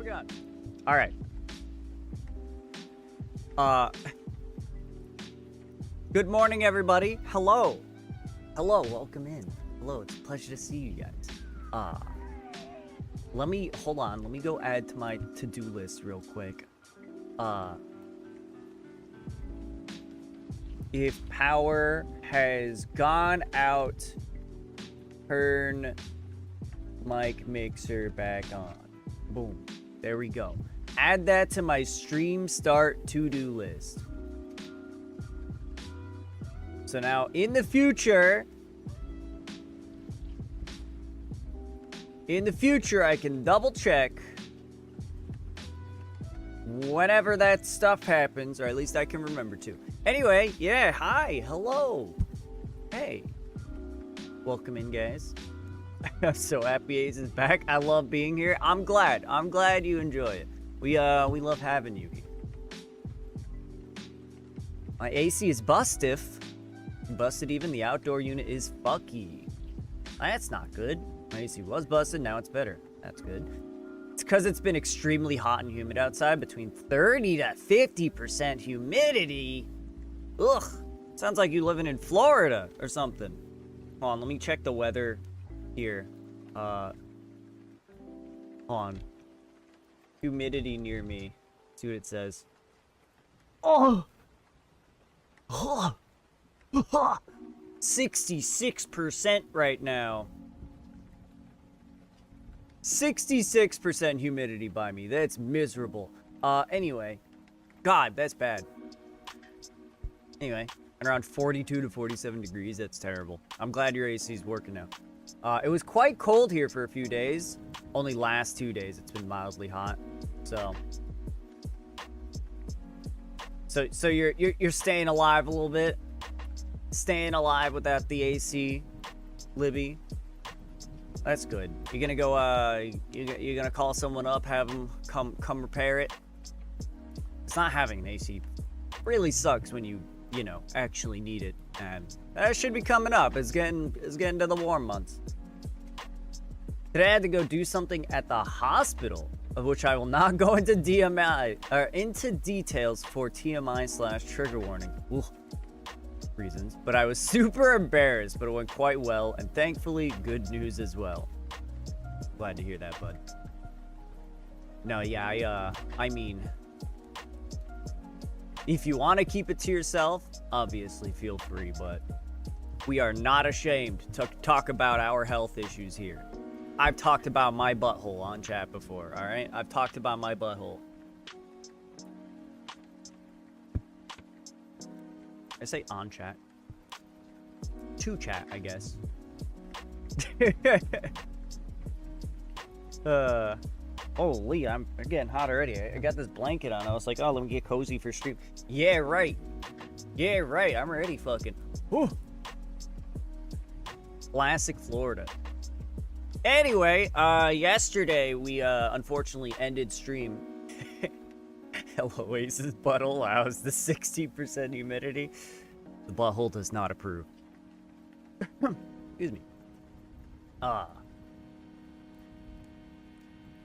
God. All right. Good morning, everybody. Hello. Hello, welcome in. Hello, it's a pleasure to see you guys. Let me go add to my to-do list real quick. If power has gone out, turn mic mixer back on. Boom. There we go. Add that to my stream start to-do list. So now, in the future, I can double check whenever that stuff happens, or at least I can remember to. Anyway, yeah, hi, hello. Hey. Welcome in, guys. I'm so happy Ace is back. I love being here. I'm glad you enjoy it. We love having you here. My AC is busted. Busted even. The outdoor unit is fucky. That's not good. My AC was busted. Now it's better. That's good. It's because it's been extremely hot and humid outside. Between 30 to 50% humidity. Ugh. Sounds like you living in Florida or something. Hold on. Let me check the weather here. Hold on. Humidity near me. See what it says. Oh! 66% right now. 66% humidity by me. That's miserable. Anyway. God, that's bad. Anyway, around 42 to 47 degrees. That's terrible. I'm glad your AC is working now. It was quite cold here for a few days. Only last 2 days it's been mildly hot. So So you're staying alive a little bit, staying alive without the AC, Libby. That's good. You're gonna go. You're gonna call someone up, have them come repair it. It's not having an AC really sucks when you know actually need it, and that should be coming up. It's getting to the warm months. Today I had to go do something at the hospital, of which I will not go into details for TMI/trigger warning reasons, but I was super embarrassed, but it went quite well, and thankfully good news as well. Glad to hear that, bud. No, yeah, I mean, if you want to keep it to yourself, obviously feel free, but we are not ashamed to talk about our health issues here. I've talked about my butthole on chat before, all right? I've talked about my butthole. I say on chat. To chat, I guess. Holy, I'm getting hot already. I got this blanket on. I was like, oh, let me get cozy for stream. Yeah, right. Yeah, right. I'm ready, fucking. Whew. Classic Florida. Anyway, yesterday we unfortunately ended stream. Oasis butt allows the 60% humidity. The butthole does not approve. Excuse me.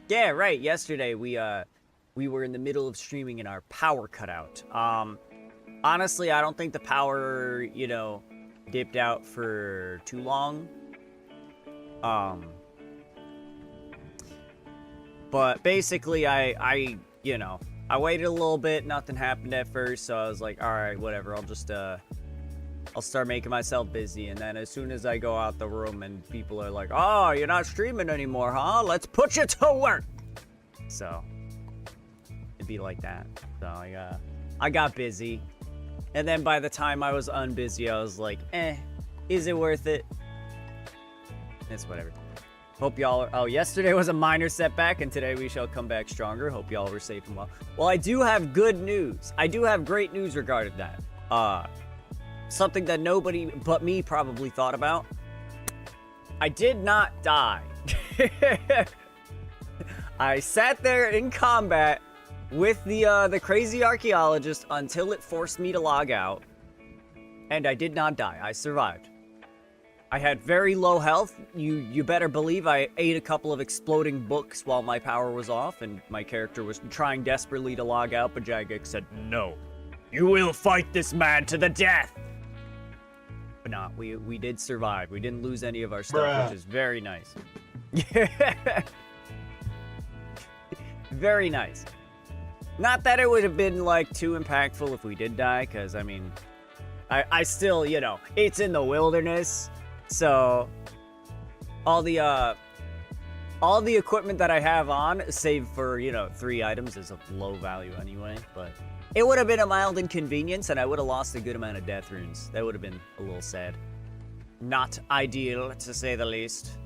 Yeah, right. Yesterday we were in the middle of streaming and our power cut out. Honestly, I don't think the power, you know, dipped out for too long. But basically I you know, I waited a little bit, nothing happened at first, so I was like, all right, whatever, I'll just I'll start making myself busy, and then as soon as I go out the room and people are like, oh, you're not streaming anymore, huh? Let's put you to work. So it'd be like that. So I got busy, and then by the time I was unbusy, I was like, is it worth it? It's whatever. Hope y'all are, oh, yesterday was a minor setback, and today we shall come back stronger. Hope y'all were safe and well. Well, I do have good news. I do have great news regarding that. Something that nobody but me probably thought about. I did not die. I sat there in combat with the crazy archaeologist until it forced me to log out, and I did not die. I survived. I had very low health. You better believe I ate a couple of exploding books while my power was off, and my character was trying desperately to log out, but Jagex said, no, you will fight this man to the death. But nah, we did survive. We didn't lose any of our stuff, which is very nice. Very nice. Not that it would have been, like, too impactful if we did die, because, I mean, I still, you know, it's in the wilderness. So, all the equipment that I have on, save for, you know, 3 items, is of low value anyway, but it would have been a mild inconvenience, and I would have lost a good amount of death runes. That would have been a little sad. Not ideal, to say the least.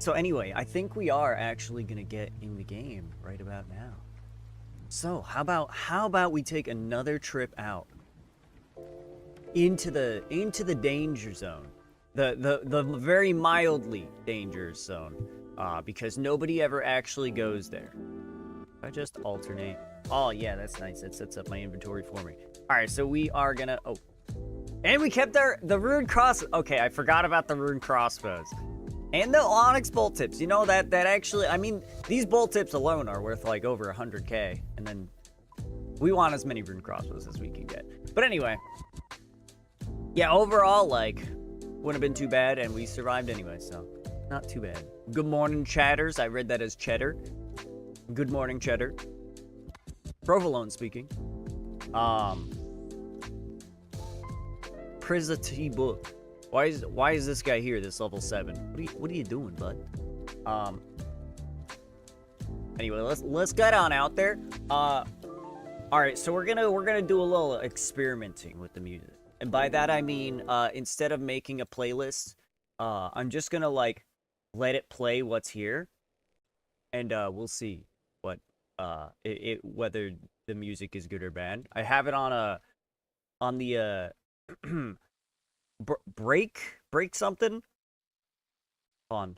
So anyway, I think we are actually gonna get in the game right about now. So, how about we take another trip out into the danger zone, the very mildly dangerous zone, because nobody ever actually goes there. I just alternate. Oh yeah, that's nice. That sets up my inventory for me. All right, so we are gonna. Oh, and we kept the rune cross. Okay, I forgot about the rune crossbows and the onyx bolt tips. You know that actually. I mean, these bolt tips alone are worth like over 100k, and then we want as many rune crossbows as we can get. But anyway. Yeah, overall, like, wouldn't have been too bad, and we survived anyway, so not too bad. Good morning, chatters. I read that as cheddar. Good morning, cheddar. Provolone speaking. Priza book. Why is this guy here? This level 7. What are you doing, bud? Anyway, let's get on out there. All right, so we're gonna do a little experimenting with the music. And by that I mean, instead of making a playlist, I'm just gonna, like, let it play what's here. And, we'll see whether the music is good or bad. I have it on the break something. On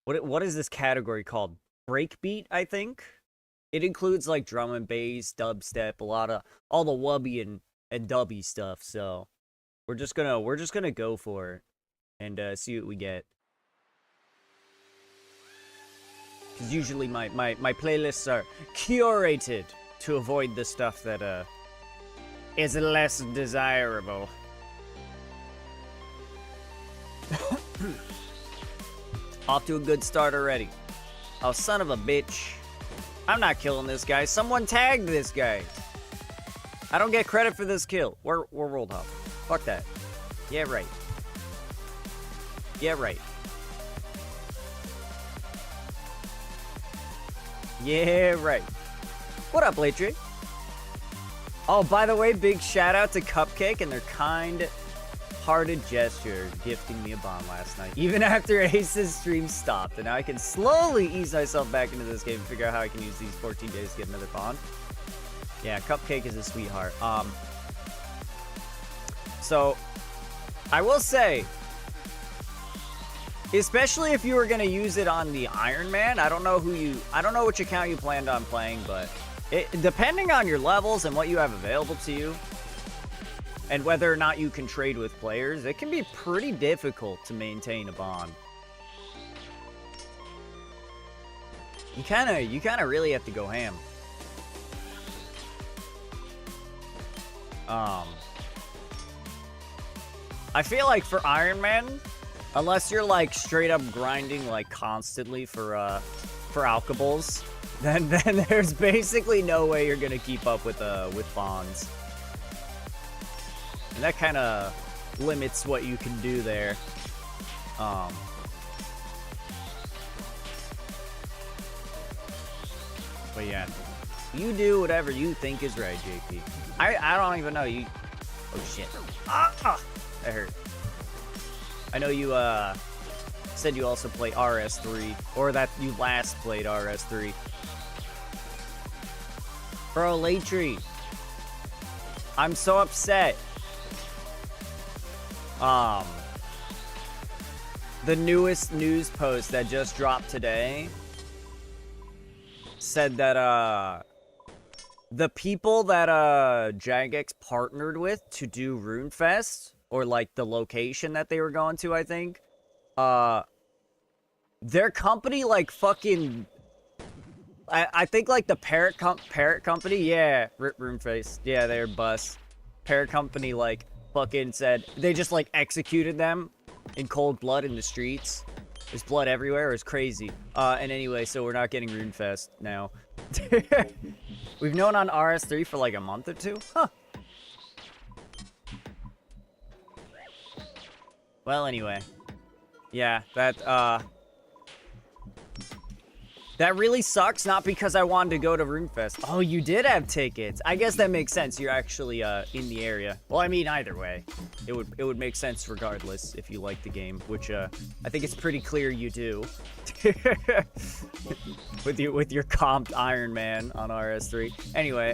what is this category called? Breakbeat, I think. It includes like drum and bass, dubstep, a lot of all the wubby and dubby stuff. So we're just gonna go for it and see what we get. Because usually my playlists are curated to avoid the stuff that is less desirable. Off to a good start already. Oh, son of a bitch. I'm not killing this guy. Someone tagged this guy. I don't get credit for this kill. We're rolled off. Fuck that. Yeah, right. Yeah, right. Yeah, right. What up, Latry? Oh, by the way, big shout out to Cupcake and their kind-hearted gesture gifting me a bomb last night. Even after Ace's stream stopped. And now I can slowly ease myself back into this game and figure out how I can use these 14 days to get another bond. Yeah, Cupcake is a sweetheart. So, I will say, especially if you were gonna use it on the Iron Man, I don't know which account you planned on playing, but depending on your levels and what you have available to you, and whether or not you can trade with players, it can be pretty difficult to maintain a bond. You kinda really have to go ham. I feel like for Iron Man, unless you're like straight up grinding like constantly for alkables, then there's basically no way you're gonna keep up with bonds. And that kind of limits what you can do there. But yeah, you do whatever you think is right, JP. I don't even know you. Oh shit! That hurt. I know you said you also play RS3, or that you last played RS3. Bro, Latry, I'm so upset. The newest news post that just dropped today said that the people that Jagex partnered with to do RuneFest, or like the location that they were going to, I think, their company like fucking, I think like the parent company, yeah, RuneFest, yeah, they're bust. Parent company like fucking said they just like executed them in cold blood in the streets. There's blood everywhere. It's crazy. And anyway, so we're not getting RuneFest now. We've known on RS3 for like a month or two. Huh. Well, anyway. Yeah, that really sucks, not because I wanted to go to RuneFest. Oh, you did have tickets. I guess that makes sense. You're actually in the area. Well, I mean, either way, it would make sense regardless if you like the game, which I think it's pretty clear you do. with your comped Iron Man on RS3. Anyway,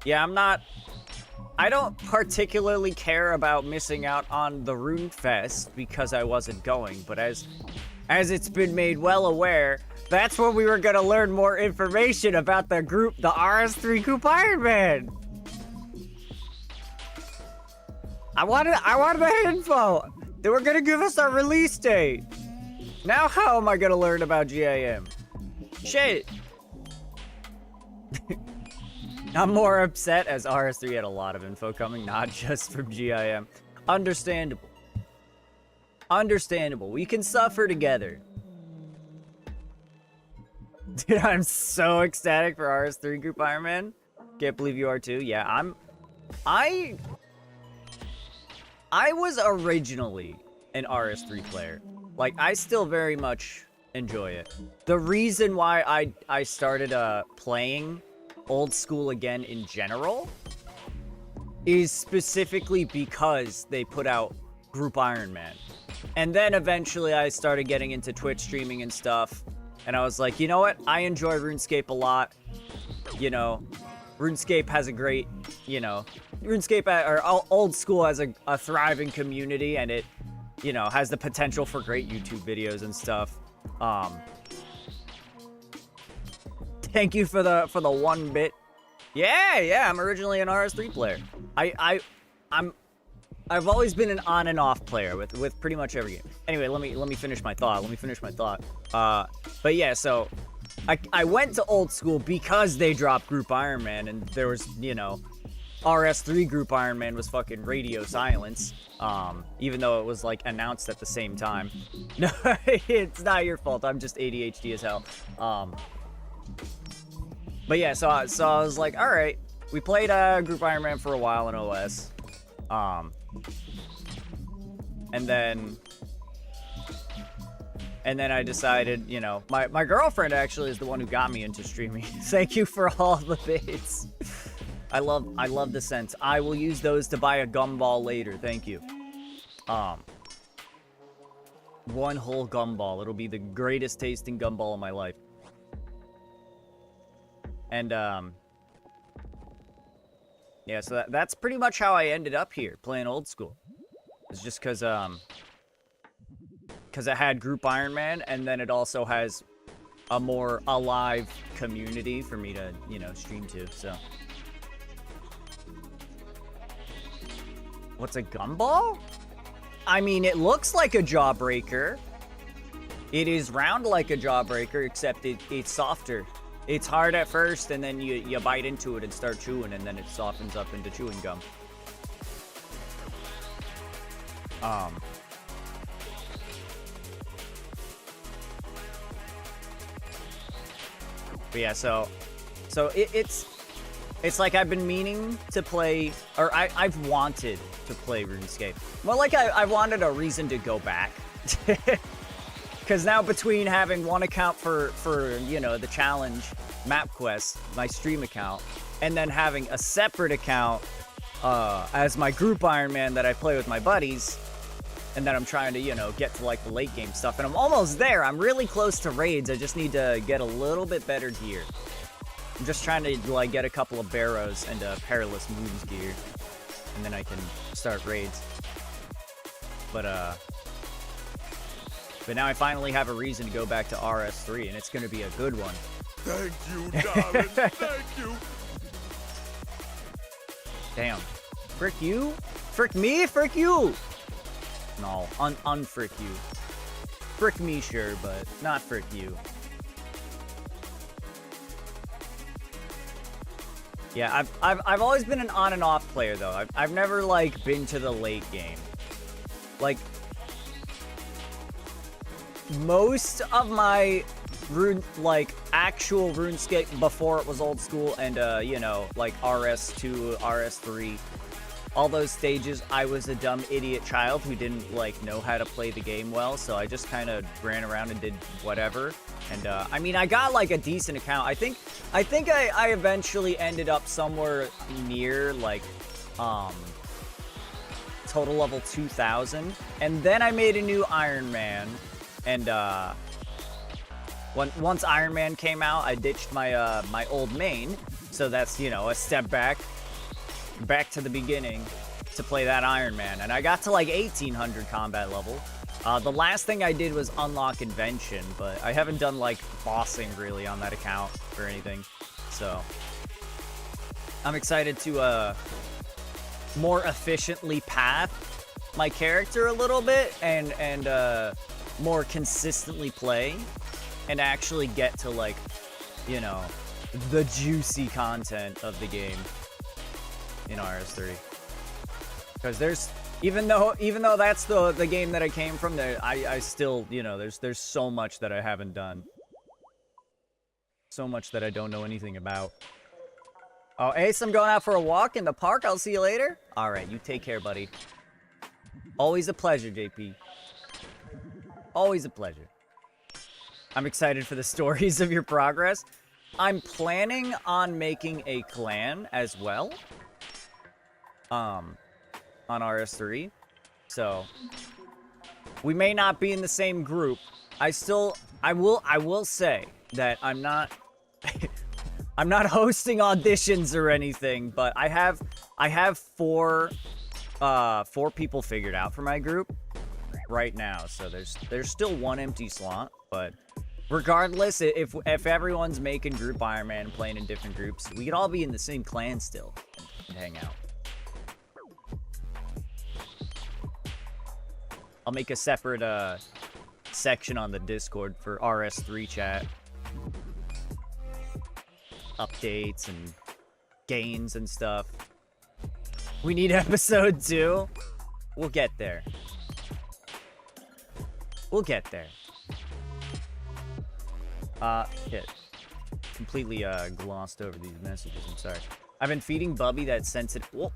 yeah, I don't particularly care about missing out on the RuneFest because I wasn't going, but as it's been made well aware, that's when we were gonna learn more information about the group, the RS3 Group Iron Man. I wanted that info. They were gonna give us our release date. Now how am I gonna learn about GIM? Shit. I'm more upset as RS3 had a lot of info coming, not just from GIM. Understandable. Understandable. We can suffer together. Dude, I'm so ecstatic for RS3 Group Iron Man. Can't believe you are too. Yeah, I was originally an RS3 player. Like, I still very much enjoy it. The reason why I started playing old school again in general is specifically because they put out Group Iron Man. And then eventually I started getting into Twitch streaming and stuff. And I was like, you know what? I enjoy RuneScape a lot. You know, RuneScape has a great, you know, RuneScape, or old school has a thriving community, and it, you know, has the potential for great YouTube videos and stuff. Thank you for the 1 bit. Yeah, I'm originally an RS3 player. I've always been an on and off player with pretty much every game. Anyway, let me finish my thought. But yeah, so I went to old school because they dropped Group Iron Man, and there was, you know, RS3 Group Iron Man was fucking radio silence. Even though it was like announced at the same time. No, it's not your fault. I'm just ADHD as hell. But yeah, so I was like, all right, we played Group Iron Man for a while in OS. And then I decided, you know, my girlfriend actually is the one who got me into streaming. Thank you for all the bits. I love the cents. I will use those to buy a gumball later. Thank you. One whole gumball. It'll be the greatest tasting gumball of my life. And yeah, so that's pretty much how I ended up here playing old school. It's just because it had Group Iron Man, and then it also has a more alive community for me to, you know, stream to. So what's a gumball? I mean, it looks like a jawbreaker. It is round like a jawbreaker, except it's softer. It's hard at first, and then you bite into it and start chewing, and then it softens up into chewing gum. But yeah, so it's like I've been meaning to play, or I've wanted to play RuneScape. Well, like I've wanted a reason to go back. Because now between having one account for you know, the challenge, MapQuest, my stream account, and then having a separate account as my Group Iron Man that I play with my buddies, and then I'm trying to, you know, get to like the late game stuff, and I'm almost there. I'm really close to raids. I just need to get a little bit better gear. I'm just trying to like get a couple of barrows and perilous moons gear, and then I can start raids. But now I finally have a reason to go back to RS3, and it's going to be a good one. Thank you, darling. Thank you. Damn. Frick you? Frick me? Frick you? No, unfrick you. Frick me, sure, but not frick you. Yeah, I've always been an on and off player though. I've never like been to the late game. Like most of my actual RuneScape before it was old school and you know, like RS2, RS3, all those stages, I was a dumb idiot child who didn't like know how to play the game well, so I just kind of ran around and did whatever. And I mean, I got like a decent account. I think I eventually ended up somewhere near like total level 2000, and then I made a new Iron Man, and once Iron Man came out, I ditched my my old main, so that's, you know, a step back to the beginning to play that Iron Man, and I got to like 1800 combat level. The last thing I did was unlock Invention, but I haven't done like bossing really on that account or anything, so I'm excited to more efficiently path my character a little bit and more consistently play and actually get to, like, you know, the juicy content of the game in RS3. Because there's, even though that's the game that I came from, there I still, you know, there's so much that I haven't done. So much that I don't know anything about. Oh, Ace, I'm going out for a walk in the park. I'll see you later. All right, you take care, buddy. Always a pleasure, JP. Always a pleasure. I'm excited for the stories of your progress. I'm planning on making a clan as well. On RS3. So we may not be in the same group. I will say that I'm not I'm not hosting auditions or anything, but I have four people figured out for my group right now. So there's still one empty slot, but regardless, if everyone's making group Iron Man and playing in different groups, we could all be in the same clan still and hang out. I'll make a separate section on the Discord for RS3 chat. Updates and gains and stuff. We need episode 2. We'll get there. We'll get there. Shit. Completely glossed over these messages. I'm sorry. I've been feeding Bubby that sensitive. Whoa.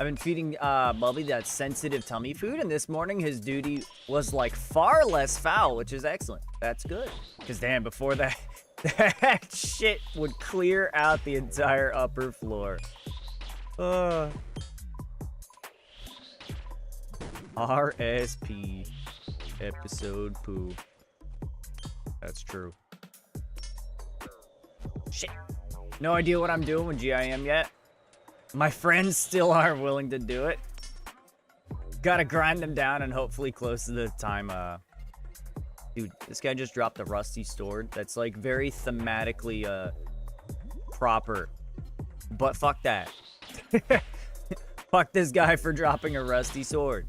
I've been feeding Bubby that sensitive tummy food, and this morning his duty was like far less foul, which is excellent. That's good. Because damn, before that, that shit would clear out the entire upper floor. RSP episode poo. That's true. Shit. No idea what I'm doing with GIM yet. My friends still aren't willing to do it. Gotta grind them down and hopefully close to the time. Dude, this guy just dropped a rusty sword that's like very thematically proper. But fuck that. Fuck this guy for dropping a rusty sword.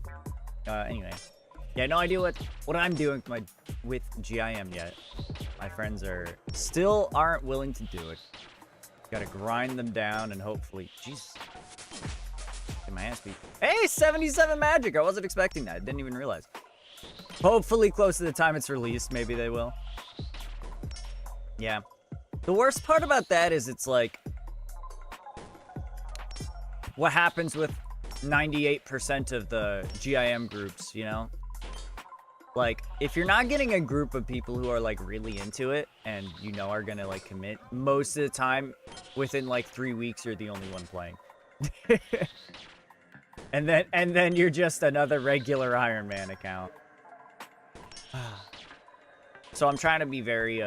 Anyway. Yeah, no idea what I'm doing with GIM yet. My friends still aren't willing to do it. Gotta grind them down and hopefully... Jesus. Get my ass beat. Hey, 77 magic! I wasn't expecting that. I didn't even realize. Hopefully close to the time it's released, maybe they will. Yeah. The worst part about that is it's like... what happens with 98% of the GIM groups, you know? Like, if you're not getting a group of people who are, like, really into it and, you know, are gonna, like, commit, most of the time, within, like, 3 weeks, you're the only one playing. and then you're just another regular Iron Man account. So I'm trying to be very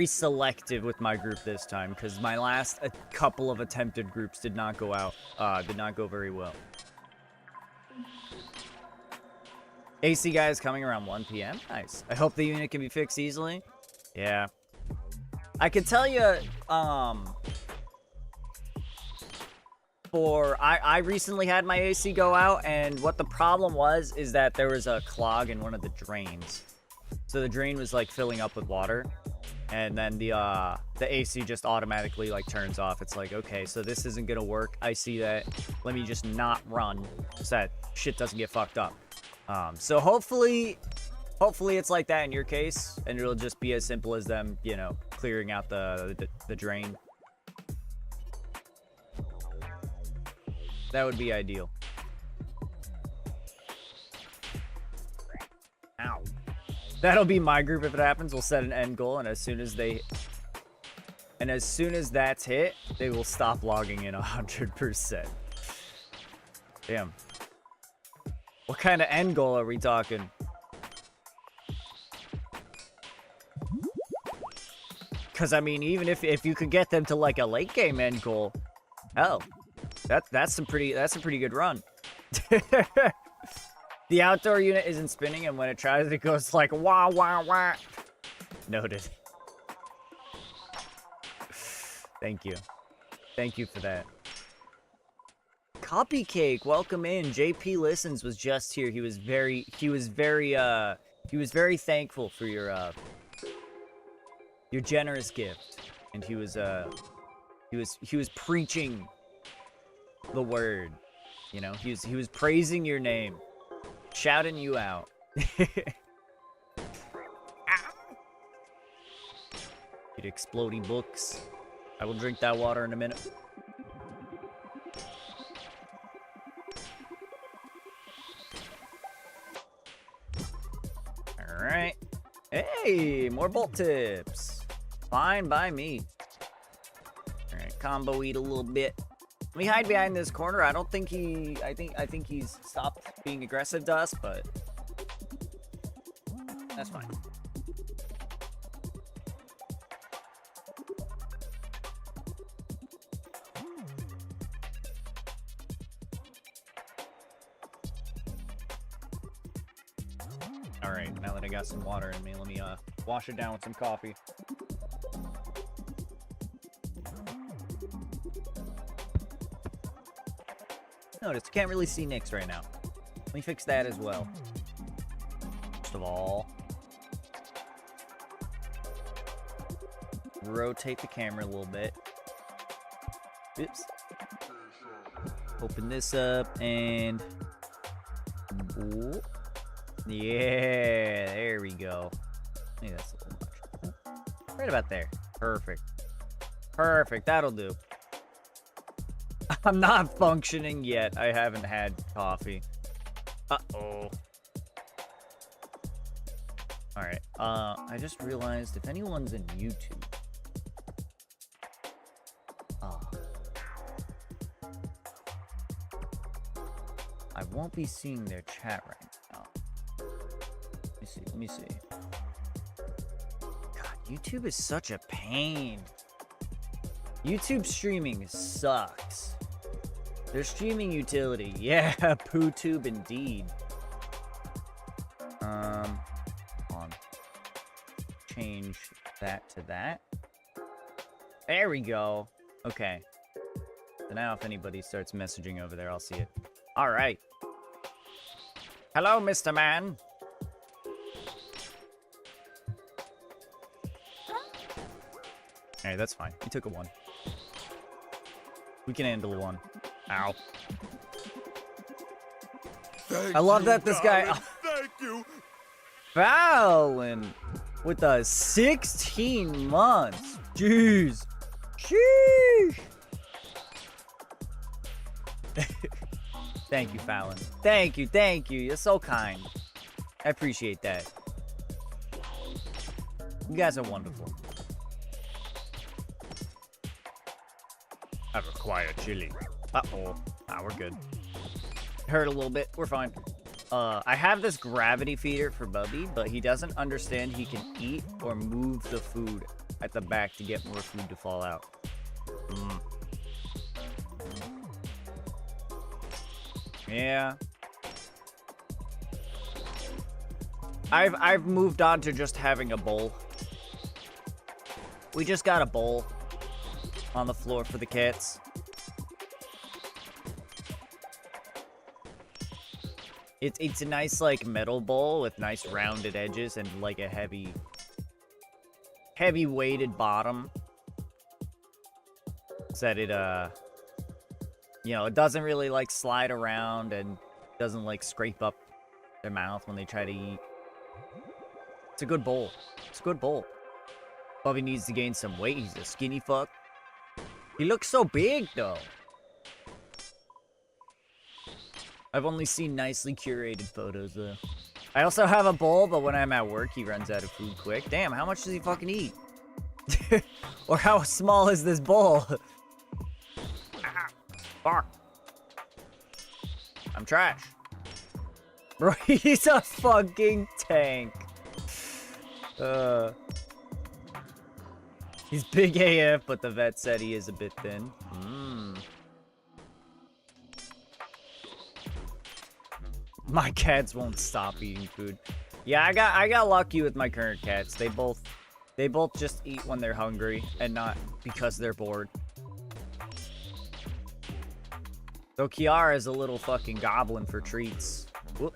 selective with my group this time, because my last couple of attempted groups did not go very well. AC guy is coming around 1 p.m. Nice. I hope the unit can be fixed easily. Yeah. I can tell you, I recently had my AC go out, and what the problem was is that there was a clog in one of the drains. So the drain was like filling up with water, and then the AC just automatically like turns off. It's like, okay, so this isn't gonna work. I see that. Let me just not run so that shit doesn't get fucked up. So hopefully it's like that in your case, and it'll just be as simple as them, you know, clearing out the drain. That would be ideal. Ow. That'll be my group if it happens. We'll set an end goal, and as soon as that's hit, they will stop logging in 100%. Damn. What kind of end goal are we talking? Because, I mean, even if you could get them to, like, a late game end goal, hell, that's a pretty good run. The outdoor unit isn't spinning, and when it tries, it goes like, wah, wah, wah. Noted. Thank you. Thank you for that. Copy Cake, welcome in. JP Listens was just here. He was very thankful for your generous gift, and he was preaching the word. You know, he was praising your name, shouting you out. Eat exploding books. I will drink that water in a minute. Alright. Hey, more bolt tips. Fine by me. Alright, combo eat a little bit. Let me hide behind this corner. I don't think he... I think he's stopped being aggressive to us, but... That's fine. Alright, now that I got some water in me, let me wash it down with some coffee. Notice, can't really see Nyx right now. Let me fix that as well. First of all, rotate the camera a little bit. Oops. Open this up and... Ooh. Yeah, there we go. Maybe that's a little much. Right about there. Perfect. Perfect, that'll do. I'm not functioning yet. I haven't had coffee. Uh-oh. Alright, I just realized if anyone's in YouTube... I won't be seeing their chat right now. Let me see. God, YouTube is such a pain. YouTube streaming sucks. Their streaming utility. Yeah, PooTube indeed. On. Change that to that. There we go. Okay. So now if anybody starts messaging over there, I'll see it. Alright. Hello, Mr. Man. Alright, that's fine. You took a 1. We can handle a 1. Ow. I love that this guy... Thank you. Fallon with a 16 months. Jeez. Sheesh. Thank you, Fallon. Thank you, thank you. You're so kind. I appreciate that. You guys are wonderful. I require chili. Uh-oh. Ah, we're good. Hurt a little bit. We're fine. I have this gravity feeder for Bubby, but he doesn't understand he can eat or move the food at the back to get more food to fall out. Yeah. I've moved on to just having a bowl. We just got a bowl on the floor for the cats. It's a nice, like, metal bowl with nice rounded edges and, like, a heavy weighted bottom. So that it, you know, it doesn't really, like, slide around and doesn't, like, scrape up their mouth when they try to eat. It's a good bowl. It's a good bowl. Bubby needs to gain some weight. He's a skinny fuck. He looks so big, though. I've only seen nicely curated photos, though. I also have a bowl, but when I'm at work, he runs out of food quick. Damn, how much does he fucking eat? Or how small is this bowl? Ah, fuck. I'm trash. Bro, he's a fucking tank. He's big AF, but the vet said he is a bit thin. My cats won't stop eating food. Yeah, I got lucky with my current cats. They both just eat when they're hungry and not because they're bored. So Kiara is a little fucking goblin for treats. Whoop.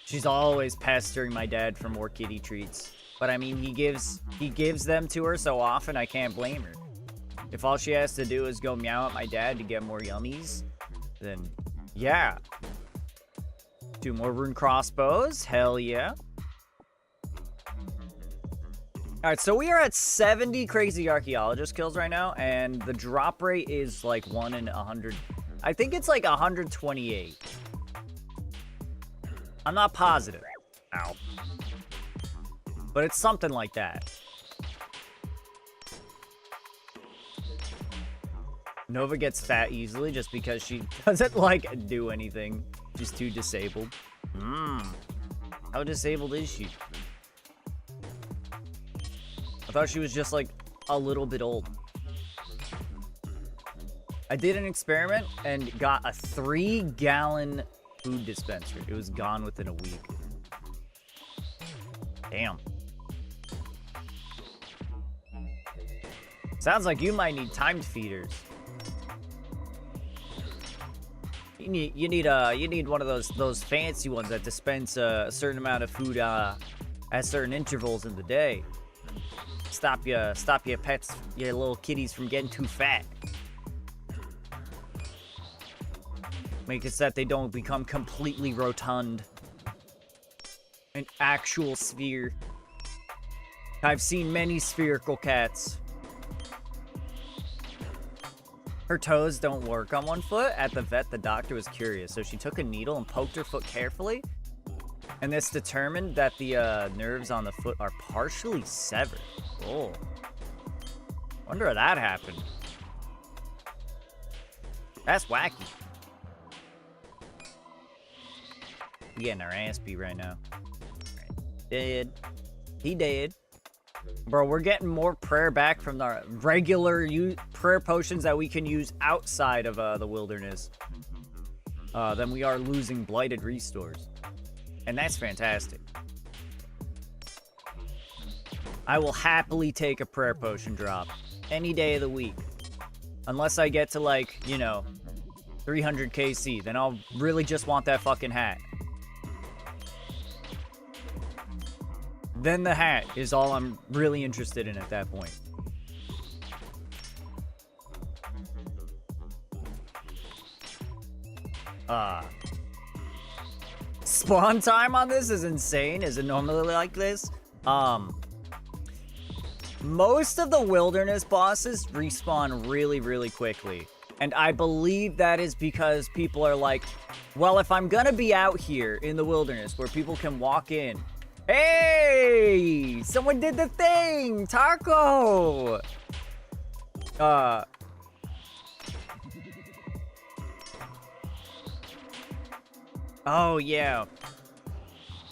She's always pestering my dad for more kitty treats. But I mean, he gives them to her so often I can't blame her. If all she has to do is go meow at my dad to get more yummies, then yeah. 2 more rune crossbows. Hell yeah. Alright, so we are at 70 crazy archaeologist kills right now, and the drop rate is like 1 in 100. I think it's like 128. I'm not positive. Ow. But it's something like that. Nova gets fat easily just because she doesn't, like, do anything. She's too disabled. How disabled is she? I thought she was just, like, a little bit old. I did an experiment and got a 3-gallon food dispenser. It was gone within a week. Damn. Sounds like you might need timed feeders. You need one of those fancy ones that dispense a certain amount of food at certain intervals in the day. Stop your pets, your little kitties from getting too fat. Make it so that they don't become completely rotund. An actual sphere. I've seen many spherical cats. Her toes don't work on one foot. At the vet, the doctor was curious, so she took a needle and poked her foot carefully. And this determined that the nerves on the foot are partially severed. Oh. Wonder how that happened. That's wacky. We getting our ass beat right now. Dead. He dead. Bro, we're getting more prayer back from the regular prayer potions that we can use outside of the wilderness than we are losing blighted restores. And that's fantastic. I will happily take a prayer potion drop any day of the week. Unless I get to, like, you know, 300 KC. Then I'll really just want that fucking hat. Then the hat is all I'm really interested in at that point. Spawn time on this is insane. Is it normally like this? Most of the wilderness bosses respawn really, really quickly. And I believe that is because people are like, well, if I'm gonna be out here in the wilderness where people can walk in. Hey! Someone did the thing! Taco! Oh, yeah.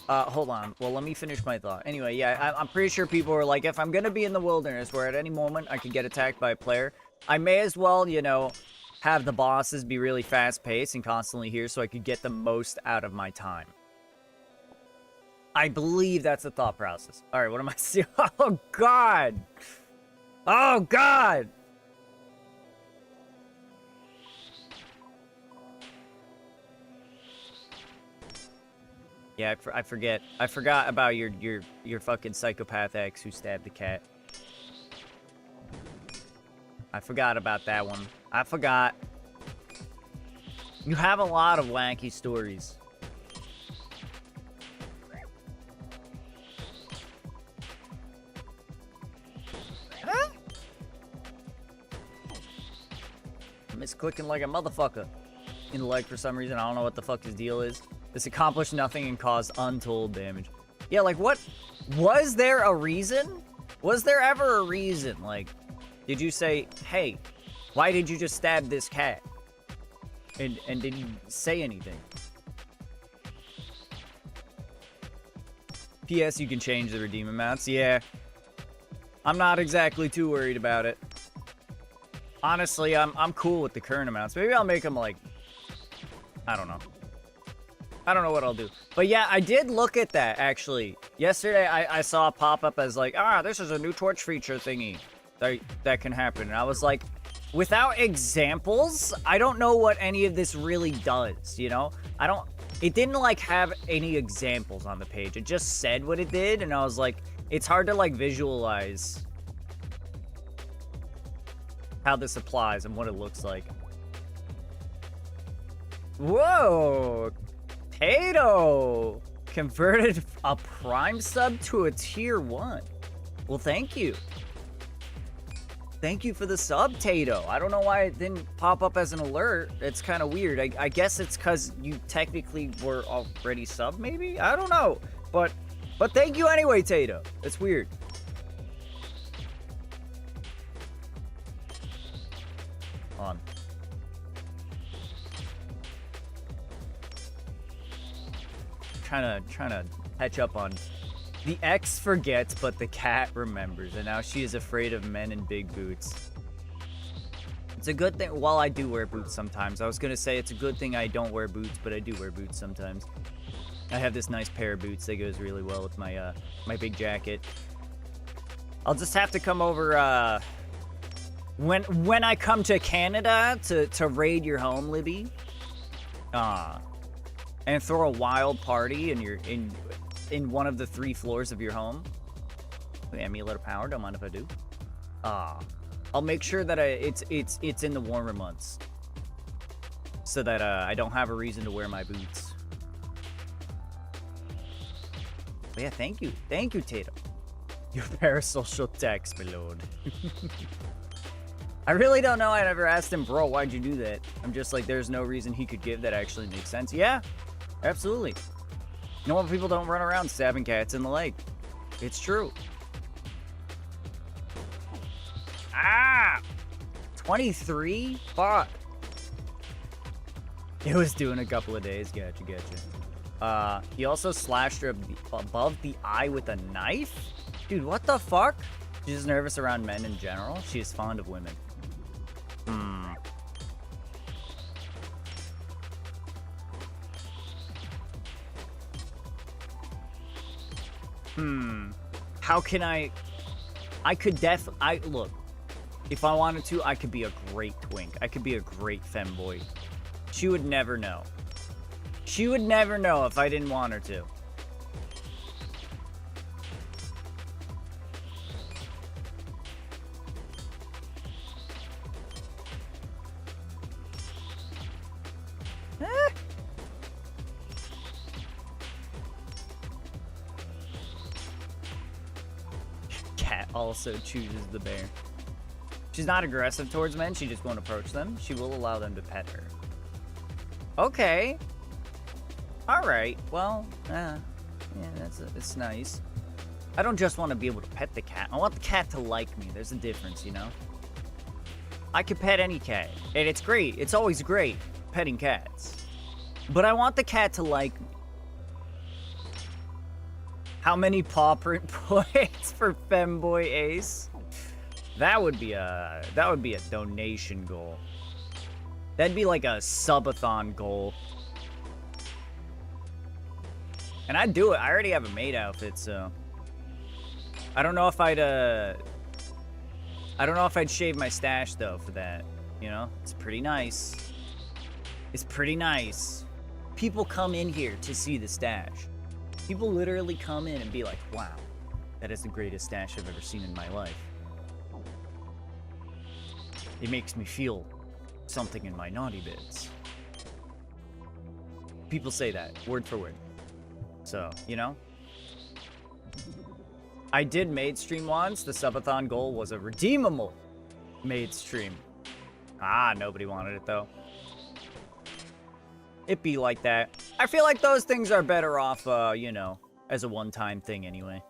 Hold on. Well, let me finish my thought. Anyway, yeah, I'm pretty sure people were like, if I'm gonna be in the wilderness where at any moment I could get attacked by a player, I may as well, you know, have the bosses be really fast-paced and constantly here so I could get the most out of my time. I believe that's the thought process. All right, what am I seeing? Oh, God. Oh, God. Yeah, I forget. I forgot about your fucking psychopath ex who stabbed the cat. I forgot about that one. I forgot. You have a lot of wacky stories. Huh? Misclicking like a motherfucker in the leg for some reason. I don't know what the fuck his deal is. This accomplished nothing and caused untold damage. Yeah, like what? Was there a reason? Was there ever a reason? Like, did you say, hey, why did you just stab this cat? And did you say anything? P.S. You can change the redeem amounts. Yeah. I'm not exactly too worried about it. Honestly, I'm cool with the current amounts. Maybe I'll make them like, I don't know. I don't know what I'll do. But yeah, I did look at that, actually. Yesterday, I saw a pop-up as like, this is a new torch feature thingy that can happen. And I was like, without examples, I don't know what any of this really does, you know? It didn't like have any examples on the page. It just said what it did, and I was like, it's hard to like visualize how this applies and what it looks like. Whoa! Tato converted a Prime sub to a tier 1. Well, thank you. Thank you for the sub, Tato. I don't know why it didn't pop up as an alert. It's kind of weird. I guess it's because you technically were already sub, maybe? I don't know. But thank you anyway, Tato. It's weird. Hold on. trying to catch up on. The ex forgets, but the cat remembers, and now she is afraid of men in big boots. It's a good thing. While I do wear boots sometimes, I was gonna say it's a good thing I don't wear boots, but I do wear boots sometimes. I have this nice pair of boots that goes really well with my my big jacket. I'll just have to come over when I come to Canada to raid your home, Libby. And throw a wild party in one of the 3 floors of your home. Amulet of Power, don't mind if I do. I'll make sure that it's in the warmer months, so that I don't have a reason to wear my boots. But yeah, thank you, Tatum. Your parasocial text, my lord. I really don't know. I never asked him, bro, why'd you do that? I'm just like, there's no reason he could give that actually makes sense. Yeah, absolutely. Normal people don't run around stabbing cats in the leg. It's true. Ah! 23? Fuck. It was doing a couple of days. Gotcha. He also slashed her above the eye with a knife? Dude, what the fuck? She's nervous around men in general. She is fond of women. How can I could look, if I wanted to, I could be a great twink. I could be a great femboy. She would never know. She would never know if I didn't want her to. Cat also chooses the bear. She's not aggressive towards men. She just won't approach them. She will allow them to pet her. Okay. All right. Well, yeah, it's nice. I don't just want to be able to pet the cat. I want the cat to like me. There's a difference, you know? I could pet any cat, and it's great. It's always great petting cats. But I want the cat to like me. How many paw print points for Femboy Ace? That would be a donation goal. That'd be like a subathon goal. And I'd do it. I already have a maid outfit, so I don't know if I'd shave my stash though for that. You know? It's pretty nice. It's pretty nice. People come in here to see the stash. People literally come in and be like, wow, that is the greatest stash I've ever seen in my life. It makes me feel something in my naughty bits. People say that, word for word. So, you know? I did maid stream once. The subathon goal was a redeemable maid stream. Nobody wanted it though. It be like that. I feel like those things are better off, you know, as a one-time thing anyway.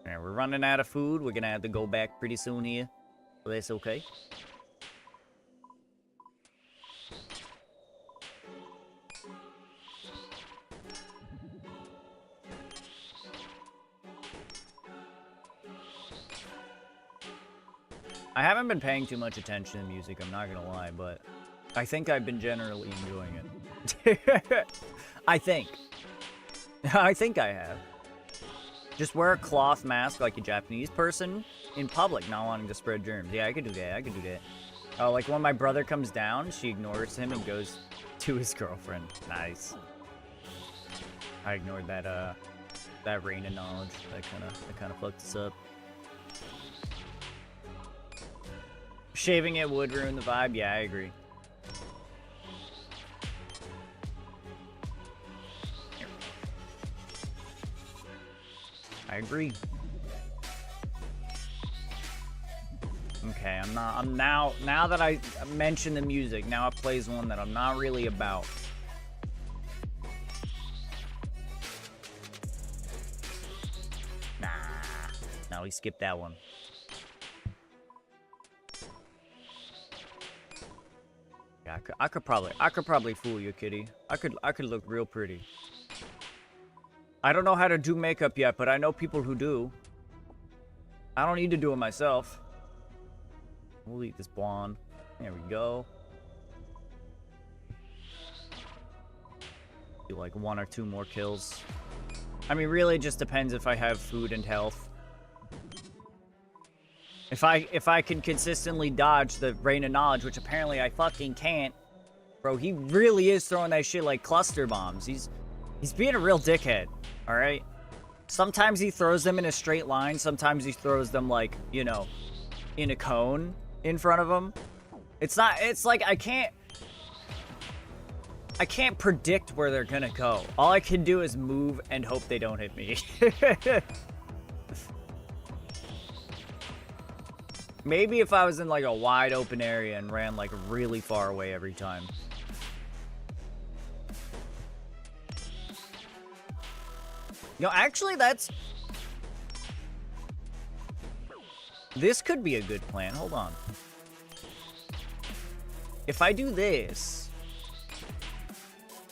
Alright, we're running out of food. We're gonna have to go back pretty soon here. But that's okay. I haven't been paying too much attention to music, I'm not gonna lie, but I think I've been generally enjoying it. I think I have. Just wear a cloth mask like a Japanese person in public, not wanting to spread germs. Yeah, I could do that. Oh, like when my brother comes down, she ignores him and goes to his girlfriend. Nice. I ignored that rain of knowledge. That kind of fucked us up. Shaving it would ruin the vibe. Yeah, I agree. I agree. Okay, now that I mentioned the music, now it plays one that I'm not really about. Nah, we skipped that one. Yeah, I could probably fool you, kitty. I could look real pretty. I don't know how to do makeup yet, but I know people who do. I don't need to do it myself. We'll eat this blonde. There we go. Do like 1 or 2 more kills. I mean, really, it just depends if I have food and health. If I can consistently dodge the Rain of Knowledge, which apparently I fucking can't. Bro, he really is throwing that shit like cluster bombs. He's being a real dickhead, alright? Sometimes he throws them in a straight line. Sometimes he throws them like, you know, in a cone in front of him. It's like I can't predict where they're gonna go. All I can do is move and hope they don't hit me. Maybe if I was in like a wide open area and ran like really far away every time. You know, actually this could be a good plan. Hold on. If I do this,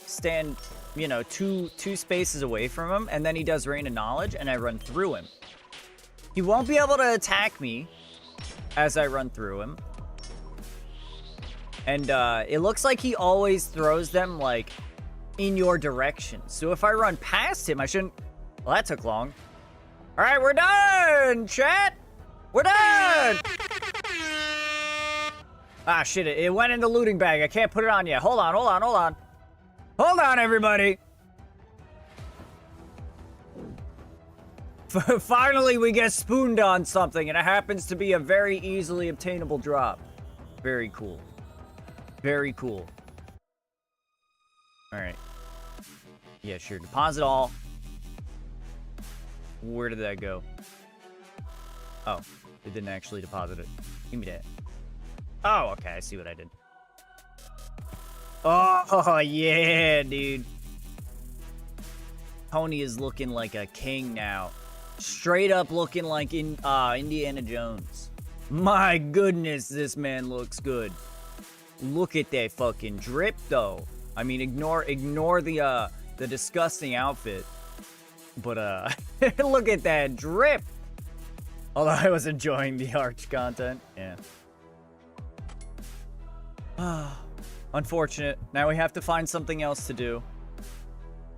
stand, you know, two spaces away from him, and then he does Rain of Knowledge, and I run through him. He won't be able to attack me as I run through him. And it looks like he always throws them, like, in your direction. So if I run past him, I shouldn't... Well, that took long. All right, we're done, chat! We're done! Ah, shit, it went in the looting bag. I can't put it on yet. Hold on. Hold on, everybody! Finally, we get spooned on something, and it happens to be a very easily obtainable drop. Very cool. Very cool. Alright. Yeah, sure. Deposit all. Where did that go? Oh, it didn't actually deposit it. Give me that. Oh, okay. I see what I did. Oh, yeah, dude. Tony is looking like a king now. Straight up looking like Indiana Jones. My goodness, this man looks good. Look at that fucking drip, though. I mean, ignore the disgusting outfit. But, look at that drip. Although I was enjoying the arch content. Yeah. Unfortunate. Now we have to find something else to do.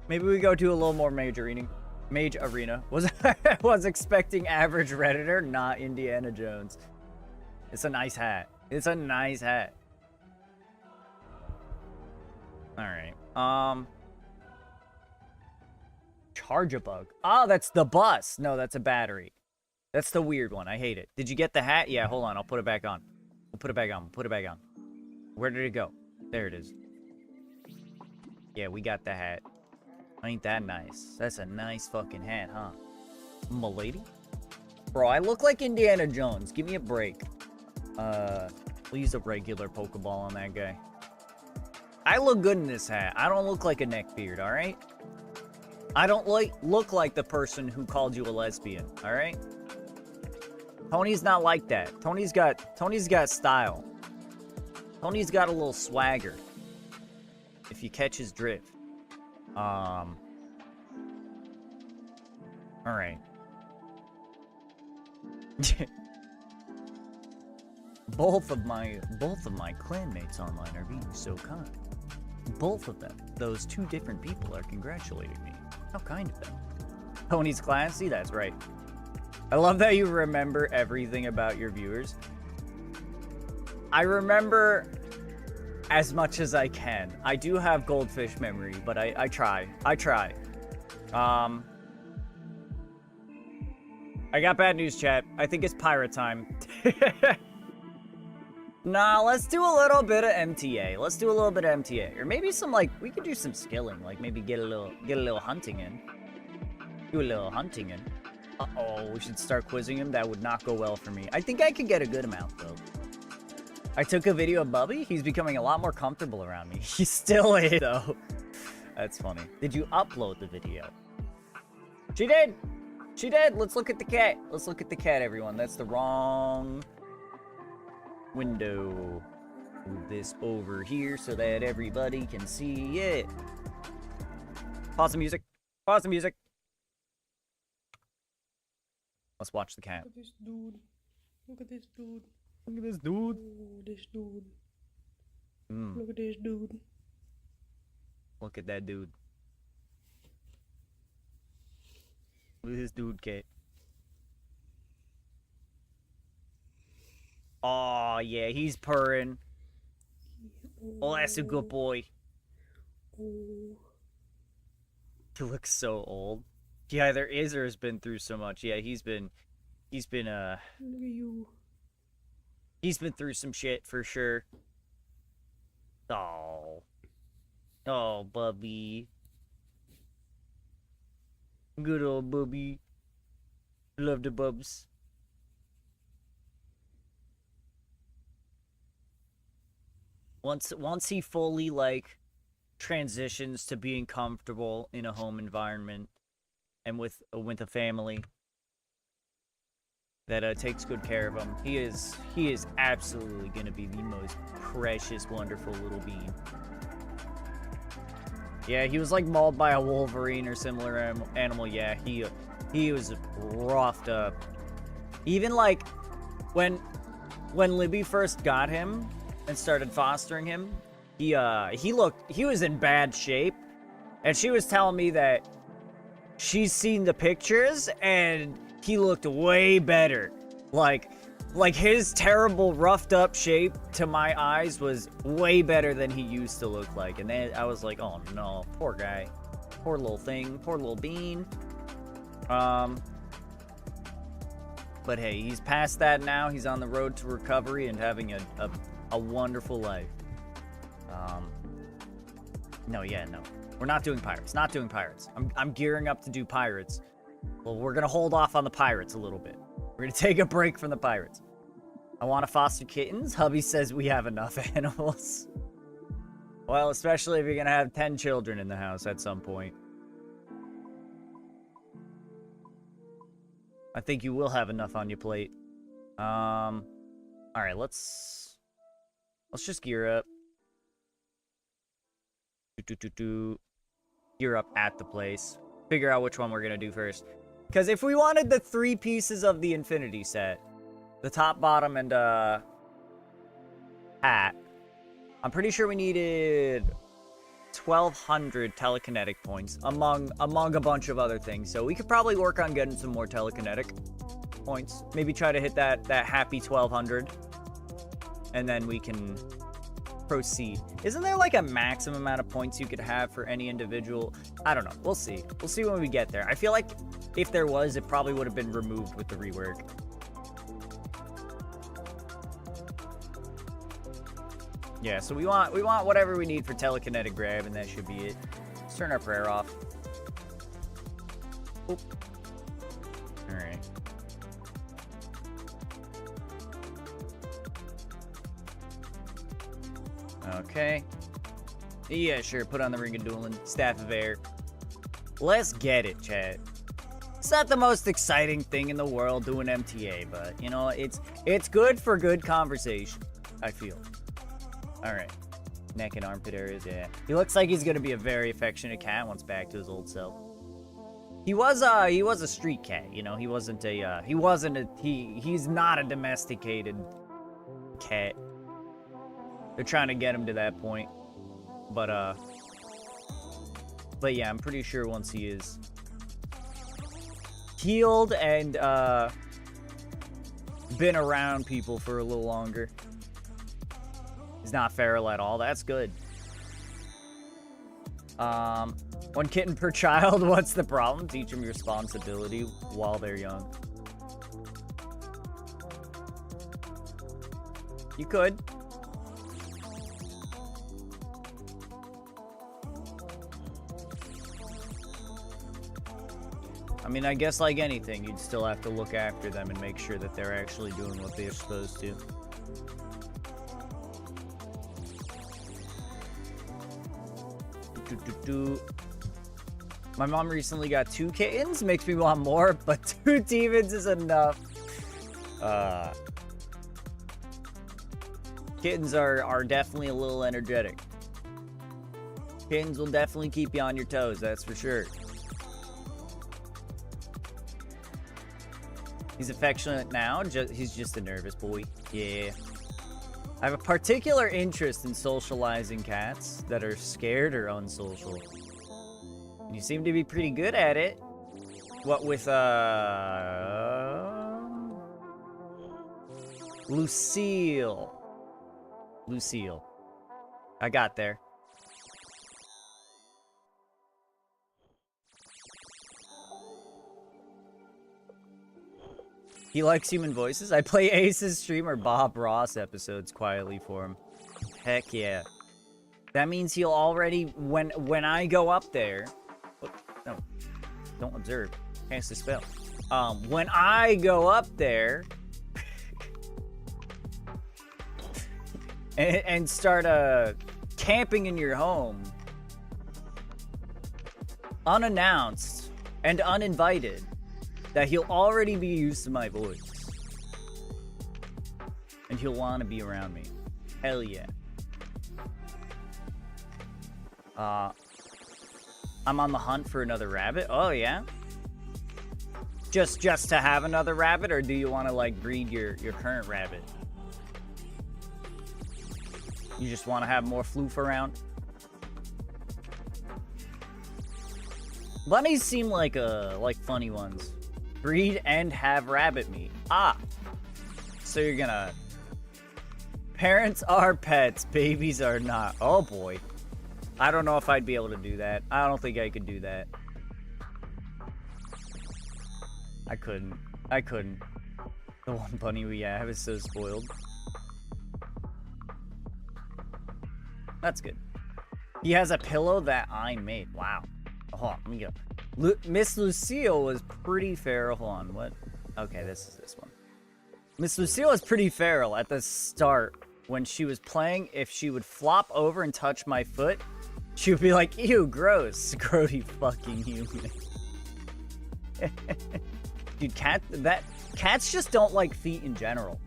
Maybe we go do a little more Mage Arena. Was expecting average Redditor, not Indiana Jones. It's a nice hat. It's a nice hat. Alright. Charge a bug. Oh, that's the bus. No, that's a battery. That's the weird one. I hate it. Did you get the hat? Yeah, hold on. I'll put it back on. We'll put it back on. Put it back on. Where did it go? There it is. Yeah, we got the hat. Ain't that nice? That's a nice fucking hat, huh? M'lady? Bro, I look like Indiana Jones. Give me a break. We'll use a regular Pokeball on that guy. I look good in this hat. I don't look like a neckbeard, alright? I don't look like the person who called you a lesbian, alright? Tony's not like that. Tony's got style. Tony's got a little swagger. If you catch his drift. Alright. Both of my clanmates online are being so kind. Both of them, those two different people, are congratulating me. How kind of them. Tony's classy? That's right. I love that you remember everything about your viewers. I remember as much as I can. I do have goldfish memory, but I try. I got bad news, chat. I think it's pirate time. Nah, let's do a little bit of MTA. Let's do a little bit of MTA. Or maybe some, like, we could do some skilling. Like, maybe get a little hunting in. Do a little hunting in. Uh-oh, we should start quizzing him. That would not go well for me. I think I could get a good amount, though. I took a video of Bubby. He's becoming a lot more comfortable around me. He still is, though. That's funny. Did you upload the video? She did! She did! Let's look at the cat. Let's look at the cat, everyone. That's the wrong window. Move this over here so that everybody can see it. Pause the music. Pause the music. Let's watch the cat. Look at this dude. Look at this dude. Look at this dude. Oh, this dude. Mm. Look at this dude. Look at that dude. Look at this dude, Kate. Oh, yeah, he's purring. Oh, that's a good boy. Oh. He looks so old. He either is or has been through so much. Yeah, he's been Look at you. he's been through some shit for sure. Oh. Oh, Bubby. Good old Bubby. Love the bubs. Once he fully like transitions to being comfortable in a home environment and with a family that takes good care of him, he is absolutely gonna be the most precious, wonderful little being. Yeah, he was like mauled by a wolverine or similar animal. Yeah, he was roughed up. Even like when Libby first got him and started fostering him, he was in bad shape, and she was telling me that she's seen the pictures and he looked way better. Like his terrible roughed up shape to my eyes was way better than he used to look like. And then I was like, oh no, poor guy. Poor little thing, poor little bean. But hey, he's past that now. He's on the road to recovery and having a wonderful life. No. We're not doing pirates. Not doing pirates. I'm gearing up to do pirates. Well, we're gonna hold off on the pirates a little bit. We're gonna take a break from the pirates. I want to foster kittens. Hubby says we have enough animals. Well, especially if you're gonna have 10 children in the house at some point. I think you will have enough on your plate. All right, let's just gear up. Gear up at the place. Figure out which one we're gonna do first. Because if we wanted the 3 pieces of the infinity set, the top, bottom, and hat, I'm pretty sure we needed 1,200 telekinetic points among a bunch of other things. So we could probably work on getting some more telekinetic points. Maybe try to hit that happy 1,200, and then we can proceed. Isn't there like a maximum amount of points you could have for any individual? I don't know. We'll see. We'll see when we get there. I feel like if there was, it probably would have been removed with the rework. Yeah, so we want whatever we need for telekinetic grab, and that should be it. Let's turn our prayer off. Oop. All right. Okay. Yeah, sure. Put on the Ring of Dueling. Staff of Air. Let's get it, chat. It's not the most exciting thing in the world doing MTA, but, you know, it's good for good conversation, I feel. Alright. Neck and armpit areas, yeah. He looks like he's gonna be a very affectionate cat once back to his old self. He was a street cat, you know. He's not a domesticated cat. They're trying to get him to that point. But yeah, I'm pretty sure once he is healed and been around people for a little longer, he's not feral at all. That's good. 1 kitten per child. What's the problem? Teach them responsibility while they're young. You could. I mean, I guess like anything, you'd still have to look after them and make sure that they're actually doing what they're supposed to. My mom recently got 2 kittens. Makes me want more, but 2 demons is enough. Kittens are definitely a little energetic. Kittens will definitely keep you on your toes, that's for sure. He's affectionate now, he's just a nervous boy. Yeah. I have a particular interest in socializing cats that are scared or unsocial. You seem to be pretty good at it. What with, Lucille. Lucille. I got there. He likes human voices. I play Ace's stream or Bob Ross episodes quietly for him. Heck yeah. That means he'll already, when I go up there... No, don't observe. Cast a spell. When I go up there... and start camping in your home unannounced and uninvited, that he'll already be used to my voice and he'll want to be around me. Hell yeah. I'm on the hunt for another rabbit. Oh yeah, just to have another rabbit, or do you want to like breed your current rabbit? You just want to have more floof around? Bunnies seem like funny ones. Breed and have rabbit meat. Ah. So you're gonna... Parents are pets, babies are not. Oh boy. I don't know if I'd be able to do that. I don't think I could do that. I couldn't. The one bunny we have is so spoiled. That's good. He has a pillow that I made. Wow. Hold on, let me go. Miss Lucille was pretty feral. Hold on, what? Okay, this is this one. Miss Lucille was pretty feral at the start when she was playing. If she would flop over and touch my foot, she would be like, ew, gross. Grody fucking human. Dude, cats just don't like feet in general.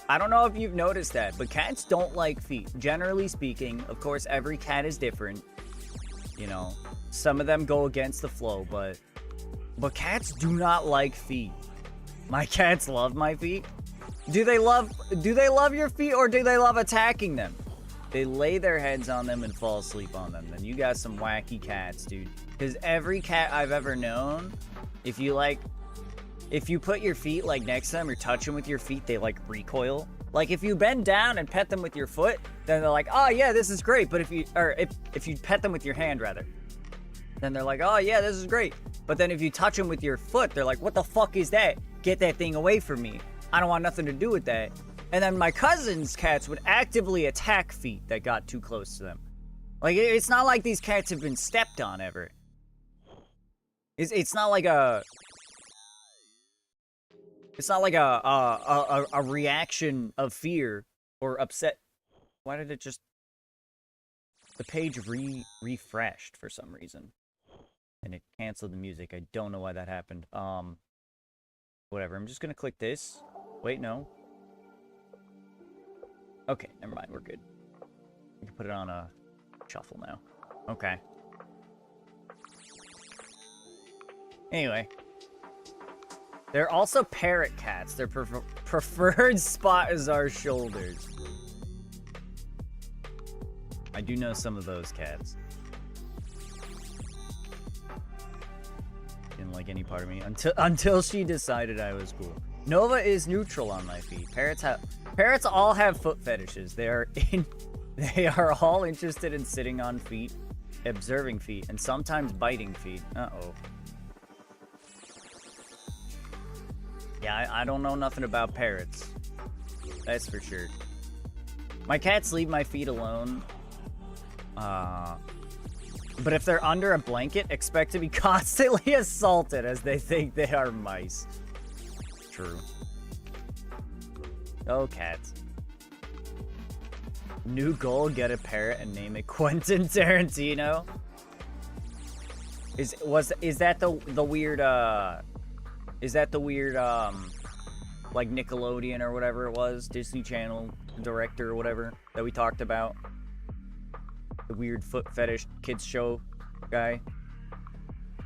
I don't know if you've noticed that, but cats don't like feet. Generally speaking, of course, every cat is different. You know, some of them go against the flow, but cats do not like feet. My cats love my feet. Do they love your feet, or do they love attacking them? They lay their heads on them and fall asleep on them. Then you got some wacky cats, dude. Because every cat I've ever known, if you put your feet like next to them or touch them with your feet, they like recoil. Like if you bend down and pet them with your foot, then they're like, oh yeah, this is great. But if you pet them with your hand rather, then they're like, oh yeah, this is great. But then if you touch them with your foot, they're like, what the fuck is that? Get that thing away from me. I don't want nothing to do with that. And then my cousin's cats would actively attack feet that got too close to them. Like it's not like these cats have been stepped on ever. It's not like a... It's not like a reaction of fear or upset. Why did it just... The page refreshed for some reason. And it canceled the music. I don't know why that happened. Whatever, I'm just gonna click this. Wait, no. Okay, never mind, we're good. We can put it on a shuffle now. Okay. Anyway. They're also parrot cats. Their preferred spot is our shoulders. I do know some of those cats. Didn't like any part of me until she decided I was cool. Nova is neutral on my feet. Parrots all have foot fetishes. They are all interested in sitting on feet, observing feet, and sometimes biting feet. Uh-oh. Yeah, I don't know nothing about parrots. That's for sure. My cats leave my feet alone. But if they're under a blanket, expect to be constantly assaulted as they think they are mice. True. Oh, cats. New goal, get a parrot and name it Quentin Tarantino. Is that the weird like Nickelodeon or whatever it was, Disney Channel director or whatever that we talked about. The weird foot fetish kids show guy.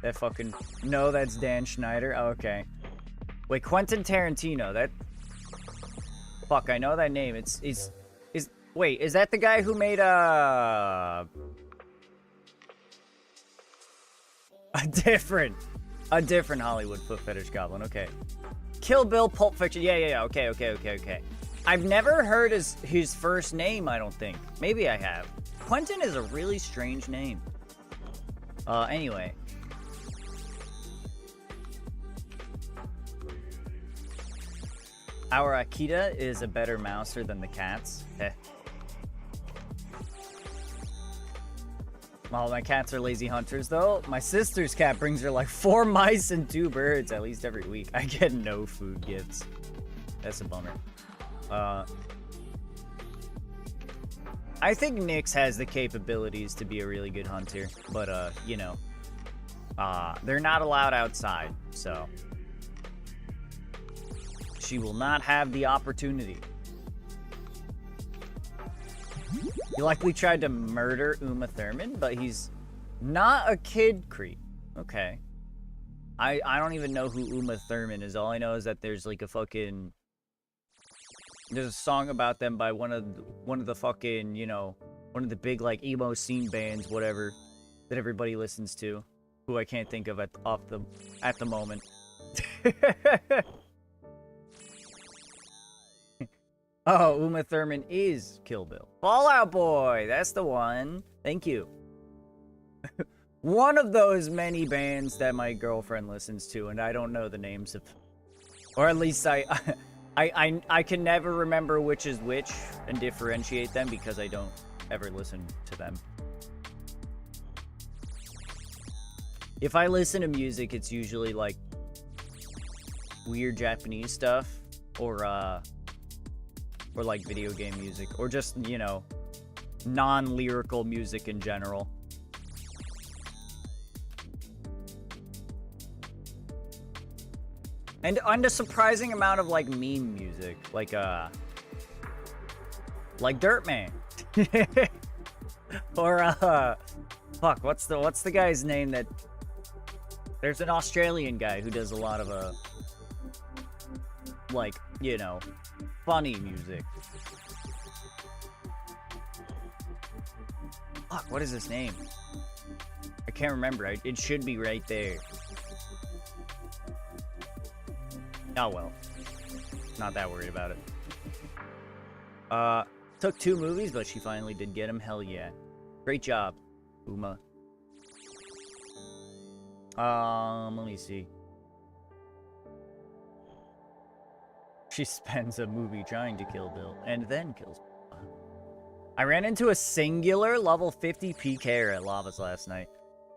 That fucking... No, that's Dan Schneider. Oh, okay. Wait, Quentin Tarantino. That... Fuck, I know that name. Wait, is that the guy who made, a different Hollywood foot fetish goblin. Okay. Kill Bill, Pulp Fiction. Yeah. Okay. I've never heard his first name, I don't think. Maybe I have. Quentin is a really strange name. Anyway. Our Akita is a better mouser than the cats. Heh. Well, my cats are lazy hunters, though. My sister's cat brings her like 4 mice and 2 birds at least every week. I get no food gifts. That's a bummer. I think Nyx has the capabilities to be a really good hunter, but, you know, they're not allowed outside, so she will not have the opportunity. He likely tried to murder Uma Thurman, but he's not a kid creep. Okay. I don't even know who Uma Thurman is. All I know is that there's like a fucking... There's a song about them by one of the fucking, you know, one of the big like emo scene bands, whatever, that everybody listens to, who I can't think of at the moment. Oh, Uma Thurman is Kill Bill. Fall Out Boy, that's the one. Thank you. One of those many bands that my girlfriend listens to, and I don't know the names of, or at least I can never remember which is which and differentiate them because I don't ever listen to them. If I listen to music, it's usually like weird Japanese stuff, or like video game music, or just, you know, non-lyrical music in general. And a surprising amount of like meme music, like Dirtman. Or fuck, what's the guy's name that... There's an Australian guy who does a lot of like, you know, funny music. Fuck, what is his name? I can't remember. It should be right there. Oh well. Not that worried about it. Took 2 movies, but she finally did get him. Hell yeah. Great job, Uma. Let me see. She spends a movie trying to kill Bill, and then kills Bill. I ran into a singular level 50 PKer at Lavas last night.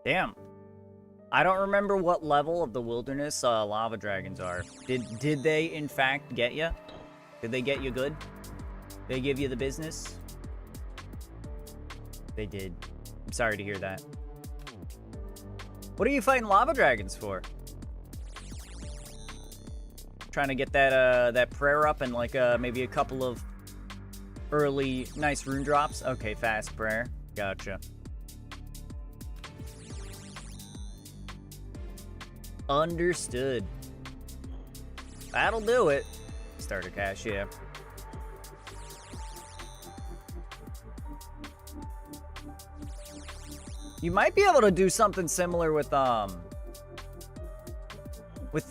Damn. I don't remember what level of the wilderness lava dragons are. Did they, in fact, get you? Did they get you good? They give you the business? They did. I'm sorry to hear that. What are you fighting lava dragons for? Trying to get that prayer up and like maybe a couple of early nice rune drops. Okay, fast prayer. Gotcha. Understood. That'll do it. Starter cash, yeah. You might be able to do something similar with the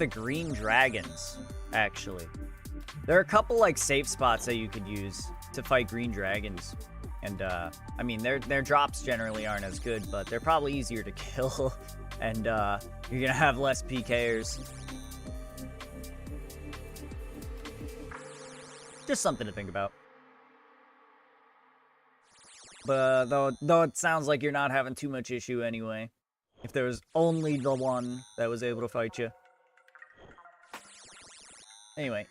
green dragons, actually. There are a couple like safe spots that you could use to fight green dragons. And I mean their drops generally aren't as good, but they're probably easier to kill. And you're gonna have less PKers. Just something to think about. But though it sounds like you're not having too much issue anyway. If there was only the one that was able to fight you. Anyway.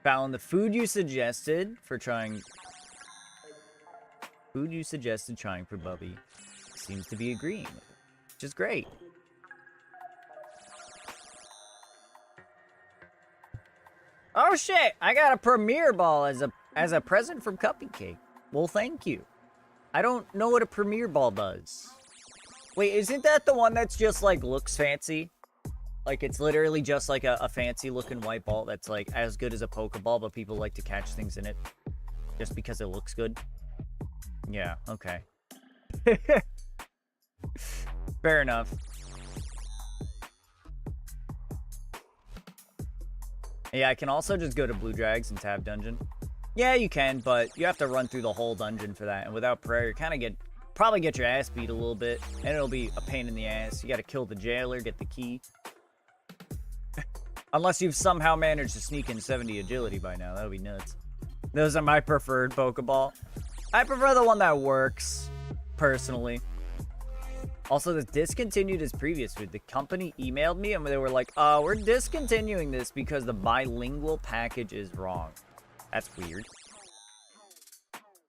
Fallon, the food you suggested trying for Bubby seems to be agreeing with it, which is great. Oh shit! I got a Premier Ball as a present from Cuppy Cake. Well, thank you. I don't know what a Premier Ball does. Wait, isn't that the one that's just like looks fancy? Like it's literally just like a fancy looking white ball that's like as good as a Pokeball, but people like to catch things in it just because it looks good. Yeah, okay. Fair enough. Yeah, I can also just go to Blue Drags and tab dungeon. Yeah, you can, but you have to run through the whole dungeon for that. And without prayer, you kind of probably get your ass beat a little bit. And it'll be a pain in the ass. You got to kill the jailer, get the key. Unless you've somehow managed to sneak in 70 agility by now. That would be nuts. Those are my preferred Pokeball. I prefer the one that works, personally. Also, this discontinued as previous. The company emailed me and they were like, we're discontinuing this because the bilingual package is wrong. That's weird.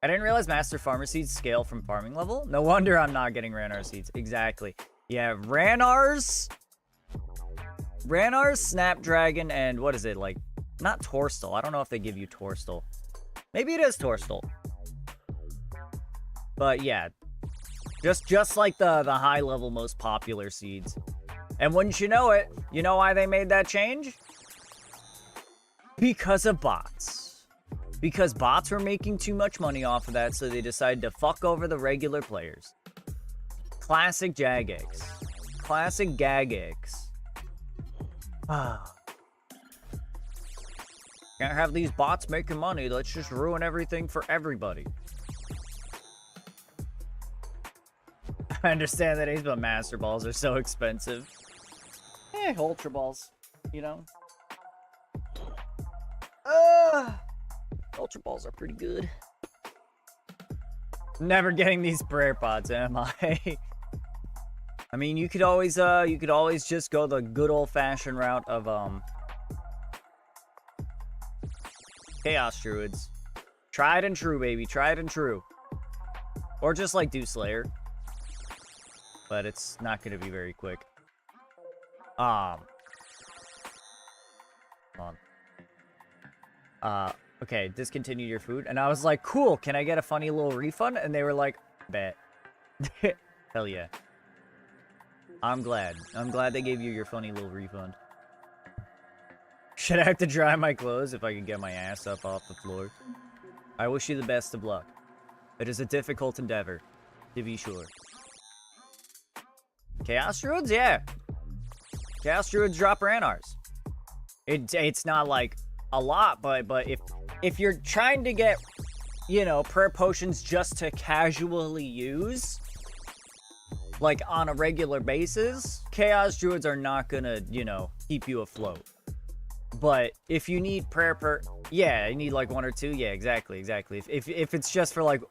I didn't realize Master Farmer Seeds scale from farming level. No wonder I'm not getting Ranar Seeds. Exactly. Yeah, Ranar's, Snapdragon, and what is it? Like, not Torstal. I don't know if they give you Torstal. Maybe it is Torstal. But yeah. Just like the high level most popular seeds. And wouldn't you know it, you know why they made that change? Because of bots. Because bots were making too much money off of that, so they decided to fuck over the regular players. Classic Jagex. Classic Gagex. Ah. Can't have these bots making money. Let's just ruin everything for everybody. I understand that but Master Balls are so expensive. Ultra Balls, you know? Ultra Balls are pretty good. Never getting these prayer pods, am I? I mean, you could always just go the good old-fashioned route of, Chaos Druids. Tried and true, baby. Tried and true. Or just, like, do Slayer. But it's not going to be very quick. Hold on. Okay, discontinue your food. And I was like, cool, can I get a funny little refund? And they were like, bet. Hell yeah. I'm glad. I'm glad they gave you your funny little refund. Should I have to dry my clothes if I can get my ass up off the floor? I wish you the best of luck. It is a difficult endeavor, to be sure. Chaos Druids? Yeah. Chaos Druids drop Ranars. It's not like a lot, but if you're trying to get, you know, prayer potions just to casually use, like on a regular basis, Chaos Druids are not gonna, you know, keep you afloat. But if you need yeah, you need like one or two. Yeah, exactly. If it's just for like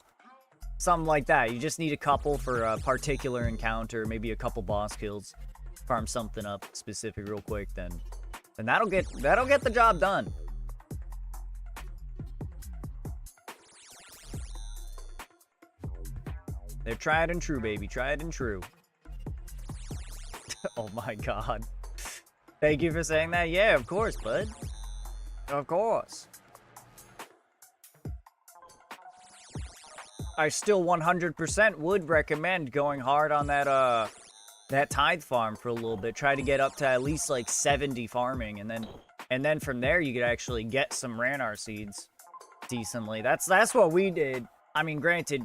something like that, you just need a couple for a particular encounter, maybe a couple boss kills, farm something up specific real quick, then that'll get the job done. They're tried and true, baby. Tried and true. Oh my god. Thank you for saying that. Yeah, of course, bud. Of course. I still 100% would recommend going hard on that tithe farm for a little bit. Try to get up to at least like 70 farming, and then from there you could actually get some Ranar seeds decently. That's what we did. I mean, granted,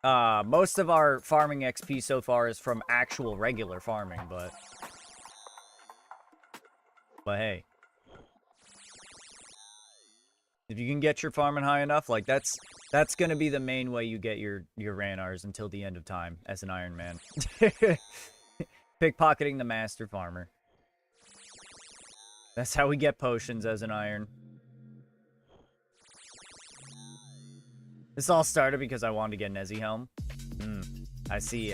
most of our farming XP so far is from actual regular farming, but hey, if you can get your farming high enough, like that's gonna be the main way you get your Ranars until the end of time as an Iron Man. Pickpocketing the Master Farmer. That's how we get potions as an Iron. This all started because I wanted to get Nezzy Helm. I see.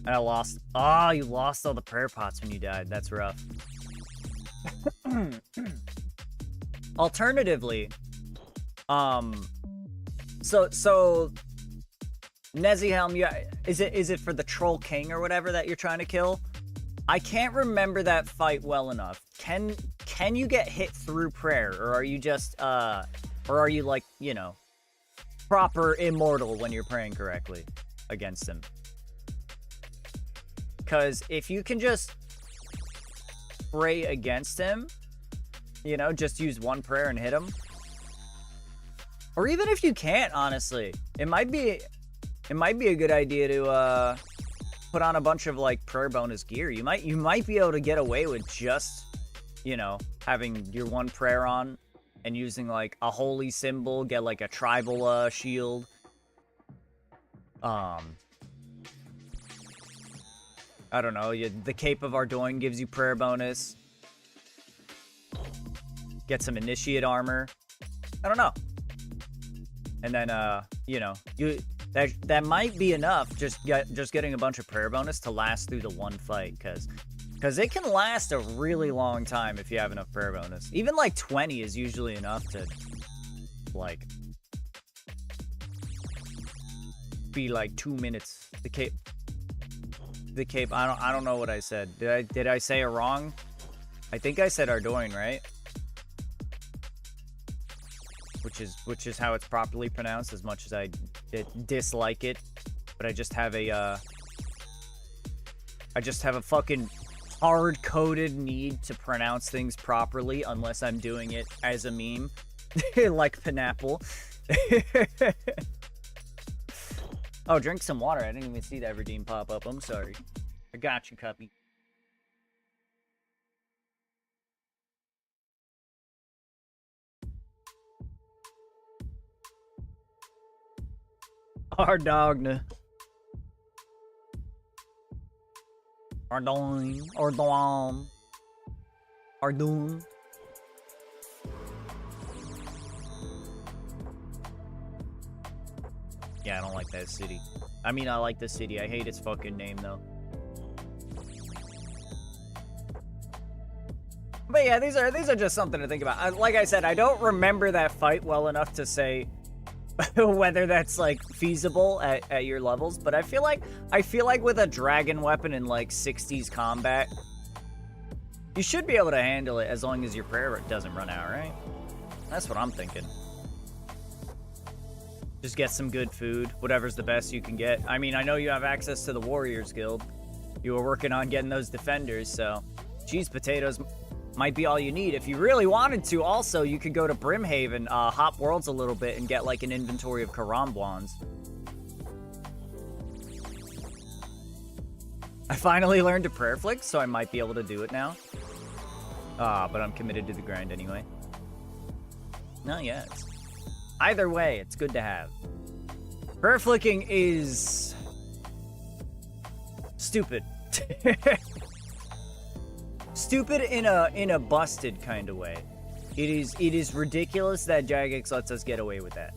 And I lost. Oh, you lost all the prayer pots when you died. That's rough. Alternatively, so Nezzy Helm, yeah, is it for the Troll King or whatever that you're trying to kill? I can't remember that fight well enough. Can can you get hit through prayer, or are you just or are you like, you know, proper immortal when you're praying correctly against him? Because if you can just pray against him, you know, just use one prayer and hit him. Or even if you can't, honestly, it might be a good idea to put on a bunch of like prayer bonus gear. You might be able to get away with just, you know, having your one prayer on and using like a holy symbol, get like a tribal shield. I don't know, the Cape of Ardoin gives you prayer bonus. Get some initiate armor. I don't know. And then you know, that might be enough, just getting a bunch of prayer bonus to last through the one fight, because it can last a really long time if you have enough prayer bonus. Even like 20 is usually enough to like be like 2 minutes. The cape I don't know what I said. Did I say it wrong? I think I said Ardoin, right? Which is how it's properly pronounced, as much as I dislike it. But I just have a fucking hard-coded need to pronounce things properly unless I'm doing it as a meme. Like Pineapple. Oh, drink some water. I didn't even see that redeem pop up. I'm sorry. I got you, Cuppy. Ardogna. Ardoin. Ardoin. Ardoin. Yeah, I don't like that city. I mean, I like the city. I hate its fucking name, though. But yeah, these are just something to think about. Like I said, I don't remember that fight well enough to say whether that's like feasible at your levels. But I feel like with a dragon weapon in like 60s combat, you should be able to handle it as long as your prayer doesn't run out, right? That's what I'm thinking. Just get some good food, whatever's the best you can get. I mean, I know you have access to the Warriors Guild. You were working on getting those defenders, so cheese potatoes might be all you need. If you really wanted to, also, you could go to Brimhaven, hop worlds a little bit, and get like an inventory of Karambwans. I finally learned to prayer flick, so I might be able to do it now. But I'm committed to the grind anyway. Not yet. Either way, it's good to have. Prayer flicking is stupid. Stupid in a busted kind of way. It is ridiculous that Jagex lets us get away with that.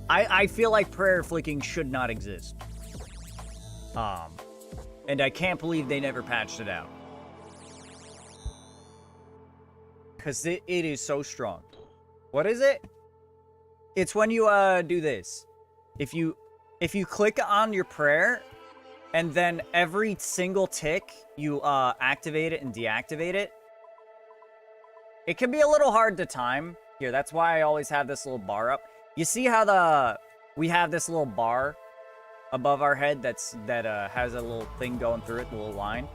I feel like prayer flicking should not exist. And I can't believe they never patched it out. Because it is so strong. What is it? It's when you do this. If you click on your prayer, and then every single tick you activate it and deactivate it, it can be a little hard to time. Here, that's why I always have this little bar up. You see how we have this little bar above our head that has a little thing going through it, the little line?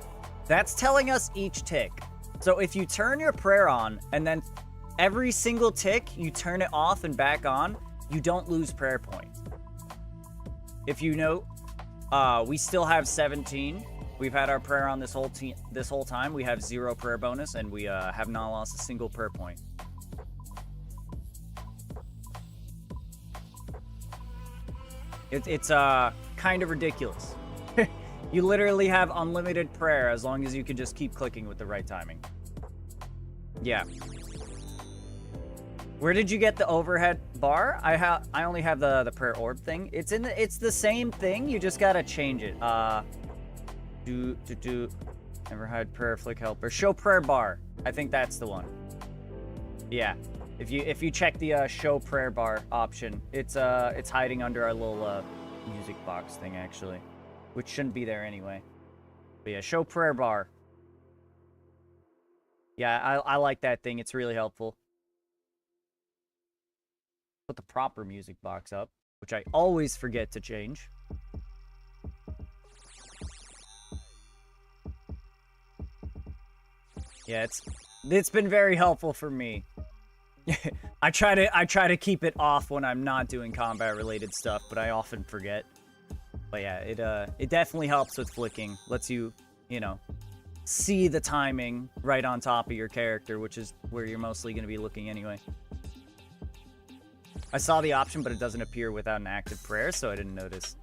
That's telling us each tick. So if you turn your prayer on, and then every single tick, you turn it off and back on, you don't lose prayer points. If you know, we still have 17. We've had our prayer on this whole time. We have 0 prayer bonus, and we have not lost a single prayer point. It's kind of ridiculous. You literally have unlimited prayer as long as you can just keep clicking with the right timing. Yeah. Where did you get the overhead bar? I only have the prayer orb thing. It's the same thing. You just gotta change it. Never had prayer flick helper. Show prayer bar. I think that's the one. Yeah. If you check the show prayer bar option, it's hiding under our little music box thing actually, which shouldn't be there anyway. But yeah, show prayer bar. Yeah, I like that thing. It's really helpful. Put the proper music box up, which I always forget to change. Yeah, it's been very helpful for me. I try to keep it off when I'm not doing combat related stuff, but I often forget. But yeah, it definitely helps with flicking. Lets you, you know, see the timing right on top of your character, which is where you're mostly going to be looking anyway. I saw the option, but it doesn't appear without an active prayer, so I didn't notice.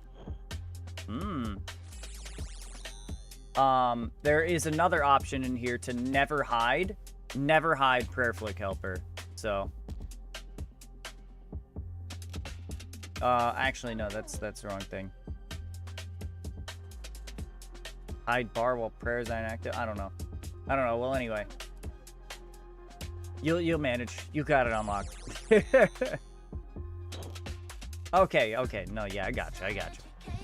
There is another option in here to never hide prayer flick helper. So, actually, no, that's the wrong thing. Hide bar while prayers are inactive. I don't know. Well, anyway, you'll manage. You got it unlocked. Okay. No, yeah, I got you.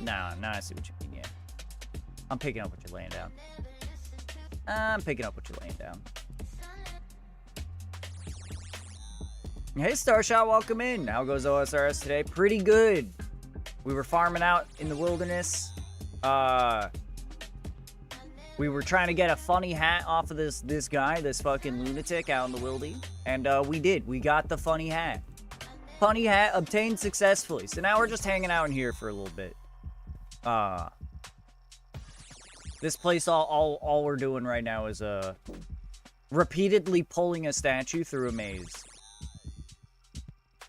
Now I see what you mean. Yeah, I'm picking up what you're laying down. Hey, Starshot, welcome in. How goes OSRS today? Pretty good. We were farming out in the wilderness. We were trying to get a funny hat off of this guy, this fucking lunatic out in the wildy. And we did. We got the funny hat. Funny hat obtained successfully. So now we're just hanging out in here for a little bit. This place, all we're doing right now is repeatedly pulling a statue through a maze.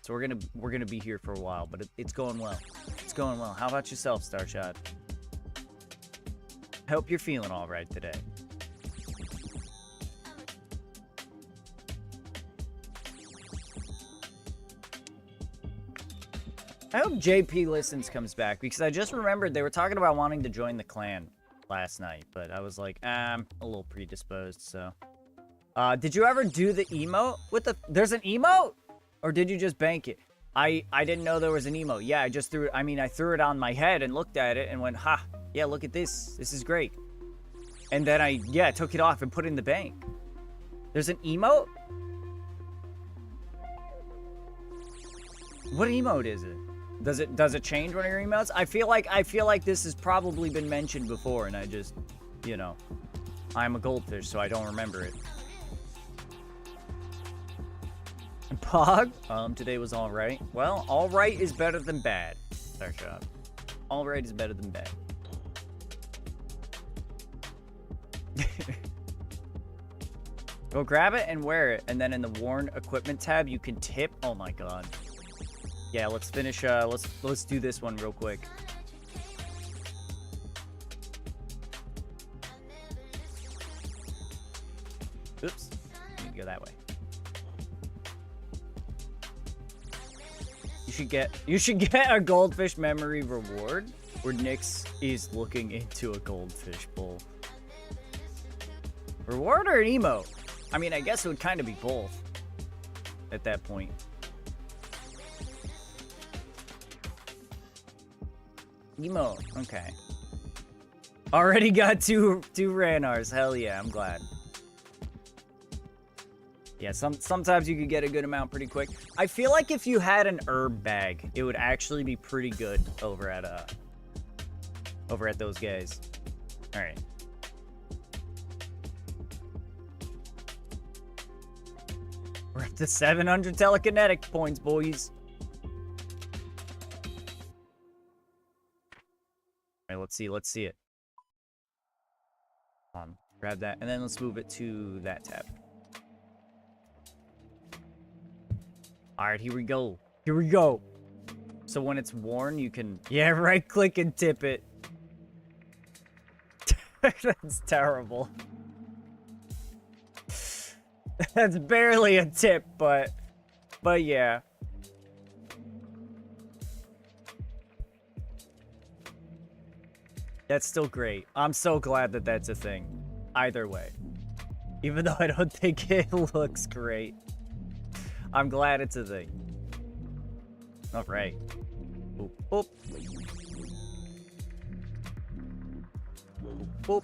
So we're gonna be here for a while, but it's going well. It's going well. How about yourself, Starshot? I hope you're feeling all right today. I hope JP Listens comes back, because I just remembered they were talking about wanting to join the clan last night, but I was like, I'm a little predisposed, so. Did you ever do the emote with the... There's an emote? Or did you just bank it? I didn't know there was an emote. Yeah, I just threw it... I threw it on my head and looked at it and went, ha, yeah, look at this. This is great. And then I took it off and put it in the bank. There's an emote? What emote is it? Does it change one of your emotes? I feel like this has probably been mentioned before, and I just, you know, I'm a goldfish, so I don't remember it. Pog? Today was alright. Well, alright is better than bad. Starshot. Alright is better than bad. Go grab it and wear it, and then in the worn equipment tab, you can tip. Oh my god. Yeah, let's finish, let's do this one real quick. Oops. Need to go that way. You should get a goldfish memory reward where Nyx is looking into a goldfish bowl. Reward or an emote? I mean, I guess it would kind of be both at that point. Emote, okay. Already got two Ranars. Hell yeah, I'm glad. Yeah, sometimes you could get a good amount pretty quick. I feel like if you had an herb bag, it would actually be pretty good over at those guys. All right. We're up to 700 telekinetic points, boys. All right, let's see it. Grab that, and then let's move it to that tab. All right, here we go. So when it's worn, you can, right click and tip it. That's terrible. That's barely a tip, but yeah. That's still great. I'm so glad that that's a thing. Either way. Even though I don't think it looks great. I'm glad it's a thing. All right. Boop, boop. Boop, boop.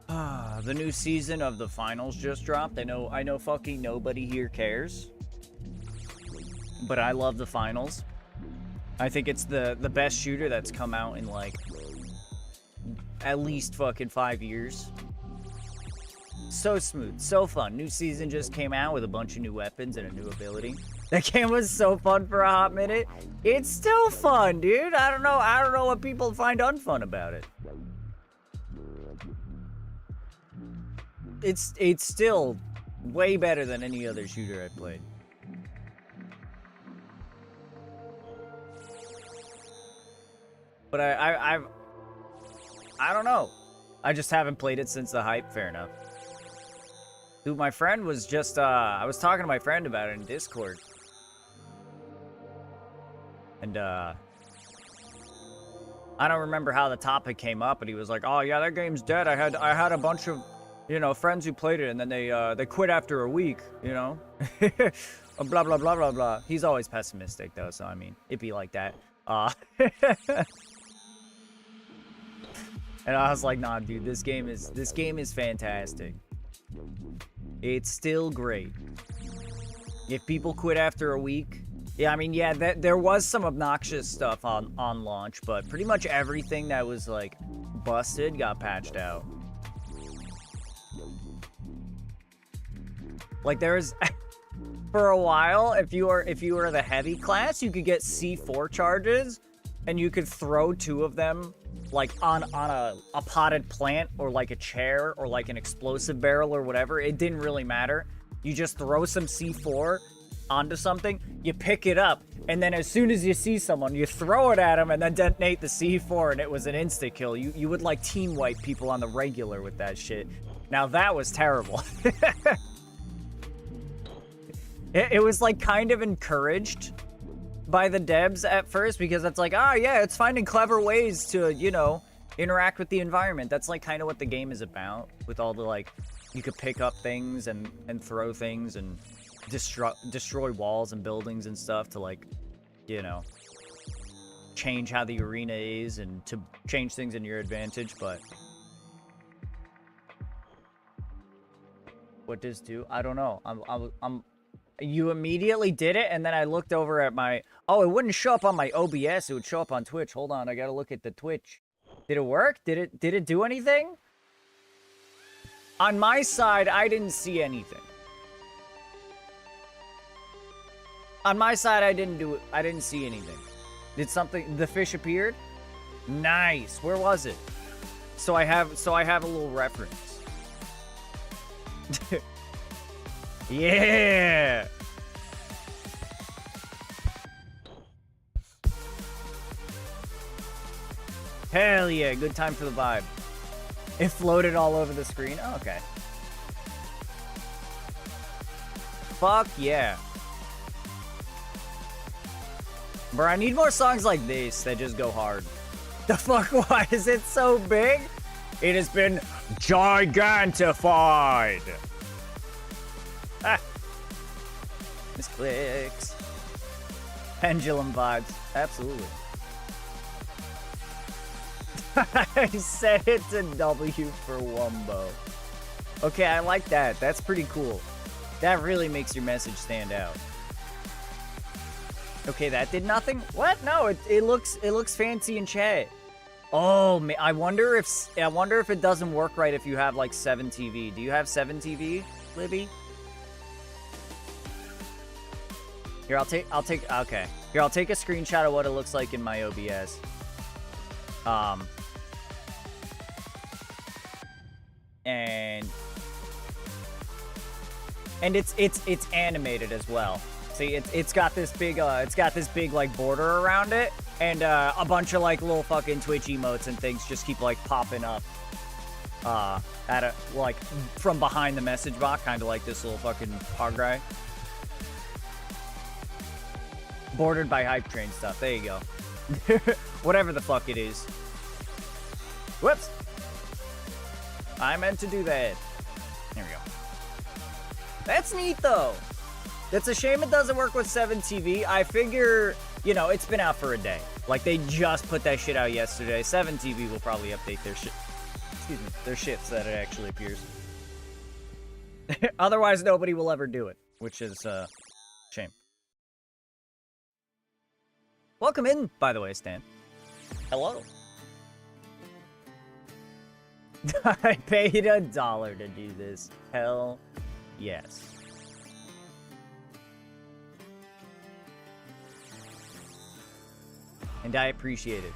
The new season of the finals just dropped. I know fucking nobody here cares. But I love the finals. I think it's the best shooter that's come out in like at least fucking 5 years. So smooth, so fun. New season just came out with a bunch of new weapons and a new ability. That game was so fun for a hot minute. It's still fun, dude. I don't know what people find unfun about it. It's still way better than any other shooter I've played. But I don't know. I just haven't played it since the hype. Fair enough. Dude, my friend was just I was talking to my friend about it in Discord. And I don't remember how the topic came up, but he was like, "Oh yeah, that game's dead. I had a bunch of, you know, friends who played it, and then they quit after a week, you know." Blah blah blah blah blah. He's always pessimistic though, so I mean, it'd be like that. And I was like, "Nah, dude, this game is fantastic. It's still great. If people quit after a week." Yeah, I mean, yeah, there was some obnoxious stuff on launch, but pretty much everything that was, like, busted got patched out. Like, there's... For a while, if you were the heavy class, you could get C4 charges, and you could throw 2 of them, like, on a potted plant, or, like, a chair, or, like, an explosive barrel, or whatever. It didn't really matter. You just throw some C4... onto something, you pick it up, and then as soon as you see someone, you throw it at them and then detonate the C4, and it was an insta kill. You would like team wipe people on the regular with that shit. Now that was terrible. It was like kind of encouraged by the devs at first, because it's like, yeah, it's finding clever ways to, you know, interact with the environment. That's like kind of what the game is about, with all the like, you could pick up things and throw things and destroy walls and buildings and stuff to, like, you know, change how the arena is and to change things in your advantage. But what does do? I don't know. You immediately did it, and then I looked over at my... Oh, it wouldn't show up on my OBS. It would show up on Twitch. Hold on, I gotta look at the Twitch. Did it work? Did it do anything? On my side, I didn't see anything. On my side, I didn't see anything. Did something... The fish appeared? Nice. Where was it? So I have a little reference. Yeah! Hell yeah, good time for the vibe. It floated all over the screen? Oh, okay. Fuck yeah. Bro, I need more songs like this that just go hard. The fuck, why is it so big? It has been gigantified. Ah. Misclicks. Pendulum vibes. Absolutely. I set it to W for Wumbo. Okay, I like that. That's pretty cool. That really makes your message stand out. Okay, that did nothing? What? No, it looks fancy in chat. Oh man, I wonder if it doesn't work right if you have like 7 TV. Do you have 7 TV, Libby? Here, okay. Here, I'll take a screenshot of what it looks like in my OBS. And it's animated as well. See, it's got this big like border around it, and a bunch of like little fucking Twitch emotes and things just keep like popping up like from behind the message box, kind of like this little fucking hog guy. Bordered by hype train stuff. There you go. Whatever the fuck it is. Whoops. I meant to do that. There we go. That's neat though. That's a shame it doesn't work with 7 TV. I figure, you know, it's been out for a day. Like, they just put that shit out yesterday. 7 TV will probably update their shit Excuse me. There's shits that it actually appears. Otherwise, nobody will ever do it, which is shame. Welcome in, by the way, Stan. Hello. I paid $1 to do this. Hell yes. And I appreciate it.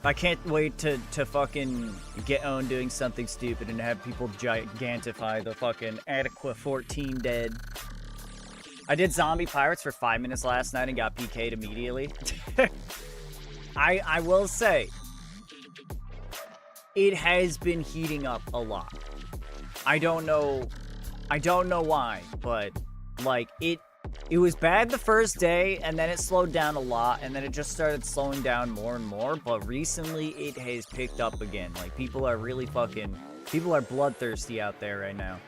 I can't wait to fucking get owned doing something stupid and have people gigantify the fucking Adequa 14 dead. I did Zombie Pirates for 5 minutes last night and got PK'd immediately. I will say, it has been heating up a lot. I don't know why, but like it was bad the first day and then it slowed down a lot and then it just started slowing down more and more, but recently it has picked up again. Like people are bloodthirsty out there right now.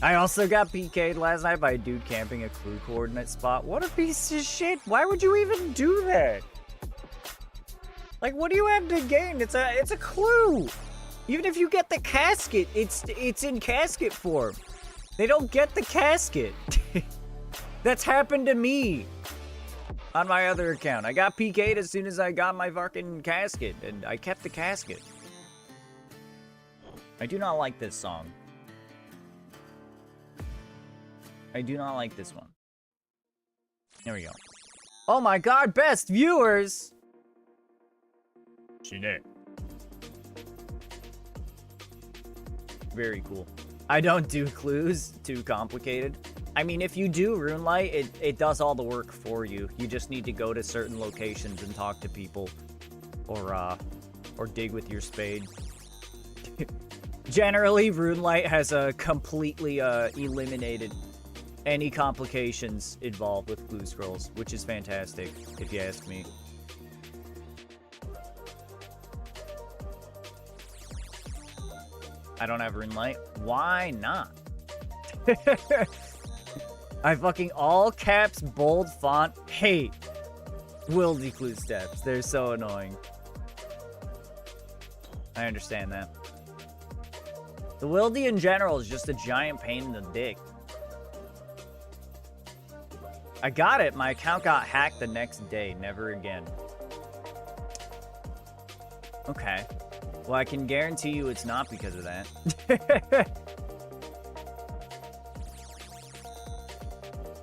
I also got PK'd last night by a dude camping a clue coordinate spot. What a piece of shit. Why would you even do that? Like, what do you have to gain? It's a clue. Even if you get the casket, it's in casket form. They don't get the casket. That's happened to me on my other account. I got PK'd as soon as I got my fucking casket, and I kept the casket. I do not like this song. I do not like this one. There we go. Oh my god, best viewers! Shit. Very cool. I don't do clues, too complicated. I mean, if you do RuneLight, it does all the work for you. You just need to go to certain locations and talk to people. Or dig with your spade. Generally, RuneLight has completely eliminated any complications involved with clue scrolls, which is fantastic, if you ask me. I don't have RuneLight. Why not? I fucking all caps, bold font, hate wildy clue steps. They're so annoying. I understand that. The wildy in general is just a giant pain in the dick. I got it. My account got hacked the next day. Never again. Okay. Well, I can guarantee you it's not because of that.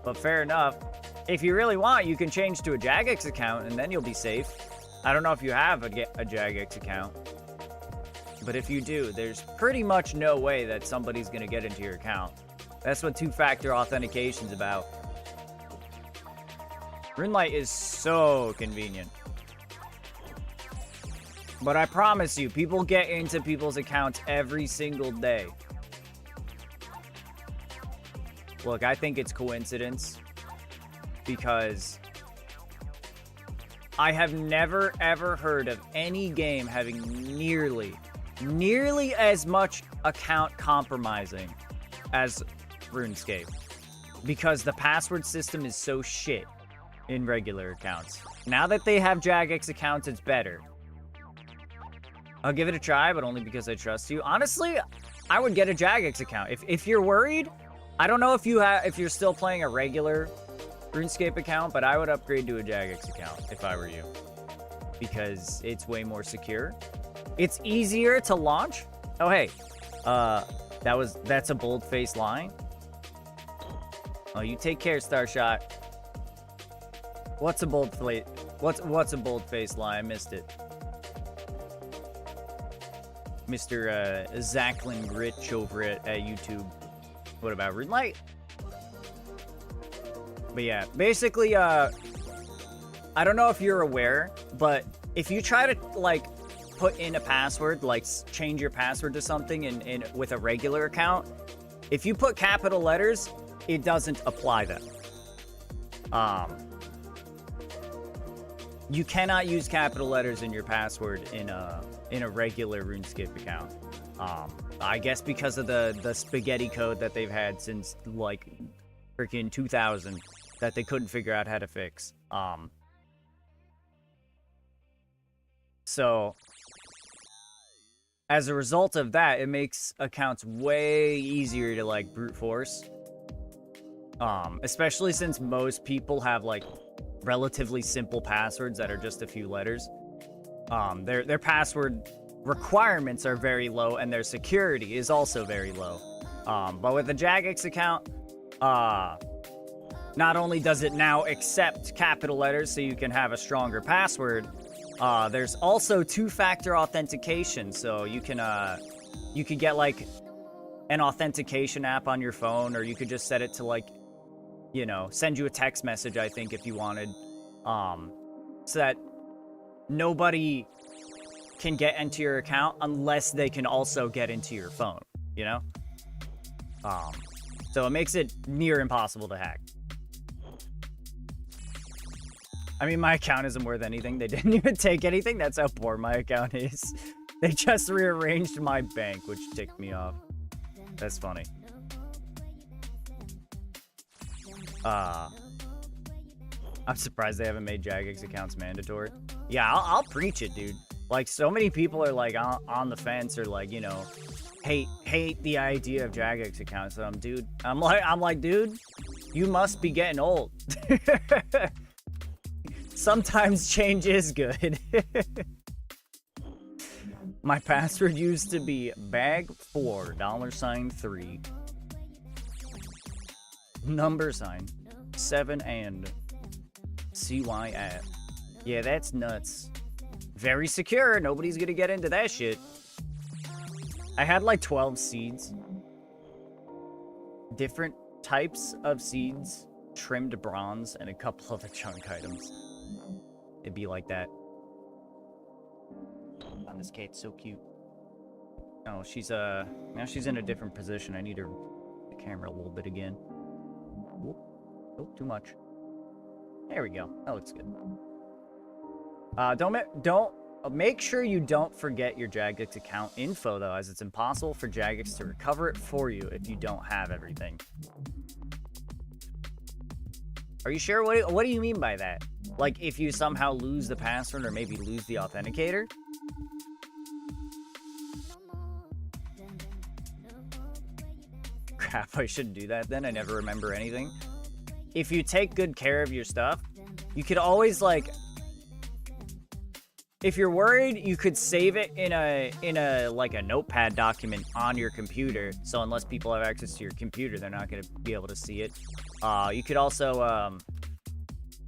But fair enough. If you really want, you can change to a Jagex account and then you'll be safe. I don't know if you have a Jagex account. But if you do, there's pretty much no way that somebody's going to get into your account. That's what two-factor authentication's about. RuneLight is so convenient. But I promise you, people get into people's accounts every single day. Look, I think it's coincidence. Because I have never, ever heard of any game having nearly as much account compromising as RuneScape. Because the password system is so shit in regular accounts. Now that they have Jagex accounts, it's better. I'll give it a try, but only because I trust you. Honestly, I would get a Jagex account. If you're worried, I don't know if you're still playing a regular RuneScape account, but I would upgrade to a Jagex account if I were you. Because it's way more secure. It's easier to launch. Oh, hey. That's a bold-faced line. Oh, you take care, Starshot. What's a bold-faced lie? I missed it. Mr. Zachlin Gritch over at YouTube. What about RuneLight? But yeah, basically, I don't know if you're aware, but if you try to, like, put in a password, like, change your password to something with a regular account, if you put capital letters, it doesn't apply them. You cannot use capital letters in your password in a regular RuneScape account. I guess because of the spaghetti code that they've had since like freaking 2000. that they couldn't figure out how to fix. So as a result of that, it makes accounts way easier to like brute force. Especially since most people have like relatively simple passwords that are just a few letters. Their password requirements are very low and their security is also very low. But with the Jagex account, not only does it now accept capital letters so you can have a stronger password, there's also two-factor authentication. So you can get like an authentication app on your phone, or you could just set it to like, you know, send you a text message, I think, if you wanted, so that nobody can get into your account unless they can also get into your phone, you know? So it makes it near impossible to hack. I mean, my account isn't worth anything. They didn't even take anything. That's how poor my account is. They just rearranged my bank, which ticked me off. That's funny. I'm surprised they haven't made Jagex accounts mandatory. Yeah, I'll preach it, dude. Like, so many people are like on the fence, or like, you know, hate the idea of Jagex accounts. So I'm like, dude, you must be getting old. Sometimes change is good. My password used to be bag4 $3 $7 and CY at. Yeah, that's nuts. Very secure. Nobody's gonna get into that shit. I had like 12 seeds. Different types of seeds, trimmed bronze, and a couple other junk items. It'd be like that. Oh, this Kate's so cute. Oh, she's now she's in a different position. I need her the camera a little bit again. Whoop. Oh, too much. There we go. That looks good. Don't make sure you don't forget your Jagex account info though, as it's impossible for Jagex to recover it for you if you don't have everything. Are you sure? What do you mean by that? Like, if you somehow lose the password or maybe lose the authenticator? Crap, I shouldn't do that then. I never remember anything. If you take good care of your stuff, you could always, like, if you're worried, you could save it in a like a notepad document on your computer. So unless people have access to your computer, they're not going to be able to see it. You could also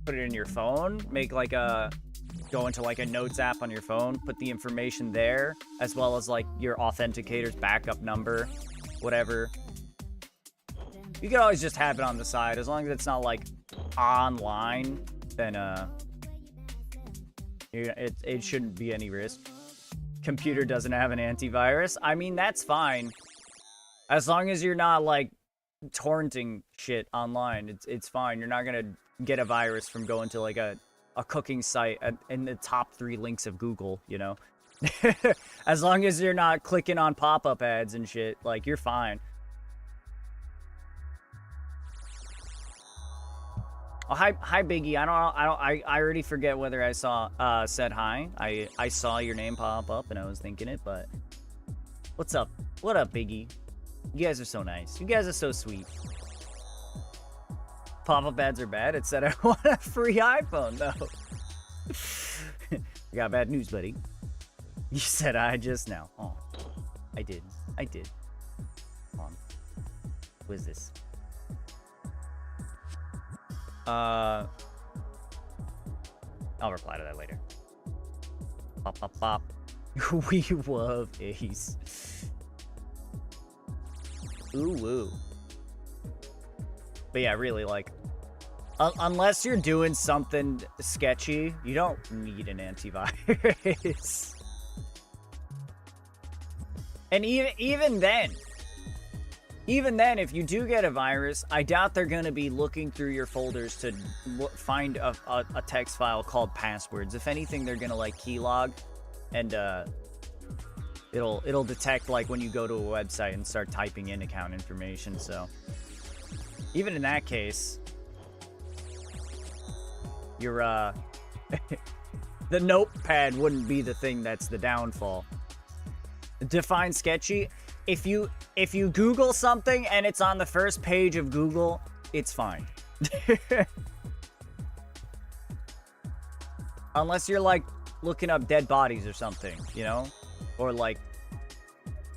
put it in your phone, make like go into like a notes app on your phone, put the information there, as well as like your authenticator's backup number, whatever. You could always just have it on the side, as long as it's not like online, then it shouldn't be any risk. Computer doesn't have an antivirus. I mean, that's fine, as long as you're not like torrenting shit online. It's fine. You're not gonna get a virus from going to like a cooking site in the top 3 links of Google, you know. As long as you're not clicking on pop-up ads and shit, like, you're fine. Oh, hi Biggie. I already forget whether I said hi. I saw your name pop up and I was thinking it, but what's up? What up, Biggie? You guys are so nice. You guys are so sweet. Pop-up ads are bad. It said I want a free iPhone, though. I got bad news, buddy. You said I just now. Oh, I did. Come on. What is this? I'll reply to that later. Pop, pop, pop. We love Ace. Ooh, woo. But yeah, really, like, unless you're doing something sketchy, you don't need an antivirus. And even then, if you do get a virus, I doubt they're going to be looking through your folders to find a text file called passwords. If anything, they're going to like keylog, and it'll detect like when you go to a website and start typing in account information. So even in that case, your the notepad wouldn't be the thing that's the downfall. Define sketchy. If you Google something and it's on the first page of Google, it's fine. Unless you're like looking up dead bodies or something, you know? Or like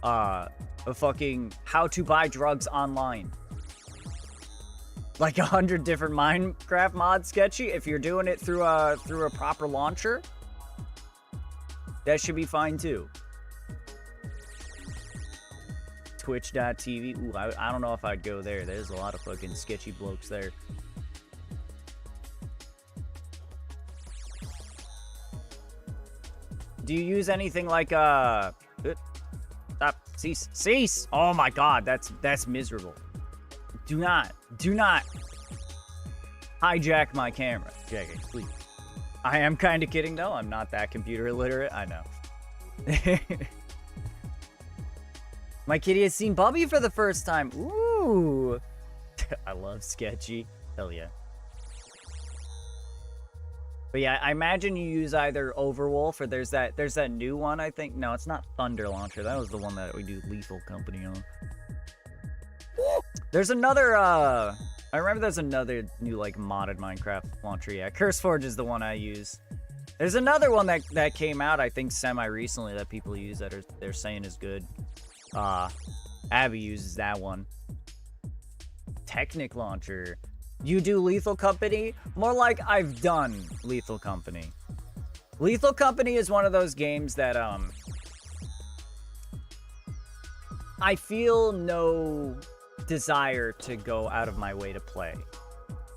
a fucking how to buy drugs online. Like 100 different Minecraft mods sketchy. If you're doing it through a proper launcher, that should be fine too. Twitch.tv. Ooh, I don't know if I'd go there. There's a lot of fucking sketchy blokes there. Do you use anything like stop, cease. Oh my god, that's miserable. Do not hijack my camera. Jack, please. I am kind of kidding though. I'm not that computer illiterate. I know. My kitty has seen Bubby for the first time. Ooh. I love sketchy. Hell yeah. But yeah, I imagine you use either Overwolf or there's that new one, I think. No, it's not Thunder Launcher. That was the one that we do Lethal Company on. There's another, I remember there's another new, like, modded Minecraft launcher. Yeah, CurseForge is the one I use. There's another one that came out, I think, semi-recently that people use that they're saying is good. Abby uses that one. Technic Launcher. You do Lethal Company? More like I've done Lethal Company. Lethal Company is one of those games that, I feel no desire to go out of my way to play.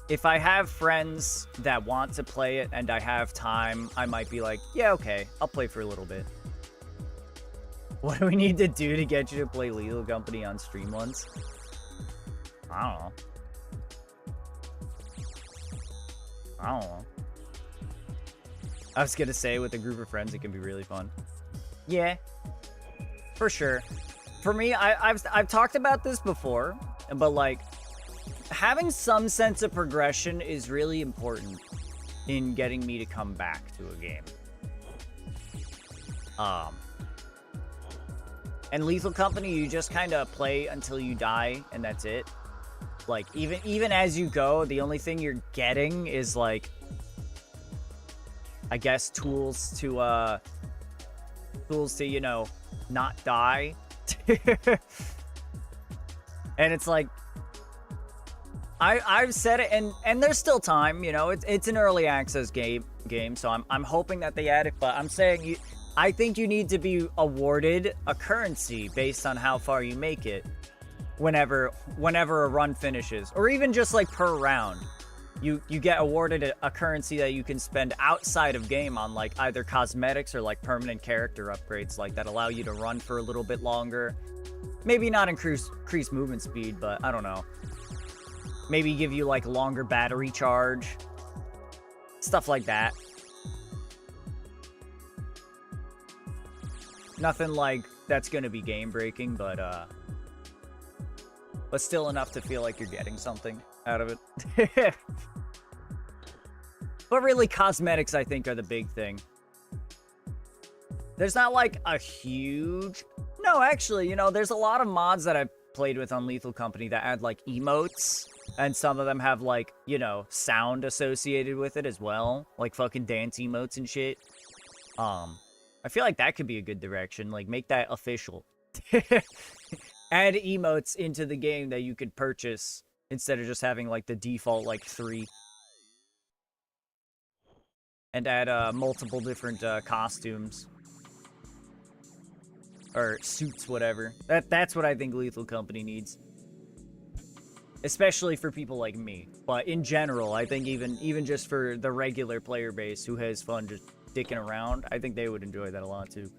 If I have friends that want to play it and I have time, I might be like, yeah, okay, I'll play for a little bit. What do we need to do to get you to play Lethal Company on stream once? I don't know. I was gonna say with a group of friends it can be really fun. Yeah, for sure. For me, I've talked about this before, but like having some sense of progression is really important in getting me to come back to a game. And Lethal Company, you just kind of play until you die, and that's it. Like, even as you go, the only thing you're getting is, like, I guess tools to, you know, not die. And it's like, I've said it, and there's still time, you know, it's an early access game, so I'm hoping that they add it, but I'm saying I think you need to be awarded a currency based on how far you make it whenever a run finishes, or even just like per round. You get awarded a currency that you can spend outside of game on like either cosmetics or like permanent character upgrades like that allow you to run for a little bit longer. Maybe not increase movement speed, but I don't know. Maybe give you like longer battery charge. Stuff like that. Nothing like that's gonna be game breaking, but still enough to feel like you're getting something out of it. But really, cosmetics, I think, are the big thing. There's not like a huge... No, actually, you know, there's a lot of mods that I've played with on Lethal Company that add like emotes, and some of them have like, you know, sound associated with it as well, like fucking dance emotes and shit. I feel like that could be a good direction, like make that official. Add emotes into the game that you could purchase instead of just having like the default like 3. And add multiple different costumes. Or suits, whatever. That's what I think Lethal Company needs. Especially for people like me. But in general, I think even just for the regular player base who has fun just dicking around, I think they would enjoy that a lot too.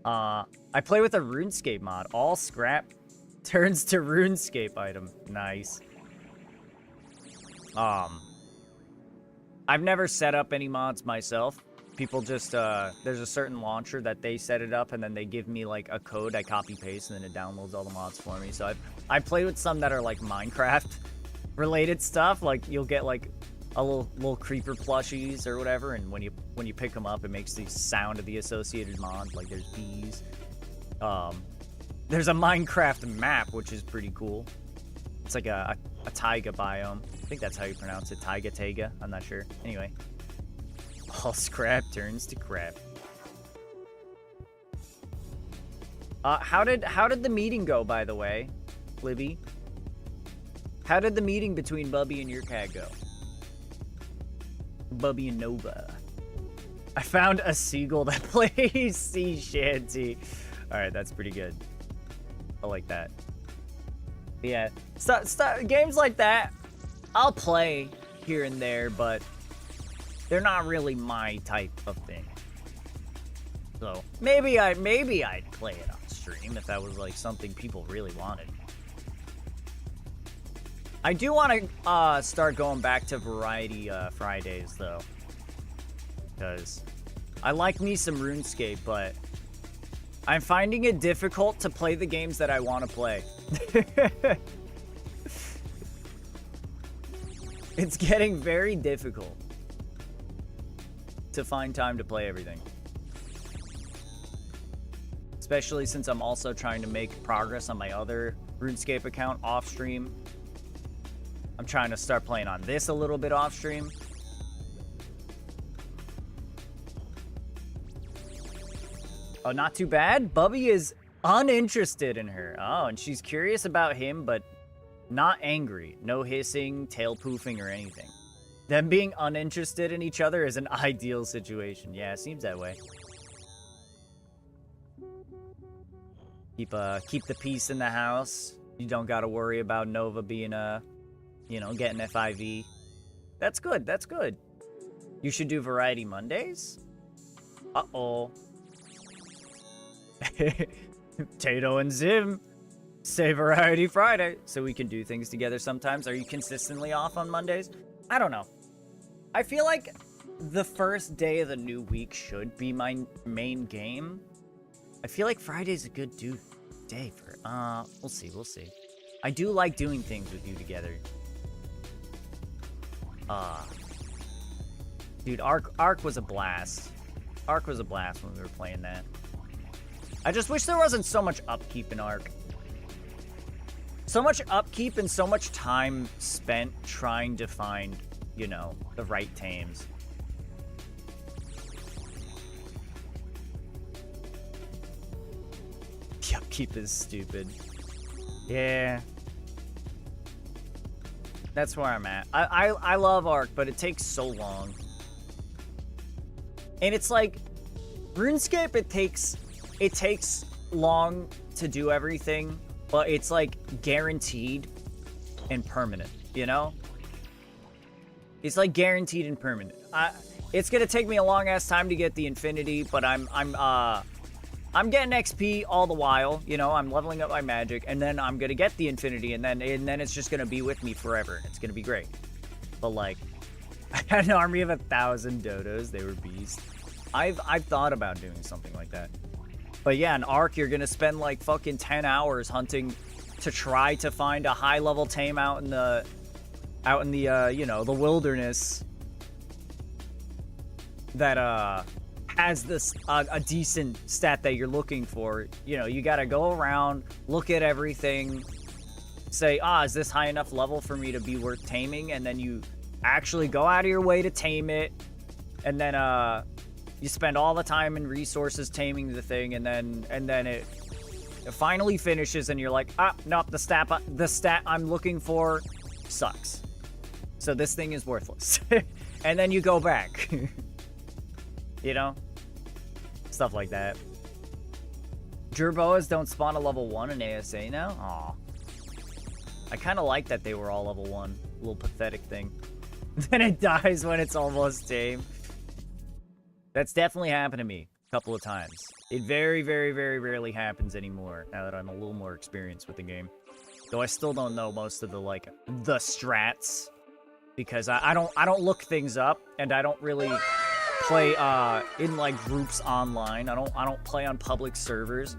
I play with a RuneScape mod. All scrap turns to RuneScape item. Nice. I've never set up any mods myself. People just, there's a certain launcher that they set it up, and then they give me, like, a code I copy-paste, and then it downloads all the mods for me. So I've played with some that are, like, Minecraft-related stuff. Like, you'll get, like, little creeper plushies or whatever, and when you pick them up, it makes the sound of the associated mod. Like there's bees. There's a Minecraft map, which is pretty cool. It's like a taiga biome. I think that's how you pronounce it. Taiga. I'm not sure. Anyway. All scrap turns to crap. How did the meeting go, by the way, Libby? How did the meeting between Bubby and your cat go? Bubby and Nova. I found a seagull that plays sea shanty. Alright, that's pretty good. I like that. Yeah, games like that, I'll play here and there, but they're not really my type of thing. So maybe I'd play it on stream if that was like something people really wanted. I do want to start going back to Variety Fridays though, because I like me some RuneScape, but I'm finding it difficult to play the games that I want to play. It's getting very difficult to find time to play everything. Especially since I'm also trying to make progress on my other RuneScape account off stream. I'm trying to start playing on this a little bit off stream. Oh, not too bad. Bubby is uninterested in her. Oh, and she's curious about him, but not angry. No hissing, tail poofing, or anything. Them being uninterested in each other is an ideal situation. Yeah, it seems that way. Keep the peace in the house. You don't gotta worry about Nova being getting FIV. That's good. That's good. You should do Variety Mondays. Uh-oh. Tato and Zim say Variety Friday, so we can do things together sometimes. Are you consistently off on Mondays? I don't know. I feel like the first day of the new week should be my main game. I feel like Friday's a good day for we'll see. I do like doing things with you together. Dude, Ark was a blast. Ark was a blast when we were playing that. I just wish there wasn't so much upkeep in Ark. So much upkeep and so much time spent trying to find, the right tames. The upkeep is stupid. Yeah. That's where I'm at. I love Ark, but it takes so long. And it's like, RuneScape, it takes long to do everything, but it's like guaranteed and permanent, It's like guaranteed and permanent. It's gonna take me a long ass time to get the Infinity, but I'm getting XP all the while, I'm leveling up my magic, and then I'm gonna get the Infinity, and then it's just gonna be with me forever. It's gonna be great. But like, I had an army of 1,000 dodos. They were beasts. I've thought about doing something like that. But yeah, in Ark, you're gonna spend like fucking 10 hours hunting to try to find a high level tame out in the the wilderness that has this a decent stat that you're looking for. You gotta go around, look at everything, say, is this high enough level for me to be worth taming? And then you actually go out of your way to tame it, and then you spend all the time and resources taming the thing, and then it finally finishes, and you're like, nope, the stat I'm looking for sucks. So this thing is worthless. And then you go back. Stuff like that. Jerboas don't spawn a level 1 in ASA now? Aw. I kind of like that they were all level 1. A little pathetic thing. Then it dies when it's almost tame. That's definitely happened to me a couple of times. It very, very, very rarely happens anymore now that I'm a little more experienced with the game. Though I still don't know most of the strats, because I don't look things up, and I don't really play in groups online. I don't play on public servers.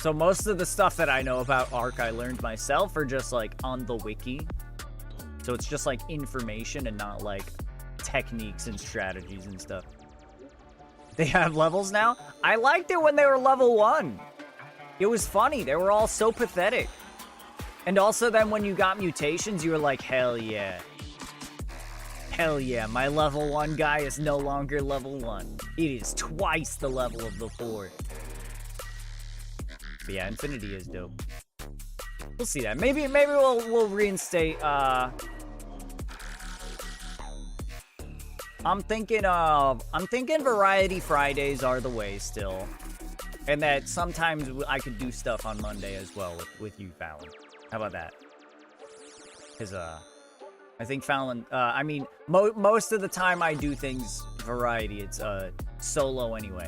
So most of the stuff that I know about Ark I learned myself, or just on the wiki. So it's just like information and not like techniques and strategies and stuff. They have levels now? I liked it when they were level 1. It was funny. They were all so pathetic. And also then when you got mutations, you were like, hell yeah. Hell yeah, my level 1 guy is no longer level 1. It is twice the level of before. But yeah, Infinity is dope. We'll see that. Maybe we'll reinstate I'm thinking Variety Fridays are the way still. And that sometimes I could do stuff on Monday as well with you, Fallon. How about that? Because, I think Fallon, I mean, most of the time I do things variety. It's, solo anyway.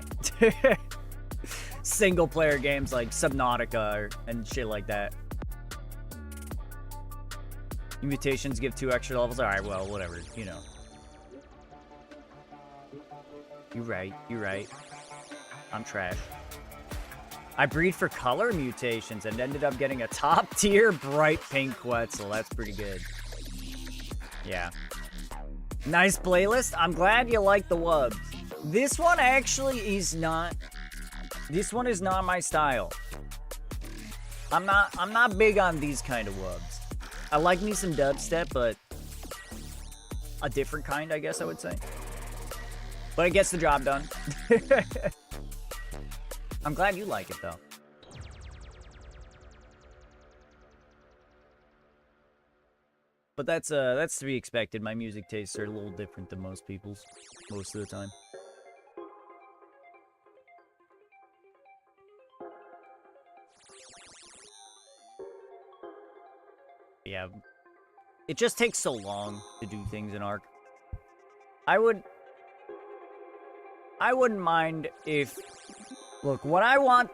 Single player games like Subnautica and shit like that. Mutations give 2 extra levels. Alright, well, whatever, you know. You're right. I'm trash. I breed for color mutations and ended up getting a top tier bright pink Quetzal. That's pretty good. Yeah. Nice playlist. I'm glad you like the wubs. This one actually is not... This one is not my style. I'm not big on these kind of wubs. I like me some dubstep, but... a different kind, I guess I would say. But it gets the job done. I'm glad you like it, though. But that's to be expected. My music tastes are a little different than most people's, most of the time. Yeah. It just takes so long to do things in Ark. I wouldn't mind if... Look, what I want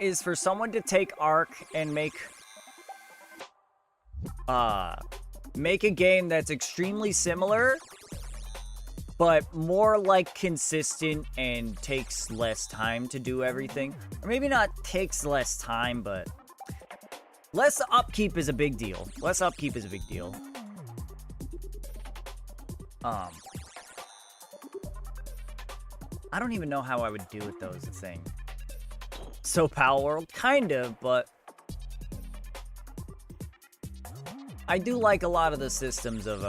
is for someone to take Ark and make a game that's extremely similar, but more like consistent and takes less time to do everything. Or maybe not takes less time, but less upkeep is a big deal. I don't even know how I would do it, though, is the thing. So, Power World, kind of, but... I do like a lot of the systems of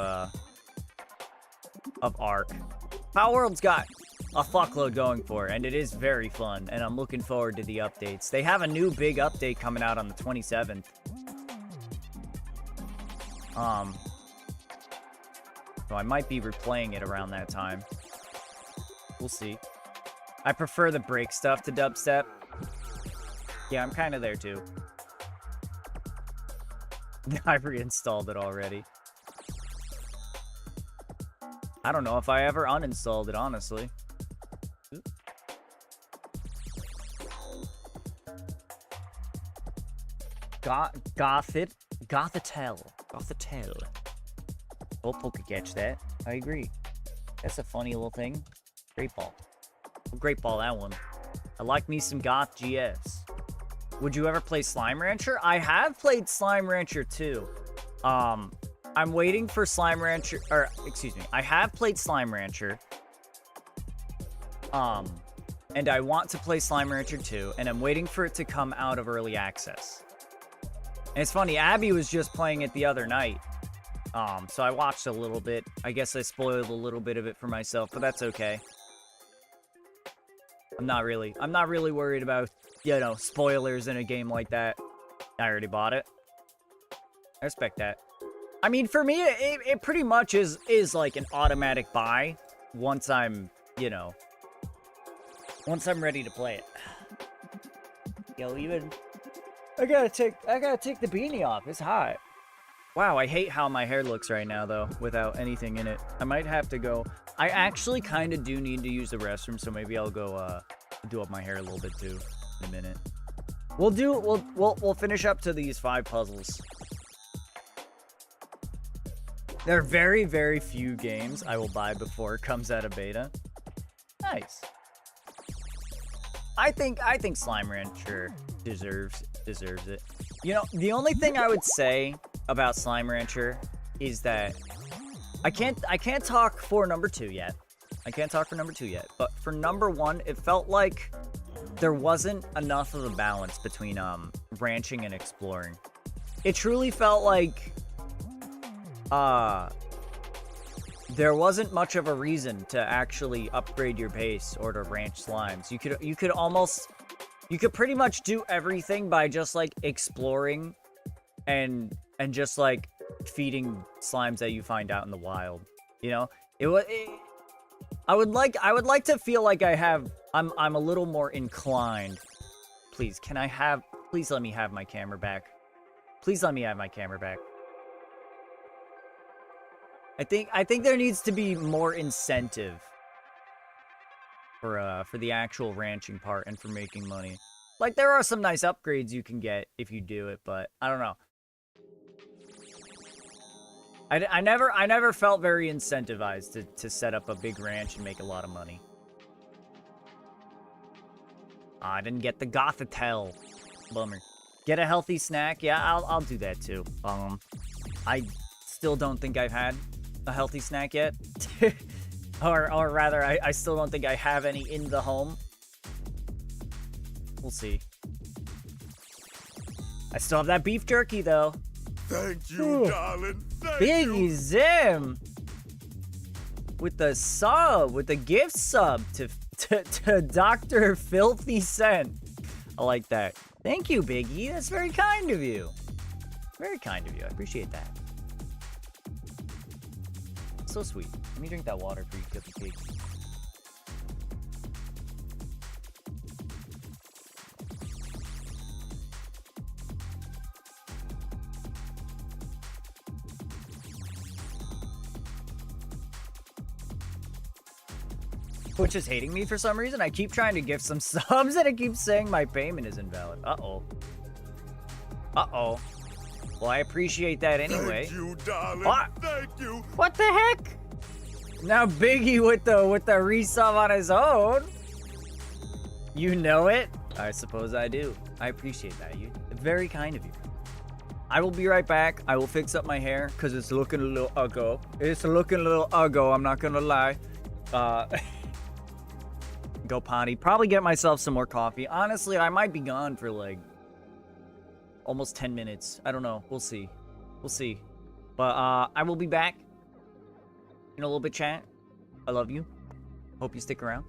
Ark. Power World's got a fuckload going for it, and it is very fun, and I'm looking forward to the updates. They have a new big update coming out on the 27th. So I might be replaying it around that time. We'll see. I prefer the break stuff to dubstep. Yeah, I'm kind of there too. I reinstalled it already. I don't know if I ever uninstalled it, honestly. Gothatel. Oh, Poke catch that. I agree. That's a funny little thing. Great ball. Great ball, that one. I like me some Goth GS. Would you ever play Slime Rancher? I have played Slime Rancher too. I'm waiting for Slime Rancher, or excuse me, I have played Slime Rancher. And I want to play Slime Rancher 2, and I'm waiting for it to come out of early access. And it's funny, Abby was just playing it the other night. So I watched a little bit. I guess I spoiled a little bit of it for myself, but that's okay. I'm not really worried about, you know, spoilers in a game like that. I already bought it. I respect that. I mean, for me, it pretty much is like an automatic buy once I'm, you know, once I'm ready to play it. Yo, even I gotta take the beanie off. It's hot. Wow, I hate how my hair looks right now, though, without anything in it. I might have to go... I actually kind of do need to use the restroom, so maybe I'll go, do up my hair a little bit, too, in a minute. We'll finish up to these 5 puzzles. There are very, very few games I will buy before it comes out of beta. Nice. I think Slime Rancher deserves it. You know, the only thing I would say about Slime Rancher is that I can't talk for number 2 yet. I can't talk for number 2 yet, but for number 1, it felt like there wasn't enough of a balance between ranching and exploring. It truly felt like there wasn't much of a reason to actually upgrade your base or to ranch slimes. You could pretty much do everything by just like exploring and just like feeding slimes that you find out in the wild. You know, I would like to feel like I'm a little more inclined. Please let me have my camera back. Please let me have my camera back. I think there needs to be more incentive for the actual ranching part and for making money. Like, there are some nice upgrades you can get if you do it, but I don't know. I never felt very incentivized to set up a big ranch and make a lot of money. I didn't get the Gothitelle. Bummer. Get a healthy snack? Yeah, I'll do that too. I still don't think I've had a healthy snack yet. or rather, I still don't think I have any in the home. We'll see. I still have that beef jerky, though. Thank you, darling. Thank Big you. Zim! With the gift sub to Dr. Filthy Scent. I like that. Thank you, Biggie. That's very kind of you. Very kind of you. I appreciate that. So sweet. Let me drink that water for you, get the cake. Twitch is hating me for some reason. I keep trying to gift some subs and it keeps saying my payment is invalid. Uh-oh. Uh-oh. Well, I appreciate that anyway. Thank you, darling. What? Thank you. What the heck? Now Biggie with the resub on his own. You know it? I suppose I do. I appreciate that. You very kind of you. I will be right back. I will fix up my hair because it's looking a little uggo. It's looking a little uggo, I'm not gonna lie. Go potty. Probably get myself some more coffee. Honestly, I might be gone for like almost 10 minutes. I don't know. We'll see. We'll see. But I will be back in a little bit, chat. I love you. Hope you stick around.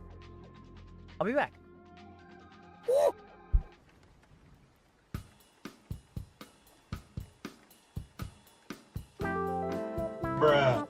I'll be back. Bruh.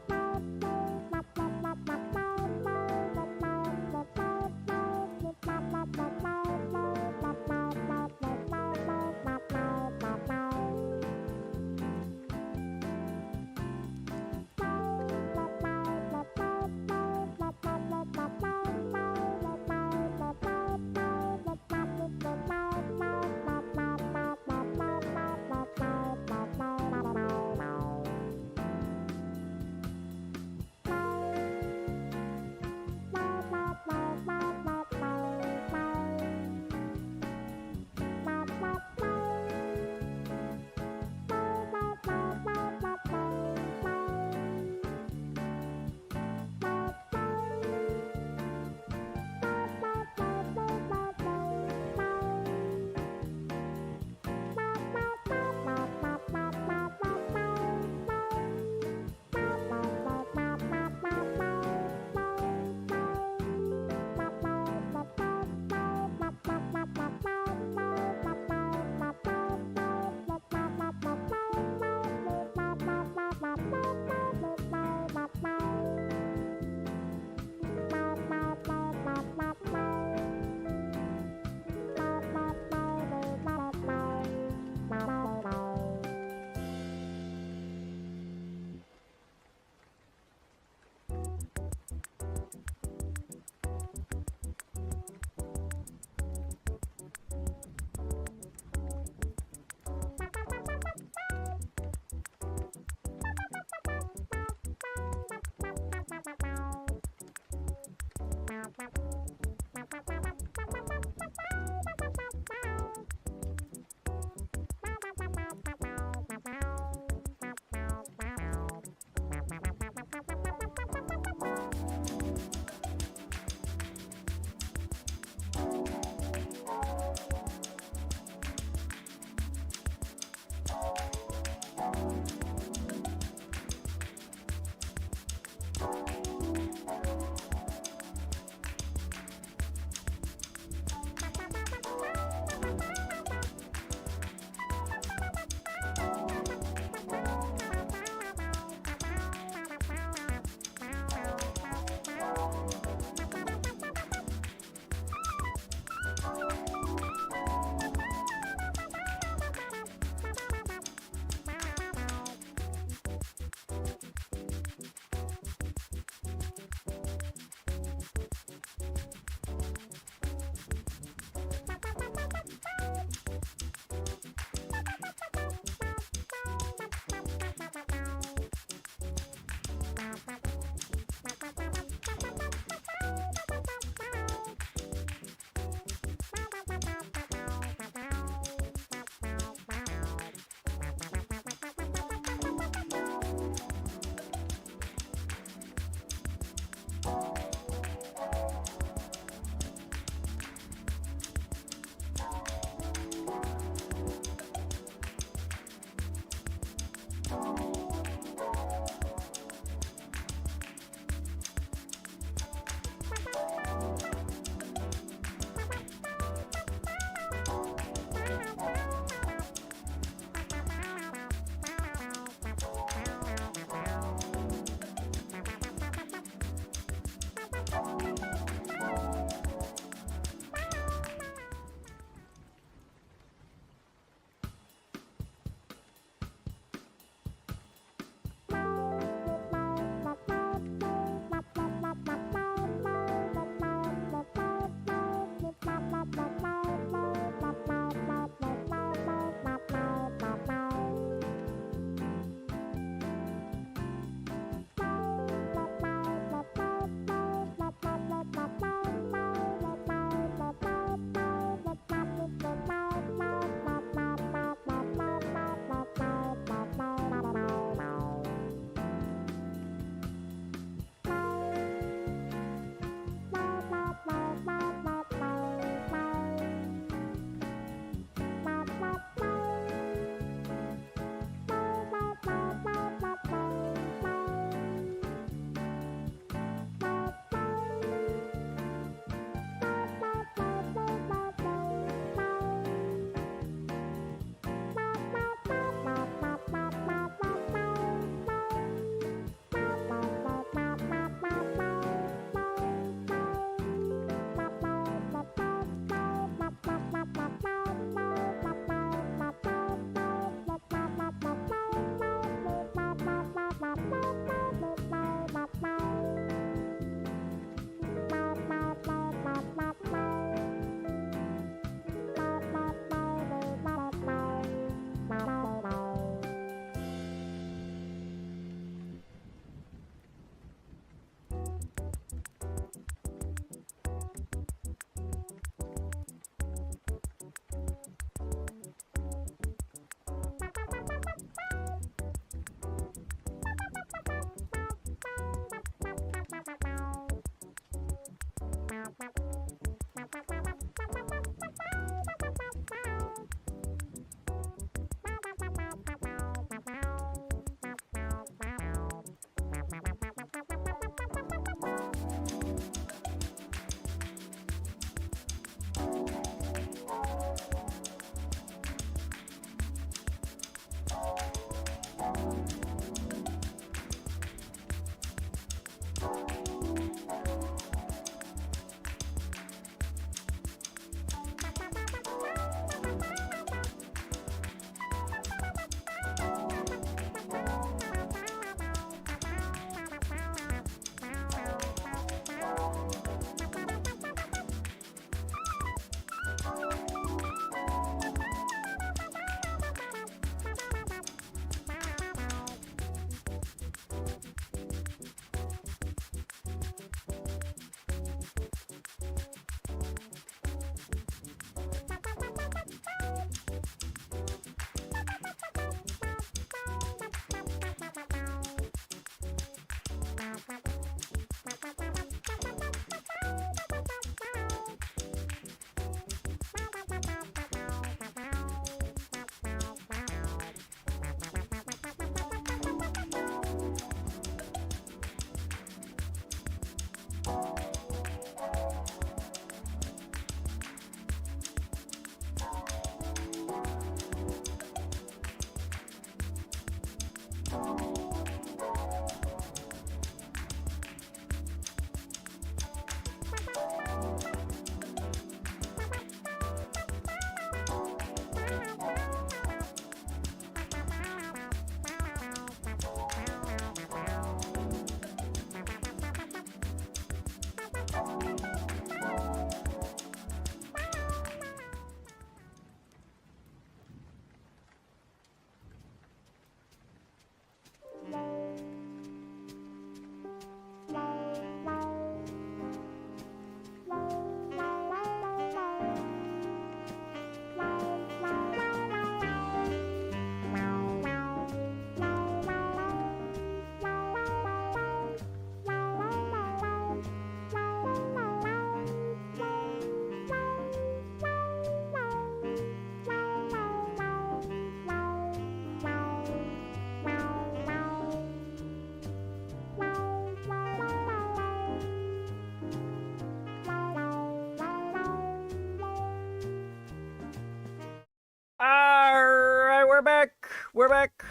We're back.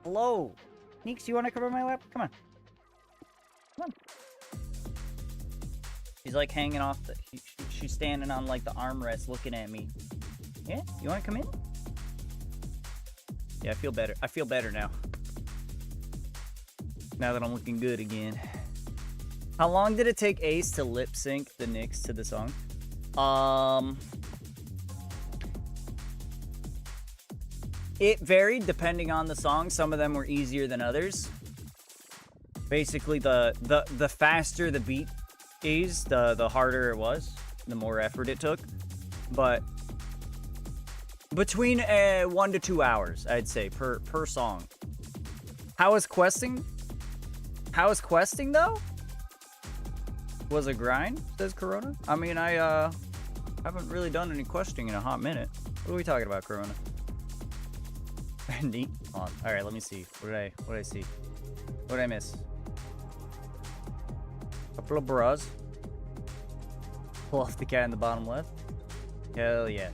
Hello. Neeks, you want to come on my lap? Come on. Come on. She's like hanging off the... She's standing on like the armrest looking at me. Yeah? You want to come in? Yeah, I feel better. I feel better now. Now that I'm looking good again. How long did it take Ace to lip sync the Knicks to the song? It varied depending on the song. Some of them were easier than others. Basically, the faster the beat is, the harder it was, the more effort it took. But between 1 to 2 hours, I'd say, per song. How is questing? How is questing though? Was a grind, says Corona. I mean, I haven't really done any questing in a hot minute. What are we talking about, Corona? Neat. All right, let me see. What did I see? What did I miss? Couple of bras. Pull off the cat in the bottom left. Hell yeah.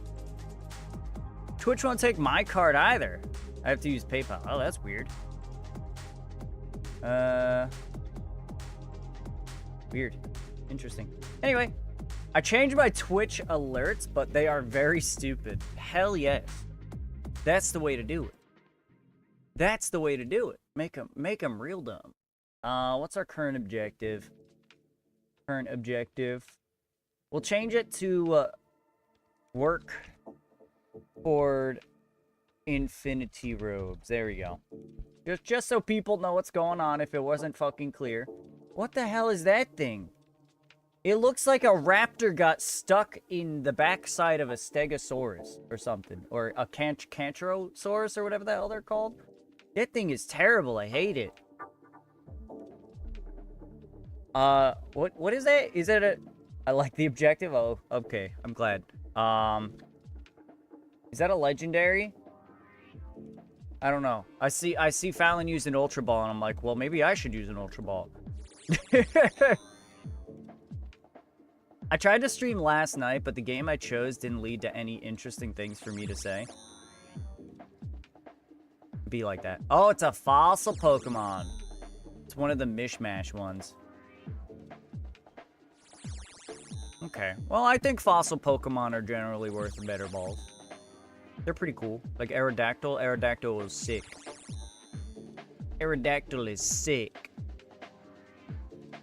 Twitch won't take my card either. I have to use PayPal. Oh, that's weird. Weird. Interesting. Anyway, I changed my Twitch alerts, but they are very stupid. Hell yes. That's the way to do it. That's the way to do it. Make them real dumb. What's our current objective? Current objective. We'll change it to work toward infinity robes. There we go. Just so people know what's going on if it wasn't fucking clear. What the hell is that thing? It looks like a raptor got stuck in the backside of a stegosaurus or something. Or a cantrosaurus or whatever the hell they're called. That thing is terrible. I hate it. What is that? Is it a... I like the objective. Oh, okay. I'm glad. Is that a legendary? I don't know. I see Fallon use an Ultra Ball, and I'm like, well, maybe I should use an Ultra Ball. I tried to stream last night, but the game I chose didn't lead to any interesting things for me to say. Be like that. Oh, it's a fossil Pokemon. It's one of the mishmash ones. Okay. Well, I think fossil Pokemon are generally worth better balls. They're pretty cool. Like Aerodactyl. Aerodactyl is sick. Aerodactyl is sick.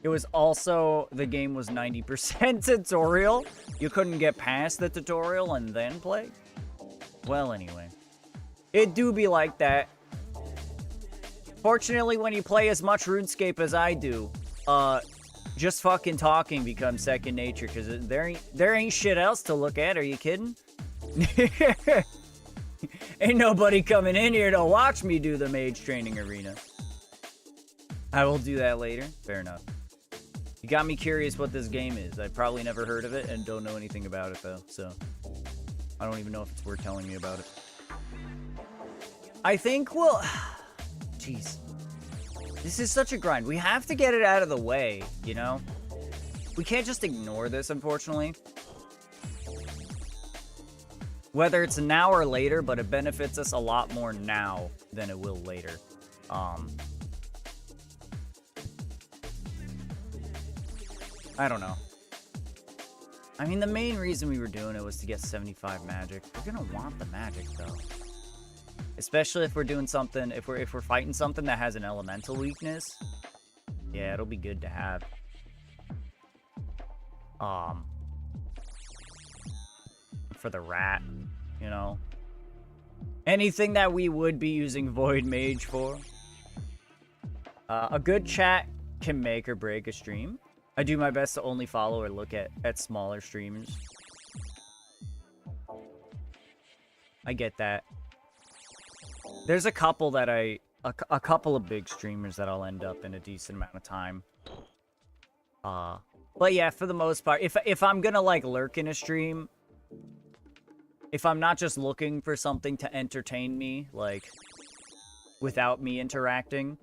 It was also... The game was 90% tutorial. You couldn't get past the tutorial and then play. Well, anyway. It do be like that. Fortunately, when you play as much RuneScape as I do, just fucking talking becomes second nature, because there ain't shit else to look at. Are you kidding? Ain't nobody coming in here to watch me do the mage training arena. I will do that later. Fair enough. You got me curious what this game is. I probably never heard of it and don't know anything about it, though, so I don't even know if it's worth telling me about it. I think we'll... Jeez. This is such a grind. We have to get it out of the way, you know? We can't just ignore this, unfortunately. Whether it's now or later, but it benefits us a lot more now than it will later. I don't know. I mean, the main reason we were doing it was to get 75 magic. We're gonna want the magic, though. Especially if we're doing something, if we're fighting something that has an elemental weakness. Yeah, it'll be good to have. For the rat, you know. Anything that we would be using Void Mage for. A good chat can make or break a stream. I do my best to only follow or look at smaller streamers. I get that. There's a couple that a couple of big streamers that I'll end up in a decent amount of time. But yeah, for the most part, if I'm gonna like lurk in a stream, if I'm not just looking for something to entertain me, like without me interacting,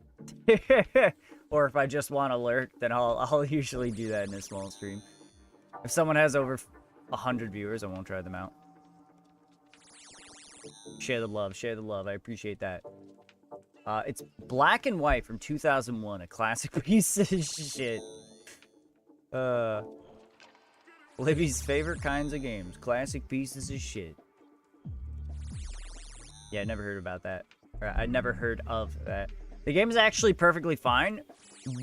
or if I just want to lurk, then I'll usually do that in a small stream. If someone has over 100 viewers, I won't try them out. Share the love. Share the love. I appreciate that. It's Black and White from 2001. A classic piece of shit. Libby's favorite kinds of games. Classic pieces of shit. Yeah, I never heard about that. Or, I never heard of that. The game is actually perfectly fine,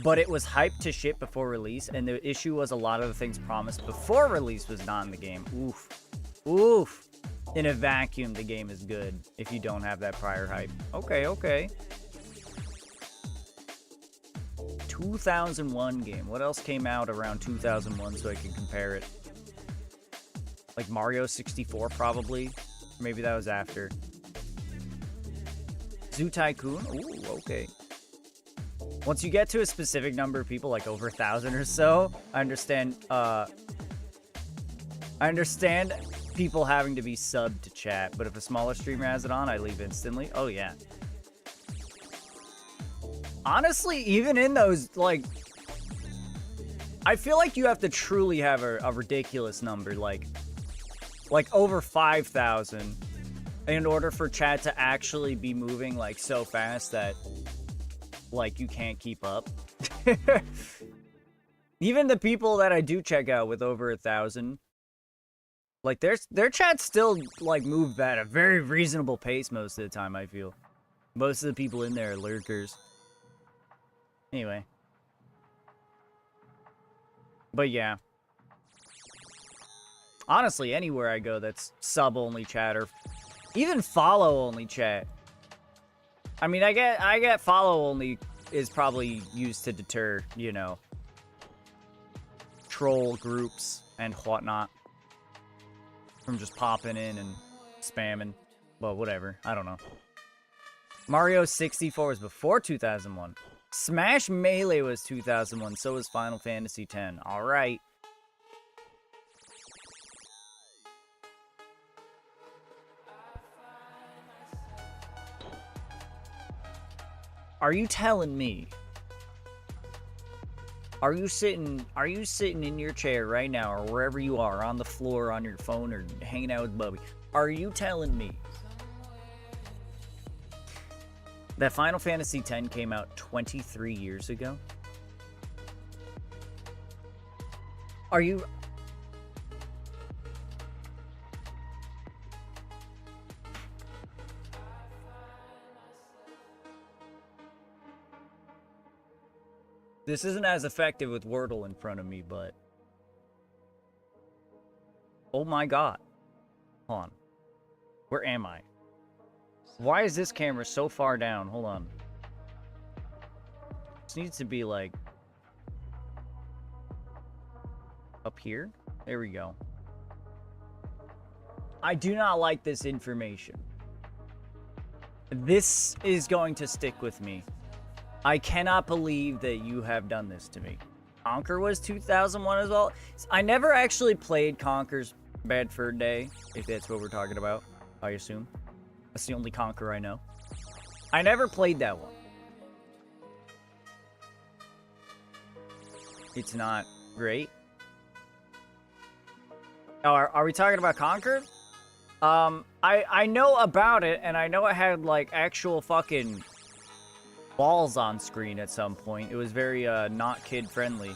but it was hyped to shit before release, and the issue was a lot of the things promised before release was not in the game. Oof. Oof. In a vacuum, the game is good if you don't have that prior hype. Okay, okay. 2001 game. What else came out around 2001 so I can compare it? Like Mario 64, probably. Maybe that was after. Zoo Tycoon? Ooh, okay. Once you get to a specific number of people, like over 1,000 or so, I understand people having to be subbed to chat, but if a smaller streamer has it on, I leave instantly. Oh, yeah. Honestly, even in those, like... I feel like you have to truly have a ridiculous number, like over 5,000, in order for chat to actually be moving, like, so fast that, like, you can't keep up. Even the people that I do check out with over 1,000, like, their chats still, like, move at a very reasonable pace most of the time, I feel. Most of the people in there are lurkers. Anyway. But yeah. Honestly, anywhere I go that's sub-only chat or even follow-only chat. I mean, I get follow-only is probably used to deter, you know, troll groups and whatnot from just popping in and spamming. Well, whatever. I don't know. Mario 64 was before 2001. Smash Melee was 2001. So was Final Fantasy X. All right. Are you telling me? Are you sitting in your chair right now or wherever you are, on the floor, on your phone, or hanging out with Bubby? Are you telling me that Final Fantasy X came out 23 years ago? Are you... This isn't as effective with Wordle in front of me, but... Oh my god. Hold on. Where am I? Why is this camera so far down? Hold on. This needs to be, like... up here? There we go. I do not like this information. This is going to stick with me. I cannot believe that you have done this to me. Conker was 2001 as well. I never actually played Conker's Bad Fur Day, if that's what we're talking about, I assume. That's the only Conker I know. I never played that one. It's not great. Oh, are we talking about Conker? I know about it, and I know it had, like, actual fucking balls on screen at some point. It was very, not kid-friendly.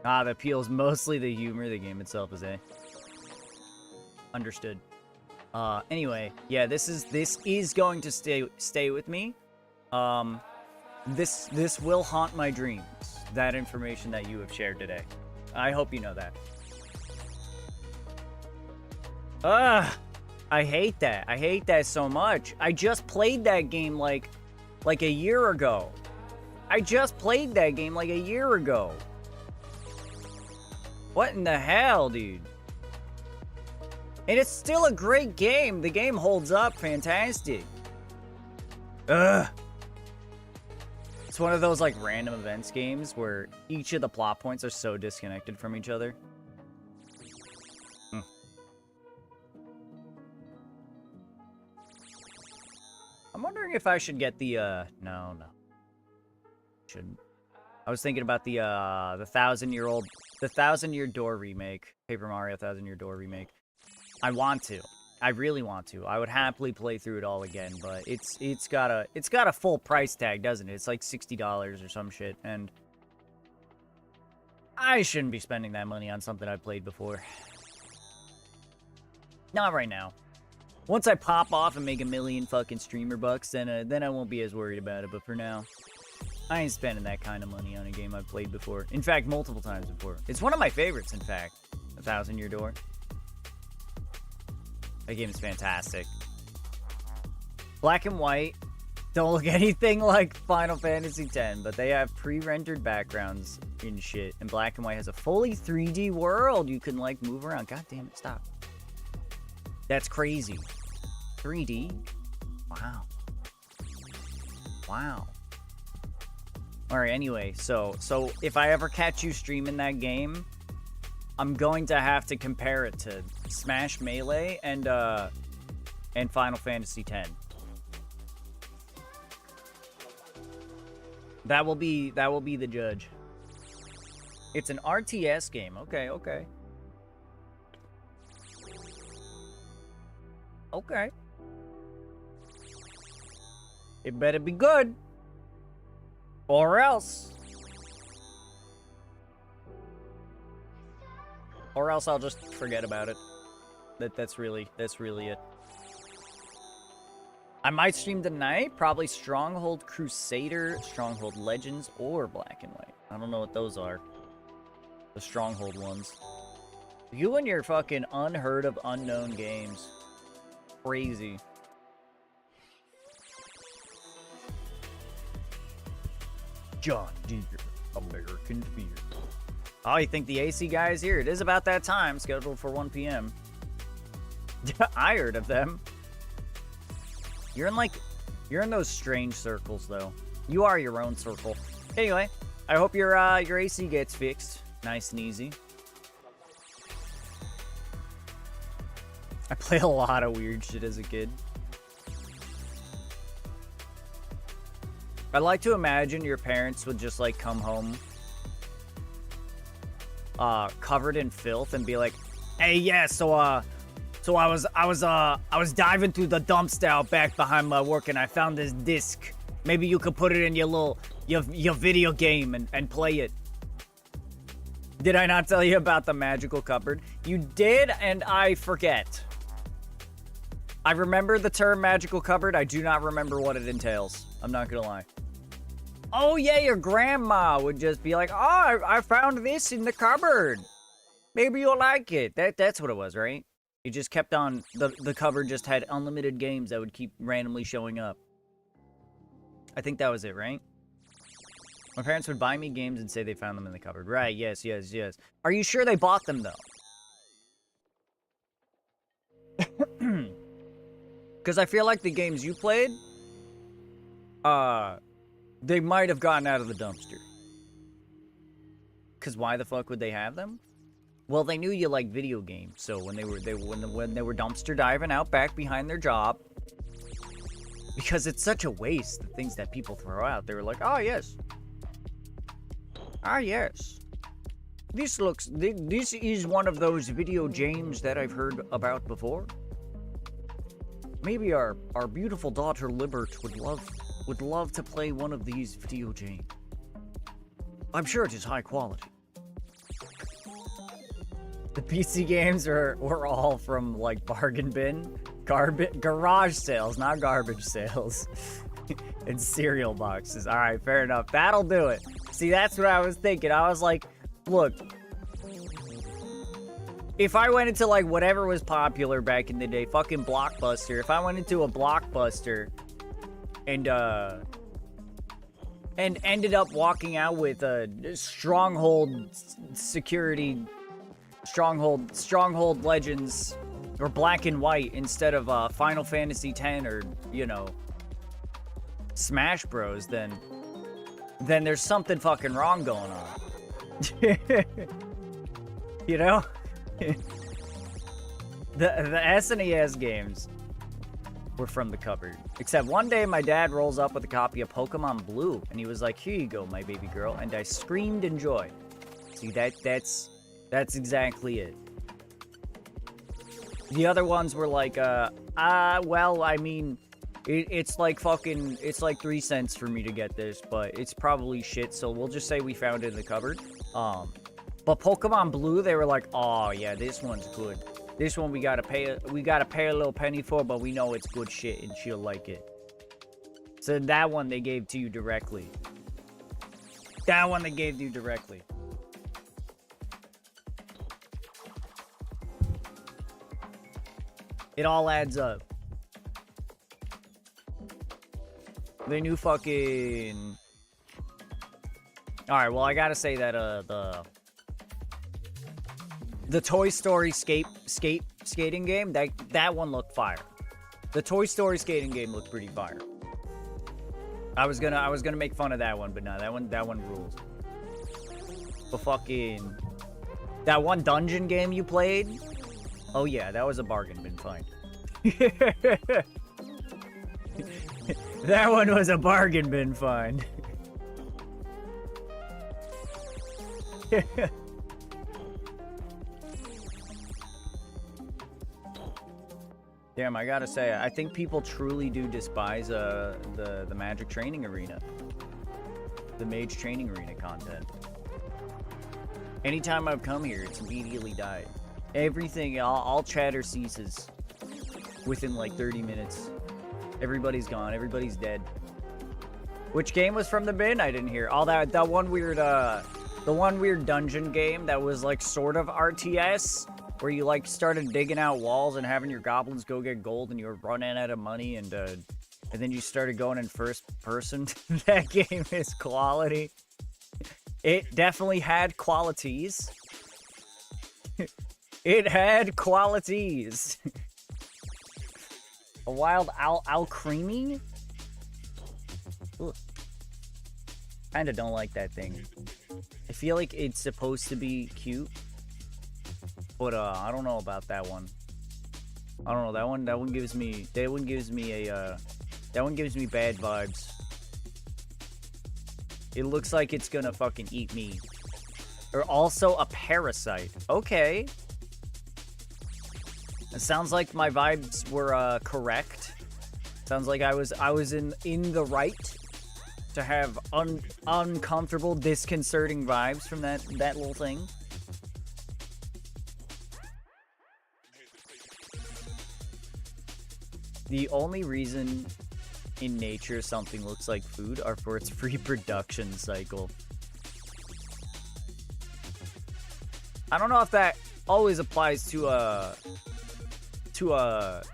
Ah, the appeal is mostly the humor. The game itself is understood. Anyway, yeah, this is going to stay with me. This will haunt my dreams. That information that you have shared today. I hope you know that. Ugh, I hate that. I hate that so much. I just played that game like a year ago. I just played that game like a year ago. What in the hell, dude? And it's still a great game. The game holds up fantastic. Ugh. It's one of those, like, random events games where each of the plot points are so disconnected from each other. I'm wondering if I should get the, no. Shouldn't. I was thinking about the 1,000-Year Door remake. Paper Mario 1,000-Year Door remake. I want to. I really want to. I would happily play through it all again, but it's got a full price tag, doesn't it? It's like $60 or some shit, and I shouldn't be spending that money on something I've played before. Not right now. Once I pop off and make $1 million fucking streamer bucks, then I won't be as worried about it. But for now, I ain't spending that kind of money on a game I've played before. In fact, multiple times before. It's one of my favorites, in fact. 1,000 Year Door. That game is fantastic. Black and white don't look anything like Final Fantasy X, but they have pre-rendered backgrounds and shit. And Black and White has a fully 3D world you can, like, move around. God damn it, stop. That's crazy. 3D? Wow. Wow. Alright, anyway, so if I ever catch you streaming that game, I'm going to have to compare it to Smash Melee and Final Fantasy X. That will be the judge. It's an RTS game. Okay. Okay. It better be good. Or else. Or else I'll just forget about it. That's really it. I might stream tonight. Probably Stronghold Crusader, Stronghold Legends, or Black and White. I don't know what those are. The Stronghold ones. You and your fucking unheard of unknown games. Crazy. John Deere, American Fear. Oh, you think the AC guy is here? It is about that time, scheduled for 1 p.m. I heard of them. You're in those strange circles, though. You are your own circle. Anyway, I hope your AC gets fixed. Nice and easy. I played a lot of weird shit as a kid. I like to imagine your parents would just, like, come home covered in filth and be like, "Hey, yeah, so I was diving through the dumpster out back behind my work and I found this disc. Maybe you could put it in your video game and play it." Did I not tell you about the magical cupboard? You did, and I forget. I remember the term magical cupboard. I do not remember what it entails. I'm not gonna lie. Oh yeah, your grandma would just be like, "Oh, I found this in the cupboard. Maybe you'll like it." That's what it was, right? It just kept on, the cupboard just had unlimited games that would keep randomly showing up. I think that was it, right? My parents would buy me games and say they found them in the cupboard. Right, yes. Are you sure they bought them, though? Because I feel like the games you played, they might have gotten out of the dumpster. Because why the fuck would they have them? Well, they knew you liked video games, so when they were dumpster diving out back behind their job, because it's such a waste, the things that people throw out, they were like, "Oh yes, this is one of those video games that I've heard about before. Maybe our beautiful daughter Libert would love to play one of these video games. I'm sure it is high quality." The PC games were all from, like, bargain bin, garage sales, not garbage sales, and cereal boxes. All right, fair enough. That'll do it. See, that's what I was thinking. I was like, look, if I went into, like, whatever was popular back in the day, fucking Blockbuster, if I went into a Blockbuster and ended up walking out with a Stronghold security... Stronghold Legends, or Black and White instead of Final Fantasy X or, you know, Smash Bros, then there's something fucking wrong going on. You know? The SNES games were from the cupboard. Except one day my dad rolls up with a copy of Pokemon Blue, and he was like, "Here you go, my baby girl," and I screamed in joy. See, that's exactly it. The other ones were like, well, I mean, it's like fucking, it's like 3 cents for me to get this, but it's probably shit, so we'll just say we found it in the cupboard. But Pokemon Blue, they were like, oh yeah, this one's good. This one we gotta pay a little penny for, but we know it's good shit and she'll like it. So that one they gave to you directly. That one they gave to you directly. It all adds up. The new fucking... Alright, well, I gotta say that, the Toy Story skating game, that one looked fire. The Toy Story skating game looked pretty fire. I was gonna make fun of that one, but no, that one rules. The fucking... That one dungeon game you played? Oh yeah, that was a bargain bin find. That one was a bargain bin find. Damn, I gotta say, I think people truly do despise the Magic Training Arena. The Mage Training Arena content. Anytime I've come here, it's immediately died. Everything, all chatter ceases within like 30 minutes. Everybody's gone. Everybody's dead. Which game was from the bin? I didn't hear. All that one weird, the one weird dungeon game that was like sort of RTS, where you like started digging out walls and having your goblins go get gold, and you were running out of money, and then you started going in first person. That game is quality. It definitely had qualities. It had qualities. A wild Alcremie? Kinda don't like that thing. I feel like it's supposed to be cute. But I don't know about that one. I don't know, that one gives me bad vibes. It looks like it's gonna fucking eat me. Or also a parasite. Okay. It sounds like my vibes were correct. Sounds like I was in the right to have uncomfortable, disconcerting vibes from that little thing. The only reason in nature something looks like food are for its reproduction cycle. I don't know if that always applies to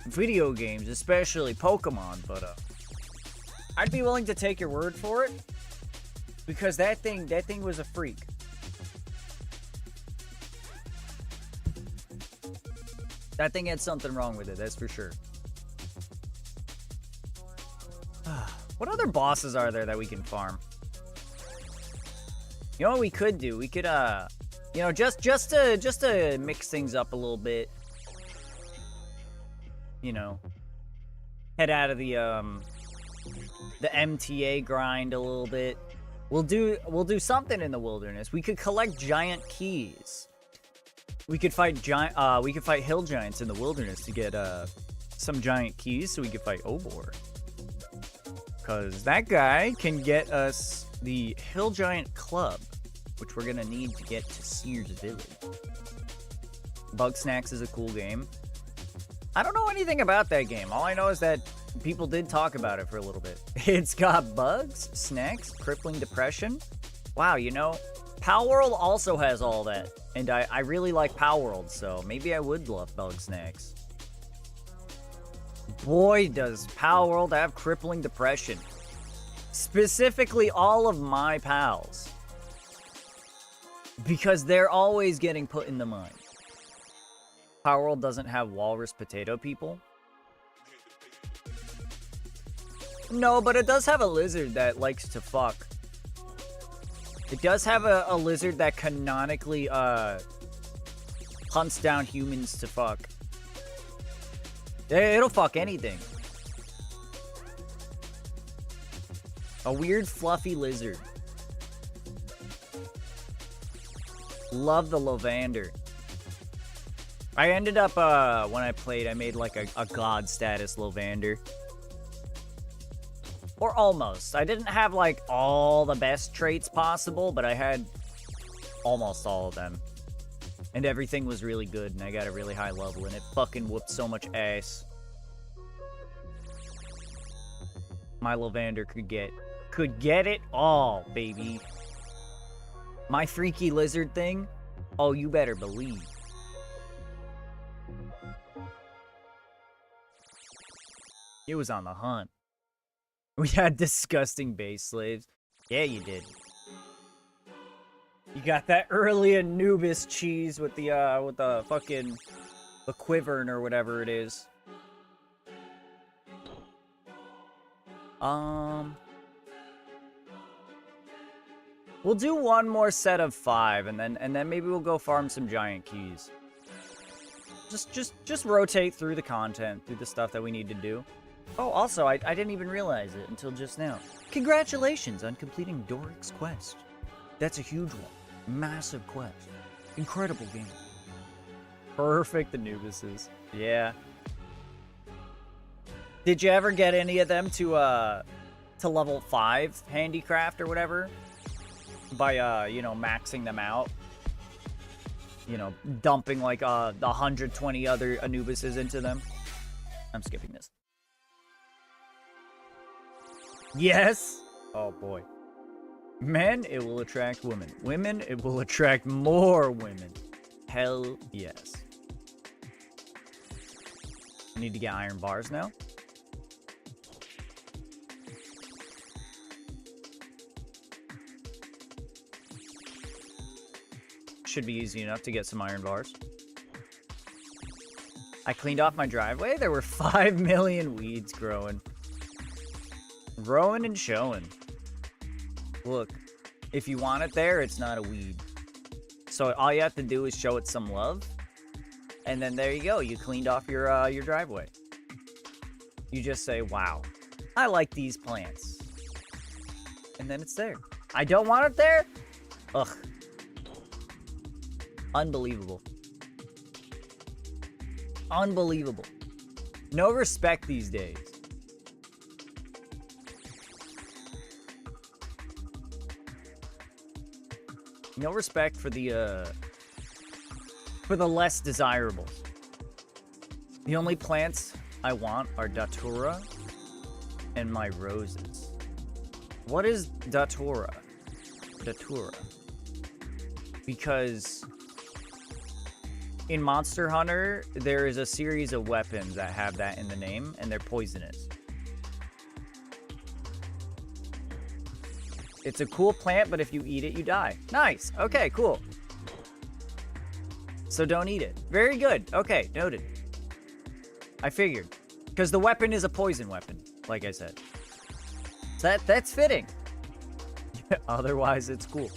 video games, especially Pokemon, but I'd be willing to take your word for it, because that thing was a freak. That thing had something wrong with it, that's for sure. What other bosses are there that we can farm? You know what we could do? We could you know, just to mix things up a little bit. You know, head out of the MTA grind a little bit. We'll do something in the wilderness. We could collect giant keys. We could fight hill giants in the wilderness to get some giant keys, so we could fight Obor. Cause that guy can get us the hill giant club, which we're gonna need to get to Sears Village. Bug Snacks is a cool game. I don't know anything about that game. All I know is that people did talk about it for a little bit. It's got bugs, snacks, crippling depression. Wow, you know, Palworld also has all that. And I really like Palworld, so maybe I would love Bug Snacks. Boy, does Palworld have crippling depression. Specifically all of my pals. Because they're always getting put in the mine. Palworld doesn't have walrus potato people. No, but it does have a lizard that likes to fuck. It does have a lizard that canonically hunts down humans to fuck. It'll fuck anything. A weird fluffy lizard. Love the Lovander. I ended up, when I played, I made like a god status Lovander. Or almost. I didn't have like all the best traits possible, but I had almost all of them. And everything was really good, and I got a really high level, and it fucking whooped so much ass. My Lovander could get it all, baby. My freaky lizard thing? Oh, you better believe. It was on the hunt. We had disgusting base slaves. Yeah, you did. You got that early Anubis cheese with the fucking the quivern or whatever it is. We'll do one more set of 5, and then maybe we'll go farm some giant keys. Just rotate through the content, through the stuff that we need to do. Oh, also, I didn't even realize it until just now. Congratulations on completing Doric's quest. That's a huge one. Massive quest. Incredible game. Perfect Anubises. Yeah. Did you ever get any of them to level 5 handicraft or whatever? By, you know, maxing them out? You know, dumping like 120 other Anubises into them? I'm skipping this. Yes! Oh boy. Men, it will attract women. Women, it will attract more women. Hell yes. I need to get iron bars now. Should be easy enough to get some iron bars. I cleaned off my driveway. There were 5 million weeds growing. Growing and showing. Look, if you want it there, it's not a weed. So all you have to do is show it some love. And then there you go. You cleaned off your driveway. You just say, wow, I like these plants. And then it's there. I don't want it there? Ugh. Unbelievable. Unbelievable. No respect these days. No respect for the less desirables. The only plants I want are Datura and my roses. What is Datura? Datura. Because in Monster Hunter, there is a series of weapons that have that in the name, and they're poisonous. It's a cool plant, but if you eat it, you die. Nice. Okay, cool. So don't eat it. Very good. Okay, noted. I figured. Because the weapon is a poison weapon, like I said. So that's fitting. Otherwise, it's cool.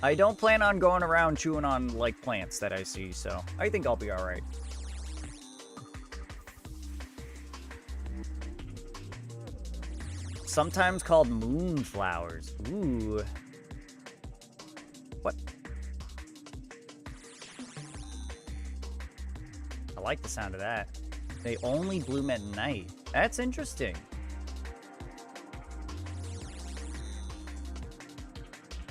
I don't plan on going around chewing on, like, plants that I see, so I think I'll be alright. Sometimes called moonflowers. Ooh. What? I like the sound of that. They only bloom at night. That's interesting.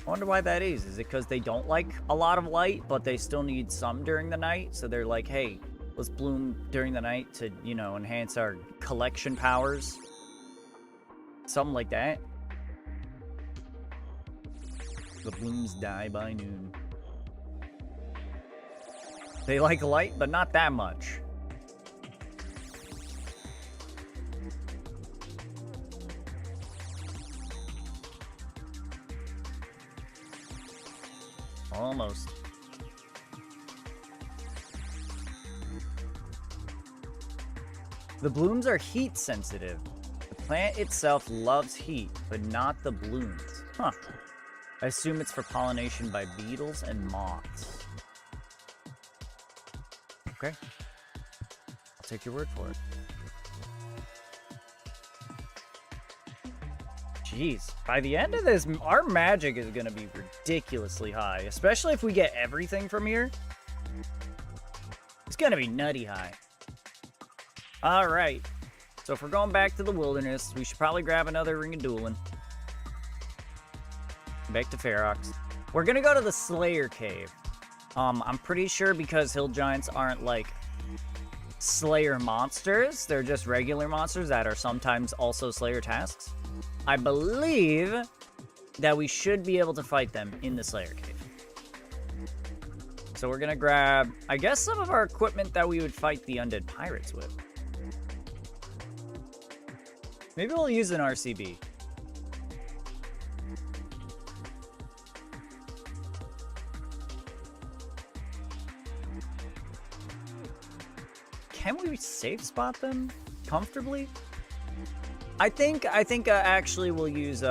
I wonder why that is. Is it because they don't like a lot of light, but they still need some during the night? So they're like, hey, let's bloom during the night to, you know, enhance our collection powers. Something like that. The blooms die by noon. They like light, but not that much. Almost. The blooms are heat sensitive. The plant itself loves heat, but not the blooms. Huh. I assume it's for pollination by beetles and moths. Okay. I'll take your word for it. Jeez. By the end of this, our magic is going to be ridiculously high. Especially if we get everything from here. It's gonna be nutty high. All right. So if we're going back to the wilderness, we should probably grab another ring of dueling. Back to Ferox. We're gonna go to the Slayer Cave. I'm pretty sure because hill giants aren't like Slayer monsters. They're just regular monsters that are sometimes also Slayer tasks. I believe that we should be able to fight them in the Slayer Cave. So we're gonna grab, I guess, some of our equipment that we would fight the undead pirates with. Maybe we'll use an RCB. Can we safe spot them comfortably? I think actually we'll use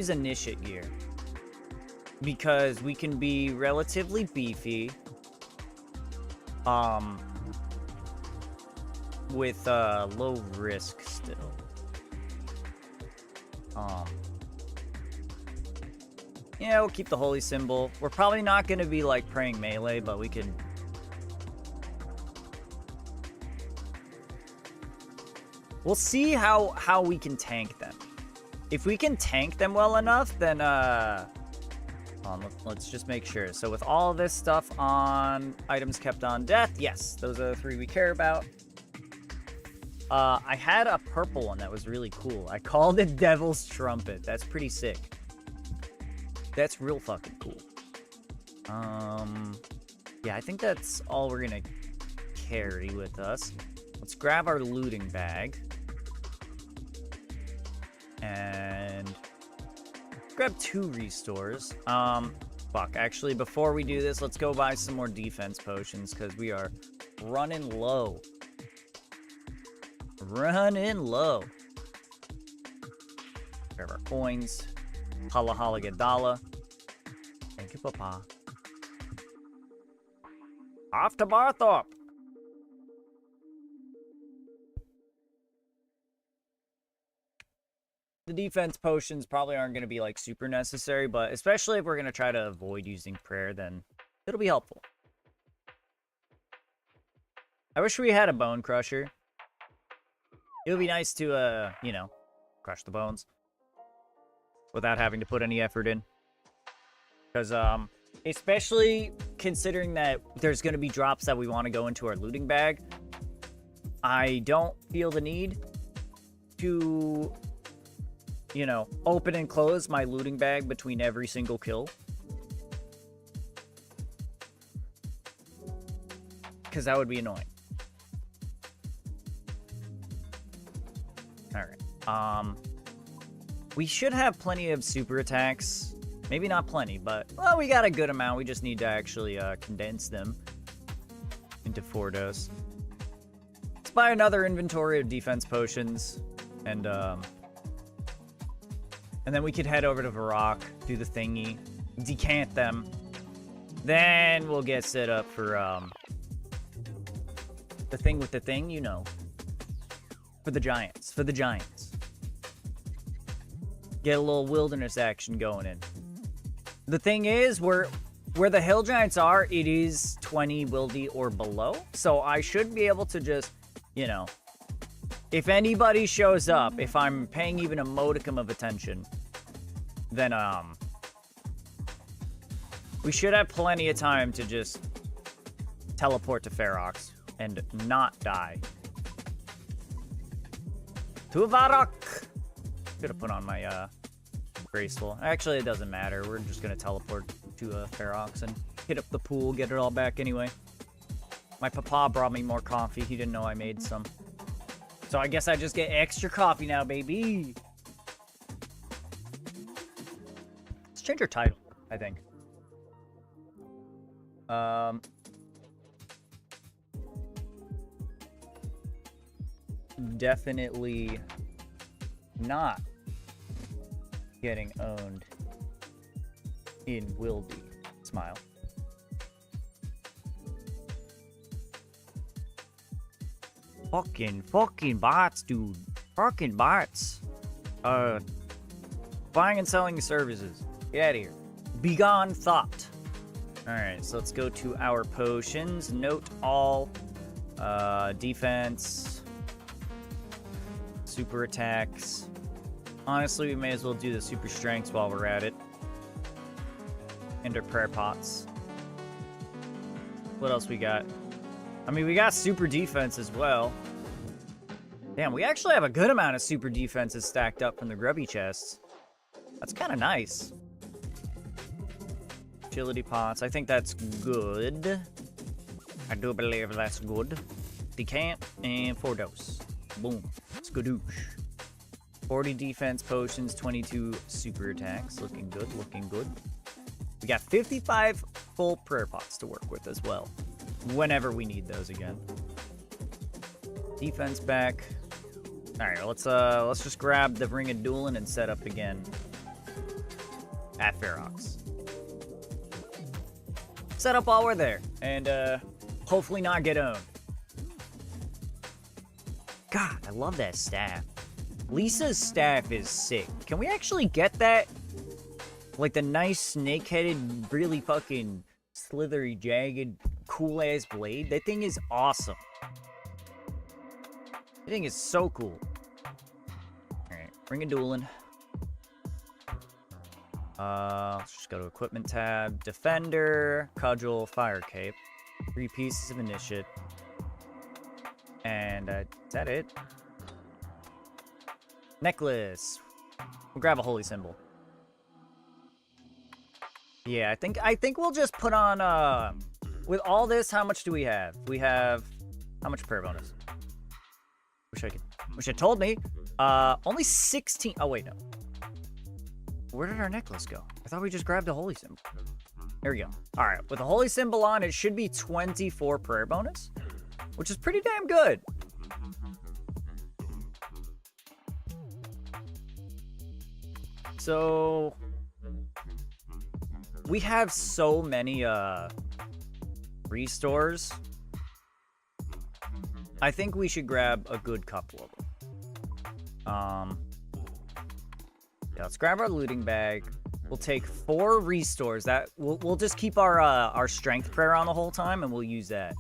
initiate gear because we can be relatively beefy. With low risk still. Yeah, we'll keep the holy symbol. We're probably not going to be like praying melee, but we can. We'll see how we can tank them. If we can tank them well enough, then let's just make sure. So with all this stuff on items kept on death, yes, those are the 3 we care about. I had a purple one that was really cool. I called it Devil's Trumpet. That's pretty sick. That's real fucking cool. Yeah, I think that's all we're gonna carry with us. Let's grab our looting bag. And grab 2 restores. Fuck, actually, before we do this, let's go buy some more defense potions, because we are running low. Running low. Grab our coins. Hala hala gadala. Thank you, Papa. Off to Barthorpe. The defense potions probably aren't going to be like super necessary, but especially if we're going to try to avoid using prayer, then it'll be helpful. I wish we had a bone crusher. It would be nice to, you know, crush the bones without having to put any effort in. Because, especially considering that there's going to be drops that we want to go into our looting bag, I don't feel the need to, you know, open and close my looting bag between every single kill. Because that would be annoying. Alright. We should have plenty of super attacks. Maybe not plenty, but, well, we got a good amount. We just need to actually condense them into 4 dose. Let's buy another inventory of defense potions. And then we could head over to Varrock, do the thingy, decant them. Then we'll get set up for the thing with the thing, you know. For the giants. For the giants. Get a little wilderness action going in. The thing is, where the hill giants are, it is 20 wildy or below. So I should be able to just, you know, if anybody shows up, if I'm paying even a modicum of attention, then we should have plenty of time to just teleport to Ferox and not die. To Varrock! Should have put on my graceful. Actually, it doesn't matter. We're just gonna teleport to Ferox and hit up the pool, get it all back anyway. My papa brought me more coffee. He didn't know I made some. So I guess I just get extra coffee now, baby. Let's change our title, I think. Definitely not getting owned in Wildy. Smile. Fucking bots, dude. Fucking bots. Buying and selling services. Get out of here. Begone thought. Alright, so let's go to our potions. Note all. Defense. Super attacks. Honestly, we may as well do the super strengths while we're at it. And our prayer pots. What else we got? I mean, we got super defense as well. Damn, we actually have a good amount of super defenses stacked up from the grubby chests. That's kind of nice. Agility pots. I think that's good. I do believe that's good. Decant and 4 dose. Boom. Skadoosh. 40 defense potions, 22 super attacks. Looking good, looking good. We got 55 full prayer pots to work with as well. Whenever we need those again. Defense back. Alright, let's just grab the Ring of Dueling and set up again at Ferox. Set up while we're there, and hopefully not get owned. God, I love that staff. Lisa's staff is sick. Can we actually get that? Like the nice snake-headed, really fucking slithery, jagged, cool-ass blade? That thing is awesome. That thing is so cool. Alright, Ring of Dueling. Let's just go to Equipment tab. Defender, Cudgel, Fire Cape. 3 pieces of Initiate. And, is that it? Necklace. We'll grab a Holy Symbol. Yeah, I think we'll just put on, with all this, how much do we have? We have, how much prayer bonus? Wish it told me. Only 16, oh wait, no. Where did our necklace go? I thought we just grabbed a Holy Symbol. There we go. All right, with the Holy Symbol on, it should be 24 prayer bonus, which is pretty damn good. So, we have so many, restores. I think we should grab a good couple of them. Yeah, let's grab our looting bag. We'll take 4 restores. That we'll just keep our strength prayer on the whole time, and we'll use that.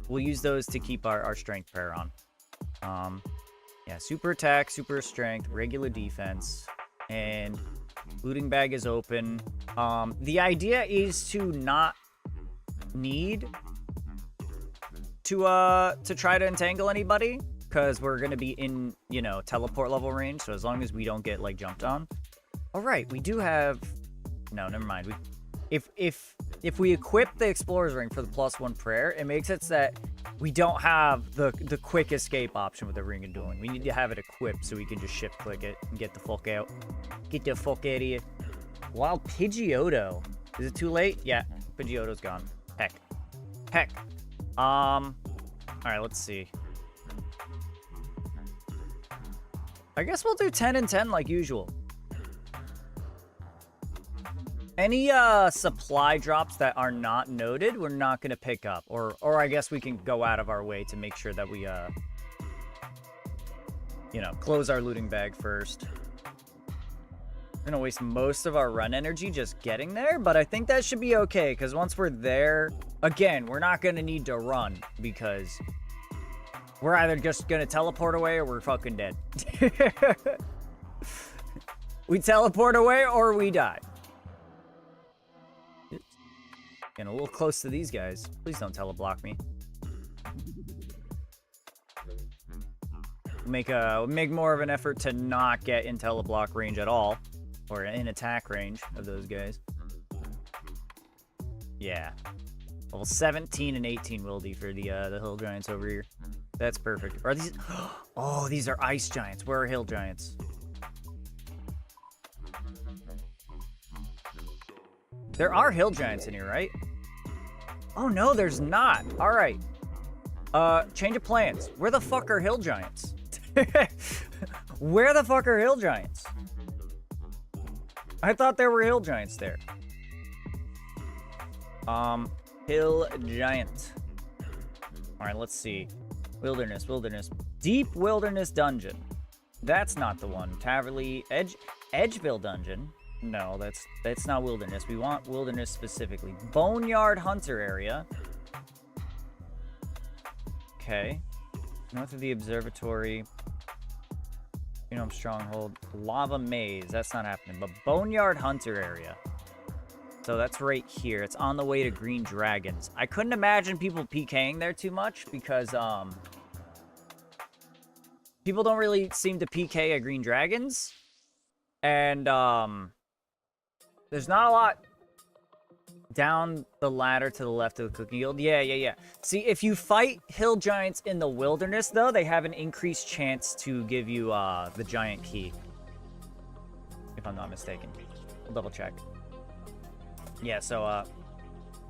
We'll use those to keep our strength prayer on. Yeah, super attack, super strength, regular defense, and looting bag is open. The idea is to not need to try to entangle anybody, because we're gonna be in, you know, teleport level range. So as long as we don't get like jumped on. All right, we do have. No, never mind. If we equip the Explorer's Ring for the +1 prayer, it makes it so that we don't have the quick escape option with the Ring of Dueling. We need to have it equipped so we can just shift click it and get the fuck out. Get the fuck out of here. Wild Pidgeotto. Is it too late? Yeah, Pidgeotto's gone. Heck. All right, let's see. I guess we'll do 10 and 10 like usual. Any supply drops that are not noted, we're not gonna pick up, or I guess we can go out of our way to make sure that we you know, close our looting bag first. We're gonna waste most of our run energy just getting there, but I think that should be okay, because once we're there, again, we're not gonna need to run, because we're either just gonna teleport away or we're fucking dead. We teleport away or we die. Getting a little close to these guys. Please don't teleblock me. Make more of an effort to not get in teleblock range at all, or in attack range of those guys. Yeah, level 17 and 18 wildy for the hill giants over here. That's perfect. Are these? Oh, these are ice giants. Where are hill giants? There are hill giants in here, right? Oh no, there's not. All right. Change of plans. Where the fuck are hill giants? Where the fuck are hill giants? I thought there were hill giants there. Hill giant. All right, let's see. Wilderness. Deep wilderness dungeon. That's not the one. Taverley Edgeville dungeon. No, that's not wilderness. We want wilderness specifically. Boneyard Hunter area. Okay. North of the observatory. Stronghold. Lava Maze. That's not happening. But Boneyard Hunter area. So that's right here. It's on the way to Green Dragons. I couldn't imagine people PKing there too much because, people don't really seem to PK at Green Dragons. And, there's not a lot down the ladder to the left of the cooking guild. Yeah. See, if you fight hill giants in the wilderness, though, they have an increased chance to give you, the giant key. If I'm not mistaken. I'll double check. Yeah, so,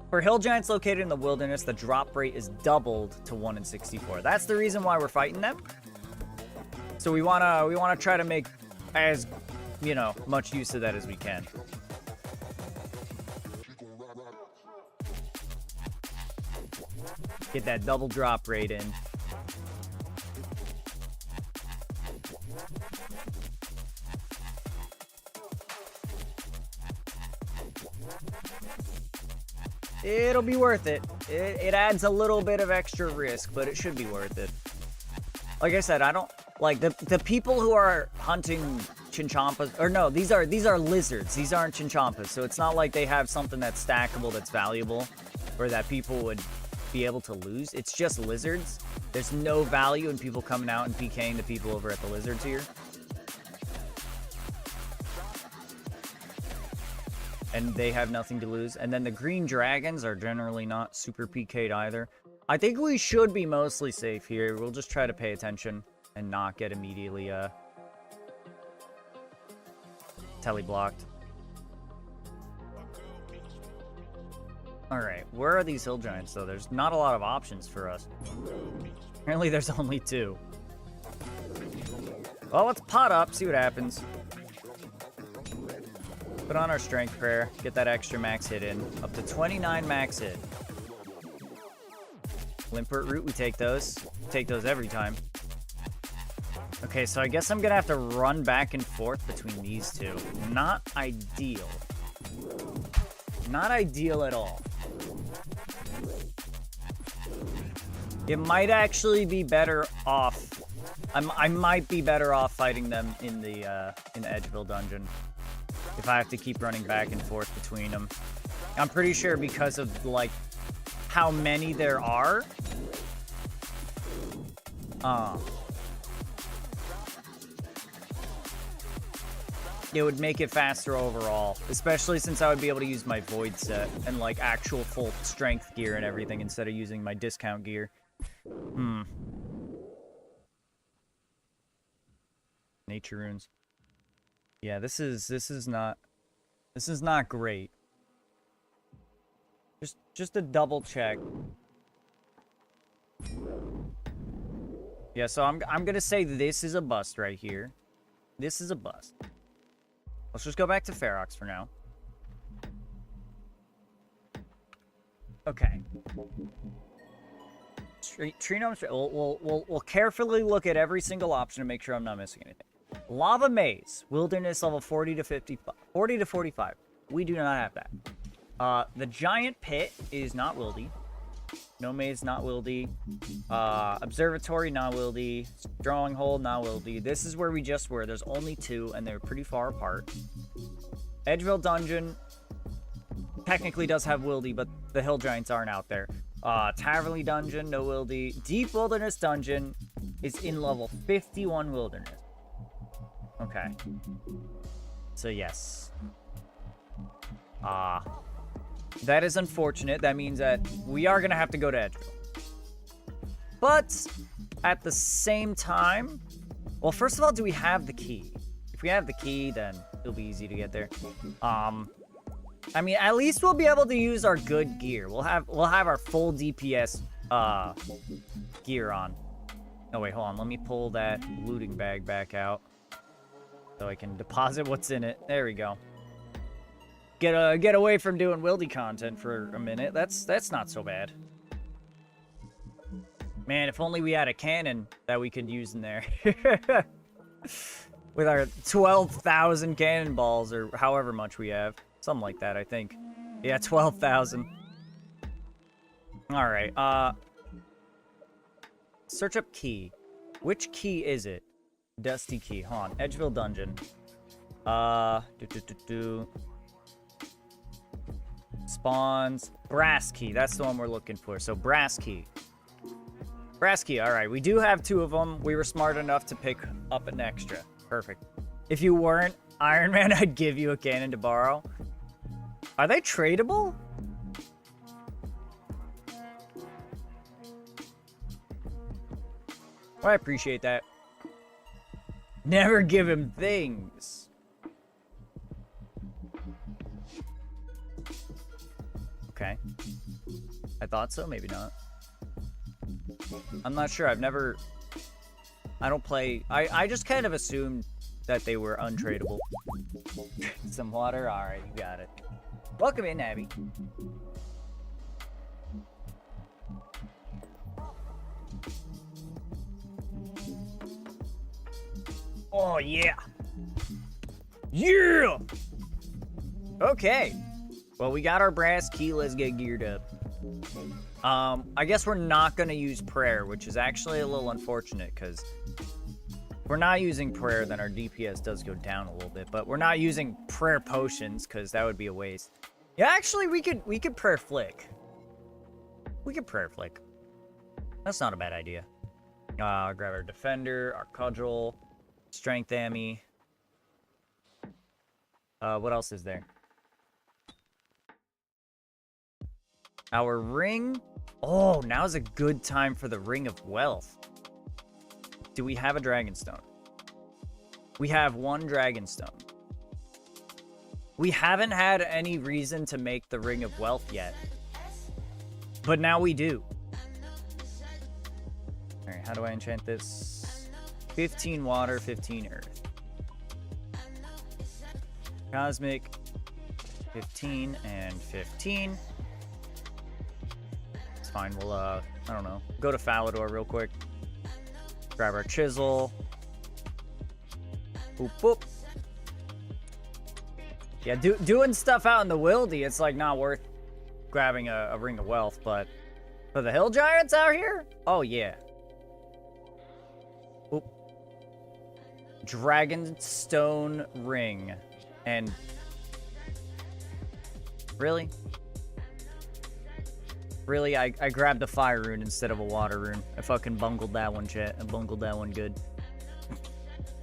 for hill giants located in the wilderness, the drop rate is doubled to 1 in 64. That's the reason why we're fighting them. So we wanna try to make as, much use of that as we can. Get that double drop rate in. It'll be worth it. It adds a little bit of extra risk, but it should be worth it. Like I said, I don't like the people who are hunting chinchompas, or no, these are lizards. These aren't chinchompas, so it's not like they have something that's stackable, that's valuable, or that people would be able to lose. It's just lizards. There's no value in people coming out and PKing the people over at the lizard tier. And they have nothing to lose. And then the green dragons are generally not super PK'd either. I think we should be mostly safe here. We'll just try to pay attention and not get immediately tele-blocked. Alright, where are these hill giants, though? There's not a lot of options for us. Apparently there's only 2. Well, let's pot up, see what happens. Put on our strength prayer, get that extra max hit in. Up to 29 max hit. Limpert root, we take those. Take those every time. Okay, so I guess I'm gonna have to run back and forth between these two. Not ideal. Not ideal at all. It might actually be better off. I might be better off fighting them in the Edgeville dungeon. If I have to keep running back and forth between them. I'm pretty sure because of, like, how many there are. It would make it faster overall. Especially since I would be able to use my void set and, like, actual full strength gear and everything instead of using my discount gear. Nature runes. Yeah, this is not great. Just a double check. Yeah, so I'm gonna say this is a bust right here. This is a bust. Let's just go back to Ferox for now. Okay. Tree gnomes. We'll carefully look at every single option to make sure I'm not missing anything. Lava Maze, Wilderness level 40 to 45. We do not have that. The Giant Pit is not wildy. No Maze, not wildy. Observatory, not wildy. Stronghold, not wildy. This is where we just were. There's only 2, and they're pretty far apart. Edgeville Dungeon technically does have wildy, but the Hill Giants aren't out there. Taverley Dungeon, no wildy. Deep Wilderness Dungeon is in level 51 Wilderness. Okay. So, yes. That is unfortunate. That means that we are going to have to go to Edgeville. But, at the same time... Well, first of all, do we have the key? If we have the key, then it'll be easy to get there. I mean, at least we'll be able to use our good gear. We'll have our full DPS, gear on. Oh, wait, hold on. Let me pull that looting bag back out. So I can deposit what's in it. There we go. Get away from doing wildy content for a minute. That's not so bad. Man, if only we had a cannon that we could use in there. With our 12,000 cannonballs, or however much we have. Something like that, I think. Yeah, 12,000. Alright, search up key. Which key is it? Dusty key. Hold on. Edgeville Dungeon. Spawns. Brass key. That's the one we're looking for. So, brass key. Brass key. Alright, we do have 2 of them. We were smart enough to pick up an extra. Perfect. If you weren't Iron Man, I'd give you a cannon to borrow. Are they tradable? Well, I appreciate that. Never give him things. Okay. I thought so, maybe not. I'm not sure. I've never... I don't play... I just kind of assumed that they were untradeable. Some water? Alright, you got it. Welcome in, Abby. Oh, yeah. Yeah! Okay. Well, we got our brass key. Let's get geared up. I guess we're not going to use prayer, which is actually a little unfortunate, because if we're not using prayer, then our DPS does go down a little bit. But we're not using prayer potions, because that would be a waste. Yeah, actually, we could prayer flick. We could prayer flick. That's not a bad idea. Grab our defender, our cudgel, strength ammy. What else is there? Our ring. Oh, now's a good time for the ring of wealth. Do we have a dragonstone? We have 1 dragonstone. We haven't had any reason to make the ring of wealth yet. But now we do. Alright, how do I enchant this? 15 water, 15 earth. Cosmic. 15 and 15. It's fine, we'll, I don't know. Go to Falador real quick. Grab our chisel. Boop, boop. Yeah, doing stuff out in the wildy, it's like not worth grabbing a ring of wealth, but for the hill giants out here, oh yeah. Oop. Dragonstone ring. And really? Really, I grabbed a fire rune instead of a water rune. I fucking bungled that one, chat. I bungled that one good.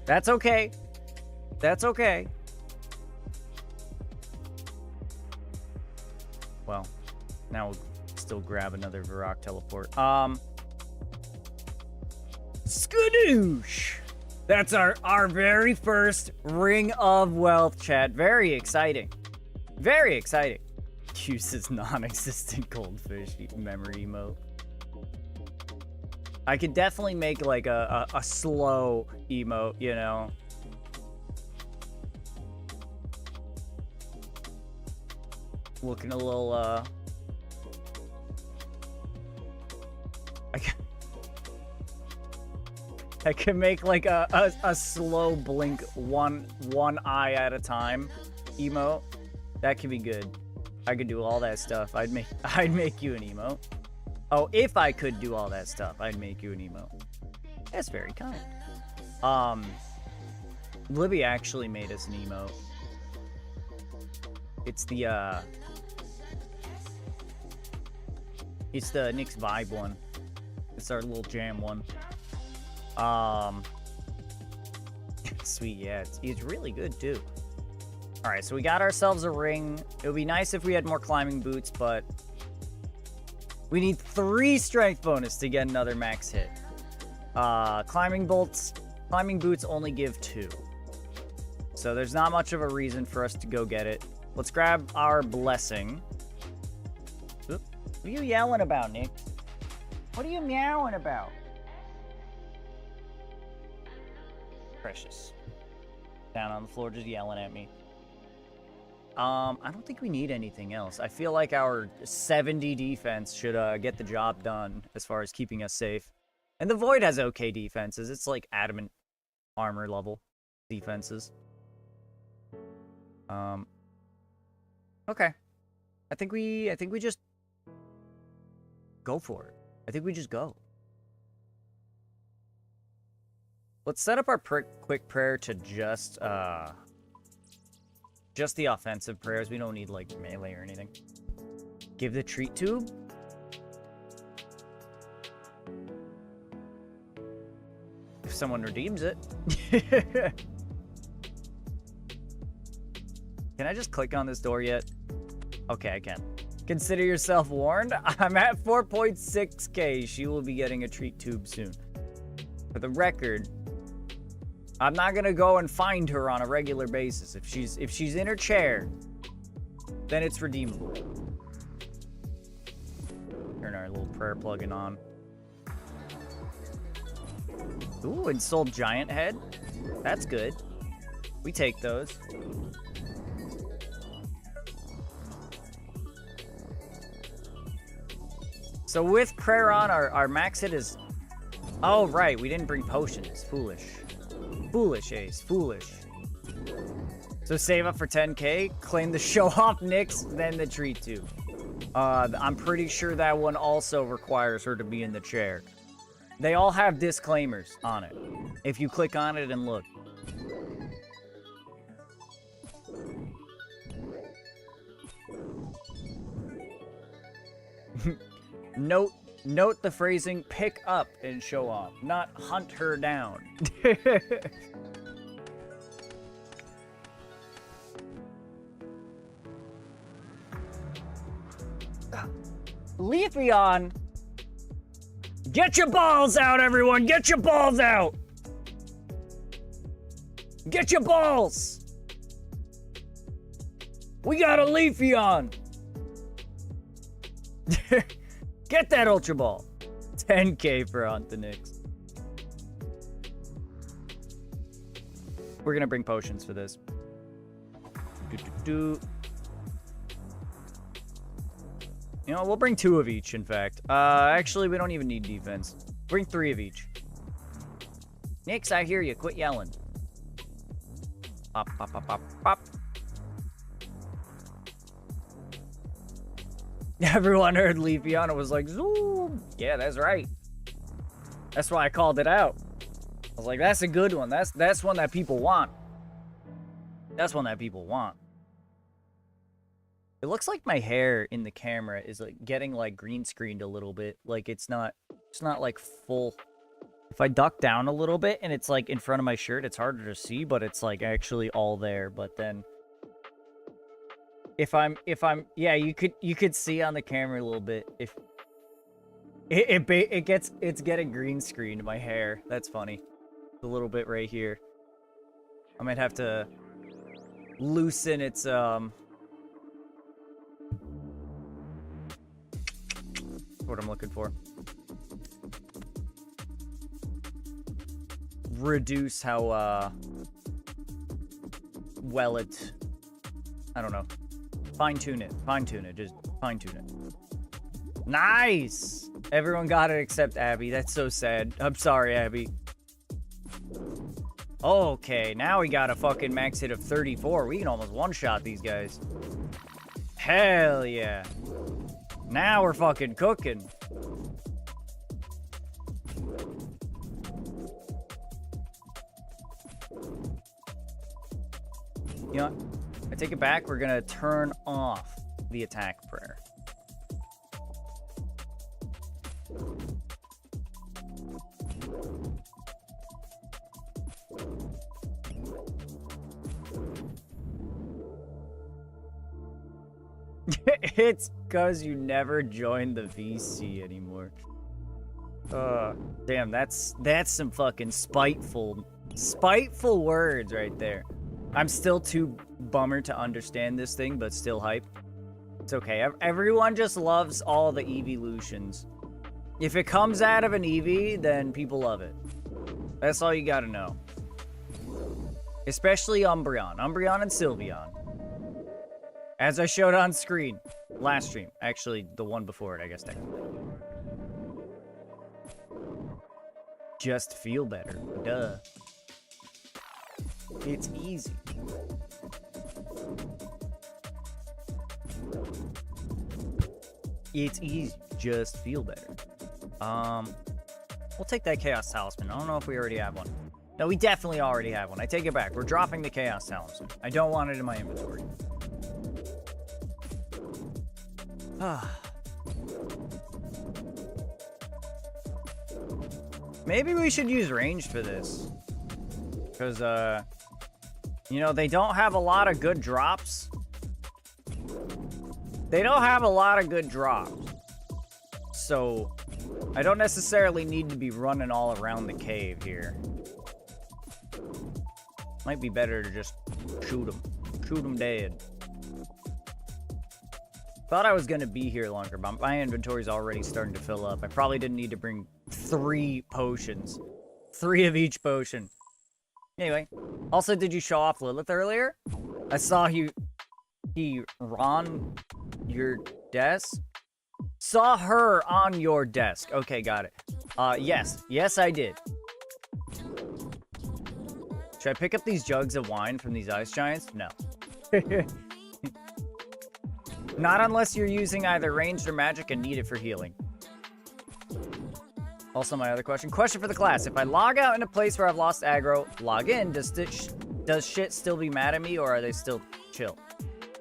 That's okay. That's okay. Well, now we'll still grab another Varrock teleport. Skadoosh! That's our very first Ring of Wealth, chat. Very exciting. Very exciting. Uses non-existent goldfish memory emote. I could definitely make like a slow emote, you know. Looking a little I can make like a slow blink one eye at a time emote. That could be good. I could do all that stuff. I'd make you an emote. Oh, if I could do all that stuff, I'd make you an emote. That's very kind. Libby actually made us an emote. It's the Nick's Vibe one. It's our little jam one. Sweet, yeah, it's really good too. All right, so we got ourselves a ring. It would be nice if we had more climbing boots, but we need 3 strength bonus to get another max hit. Climbing boots only give 2. So there's not much of a reason for us to go get it. Let's grab our blessing. Oop. What are you yelling about, Nick? What are you meowing about? Precious. Down on the floor just yelling at me. I don't think we need anything else. I feel like our 70 defense should get the job done as far as keeping us safe. And the Void has okay defenses. It's like adamant armor level. defenses. Okay. I think we just go for it. I think we just go. Let's set up our quick prayer to just the offensive prayers. We don't need like melee or anything. Give the treat tube. If someone redeems it. Can I just click on this door yet? Okay, I can. Consider yourself warned. I'm at 4.6k. She will be getting a treat tube soon. For the record, I'm not gonna go and find her on a regular basis. If she's in her chair, then it's redeemable. Turn our little prayer plugin on. Ooh, and sold giant head. That's good. We take those. So with prayer on, our max hit is... Oh, right. We didn't bring potions. Foolish. Foolish, Ace. Foolish. So save up for 10k, claim the show-off Nyx, then the treat tube. I'm pretty sure that one also requires her to be in the chair. They all have disclaimers on it. If you click on it and look. Note the phrasing, pick up and show off, not hunt her down. Leafeon! Get your balls out, everyone! Get your balls out! Get your balls! We got a Leafeon! Get that Ultra Ball! 10k for Hunt the Nyx. We're gonna bring potions for this. You know, we'll bring 2 of each, in fact. Actually, we don't even need defense. Bring 3 of each. Nyx, I hear you. Quit yelling. Pop, pop, pop, pop, pop. Everyone heard Leafeon and was like, zoom. Yeah, that's right. That's why I called it out. I was like, that's a good one. That's one that people want. That's one that people want. It looks like my hair in the camera is like getting like green screened a little bit. Like it's not like full. If I duck down a little bit and it's like in front of my shirt, it's harder to see, but it's like actually all there. But then if I'm yeah, you could see on the camera a little bit if it's getting green screened, my hair. That's funny. A little bit right here. I might have to loosen its what I'm looking for. Reduce how well it, I don't know. Fine tune it. Just fine tune it. Nice! Everyone got it except Abby. That's so sad. I'm sorry, Abby. Okay, now we got a fucking max hit of 34. We can almost one-shot these guys. Hell yeah. Now we're fucking cooking. You know what? I take it back. We're gonna turn off the attack prayer. It's because you never joined the VC anymore. Damn, that's some fucking spiteful words right there. I'm still too bummer to understand this thing, but still hype. It's okay. Everyone just loves all the evolutions. If it comes out of an EV, then people love it. That's all you gotta know. Especially Umbreon. Umbreon and Sylveon. As I showed on screen. Last stream. Actually, the one before it, I guess, technically. Just feel better. Duh. It's easy. It's easy. Just feel better. We'll take that Chaos Talisman. I don't know if we already have one. No, we definitely already have one. I take it back. We're dropping the Chaos Talisman. I don't want it in my inventory. Maybe we should use ranged for this. Because, you know, they don't have a lot of good drops. They don't have a lot of good drops. So, I don't necessarily need to be running all around the cave here. Might be better to just shoot them. Shoot them dead. Thought I was going to be here longer, but my inventory's already starting to fill up. I probably didn't need to bring 3 potions. 3 of each potion. Anyway. Also, did you show off Lilith earlier? I saw he on your desk. Saw her on your desk. Okay, got it. Yes. Yes, I did. Should I pick up these jugs of wine from these ice giants? No. Not unless you're using either ranged or magic and need it for healing. Also, my other question. Question for the class. If I log out in a place where I've lost aggro, log in, does shit still be mad at me, or are they still chill?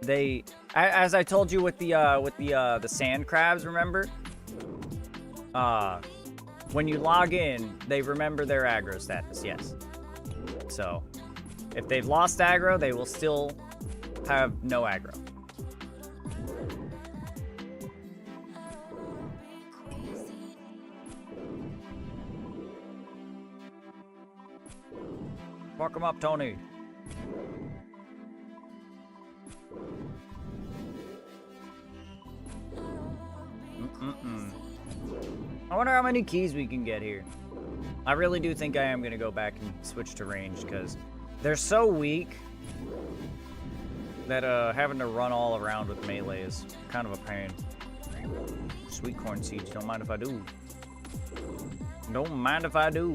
They, as I told you with the sand crabs, remember? When you log in, they remember their aggro status, yes. So, if they've lost aggro, they will still have no aggro. Fuck him up, Tony. I wonder how many keys we can get here. I really do think I am going to go back and switch to ranged, because they're so weak that having to run all around with melee is kind of a pain. Sweet corn seeds, don't mind if I do. Don't mind if I do.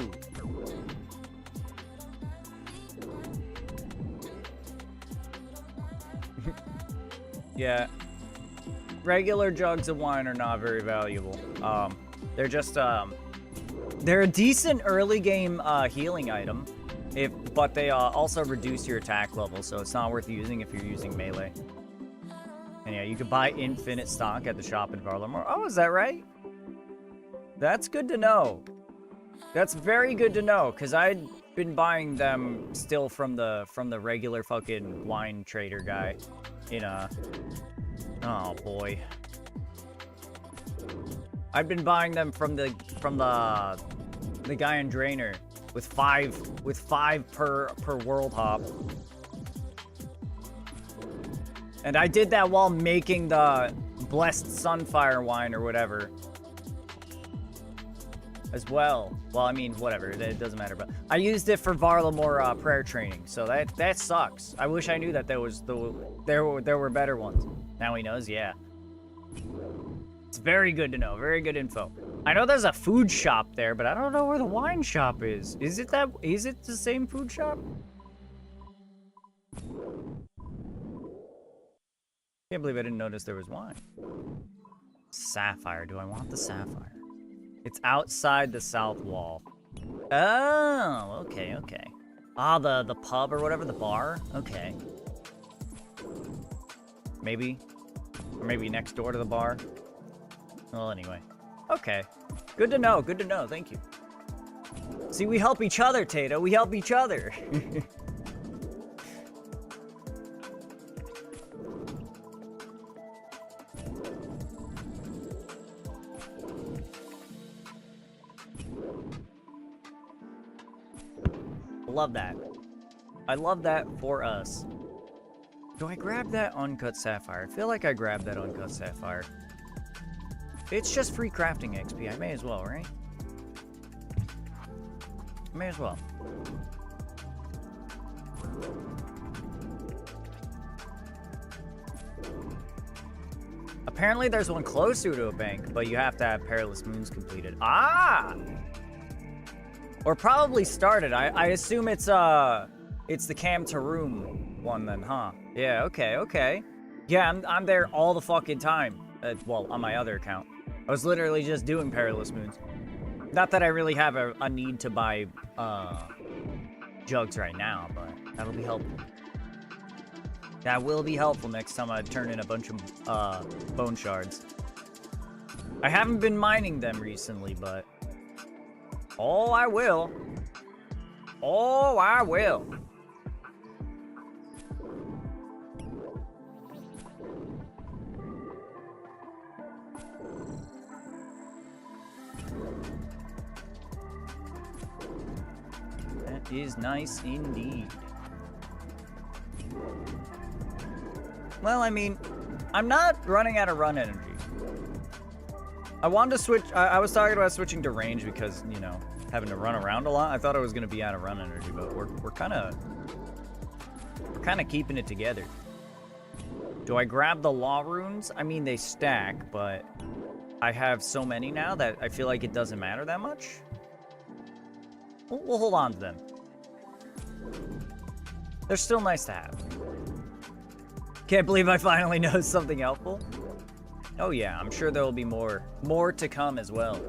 Yeah. Regular jugs of wine are not very valuable. They're just, they're a decent early game healing item, but they also reduce your attack level, so it's not worth using if you're using melee. And yeah, you can buy infinite stock at the shop in Varlamore. Oh, is that right? That's good to know. That's very good to know, because I'd been buying them still from the regular fucking wine trader guy in oh boy. I've been buying them from the guy in Drainer with five per world hop. And I did that while making the Blessed Sunfire wine or whatever as well. Well, I mean, whatever, it doesn't matter, but I used it for Varlamore prayer training, so that sucks. I wish I knew that there were better ones. Now he knows, yeah. It's very good to know. Very good info. I know there's a food shop there, but I don't know where the wine shop is. Is it the same food shop? Can't believe I didn't notice there was wine. Sapphire. Do I want the sapphire? It's outside the south wall. Oh, okay, okay. Ah, the pub or whatever, the bar? Okay. Maybe. Or maybe next door to the bar. Well, anyway. Okay. Good to know. Good to know. Thank you. See, we help each other, Tato. We help each other. Love that. I love that for us. Do I grab that uncut sapphire? I feel like I grabbed that uncut sapphire. It's just free crafting XP. I may as well, right? May as well. Apparently there's one closer to a bank, but you have to have Perilous Moons completed. Ah! Or probably started. I assume it's It's the Cam to Room one then, huh? Yeah, okay, okay. Yeah, I'm there all the fucking time. Well, on my other account. I was literally just doing Perilous Moons. Not that I really have a need to buy jugs right now, but that'll be helpful. That will be helpful next time I turn in a bunch of bone shards. I haven't been mining them recently, but... Oh, I will. Oh, I will. That is nice indeed. Well, I mean, I'm not running out of run energy. I wanted to switch. I was talking about switching to range because, you know, having to run around a lot. I thought I was going to be out of run energy, but we're kind of keeping it together. Do I grab the law runes? I mean, they stack, but I have so many now that I feel like it doesn't matter that much. We'll hold on to them. They're still nice to have. Can't believe I finally know something helpful. Oh yeah, I'm sure there will be more to come as well.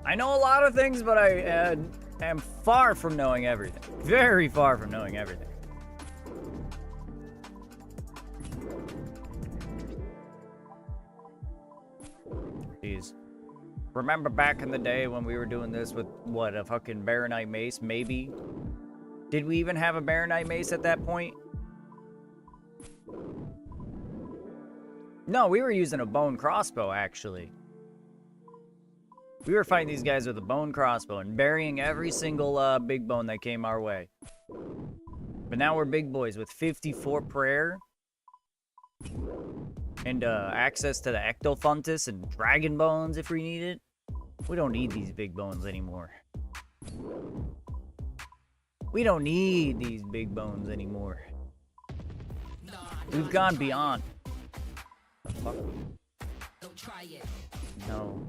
I know a lot of things, but I am far from knowing everything. Very far from knowing everything. Jeez. Remember back in the day when we were doing this with, what, a fucking Baronite Mace, maybe? Did we even have a Baronite Mace at that point? No, we were using a bone crossbow, actually. We were fighting these guys with a bone crossbow and burying every single big bone that came our way. But now we're big boys with 54 prayer. And access to the Ectofuntus and dragon bones if we need it. We don't need these big bones anymore. We don't need these big bones anymore. We've gone beyond. The fuck? Don't try it. No.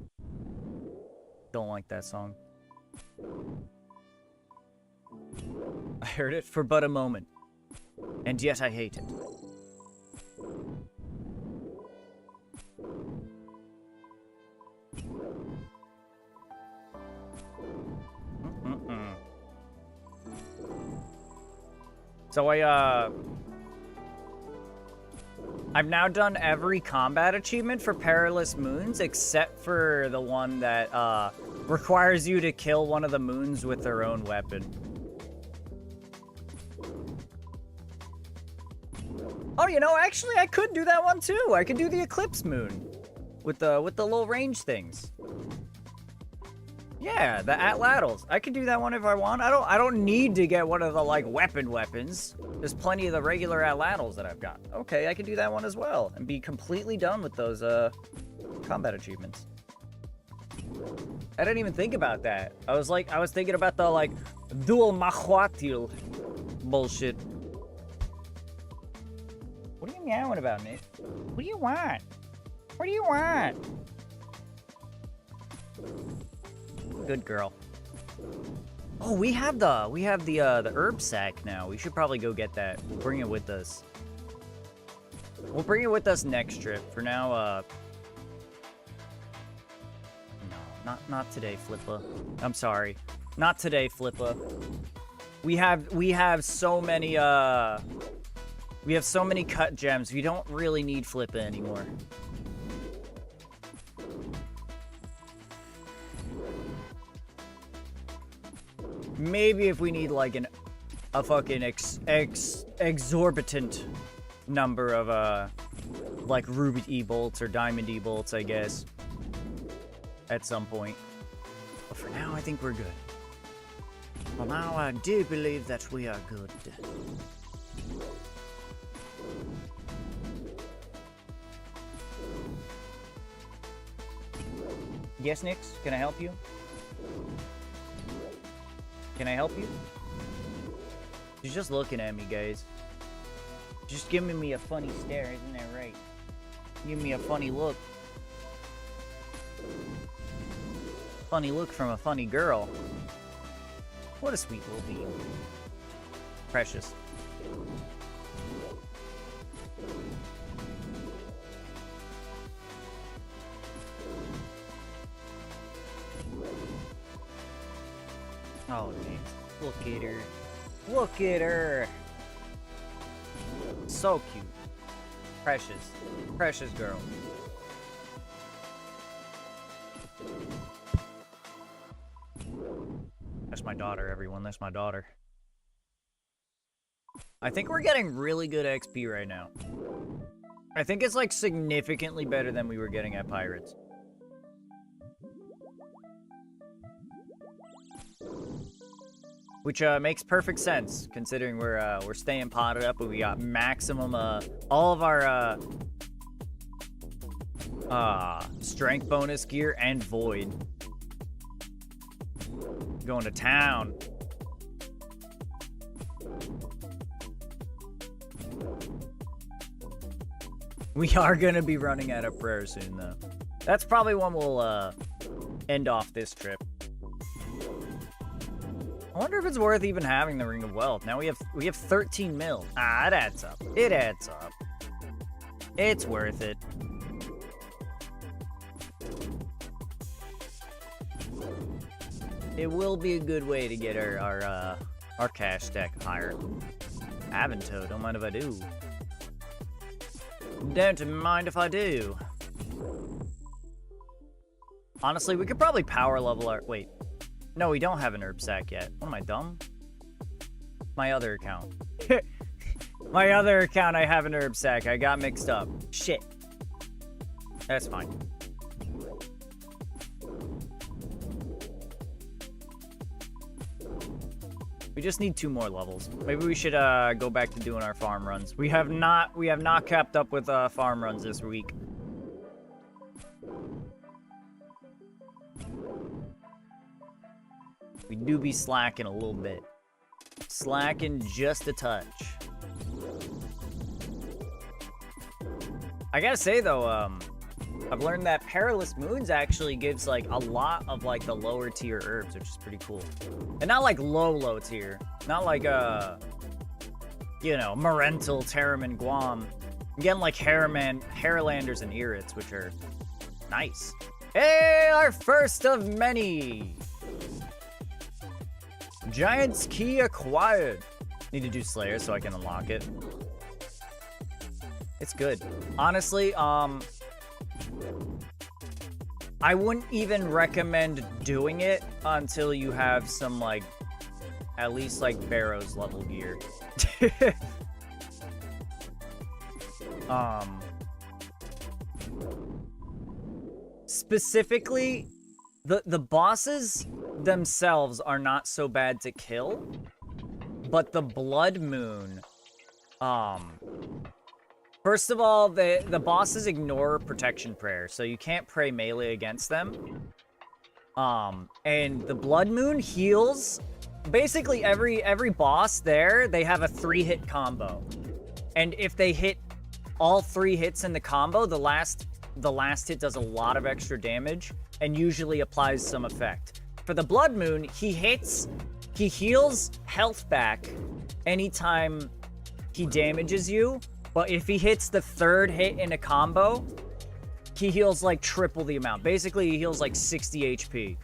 Don't like that song. I heard it for but a moment. And yet I hate it. So I've now done every combat achievement for Perilous Moons except for the one that requires you to kill one of the moons with their own weapon. Oh, you know, actually I could do that one too. I could do the Eclipse Moon with the little range things. Yeah, the Atlatls. I could do that one if I want. I don't need to get one of the like weapons. There's plenty of the regular Atlatls that I've got. Okay, I can do that one as well and be completely done with those combat achievements. I didn't even think about that. I was thinking about the like dual mahwatil bullshit. What are you meowing about, Nick? What do you want? What do you want? Good girl. Oh, we have the herb sack now. We should probably go get that. We'll bring it with us. We'll bring it with us next trip. For now, no, not today, Flippa. I'm sorry. Not today, Flippa. We have so many cut gems. We don't really need Flippa anymore. Maybe if we need like a fucking exorbitant number of like ruby e-bolts or diamond e-bolts, I guess, at some point. But for now, I think we're good. Well, now I do believe that we are good. Yes, Nix, can I help you? Can I help you? She's just looking at me, guys. Just giving me a funny stare, isn't that right? Give me a funny look. Funny look from a funny girl. What a sweet little bee. Precious. Oh, man. Look at her. Look at her. So cute. Precious. Precious girl. That's my daughter, everyone. That's my daughter. I think we're getting really good XP right now. I think it's like significantly better than we were getting at Pirates. Which makes perfect sense considering we're staying potted up, but we got maximum all of our strength bonus gear and void. Going to town. We are gonna be running out of prayer soon, though. That's probably when we'll end off this trip. I wonder if it's worth even having the Ring of Wealth. Now we have 13 mil. Ah, it adds up. It adds up. It's worth it. It will be a good way to get our cash stack higher. Avanto, don't mind if I do. Don't mind if I do. Honestly, we could probably power level our... Wait. No, we don't have an herb sack yet. What am I, dumb? My other account. My other account, I have an herb sack. I got mixed up. Shit. That's fine. We just need 2 more levels. Maybe we should go back to doing our farm runs. We have not kept up with farm runs this week. We do be slacking a little bit. Slacking just a touch. I gotta say though, I've learned that Perilous Moons actually gives like a lot of like the lower tier herbs, which is pretty cool. And not like low tier. Not like you know, Marental, Tarim, and Guam. Again, like Harlanders and Irits, which are nice. Hey, our first of many! Giant's Key acquired. Need to do Slayer so I can unlock it. It's good. Honestly, I wouldn't even recommend doing it until you have some, like, at least, like, Barrows level gear. Specifically, the bosses themselves are not so bad to kill, but the Blood Moon, first of all, the bosses ignore protection prayer, so you can't pray melee against them. And the Blood Moon heals basically every boss there. They have a 3-hit combo, and if they hit all 3 hits in the combo, the last hit does a lot of extra damage and usually applies some effect. For the Blood Moon, he heals health back anytime he damages you, but if he hits the 3rd hit in a combo, he heals like triple the amount. Basically, he heals like 60 HP.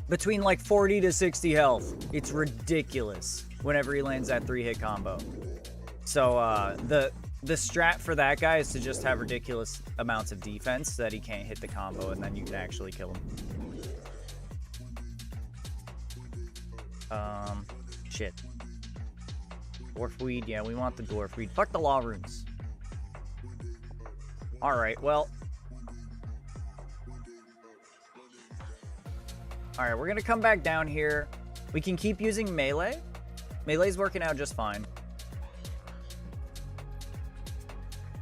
Between like 40 to 60 health. It's ridiculous whenever he lands that 3-hit combo. So the strat for that guy is to just have ridiculous amounts of defense so that he can't hit the combo, and then you can actually kill him. Shit. Dwarf weed, yeah, we want the dwarf weed. Fuck the law runes. Alright, well. Alright, we're gonna come back down here. We can keep using melee. Melee's working out just fine.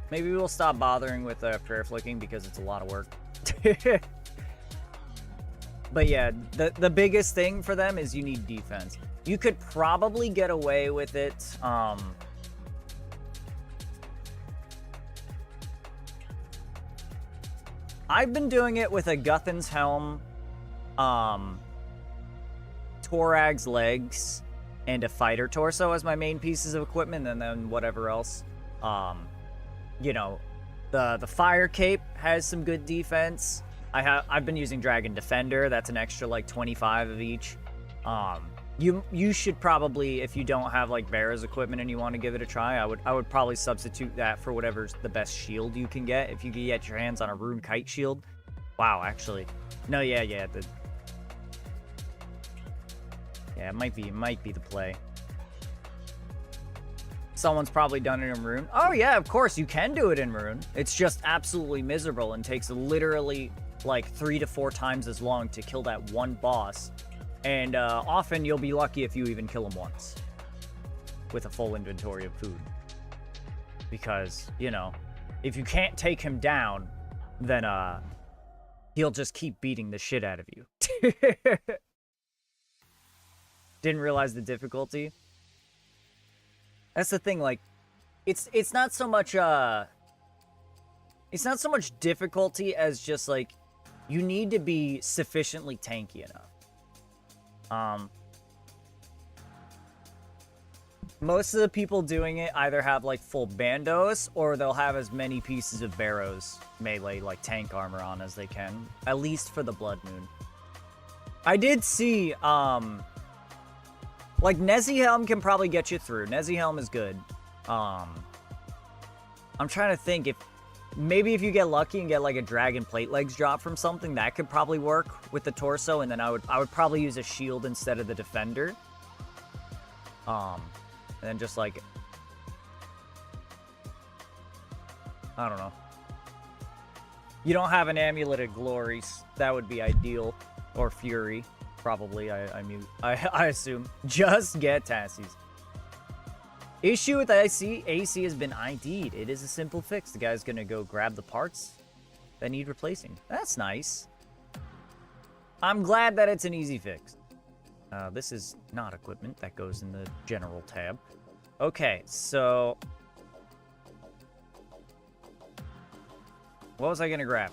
Maybe we'll stop bothering with prayer flicking because it's a lot of work. But yeah, the biggest thing for them is you need defense. You could probably get away with it. I've been doing it with a Guthan's Helm Torag's legs and a fighter torso as my main pieces of equipment, and then whatever else. You know, the fire cape has some good defense. I've been using Dragon Defender. That's an extra like 25 of each. You should probably, if you don't have like Vera's equipment and you want to give it a try, I would probably substitute that for whatever's the best shield you can get. If you can get your hands on a Rune Kite shield. Wow, actually. No, yeah. Yeah, it might be the play. Someone's probably done it in Rune. Oh yeah, of course you can do it in Rune. It's just absolutely miserable and takes literally like 3 to 4 times as long to kill that one boss. And often you'll be lucky if you even kill him once with a full inventory of food. Because, you know, if you can't take him down, then he'll just keep beating the shit out of you. Didn't realize the difficulty. That's the thing, like, it's not so much difficulty as just like you need to be sufficiently tanky enough. Most of the people doing it either have like full bandos or they'll have as many pieces of Barrow's melee like tank armor on as they can, at least for the Blood Moon. I did see like Nezihelm can probably get you through. Nezihelm is good. I'm trying to think if maybe if you get lucky and get like a Dragon Plate Legs drop from something, that could probably work with the torso, and then I would probably use a shield instead of the defender. And then just like, I don't know. You don't have an Amulet of Glories. That would be ideal. Or Fury, probably, I assume. Just get Tassies. Issue with AC has been ID'd. It is a simple fix. The guy's gonna go grab the parts that need replacing. That's nice. I'm glad that it's an easy fix. This is not equipment. That goes in the general tab. Okay, so what was I gonna grab?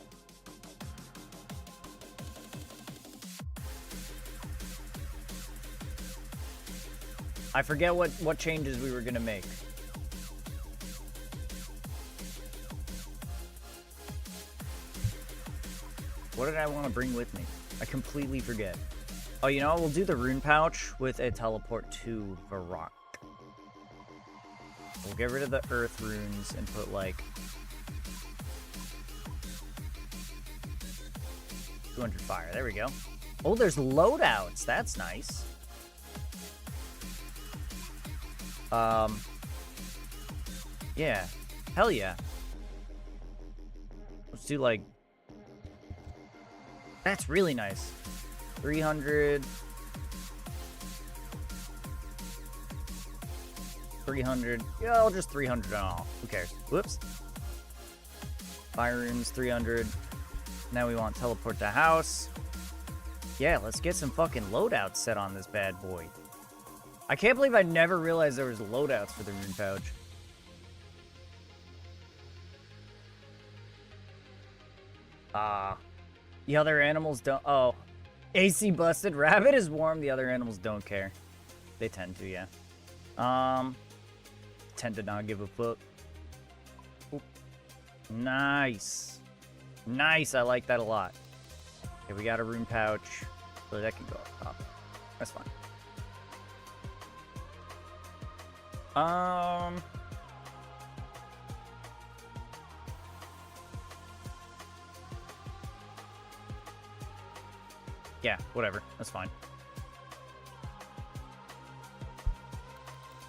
I forget what changes we were gonna make. What did I want to bring with me? I completely forget. Oh, you know what? We'll do the rune pouch with a teleport to Varrock. We'll get rid of the earth runes and put like 200 fire. There we go. Oh, there's loadouts. That's nice. Yeah. Hell yeah. Let's do like... That's really nice. 300. 300. Yeah, I'll just 300 on all. Who cares? Whoops. Fire runes, 300. Now we want teleport to house. Yeah, let's get some fucking loadouts set on this bad boy. I can't believe I never realized there was loadouts for the rune pouch. The other animals don't... Oh. AC busted. Rabbit is warm. The other animals don't care. They tend to, yeah. Tend to not give a fuck. Oop. Nice. Nice. I like that a lot. Okay, we got a rune pouch. So that can go up top. That's fine. Yeah, whatever. That's fine.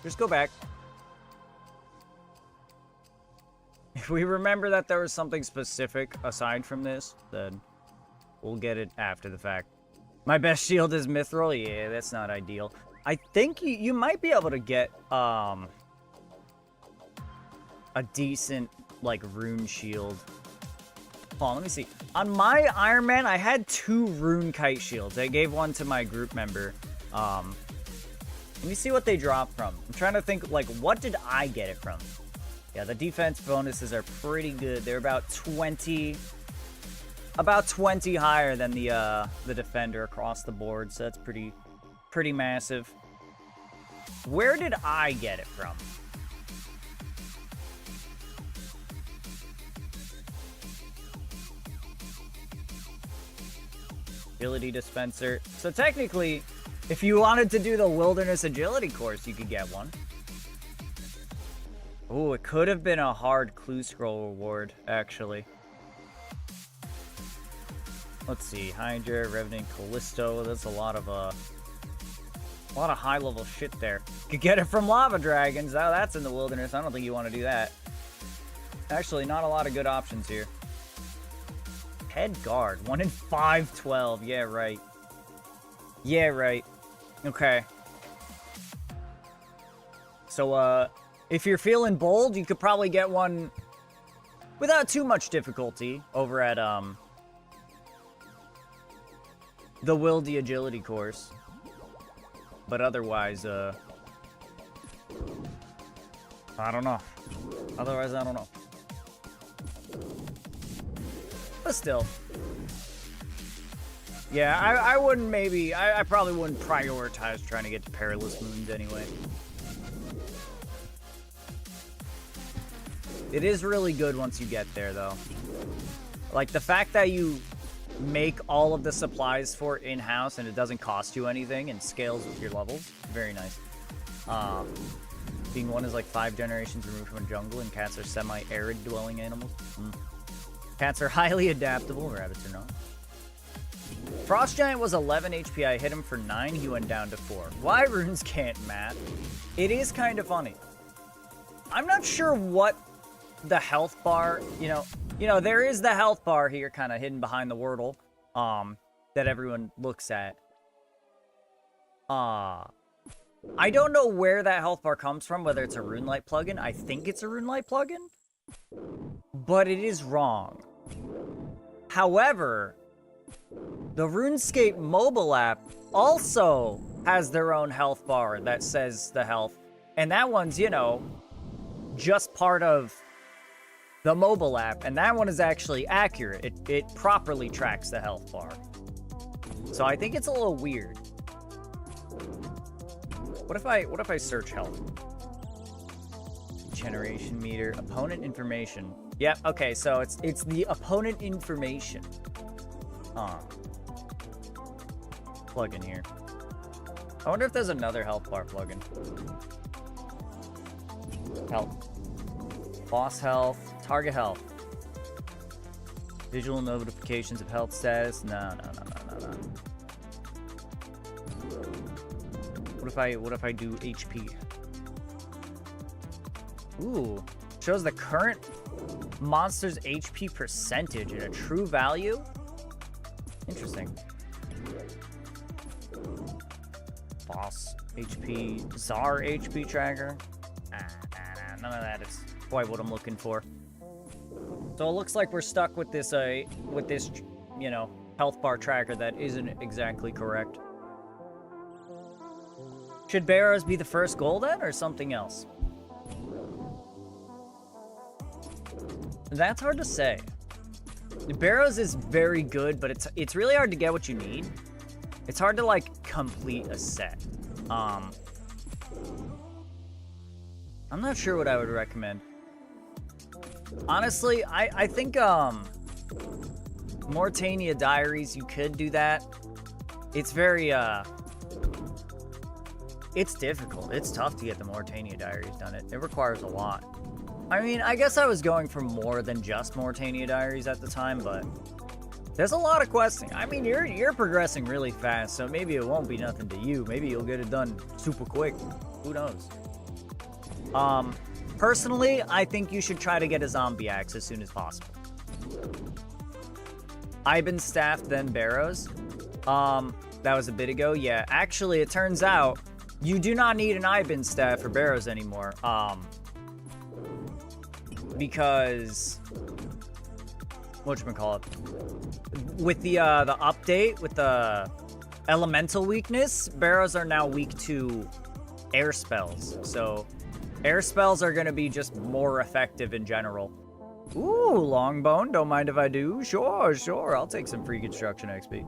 Just go back. If we remember that there was something specific aside from this, then we'll get it after the fact. My best shield is mithril. Yeah, that's not ideal. I think you might be able to get a decent like rune shield. Hold on, let me see. On my Iron Man, I had 2 rune kite shields. I gave one to my group member. Let me see what they drop from. I'm trying to think, like, what did I get it from? Yeah, the defense bonuses are pretty good. They're about 20 higher than the defender across the board, so that's pretty pretty massive. Where did I get it from? Agility dispenser. So technically, if you wanted to do the wilderness agility course, you could get one. Oh, it could have been a hard clue scroll reward, actually. Let's see, Hydra, Revenant, Callisto. That's a lot of high-level shit there. You could get it from lava dragons. Now that's in the wilderness. I don't think you want to do that. Actually, not a lot of good options here. Head guard, 1 in 512. Yeah, right. Yeah, right. Okay. So, if you're feeling bold, you could probably get one without too much difficulty over at, the Wildy Agility course. But otherwise, I don't know. Otherwise, I don't know. But still. Yeah, I wouldn't maybe... I probably wouldn't prioritize trying to get to Perilous Moons anyway. It is really good once you get there, though. Like, the fact that you make all of the supplies for it in-house and it doesn't cost you anything and scales with your levels, very nice. Being one is like 5 generations removed from a jungle, and cats are semi-arid dwelling animals. Cats are highly adaptable, rabbits are not. Frost Giant was 11 HP. I hit him for 9. He went down to 4. Why runes can't map? It is kind of funny. I'm not sure what the health bar, you know, there is the health bar here kind of hidden behind the Wordle, that everyone looks at. I don't know where that health bar comes from, whether it's a RuneLight plugin. I think it's a RuneLight plugin, but it is wrong. However, the RuneScape mobile app also has their own health bar that says the health, and that one's, you know, just part of the mobile app, and that one is actually accurate. It properly tracks the health bar. So I think it's a little weird. What if I search health? Generation meter, opponent information. Yep, okay, so it's the opponent information. Plugin here. I wonder if there's another health bar plugin. Health. Boss health. Target health. Visual notifications of health status. No. What if I do HP? Ooh. Shows the current monster's HP percentage in a true value. Interesting. Boss HP, Czar HP tracker. None of that is quite what I'm looking for. So it looks like we're stuck with this, you know, health bar tracker that isn't exactly correct. Should Barrows be the first goal then, or something else? That's hard to say. Barrows is very good, but it's really hard to get what you need. It's hard to, like, complete a set. I'm not sure what I would recommend. Honestly, I think, Mortania Diaries, you could do that. It's very, it's difficult. It's tough to get the Mortania Diaries done. It requires a lot. I mean, I guess I was going for more than just Mortania Diaries at the time, but there's a lot of questing. I mean, you're progressing really fast, so maybe it won't be nothing to you. Maybe you'll get it done super quick. Who knows? Personally, I think you should try to get a zombie axe as soon as possible. Iban Staff, then Barrows. That was a bit ago. Yeah, actually, it turns out you do not need an Iban Staff for Barrows anymore. Because whatchamacallit, with the update with the elemental weakness, Barrows are now weak to air spells. So air spells are going to be just more effective in general. Ooh, Longbone, don't mind if I do. Sure, I'll take some free construction XP.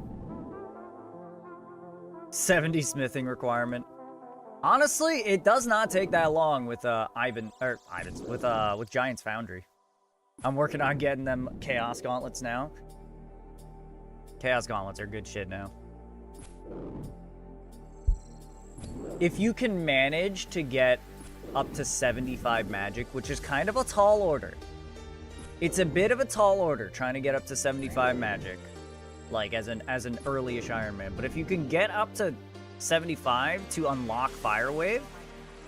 70 smithing requirement. Honestly, it does not take that long with with Giant's Foundry. I'm working on getting them Chaos Gauntlets now. Chaos Gauntlets are good shit now. If you can manage to get up to 75 magic, which is kind of a tall order. It's a bit of a tall order trying to get up to 75 magic, like as an early-ish Iron Man. But if you can get up to 75 to unlock Fire Wave,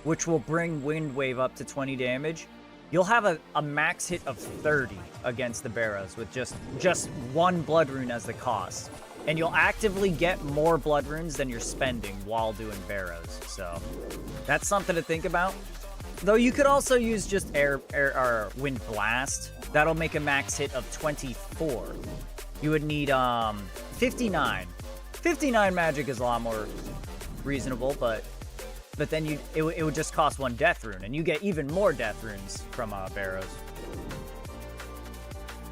which will bring Wind Wave up to 20 damage, you'll have a max hit of 30 against the Barrows with just one Blood Rune as the cost. And you'll actively get more Blood Runes than you're spending while doing Barrows. So that's something to think about. Though you could also use just air or Wind Blast. That'll make a max hit of 24. You would need 59. 59 magic is a lot more reasonable, but then it would just cost one Death Rune, and you get even more Death Runes from Barrows.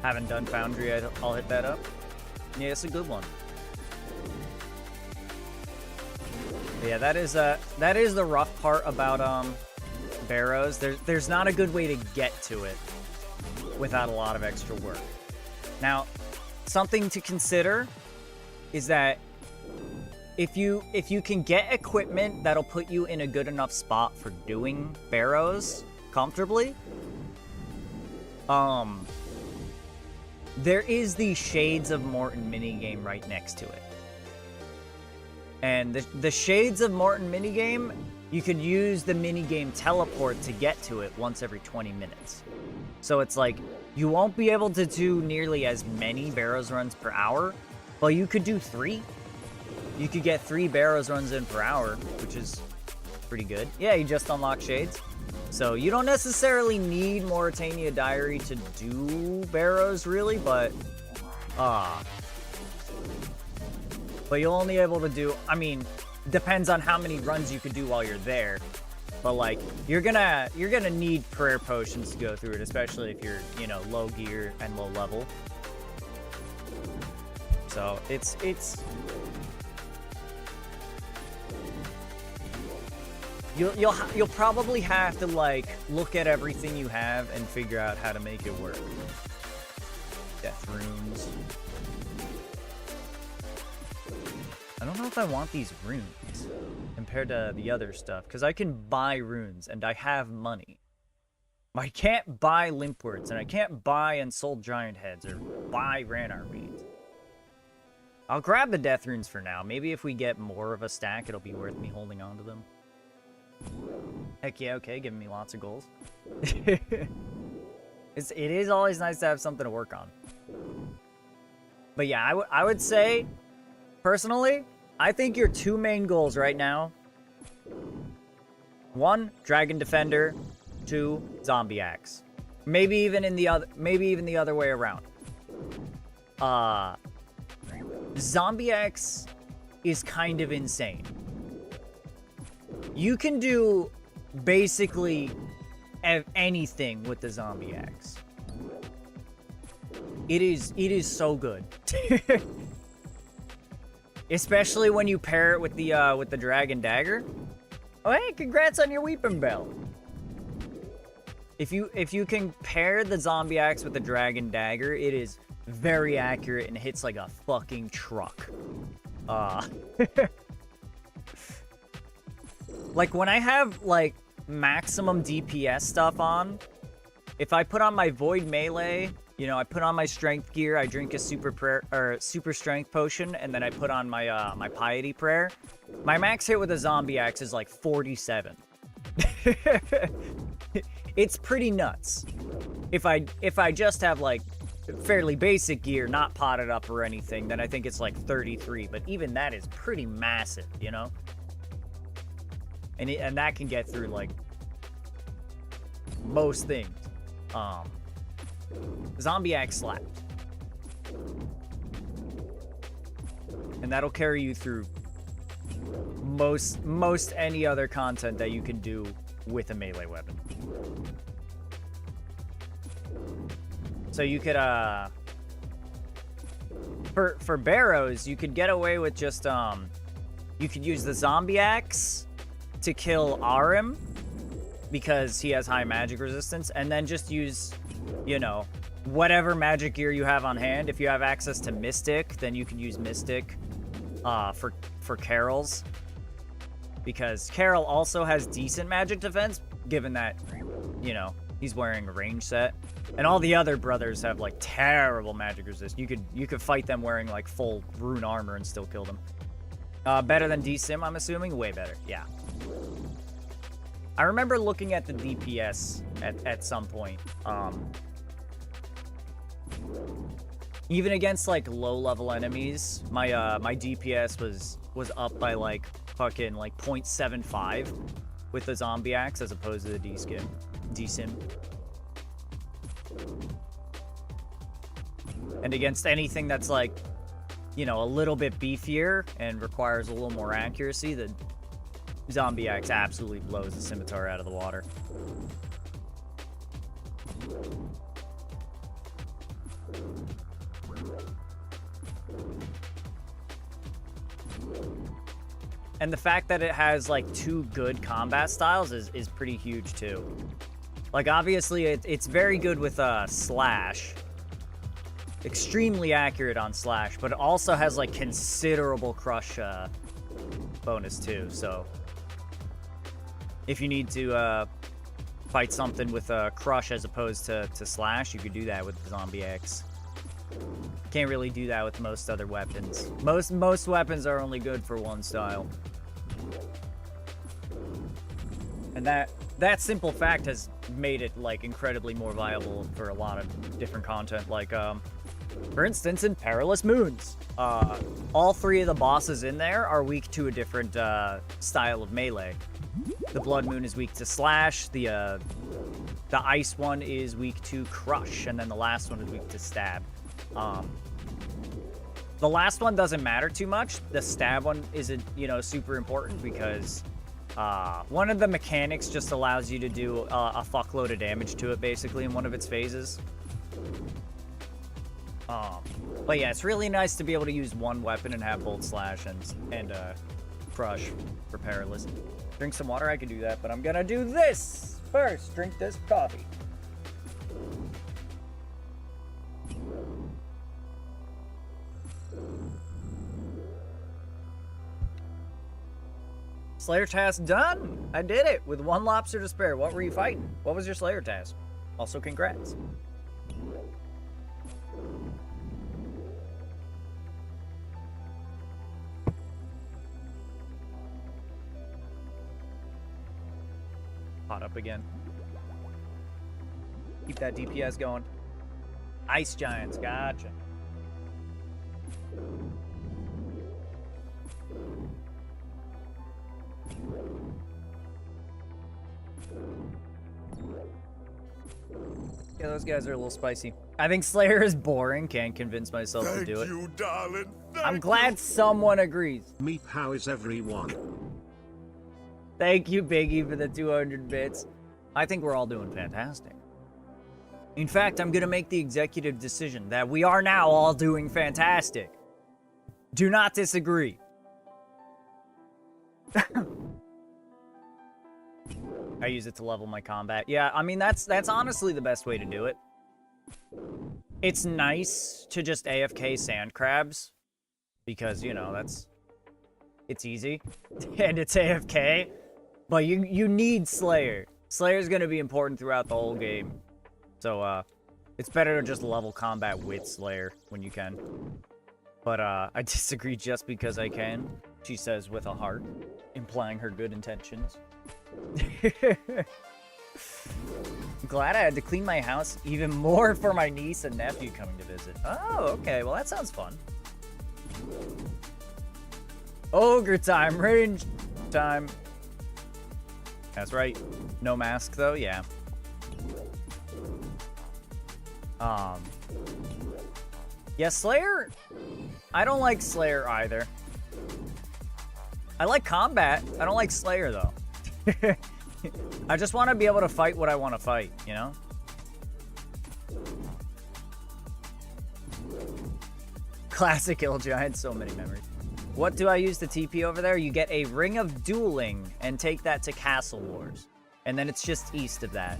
Haven't done Foundry, I'll hit that up. Yeah, it's a good one. But yeah, that is the rough part about Barrows. There's not a good way to get to it without a lot of extra work. Now, something to consider is that if you can get equipment that'll put you in a good enough spot for doing Barrows comfortably, there is the Shades of Morton minigame right next to it. And the Shades of Morton minigame, you could use the minigame teleport to get to it once every 20 minutes. So it's like, you won't be able to do nearly as many Barrows runs per hour, but you could do 3. You could get 3 Barrows runs in per hour, which is pretty good. Yeah, you just unlock Shades. So you don't necessarily need Mauritania Diary to do Barrows, really, but you'll only able to do, I mean, depends on how many runs you could do while you're there. But like, you're gonna need prayer potions to go through it, especially if you're, low gear and low level. So it's you'll probably have to like look at everything you have and figure out how to make it work. Death runes. I don't know if I want these runes compared to the other stuff, because I can buy runes and I have money. I can't buy Limpwords, and I can't buy Unsold Giant Heads or buy Ranar Beads. I'll grab the Death Runes for now. Maybe if we get more of a stack, it'll be worth me holding on to them. Heck yeah, okay, giving me lots of goals. It is always nice to have something to work on. But yeah, I would say, personally, I think your 2 main goals right now: 1, Dragon Defender; 2, Zombie Axe. Maybe even the other way around. Zombie Axe is kind of insane. You can do basically anything with the Zombie Axe. It is so good. Especially when you pair it with the Dragon Dagger. Oh hey, congrats on your Weeping Bell. If you can pair the Zombie Axe with the Dragon Dagger, it is very accurate and hits like a fucking truck. Like when I have like maximum DPS stuff on, if I put on my Void Melee, I put on my Strength gear, I drink a super strength potion, and then I put on my my Piety Prayer, my max hit with a Zombie Axe is like 47. It's pretty nuts. If I just have like fairly basic gear, not potted up or anything, then I think it's like 33. But even that is pretty massive, And that can get through like most things. Zombie Axe slapped. And that'll carry you through most any other content that you can do with a melee weapon. So you could for Barrows, you could get away with just You could use the zombie axe to kill Arim because he has high magic resistance, and then just use, you know, whatever magic gear you have on hand. If you have access to Mystic, then you can use Mystic for Carol's, because Carol also has decent magic defense, given that, you know, he's wearing a range set, and all the other brothers have like terrible magic resist. You could fight them wearing like full rune armor and still kill them. Better than D-Sim, I'm assuming. Way better, yeah. I remember looking at the DPS at some point. Even against like low level enemies, my my DPS was up by like fucking like 0.75 with the zombie axe as opposed to the D-Sim. And against anything that's like, you know, a little bit beefier and requires a little more accuracy, the zombie axe absolutely blows the scimitar out of the water. And the fact that it has like 2 good combat styles is pretty huge too. Like obviously it's very good with slash. Extremely accurate on slash, but it also has like considerable crush bonus too. So if you need to fight something with crush as opposed to slash, you could do that with the zombie X. Can't really do that with most other weapons. Most weapons are only good for one style. And that simple fact has made it like incredibly more viable for a lot of different content. Like for instance, in Perilous Moons, all 3 of the bosses in there are weak to a different style of melee. The Blood Moon is weak to slash, the ice one is weak to crush, and then the last one is weak to stab. The last one doesn't matter too much. The stab one isn't, you know, super important because one of the mechanics just allows you to do a fuckload of damage to it basically in one of its phases. But yeah, it's really nice to be able to use one weapon and have both slash and crush for Perilous. Drink some water, I could do that, but I'm gonna do this first. Drink this coffee. Slayer task done! I did it with 1 lobster to spare. What were you fighting? What was your Slayer task? Also, congrats. Hot up again. Keep that DPS going. Ice Giants, gotcha. Yeah, those guys are a little spicy. I think Slayer is boring. Can't convince myself to do it. Thank you, darling. I'm glad someone agrees. Meep, how is everyone? Thank you, Biggie, for the 200 bits. I think we're all doing fantastic. In fact, I'm going to make the executive decision that we are now all doing fantastic. Do not disagree. I use it to level my combat. Yeah, I mean, that's honestly the best way to do it. It's nice to just AFK sand crabs because, you know, it's easy and it's AFK. But you need Slayer. Slayer's going to be important throughout the whole game. So, it's better to just level combat with Slayer when you can. But, I disagree just because I can, she says with a heart, implying her good intentions. Glad I had to clean my house even more for my niece and nephew coming to visit. Oh, okay. Well, that sounds fun. Ogre time. Range time. That's right. No mask, though? Yeah. Yeah, Slayer... I don't like Slayer either. I like combat. I don't like Slayer, though. I just want to be able to fight what I want to fight, you know? Classic Ill Giant, so many memories. What do I use to TP over there? You get a Ring of Dueling and take that to Castle Wars. And then it's just east of that.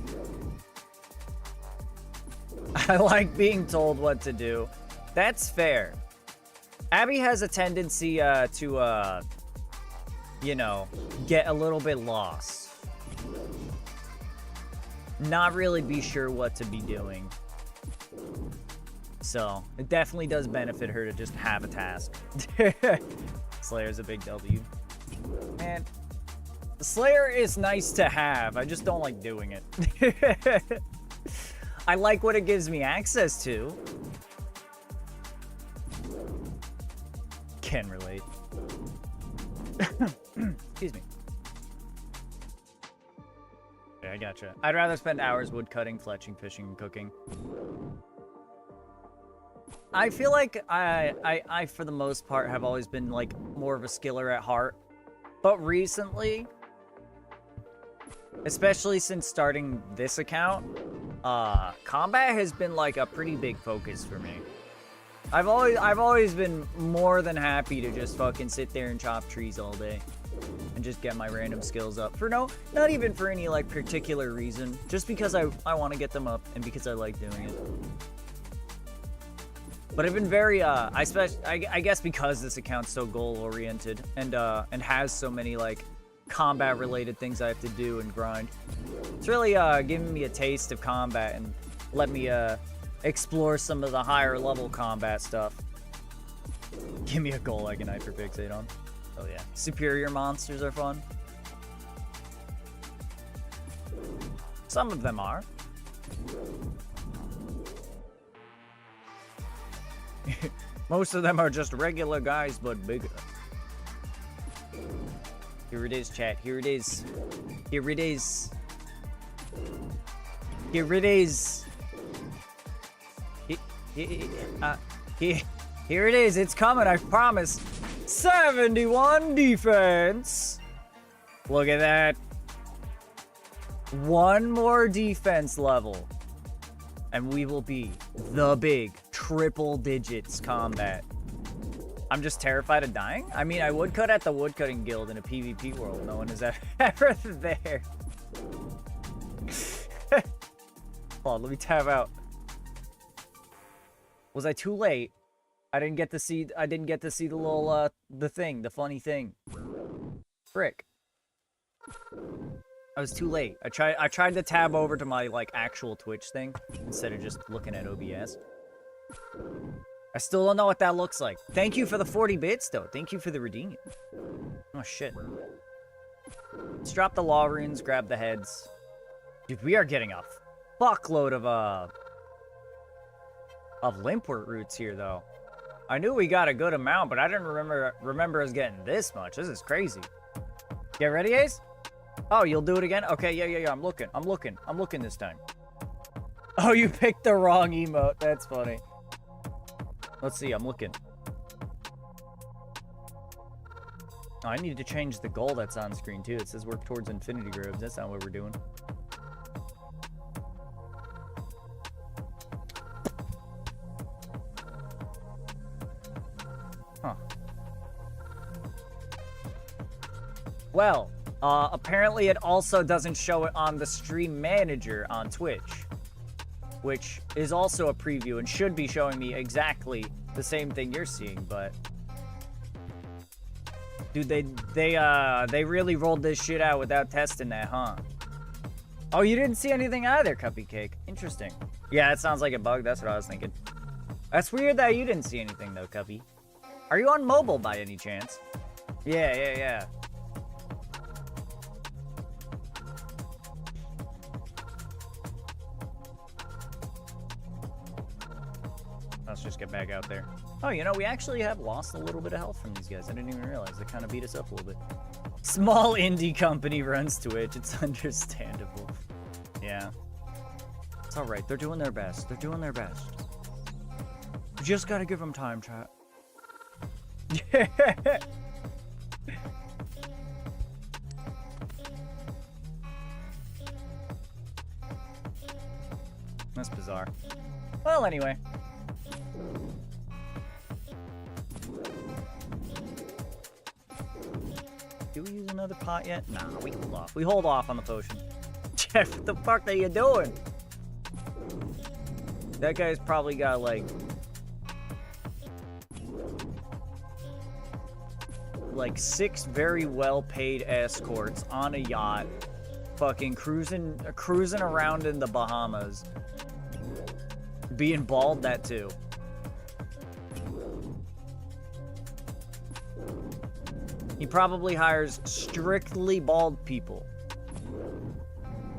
I like being told what to do. That's fair. Abby has a tendency to, you know, get a little bit lost. Not really be sure what to be doing. So, it definitely does benefit her to just have a task. Slayer's a big W. Man, Slayer is nice to have. I just don't like doing it. I like what it gives me access to. Can relate. Excuse me. Yeah, I gotcha. I'd rather spend hours woodcutting, fletching, fishing, and cooking. I feel like I, for the most part, have always been, like, more of a skiller at heart. But recently, especially since starting this account, combat has been, like, a pretty big focus for me. I've always been more than happy to just fucking sit there and chop trees all day. And just get my random skills up. For not even for any, like, particular reason. Just because I want to get them up and because I like doing it. But I've been very, I guess because this account's so goal-oriented and has so many, like, combat-related things I have to do and grind. It's really, giving me a taste of combat and let me, explore some of the higher-level combat stuff. Give me a goal I can hyperfixate on. Oh, yeah. Superior monsters are fun. Some of them are. Most of them are just regular guys, but bigger. Here it is, chat. Here it is. Here it is. Here it is. Here it is. It's coming, I promise. 71 defense. Look at that. One more defense level. And we will be the big triple digits combat. I'm just terrified of dying? I mean, I woodcut at the woodcutting guild in a PvP world. No one is ever there. Hold on, let me tab out. Was I too late? I didn't get to see the little the funny thing. Frick. I was too late. I tried to tab over to my, like, actual Twitch thing instead of just looking at OBS. I still don't know what that looks like. Thank you for the 40 bits, though. Thank you for the redeeming. Oh, shit. Let's drop the law runes, grab the heads. Dude, we are getting a fuckload of limpwort roots here, though. I knew we got a good amount, but I didn't remember us getting this much. This is crazy. Get ready, Ace? Oh, you'll do it again? Okay, yeah. I'm looking this time. Oh, you picked the wrong emote. That's funny. Let's see, I'm looking. Oh, I need to change the goal that's on screen, too. It says work towards infinity groves. That's not what we're doing. Huh. Well, apparently it also doesn't show it on the stream manager on Twitch, which is also a preview and should be showing me exactly the same thing you're seeing, but dude, they really rolled this shit out without testing that, huh? Oh, you didn't see anything either, Cuppy Cake. Interesting. Yeah, it sounds like a bug. That's what I was thinking. That's weird that you didn't see anything though, Cuppy. Are you on mobile by any chance? Yeah. Let's just get back out there. Oh, you know, we actually have lost a little bit of health from these guys. I didn't even realize. They kind of beat us up a little bit. Small indie company runs Twitch. It's understandable. Yeah. It's alright. They're doing their best. They're doing their best. You just gotta give them time, chat. That's bizarre. Well, anyway. Do we use another pot yet? Nah, we hold off. We hold off on the potion. Jeff, what the fuck are you doing? That guy's probably got like 6 very well-paid escorts on a yacht, fucking cruising around in the Bahamas, being bald. That too. He probably hires strictly bald people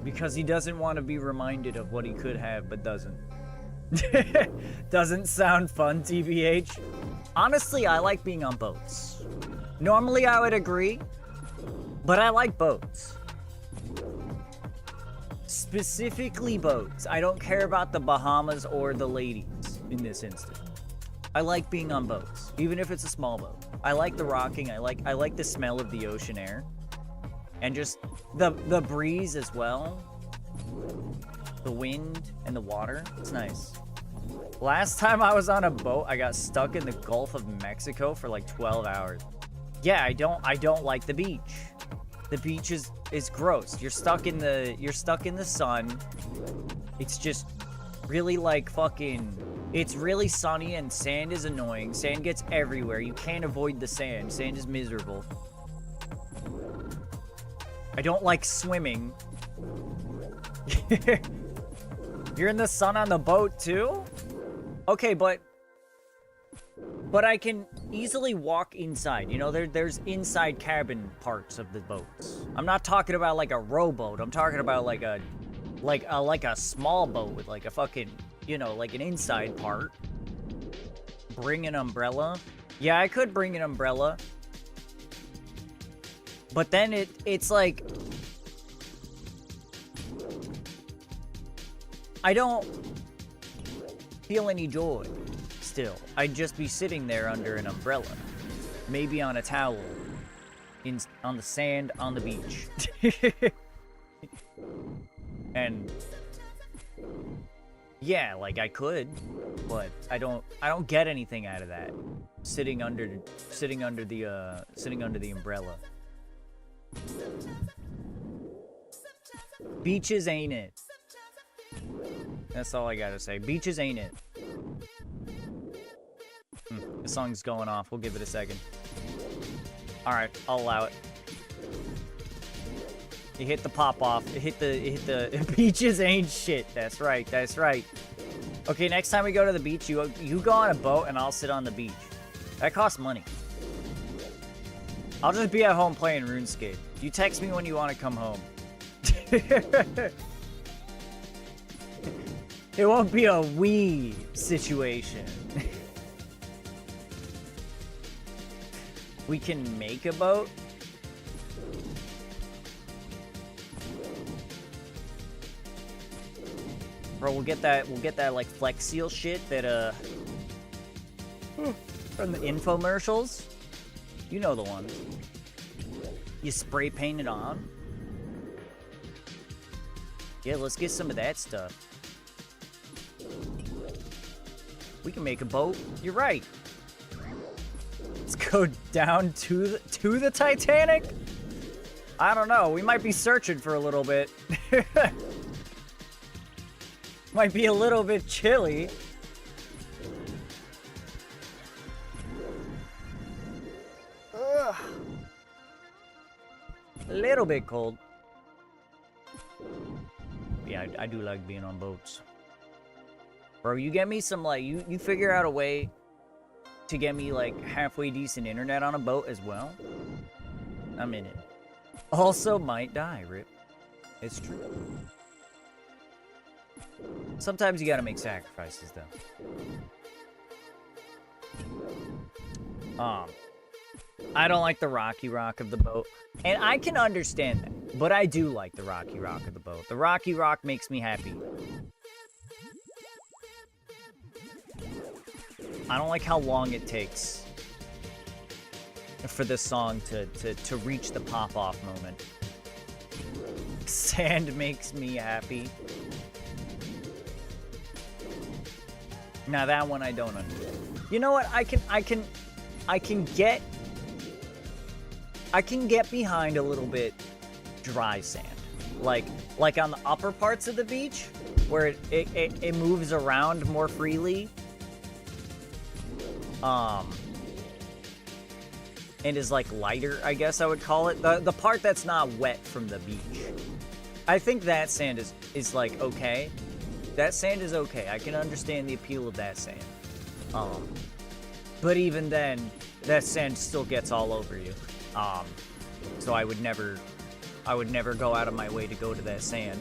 because he doesn't want to be reminded of what he could have but doesn't. Doesn't sound fun, TBH. Honestly, I like being on boats. Normally I would agree, but I like boats. Specifically boats. I don't care about the Bahamas or the ladies in this instance. I like being on boats, even if it's a small boat. I like the rocking. I like the smell of the ocean air, and just the breeze as well. The wind and the water. It's nice. Last time I was on a boat, I got stuck in the Gulf of Mexico for like 12 hours. Yeah, I don't like the beach. The beach is gross. You're stuck in the sun. It's just really like fucking. It's really sunny and sand is annoying. Sand gets everywhere. You can't avoid the sand. Sand is miserable. I don't like swimming. You're in the sun on the boat too? Okay, but I can easily walk inside. You know, there's inside cabin parts of the boats. I'm not talking about like a rowboat. I'm talking about like a small boat with like a fucking, you know, like an inside part. Bring an umbrella. Yeah, I could bring an umbrella. But then it's like I don't feel any joy still. I'd just be sitting there under an umbrella. Maybe on a towel. On the sand on the beach. And yeah, like I could, but I don't get anything out of that. Sitting under the umbrella. Beaches ain't it. That's all I gotta say. Beaches ain't it. The song's going off. We'll give it a second. Alright, I'll allow it. It hit the pop off. It hit the beaches ain't shit. That's right. That's right. Okay, next time we go to the beach, you go on a boat and I'll sit on the beach. That costs money. I'll just be at home playing RuneScape. You text me when you want to come home. It won't be a we situation. We can make a boat. Bro, we'll get that like Flex Seal shit that from the infomercials. You know the one. You spray paint it on. Yeah, let's get some of that stuff. We can make a boat. You're right. Let's go down to the Titanic. I don't know. We might be searching for a little bit. Might be a little bit chilly. Ugh. A little bit cold. Yeah, I do like being on boats. Bro, you get me some, like, you figure out a way to get me, like, halfway decent internet on a boat as well. I'm in it. Also might die, Rip. It's true. Sometimes you gotta make sacrifices, though. I don't like the rocky rock of the boat. And I can understand that. But I do like the rocky rock of the boat. The rocky rock makes me happy. I don't like how long it takes for this song to reach the pop-off moment. Sand makes me happy. Now that one I don't understand. You know what? I can I can get behind a little bit dry sand. Like on the upper parts of the beach, where it moves around more freely. And is like lighter, I guess I would call it. The part that's not wet from the beach. I think that sand is like okay. That sand is okay. I can understand the appeal of that sand. But even then, that sand still gets all over you. So I would never go out of my way to go to that sand.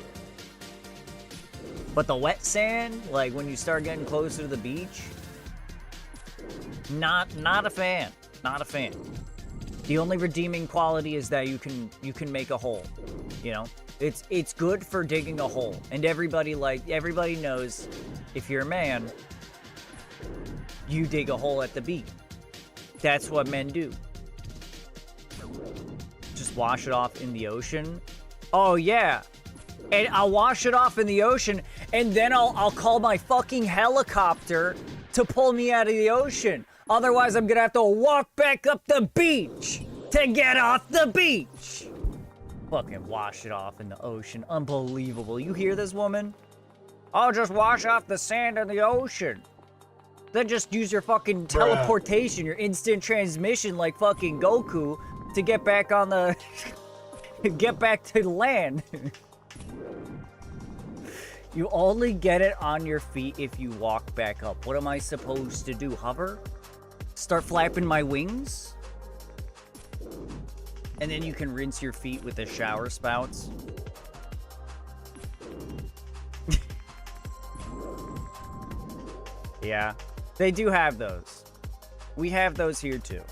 But the wet sand, like when you start getting closer to the beach, not a fan. Not a fan. The only redeeming quality is that you can make a hole. You know? It's good for digging a hole. And everybody knows if you're a man, you dig a hole at the beach. That's what men do. Just wash it off in the ocean. Oh yeah. And I'll wash it off in the ocean, and then I'll call my fucking helicopter to pull me out of the ocean. Otherwise, I'm gonna have to walk back up the beach to get off the beach. Fucking wash it off in the ocean. Unbelievable. You hear this, woman? I'll just wash off the sand in the ocean. Then just use your fucking teleportation, your instant transmission like fucking Goku to get back on the... get back to the land. You only get it on your feet if you walk back up. What am I supposed to do? Hover? Start flapping my wings? And then you can rinse your feet with the shower spouts. Yeah. They do have those. We have those here too.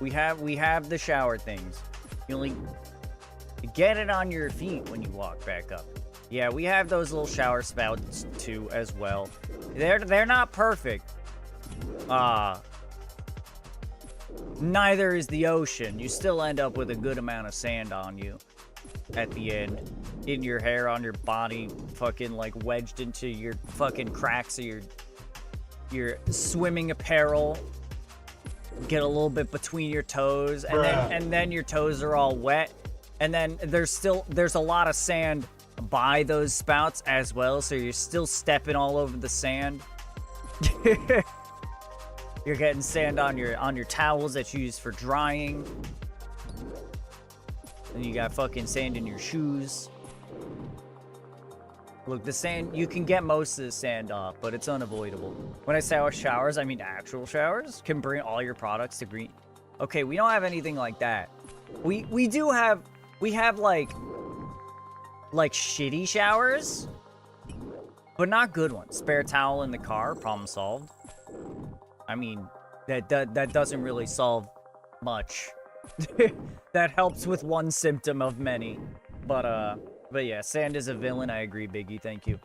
We have the shower things. You only get it on your feet when you walk back up. Yeah, we have those little shower spouts too as well. They're not perfect. Neither is the ocean. You still end up with a good amount of sand on you at the end. In your hair, on your body, fucking like wedged into your fucking cracks of your swimming apparel. Get a little bit between your toes, and then your toes are all wet. And then there's a lot of sand by those spouts as well, so you're still stepping all over the sand. You're getting sand on your towels that you use for drying. And you got fucking sand in your shoes. Look, the sand, you can get most of the sand off, but it's unavoidable. When I say showers, I mean actual showers. Can bring all your products to green. Okay, we don't have anything like that. We have like shitty showers, but not good ones. Spare towel in the car, problem solved. I mean, that doesn't really solve much. That helps with one symptom of many. But yeah, sand is a villain. I agree, Biggie. Thank you.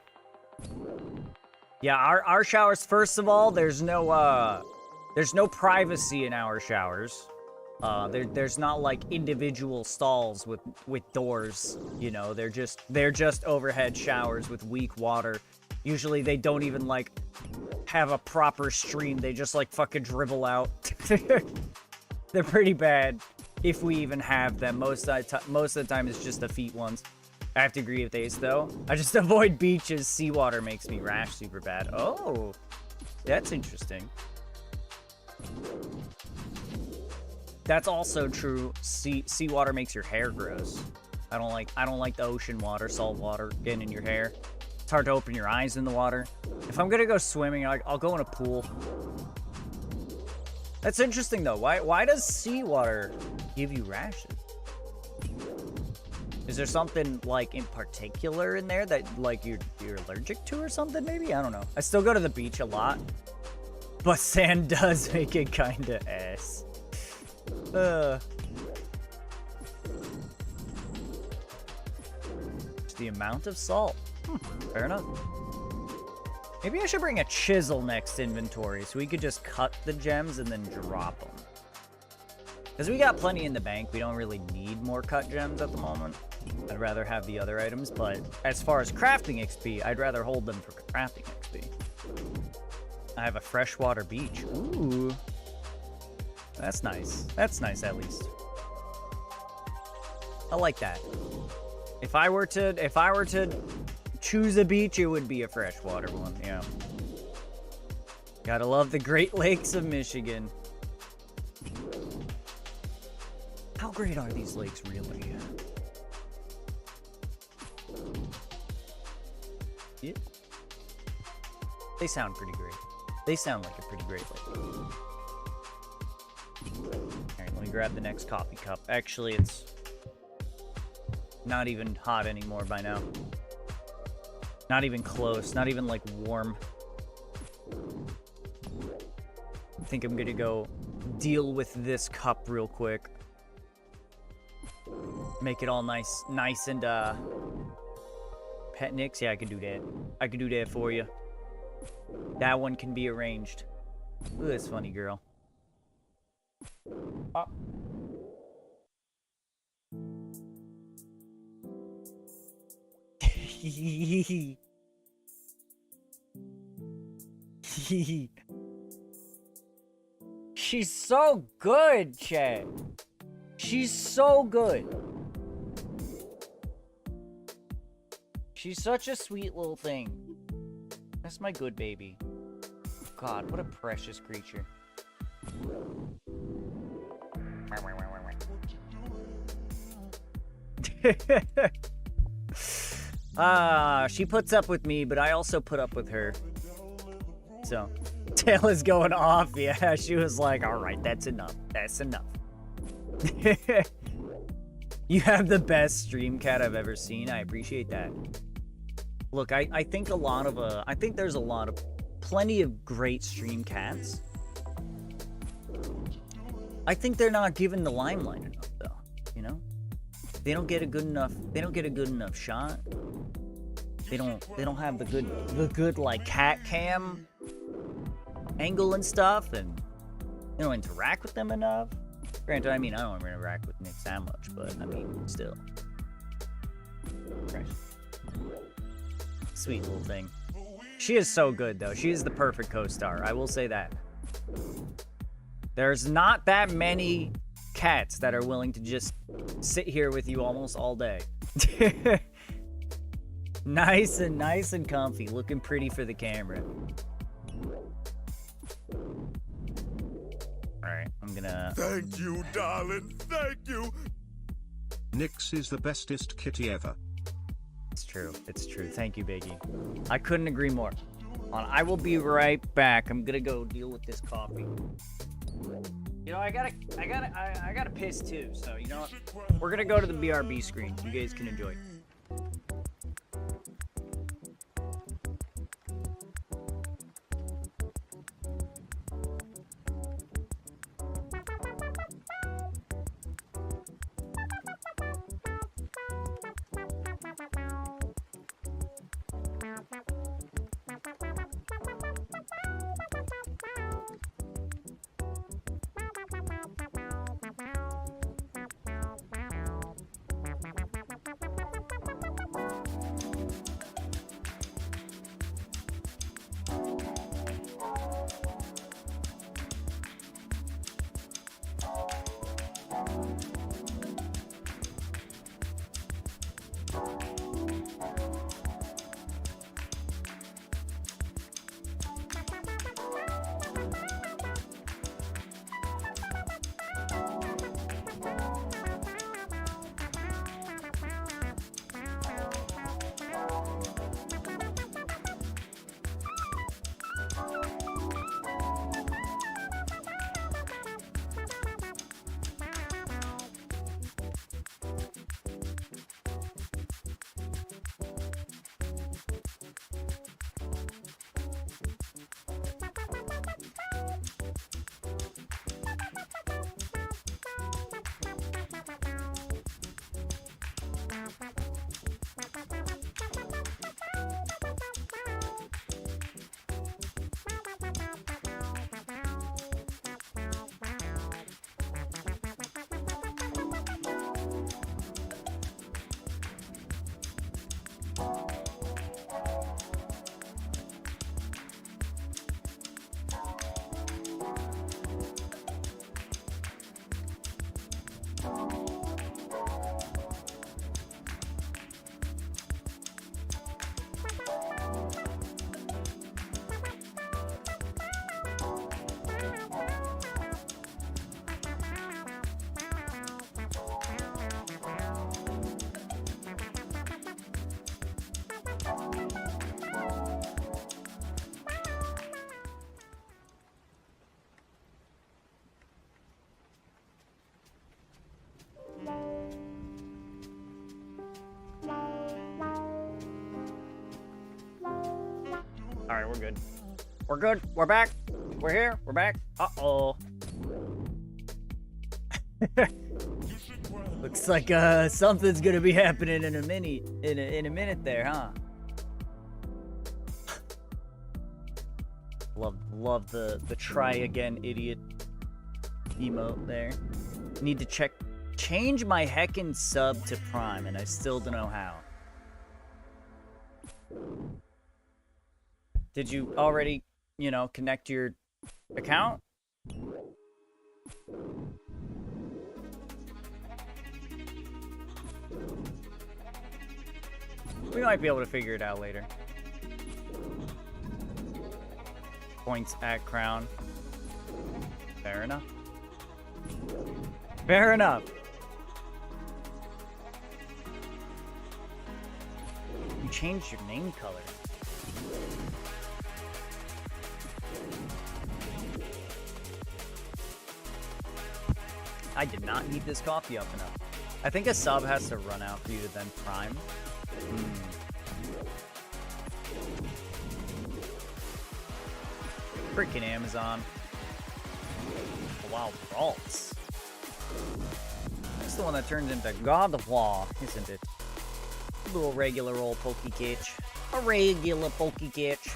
Yeah, our showers. First of all, there's no privacy in our showers. There's not like individual stalls with doors. You know, they're just overhead showers with weak water. Usually they don't even like have a proper stream. They just like fucking dribble out. They're pretty bad if we even have them. Most of the time it's just the feet ones. I have to agree with Ace though. I just avoid beaches. Seawater makes me rash super bad. Oh, that's interesting. That's also true. Seawater makes your hair gross. I don't like the ocean water, salt water getting in your hair. It's hard to open your eyes in the water. If I'm gonna go swimming, I'll go in a pool. That's interesting though. Why does seawater give you rashes? Is there something like in particular in there that like you're allergic to or something maybe? I don't know. I still go to the beach a lot, but sand does make it kinda ass. The amount of salt. Fair enough. Maybe I should bring a chisel next inventory so we could just cut the gems and then drop them. Because we got plenty in the bank. We don't really need more cut gems at the moment. I'd rather have the other items, but as far as crafting XP, I'd rather hold them for crafting XP. I have a freshwater beach. Ooh. That's nice. That's nice, at least. I like that. If I were to choose a beach, it would be a freshwater one. Yeah. Gotta love the Great Lakes of Michigan. How great are these lakes, really? Yeah. They sound pretty great. They sound like a pretty great lake. Alright, let me grab the next coffee cup. Actually, it's not even hot anymore by now. Not even close. Not even, like, warm. I think I'm gonna go deal with this cup real quick. Make it all nice and, pet nicks. Yeah, I can do that. I can do that for you. That one can be arranged. Ooh, that's funny, girl. Oh. She's so good, Chad. She's so good. She's such a sweet little thing. That's my good baby. God, what a precious creature. She puts up with me, but I also put up with her. So, tail is going off. Yeah, she was like, all right, that's enough. That's enough. You have the best stream cat I've ever seen. I appreciate that. Look, I think I think there's plenty of great stream cats. I think they're not given the limelight enough, though. You know, they don't get a good enough shot. They don't have the good like cat cam angle and stuff, and they don't interact with them enough. Granted, I mean, I don't interact with Nick that much, but I mean, still. Right. Sweet little thing. She is so good, though. She is the perfect co-star. I will say that. There's not that many cats that are willing to just sit here with you almost all day. Nice and comfy. Looking pretty for the camera. Alright, I'm gonna... Thank you, darling. Thank you. Nyx is the bestest kitty ever. It's true. It's true. Thank you, Biggie. I couldn't agree more. I will be right back. I'm gonna go deal with this coffee. You know, I gotta piss too. So you know what? We're gonna go to the BRB screen. You guys can enjoy. we're good. We're good. We're back. We're here. We're back. Uh-oh. Looks like something's gonna be happening in a minute there, huh? Love the try again idiot emote there. Need to change my heckin' sub to Prime, and I still don't know how. Did you already, you know, connect your account? We might be able to figure it out later. Points at crown. Fair enough. Fair enough. You changed your name color. I did not heat this coffee up enough. I think a sub has to run out for you to then prime. Freaking Amazon. Wow, Ralts. That's the one that turns into God of War, isn't it? A little regular old Pokecatch. A regular Pokecatch.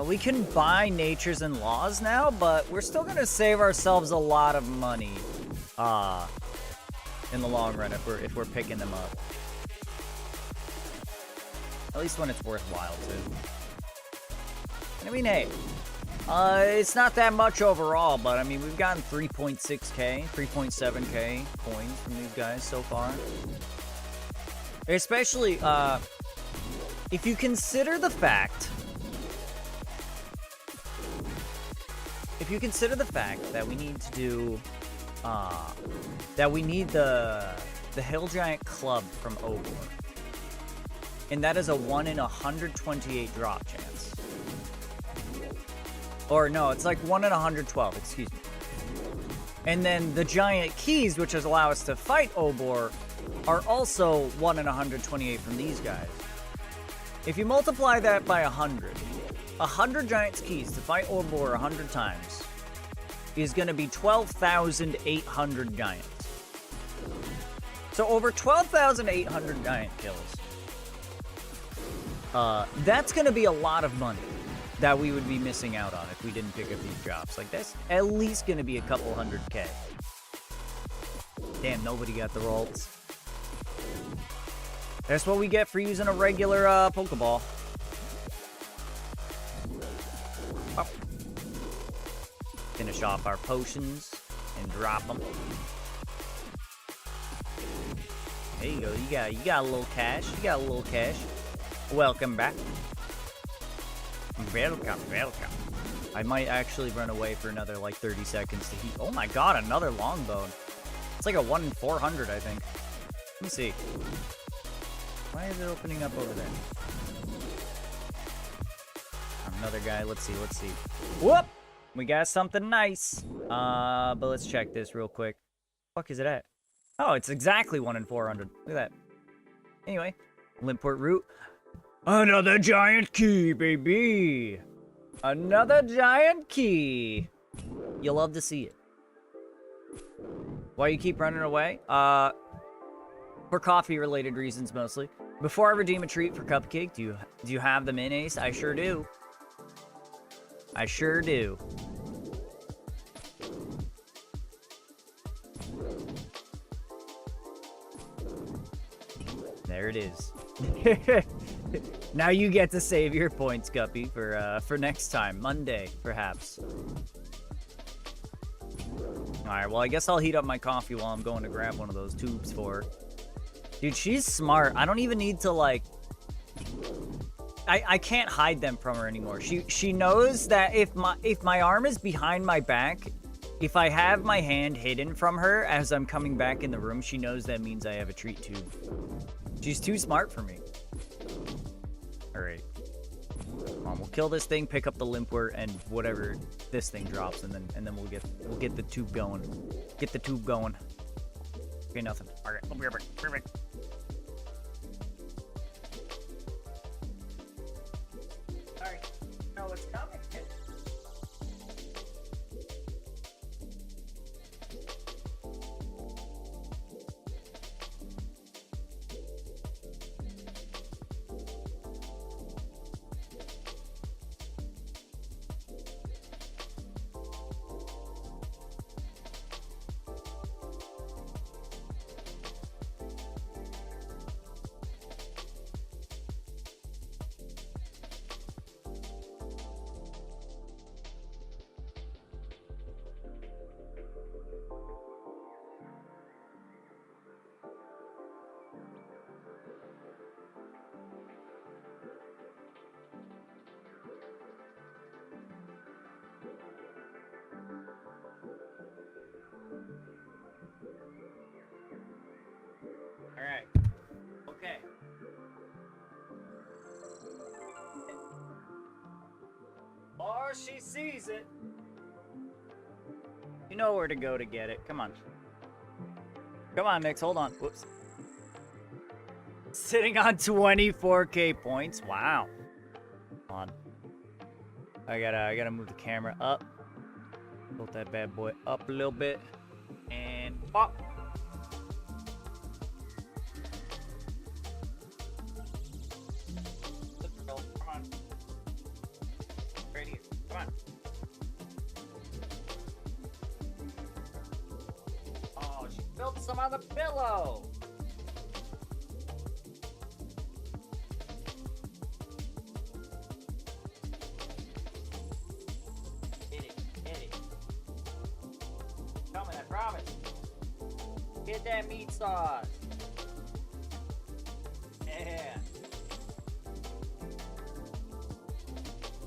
We can buy Natures and Laws now, but we're still gonna save ourselves a lot of money. In the long run, if we're picking them up. At least when it's worthwhile, too. I mean, hey, it's not that much overall, but I mean, we've gotten 3.6k, 3.7k coins from these guys so far. Especially, if you consider the fact... If you consider the fact that we need to do... that we need the Hill Giant Club from Ogre. And that is a 1 in 128 drop chance. Or no, it's like 1 in 112, excuse me. And then the Giant Keys, which allow us to fight Obor, are also 1 in 128 from these guys. If you multiply that by 100 Giant's Keys to fight Obor 100 times is going to be 12,800 Giants. So over 12,800 Giant kills. That's going to be a lot of money that we would be missing out on if we didn't pick up these drops. Like, that's at least going to be a couple 100k. Damn, nobody got the rolls. That's what we get for using a regular Pokeball. Oh. Finish off our potions and drop them. There you go. You got a little cash. You got a little cash. Welcome back. Welcome. I might actually run away for another like 30 seconds to heat. Oh my god, another longbone. It's like a 1 in 400, I think. Let me see. Why is it opening up over there? Another guy. Let's see. Whoop! We got something nice. But let's check this real quick. Fuck is it at? Oh, it's exactly 1 in 400. Look at that. Anyway, Limport Root. Another giant key, baby. Another giant key. You'll love to see it. Why you keep running away? For coffee-related reasons mostly. Before I redeem a treat for Cupcake, do you have them in, Ace? I sure do. I sure do. There it is. Now you get to save your points, Guppy, for next time. Monday, perhaps. Alright, well, I guess I'll heat up my coffee while I'm going to grab one of those tubes for her. Dude, she's smart. I don't even need to, like... I can't hide them from her anymore. She knows that if my arm is behind my back, if I have my hand hidden from her as I'm coming back in the room, she knows that means I have a treat tube. She's too smart for me. Alright. Come on, we'll kill this thing, pick up the Limpwort, and whatever this thing drops, and then we'll get the tube going. Get the tube going. Okay, nothing. Alright, I'll be right back. she sees it. You know where to go to get it. Come on. Come on, Nix. Hold on. Whoops. Sitting on 24k points. Wow. Come on. I gotta move the camera up. Tilt that bad boy up a little bit. And pop. Come on. Right here. Come on. Oh, she spilled some on the pillow. Coming, I promise. Get that meat sauce. Yeah.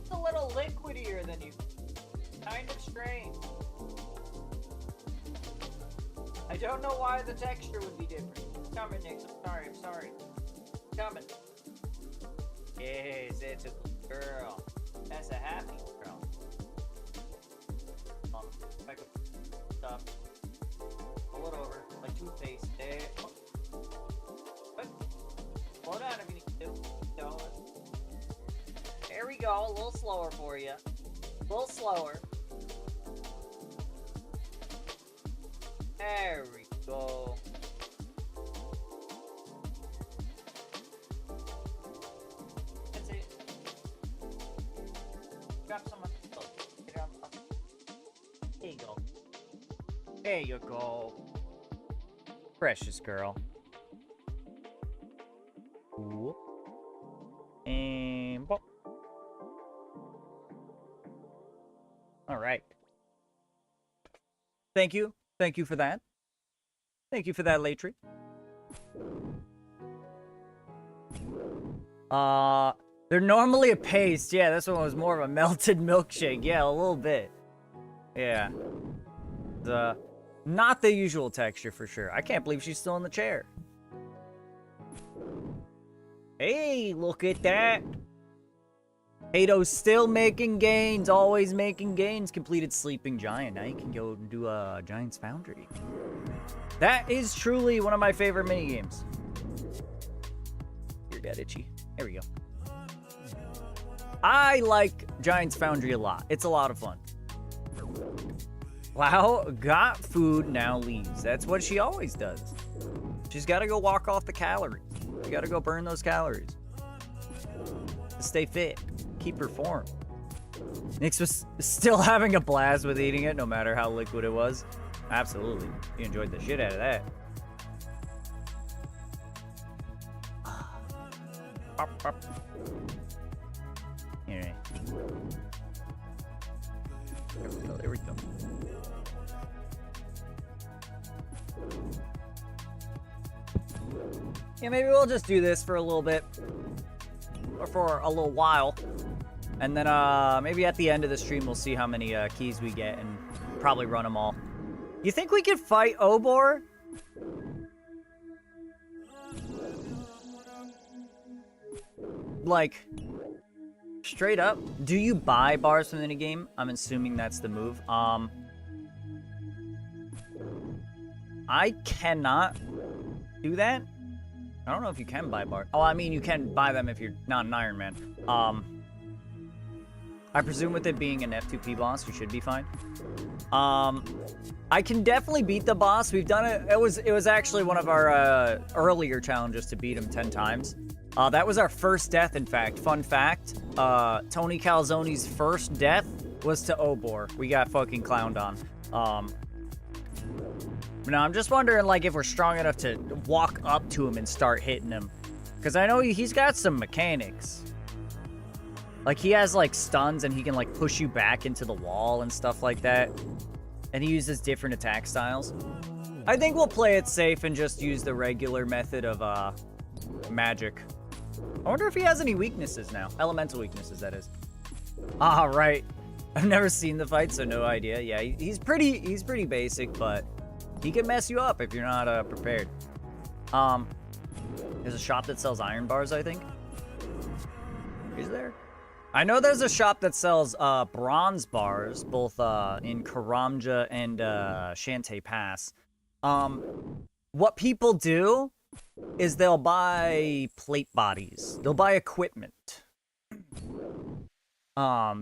It's a little liquidier than you. Kind of strange. I don't know why the texture would be different. Coming, Nick. I'm sorry. Coming. Yes, it's a good girl. That's a happy girl. Back up. Stop. Pull it over. Like toothpaste. There. Oh. What? Slow down if you need to. Don't. There we go. A little slower for you. A little slower. There we go. That's it. Drop some on the floor. Get it on the floor. There you go. There you go. Precious girl. Whoop. And whoop. All right. Thank you. Thank you for that. Thank you for that, Latry. They're normally a paste. Yeah, this one was more of a melted milkshake. Yeah, a little bit. Yeah. Not the usual texture for sure. I can't believe she's still in the chair. Hey, look at that. Hato's still making gains, always making gains. Completed Sleeping Giant. Now you can go do a Giant's Foundry. That is truly one of my favorite minigames. Your got itchy. There we go. I like Giant's Foundry a lot. It's a lot of fun. Wow, got food, now leaves. That's what she always does. She's got to go walk off the calories. You got to go burn those calories. To stay fit. Keep her form. Nix was still having a blast with eating it, no matter how liquid it was. Absolutely. He enjoyed the shit out of that. Pop, pop. Anyway. There we go, there we go. Yeah, maybe we'll just do this for a little bit. Or for a little while. And then maybe at the end of the stream we'll see how many keys we get and probably run them all. You think we could fight Obor? Like, straight up, do you buy bars from the game? I'm assuming that's the move. I cannot do that. I don't know if you can buy bars. Oh, I mean, you can buy them if you're not an Iron Man. I presume with it being an F2P boss, you should be fine. I can definitely beat the boss. We've done it. It was actually one of our earlier challenges to beat him 10 times. That was our first death, in fact. Fun fact, Tony Calzone's first death was to Obor. We got fucking clowned on. Now, I'm just wondering, like, if we're strong enough to walk up to him and start hitting him. Because I know he's got some mechanics. Like, he has, like, stuns and he can, like, push you back into the wall and stuff like that. And he uses different attack styles. I think we'll play it safe and just use the regular method of, magic. I wonder if he has any weaknesses now. Elemental weaknesses, that is. Ah, right. I've never seen the fight, so no idea. Yeah, he's pretty basic, but he can mess you up if you're not prepared. There's a shop that sells iron bars, I think. Is there? I know there's a shop that sells bronze bars, both in Karamja and Shantae Pass. What people do is they'll buy plate bodies. They'll buy equipment.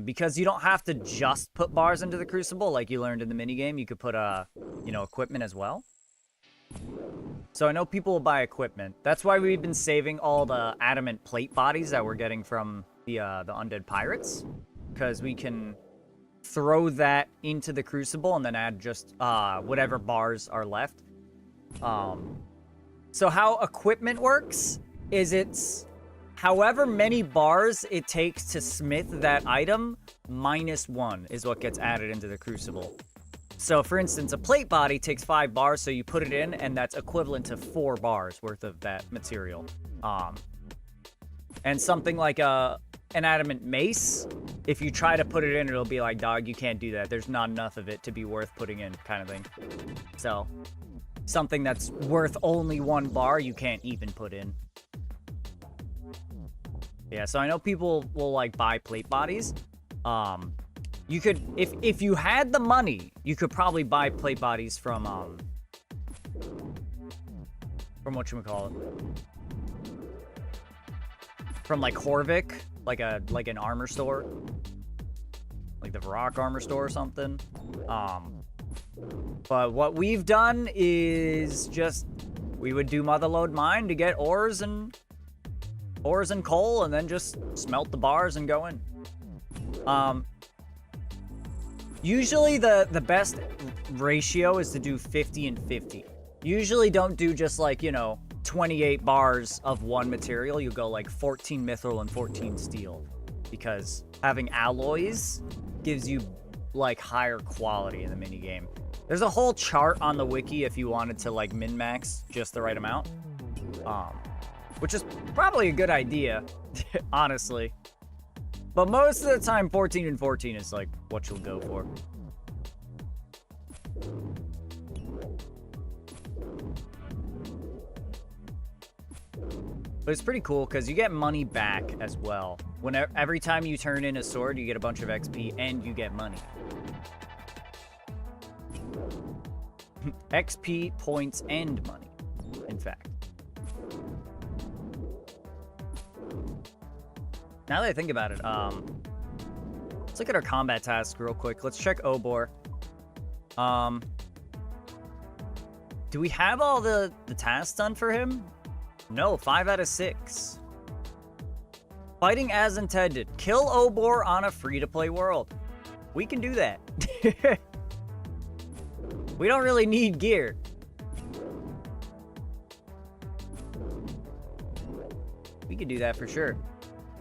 Because you don't have to just put bars into the Crucible like you learned in the minigame. You could put, equipment as well. So I know people will buy equipment. That's why we've been saving all the adamant plate bodies that we're getting from the undead pirates. Because we can throw that into the Crucible and then add just whatever bars are left. So how equipment works is it's however many bars it takes to smith that item, -1 is what gets added into the Crucible. So, for instance, a plate body takes 5 bars, so you put it in, and that's equivalent to 4 bars worth of that material. And something like an adamant mace, if you try to put it in, it'll be like, dog, you can't do that. There's not enough of it to be worth putting in, kind of thing. So, something that's worth only 1 bar, you can't even put in. Yeah, so I know people will, like, buy plate bodies. You could, if you had the money, you could probably buy plate bodies from whatchamacallit? From, like, Horvik, like an armor store. Like the Varrock armor store or something. But what we've done is just, we would do Motherlode Mine to get ores and coal, and then just smelt the bars and go in. Usually the best ratio is to do 50 and 50. Usually don't do just like, 28 bars of one material. You go like 14 mithril and 14 steel. Because having alloys gives you like higher quality in the minigame. There's a whole chart on the wiki if you wanted to like min-max just the right amount. Which is probably a good idea, honestly. But most of the time, 14 and 14 is like what you'll go for. But it's pretty cool because you get money back as well. Every time you turn in a sword, you get a bunch of XP and you get money. XP, points, and money, in fact. Now that I think about it, let's look at our combat tasks real quick. Let's check Obor. Do we have all the tasks done for him? No, 5 out of 6. Fighting as intended. Kill Obor on a free-to-play world. We can do that. We don't really need gear. We can do that for sure.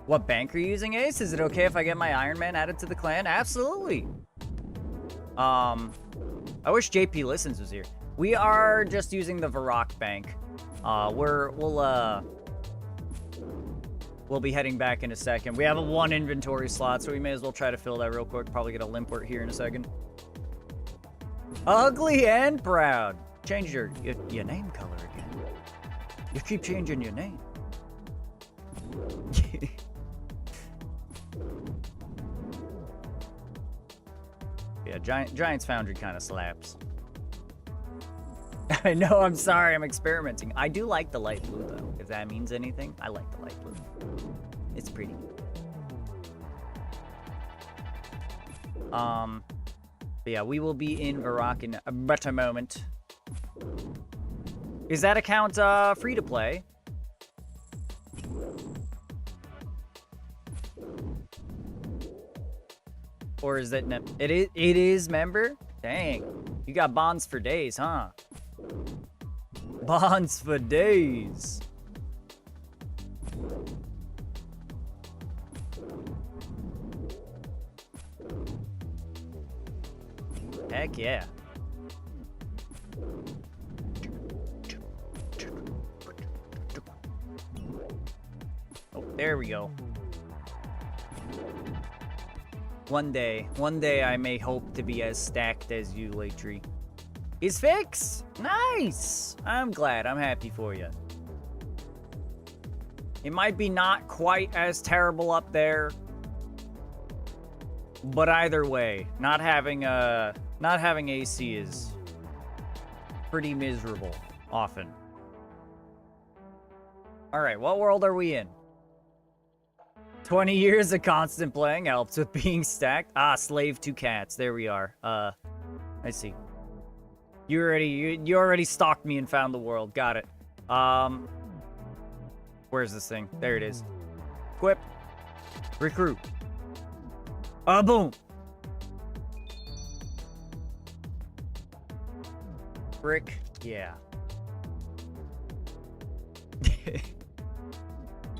What bank are you using, Ace? Is it okay if I get my Iron Man added to the clan? Absolutely. I wish JP Listens was here. We are just using the Varrock bank. We'll be heading back in a second. We have a 1 inventory slot, so we may as well try to fill that real quick. Probably get a Limpwort here in a second. Ugly and proud. Change your name color again. You keep changing your name. Yeah, Giant's Foundry kind of slaps. I know, I'm sorry, I'm experimenting. I do like the light blue, though, if that means anything. I like the light blue. It's pretty. But yeah, we will be in Varrock in a better moment. Is that account free to play? Or is it it is member? Dang. You got bonds for days, huh? Bonds for days. Heck yeah. Oh, there we go. One day I may hope to be as stacked as you, Lake Tree. He's fixed! Nice! I'm glad. I'm happy for you. It might be not quite as terrible up there, But either way, not having AC is pretty miserable often. All right, what world are we in? 20 years of constant playing helps with being stacked. Ah, slave to cats. There we are. I see. You already stalked me and found the world. Got it. Where's this thing? There it is. Equip. Recruit. Boom. Frick. Yeah.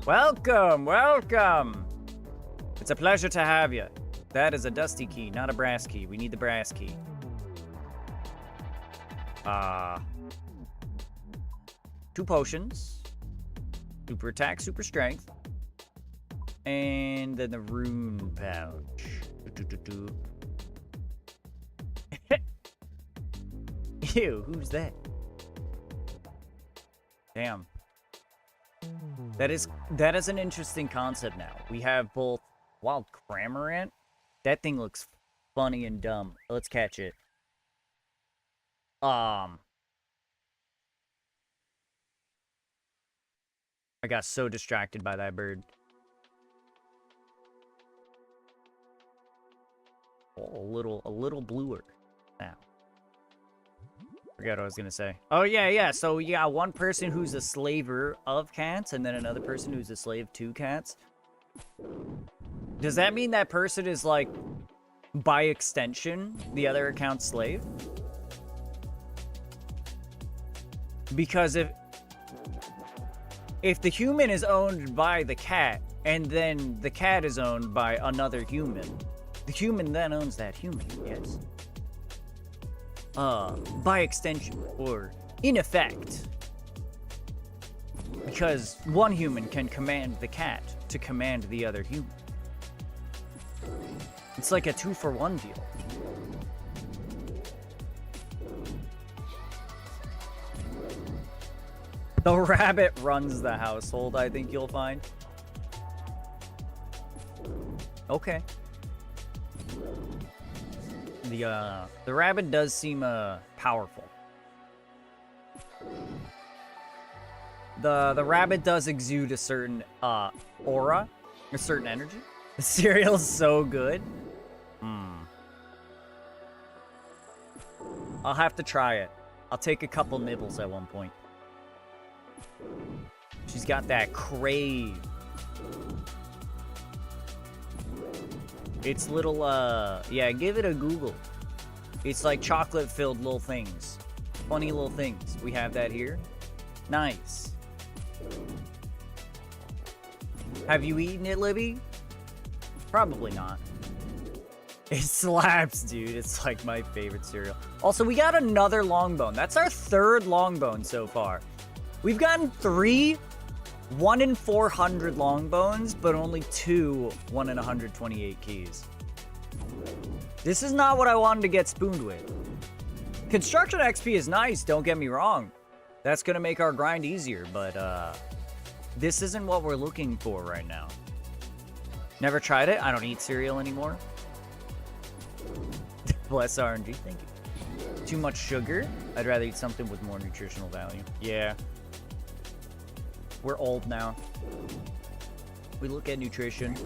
Welcome, welcome. It's a pleasure to have you. That is a dusty key, not a brass key. We need the brass key. Two potions. Super attack, super strength. And then the rune pouch. Ew, who's that? Damn. That is an interesting concept now. We have both wild cramorant. That thing looks funny and dumb. Let's catch it. I got so distracted by that bird. Oh, a little bluer now. Forgot what I was gonna say. Oh yeah. So you got one person who's a slaver of cats, and then another person who's a slave to cats. Does that mean that person is like, by extension, the other account's slave? Because if the human is owned by the cat, and then the cat is owned by another human, the human then owns that human, yes? By extension, or in effect. Because one human can command the cat to command the other human. It's like a 2-for-1 deal. The rabbit runs the household, I think you'll find. Okay. The rabbit does seem powerful. The rabbit does exude a certain aura, a certain energy. The cereal's so good. I'll have to try it. I'll take a couple nibbles at one point. She's got that crave. It's little, yeah, give it a Google. It's like chocolate-filled little things. Funny little things. We have that here. Nice. Have you eaten it, Libby? Probably not. It slaps, dude. It's like my favorite cereal. Also, we got another longbone. That's our third longbone so far. We've gotten 3 1 in 400 longbones, but only 2 1 in 128 keys. This is not what I wanted to get spooned with. Construction XP is nice, don't get me wrong. That's gonna make our grind easier, but this isn't what we're looking for right now. Never tried it. I don't eat cereal anymore. Bless RNG, thank you. Too much sugar? I'd rather eat something with more nutritional value. Yeah. We're old now. We look at nutrition.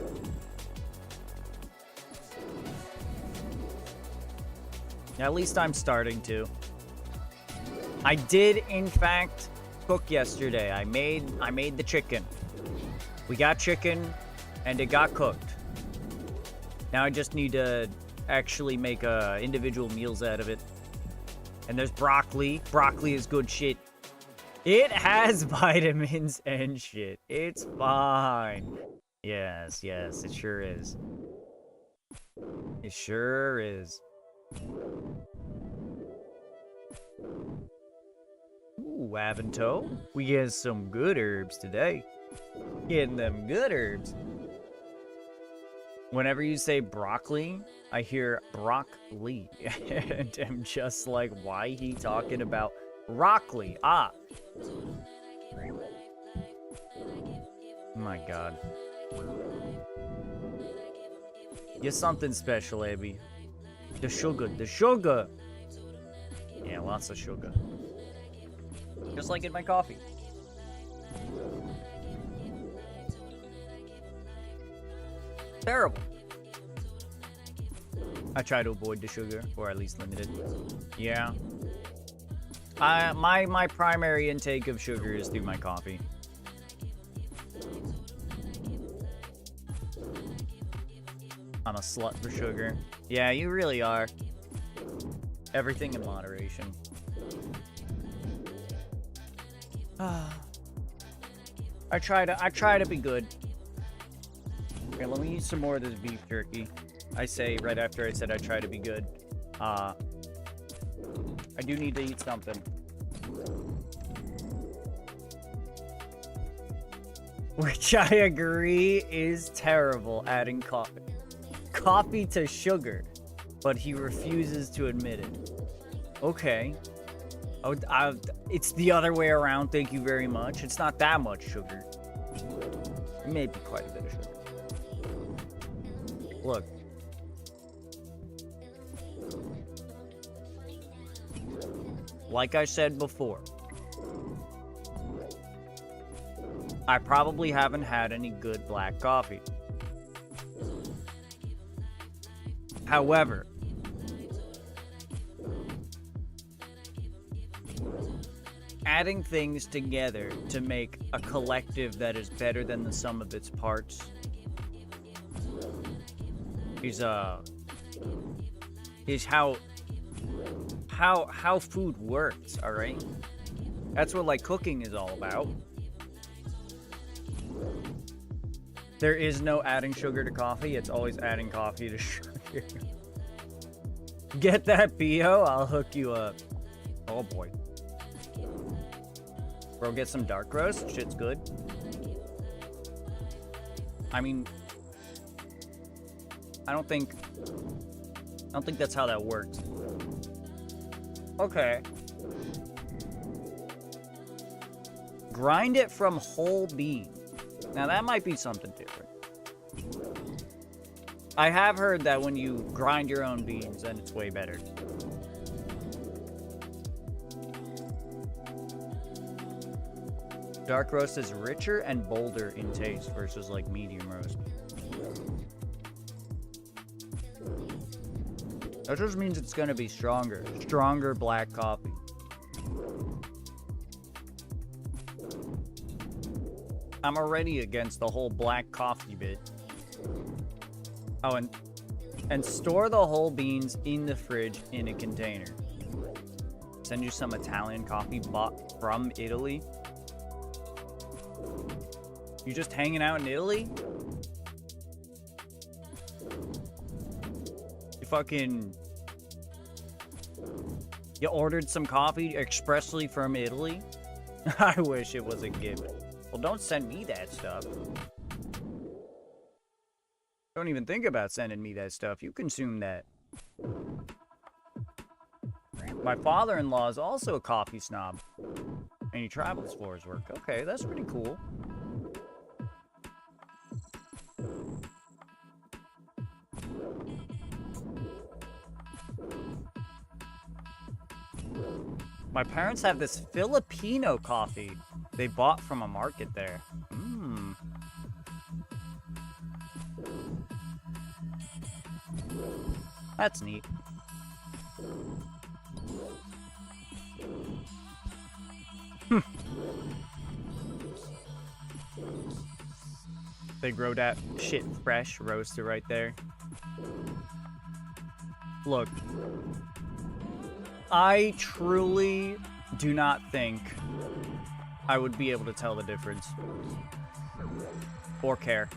At least I'm starting to. I did, in fact, cook yesterday. I made the chicken. We got chicken, and it got cooked. Now I just need to actually make individual meals out of it. And there's broccoli. Broccoli is good shit. It has vitamins and shit. It's fine. Yes, it sure is. It sure is. Ooh, Avanto. We get some good herbs today. Getting them good herbs. Whenever you say broccoli, I hear broccoli. And I'm just like, why he talking about broccoli? Ah. My God. You're something special, Abby. The sugar, the sugar. Yeah, lots of sugar. Just like in my coffee. Terrible. I try to avoid the sugar, or at least limit it. Yeah. My primary intake of sugar is through my coffee. I'm a slut for sugar. Yeah, you really are. Everything in moderation. I try to be good. Okay, let me eat some more of this beef jerky. I say right after I said I try to be good. I do need to eat something. Which I agree is terrible, adding coffee to sugar, but he refuses to admit it. Okay. It's the other way around, thank you very much. It's not that much sugar. Maybe quite a bit of sugar. Look. Like I said before, I probably haven't had any good black coffee. However, adding things together to make a collective that is better than the sum of its parts is how food works, all right? That's what like cooking is all about. There is no adding sugar to coffee. It's always adding coffee to sugar. Get that P.O.? I'll hook you up. Oh boy. Bro, get some dark roast. Shit's good. I mean, I don't think that's how that works. Okay. Grind it from whole bean. Now that might be something different. I have heard that when you grind your own beans, then it's way better. Dark roast is richer and bolder in taste versus like medium roast. That just means it's gonna be stronger. Stronger black coffee. I'm already against the whole black coffee bit. Oh, and store the whole beans in the fridge in a container. Send you some Italian coffee bought from Italy. You just hanging out in Italy? You ordered some coffee expressly from Italy? I wish it was a given. Well, don't send me that stuff. Don't even think about sending me that stuff. You consume that. My father-in-law is also a coffee snob. And he travels for his work. Okay, that's pretty cool. My parents have this Filipino coffee they bought from a market there. Mmm. That's neat. They grow that shit fresh, roaster right there. Look. I truly do not think I would be able to tell the difference. Or care.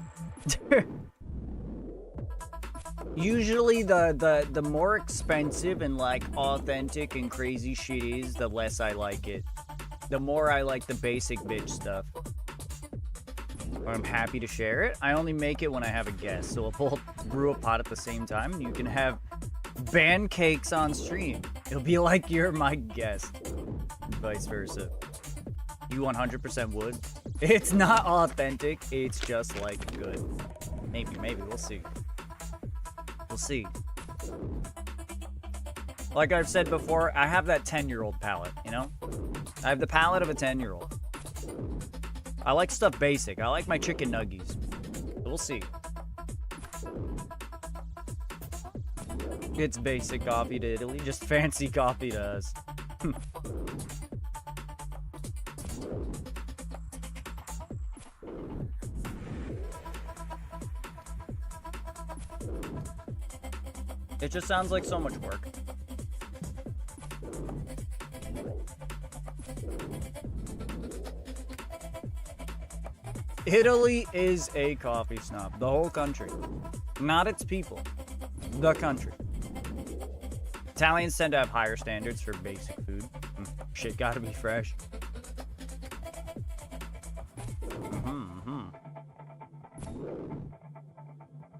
Usually the more expensive and like authentic and crazy shit is, the less I like it. The more I like the basic bitch stuff. But I'm happy to share it. I only make it when I have a guest. So if we'll brew a pot at the same time, you can have band cakes on stream. It'll be like you're my guest. And vice versa. You 100% would. It's not authentic. It's just like good. Maybe we'll see. We'll see. Like I've said before, I have that 10-year-old palate, you know? I have the palate of a 10-year-old. I like stuff basic. I like my chicken nuggies. We'll see. It's basic coffee to Italy, just fancy coffee to us. It just sounds like so much work. Italy is a coffee snob. The whole country. Not its people. The country. Italians tend to have higher standards for basic food. Shit gotta be fresh.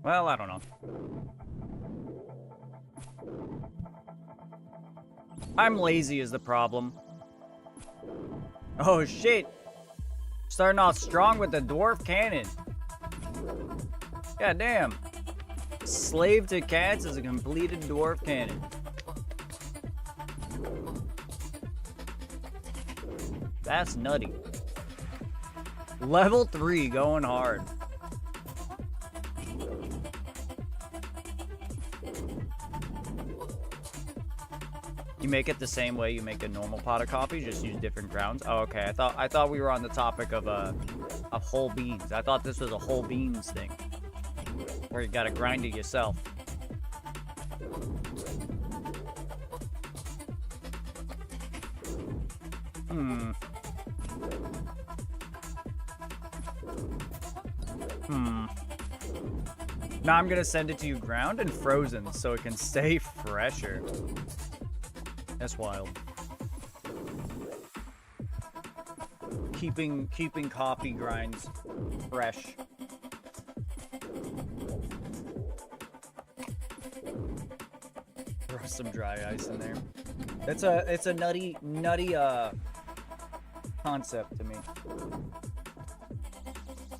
Well, I don't know. I'm lazy is the problem. Oh shit. Starting off strong with the dwarf cannon. God damn. Slave to cats is a completed dwarf cannon. That's nutty. Level 3 going hard. You make it the same way you make a normal pot of coffee, just use different grounds. Oh, okay. I thought we were on the topic of whole beans. I thought this was a whole beans thing, where you gotta grind it yourself. Now I'm gonna send it to you ground and frozen so it can stay fresher. That's wild. Keeping coffee grinds fresh. Throw some dry ice in there. It's a nutty concept to me.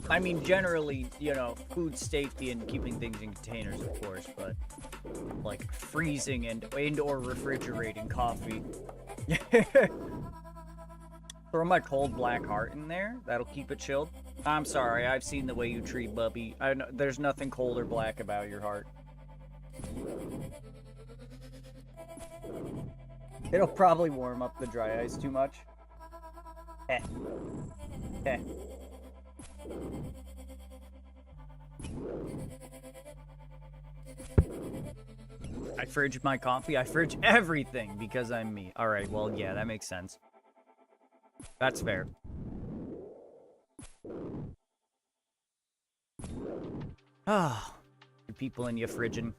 I mean, generally, you know, food safety and keeping things in containers, of course, but like freezing and or refrigerating coffee. Throw my cold black heart in there. That'll keep it chilled. I'm sorry, I've seen the way you treat Bubby. I know there's nothing cold or black about your heart. It'll probably warm up the dry ice too much. Eh. Eh. I fridge my coffee. I fridge everything because I'm me. All right, well, yeah, that makes sense. That's fair. Ah, you people in your fridging.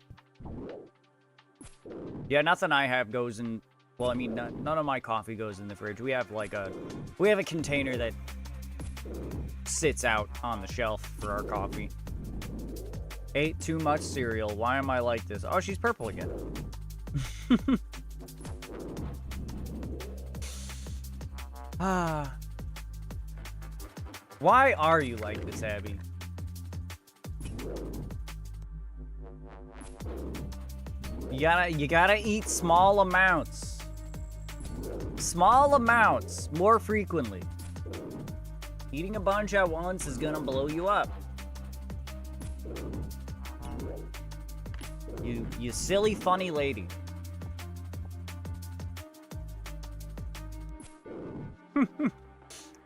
Yeah, nothing I have goes in. Well, I mean, none of my coffee goes in the fridge. We have like a container that sits out on the shelf for our coffee. Ate too much cereal. Why am I like this? Oh, she's purple again. Why are you like this, Abby? You gotta eat small amounts. Small amounts, more frequently. Eating a bunch at once is gonna blow you up. You silly, funny lady.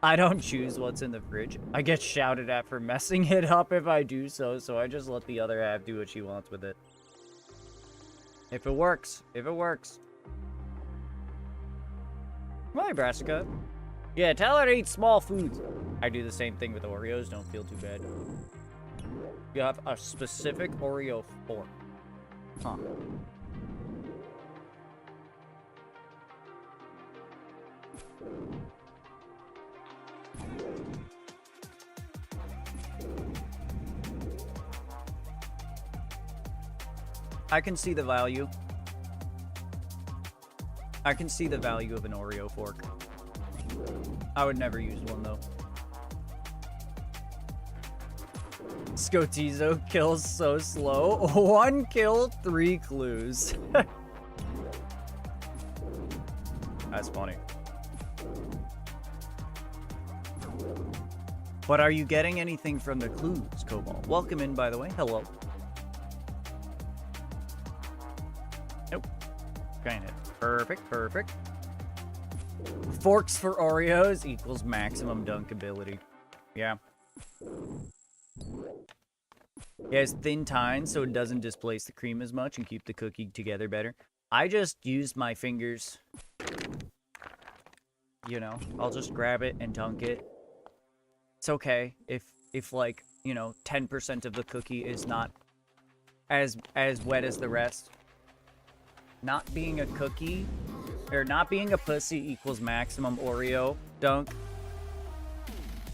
I don't choose what's in the fridge. I get shouted at for messing it up if I do so I just let the other half do what she wants with it. If it works. If it works. Hi, Brassica. Yeah, tell her to eat small foods. I do the same thing with Oreos. Don't feel too bad. You have a specific Oreo fork. Huh. I can see the value. I can see the value of an Oreo fork. I would never use one, though. Scotizo kills so slow. 1 kill, 3 clues. That's funny. But are you getting anything from the clues, Cobalt? Welcome in, by the way. Hello. Nope. Kind of. Perfect, perfect. Forks for Oreos equals maximum dunkability. Yeah. It has thin tines, so it doesn't displace the cream as much and keep the cookie together better. I just use my fingers. You know, I'll just grab it and dunk it. It's okay if like, you know, 10% of the cookie is not as wet as the rest. Not being a cookie, or not being a pussy equals maximum Oreo dunk.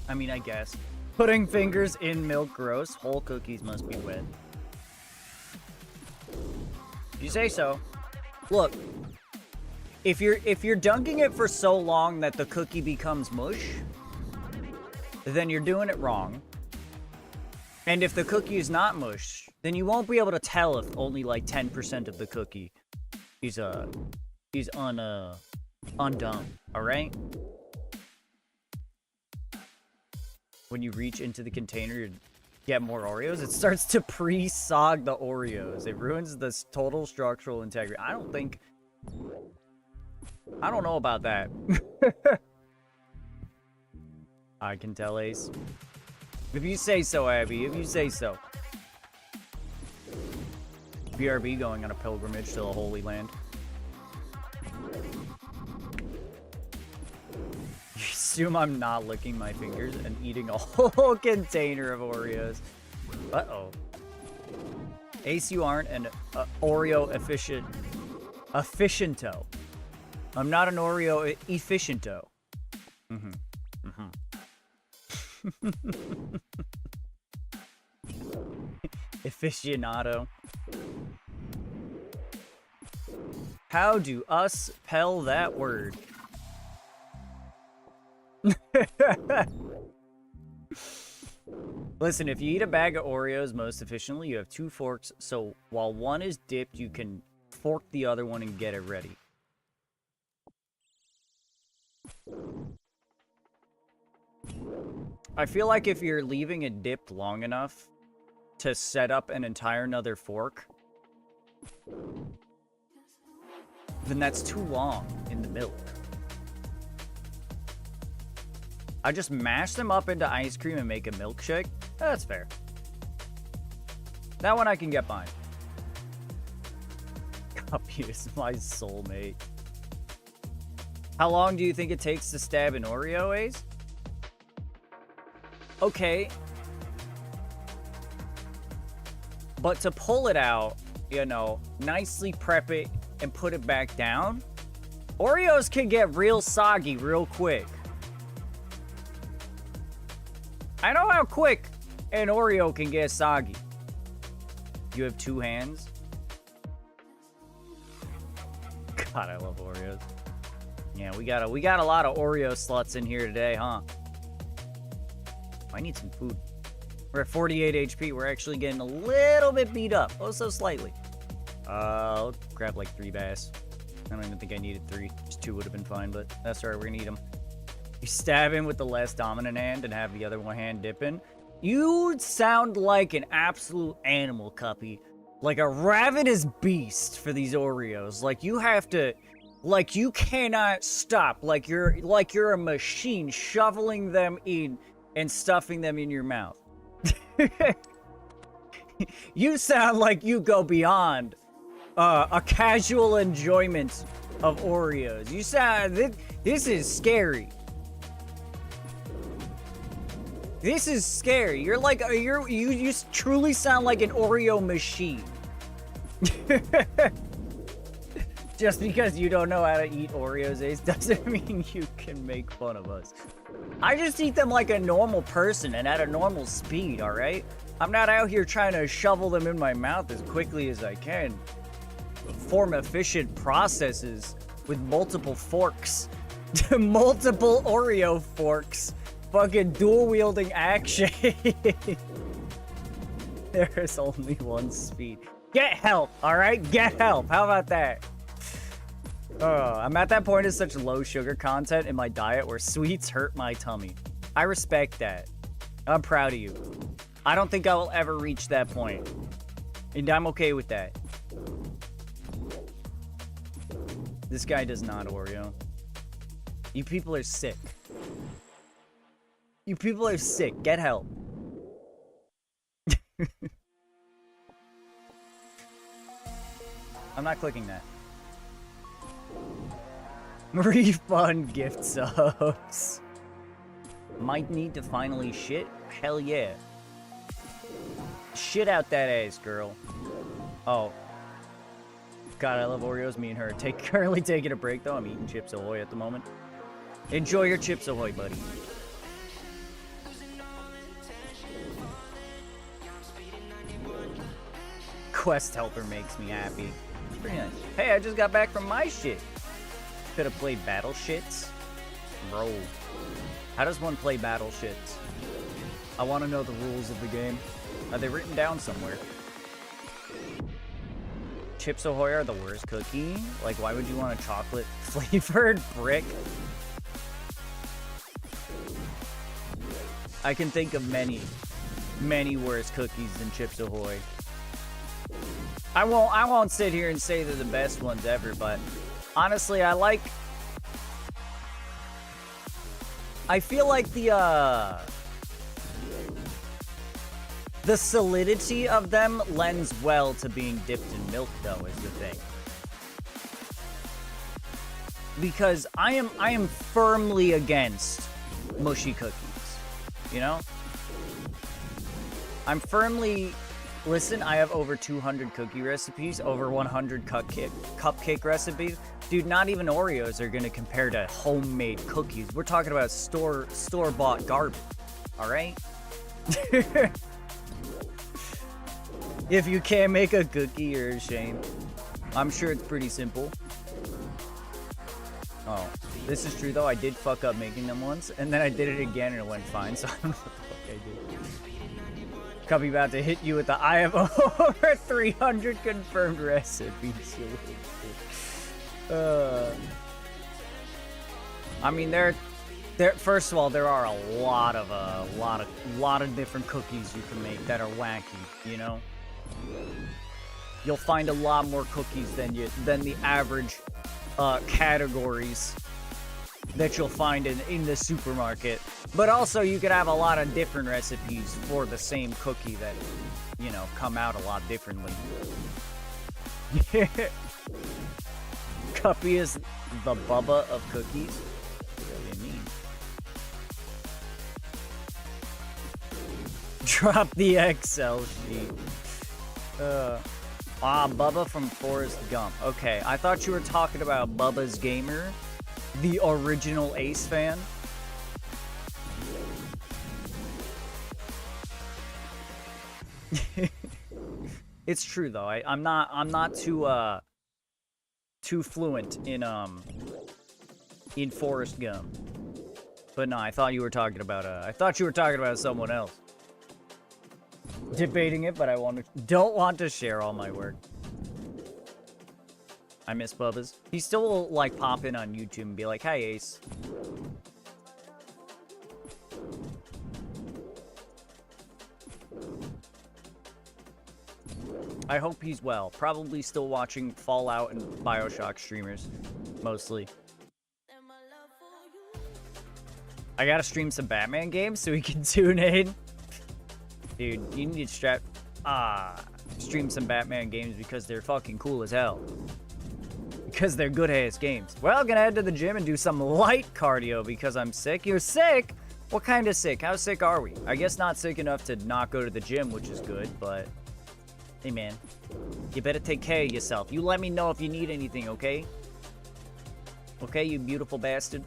I mean, I guess. Putting fingers in milk, gross. Whole cookies must be wet. If you say so. Look, if you're dunking it for so long that the cookie becomes mush, then you're doing it wrong. And if the cookie is not mush, then you won't be able to tell if only like 10% of the cookie is undone. All right? When you reach into the container to get more Oreos, it starts to pre-sog the Oreos. It ruins the total structural integrity. I don't know about that. I can tell, Ace. If you say so, Abby. If you say so. BRB going on a pilgrimage to the Holy Land. You assume I'm not licking my fingers and eating a whole container of Oreos. Uh-oh. Ace, you aren't an Oreo efficiento. I'm not an Oreo efficiento. Mm-hmm. Mm-hmm. Aficionado. How do us spell that word? Listen, if you eat a bag of Oreos most efficiently, you have 2 forks, so while one is dipped, you can fork the other one and get it ready. I feel like if you're leaving it dipped long enough to set up an entire another fork, then that's too long in the milk. I just mash them up into ice cream and make a milkshake. That's fair. That one I can get behind. Copy is my soulmate. How long do you think it takes to stab an Oreo, Ace? Okay. But to pull it out, you know, nicely prep it and put it back down, Oreos can get real soggy real quick. I know how quick an Oreo can get soggy. You have 2 hands? God, I love Oreos. Yeah, we got a lot of Oreo sluts in here today, huh? I need some food. We're at 48 HP. We're actually getting a little bit beat up. Oh, so slightly. I'll grab like 3 bass. I don't even think I needed 3. Just 2 would have been fine, but that's all right. We're gonna eat them. You stab him with the less dominant hand and have the other one hand dipping. You sound like an absolute animal, Cuppy. Like a ravenous beast for these Oreos. Like you have to... Like you cannot stop. Like you're a machine shoveling them in and stuffing them in your mouth. You sound like you go beyond a casual enjoyment of Oreos. You sound... This is scary. This is scary. You're like... You truly sound like an Oreo machine. Just because you don't know how to eat Oreos, Ace, doesn't mean you can make fun of us. I just eat them like a normal person and at a normal speed, alright? I'm not out here trying to shovel them in my mouth as quickly as I can. Form efficient processes with multiple forks. Multiple Oreo forks. Fucking dual-wielding action. There is only one speed. Get help, alright? Get help. How about that? I'm at that point of such low sugar content in my diet where sweets hurt my tummy. I respect that. I'm proud of you. I don't think I will ever reach that point. And I'm okay with that. This guy does not Oreo. You people are sick. You people are sick. Get help. I'm not clicking that. Refund gift subs. Might need to finally shit? Hell yeah. Shit out that ass, girl. Oh. God, I love Oreos. Me and her are currently taking a break, though. I'm eating Chips Ahoy at the moment. Enjoy your Chips Ahoy, buddy. Quest helper makes me happy. Pretty nice. Hey, I just got back from my shit. Could have played battle shits. Bro. How does one play battle shits? I want to know the rules of the game. Are they written down somewhere? Chips Ahoy are the worst cookie? Like, why would you want a chocolate flavored brick? I can think of many, many worse cookies than Chips Ahoy. I won't sit here and say they're the best ones ever, but honestly, I feel like the solidity of them lends well to being dipped in milk, though, is the thing. Because I am firmly against mushy cookies, you know? I'm firmly... Listen, I have over 200 cookie recipes, over 100 cupcake recipes. Dude, not even Oreos are gonna compare to homemade cookies. We're talking about store-bought garbage, all right? If you can't make a cookie, you're ashamed. I'm sure it's pretty simple. Oh, this is true though. I did fuck up making them once, and then I did it again and it went fine, so I don't know what the fuck I did. Cubby about to hit you with the I have over 300 confirmed recipes. I mean, first of all, there are a lot of different cookies you can make that are wacky, you know? You'll find a lot more cookies than the average categories that you'll find in the supermarket. But also, you could have a lot of different recipes for the same cookie that, you know, come out a lot differently. Cuppy is the Bubba of cookies? What do you mean? Drop the Excel sheet. Bubba from Forrest Gump. Okay, I thought you were talking about Bubba's Gamer, the original Ace fan. It's true though. I'm not too fluent in Forrest Gump. But no, I thought you were talking about someone else. Debating it, but don't want to share all my work. I miss Bubba's. He still will like pop in on YouTube and be like, "Hey Ace." I hope he's well. Probably still watching Fallout and BioShock streamers, mostly. I gotta stream some Batman games so he can tune in. Dude, you need to stream some Batman games because they're fucking cool as hell. Because they're good-ass games. Well, gonna head to the gym and do some light cardio because I'm sick. You're sick? What kind of sick? How sick are we? I guess not sick enough to not go to the gym, which is good, but... Hey, man. You better take care of yourself. You let me know if you need anything, okay? Okay, you beautiful bastard?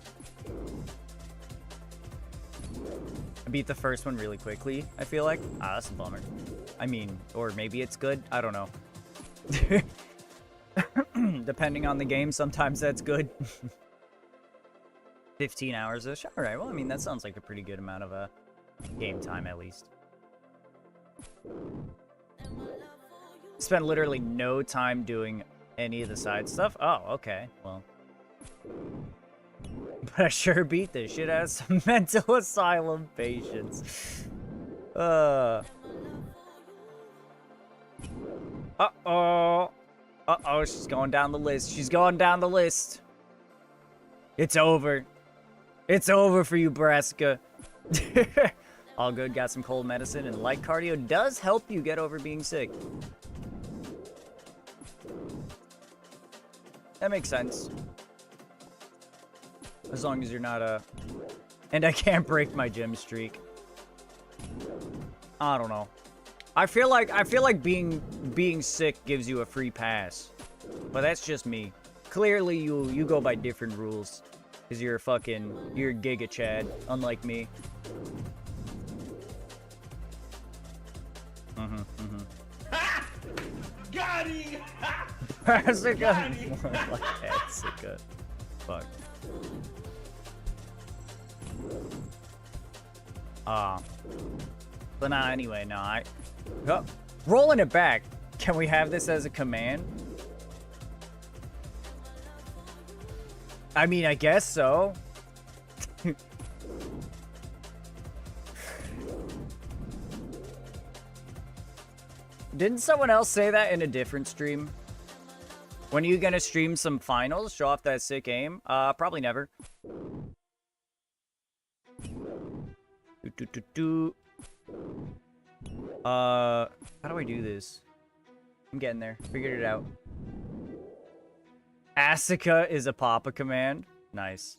I beat the first one really quickly, I feel like. That's a bummer. I mean, or maybe it's good. I don't know. Depending on the game, sometimes that's good. 15 hours-ish. Alright, well, I mean, that sounds like a pretty good amount of game time, at least. Spent literally no time doing any of the side stuff. Oh, okay. Well. But I sure beat this shit out of some mental asylum patients. Uh-oh. Uh-oh, she's going down the list. She's going down the list. It's over. It's over for you, Brassica. All good, got some cold medicine, and light cardio does help you get over being sick. That makes sense. As long as you're not and I can't break my gym streak. I don't know. I feel like being sick gives you a free pass. But that's just me. Clearly you go by different rules. Cause you're Giga Chad, unlike me. Got him! Brassica. More like Brassica. Fuck. But nah, anyway, no, rolling it back. Can we have this as a command? I mean, I guess so. Didn't someone else say that in a different stream? When are you gonna stream some finals? Show off that sick aim? Probably never. How do I do this? I'm getting there. Figured it out. Asuka is a Papa command. Nice.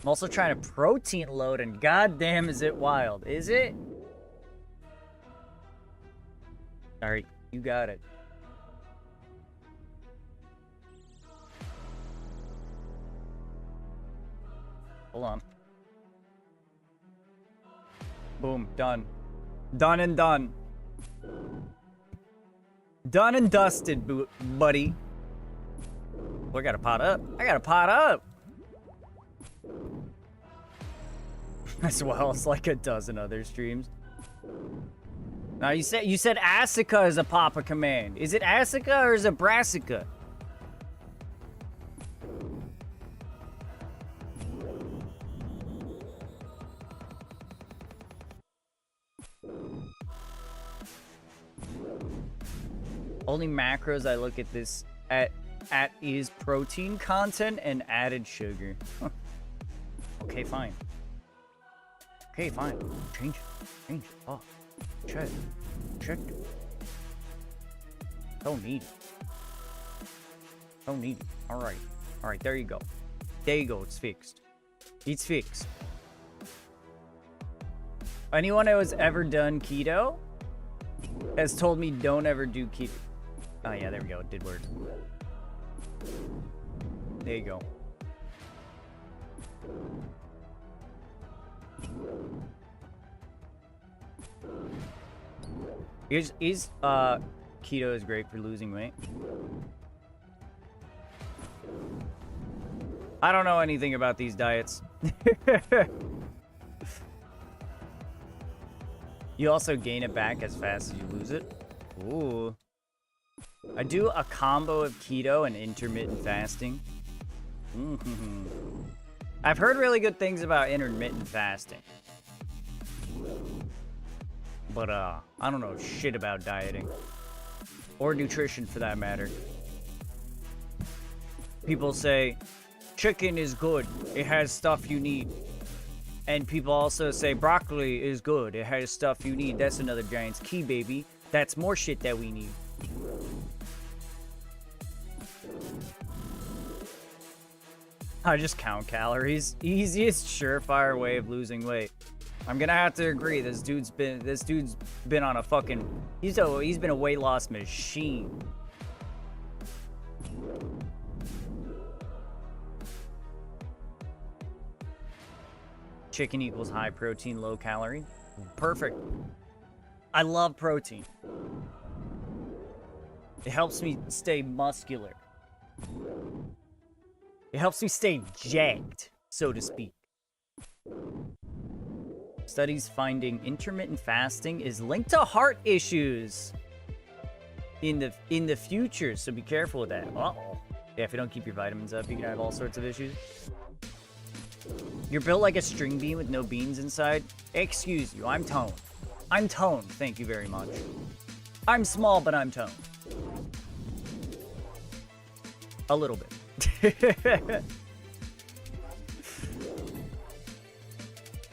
I'm also trying to protein load, and goddamn is it wild. Is it? Alright, you got it. Hold on. Boom, done. Done and done. Done and dusted, buddy. Oh, I gotta pot up. I gotta pot up. As well as like a dozen other streams. Now you said Asuka is a Papa command. Is it Asuka or is it Brassica? Only macros I look at this at is protein content and added sugar. Huh. Okay, fine. Okay, fine. Change it. Oh, check. Don't need it. All right. There you go. It's fixed. It's fixed. Anyone who has ever done keto has told me don't ever do keto. Oh yeah, there we go. It did work. There you go. Is keto is great for losing weight? I don't know anything about these diets. You also gain it back as fast as you lose it. Ooh. I do a combo of keto and intermittent fasting. I've heard really good things about intermittent fasting. But, I don't know shit about dieting. Or nutrition, for that matter. People say, chicken is good. It has stuff you need. And people also say, broccoli is good. It has stuff you need. That's another Giant's key, baby. That's more shit that we need. I just count calories. Easiest, surefire way of losing weight. I'm gonna have to agree. This dude's been on a fucking. He's been a weight loss machine. Chicken equals high protein, low calorie. Perfect. I love protein. It helps me stay muscular. It helps me stay jacked, so to speak. Studies finding intermittent fasting is linked to heart issues in the future, so be careful with that. Uh-oh. Yeah, if you don't keep your vitamins up, you can have all sorts of issues. You're built like a string bean with no beans inside. Excuse you, I'm toned. I'm toned, thank you very much. I'm small, but I'm toned. A little bit.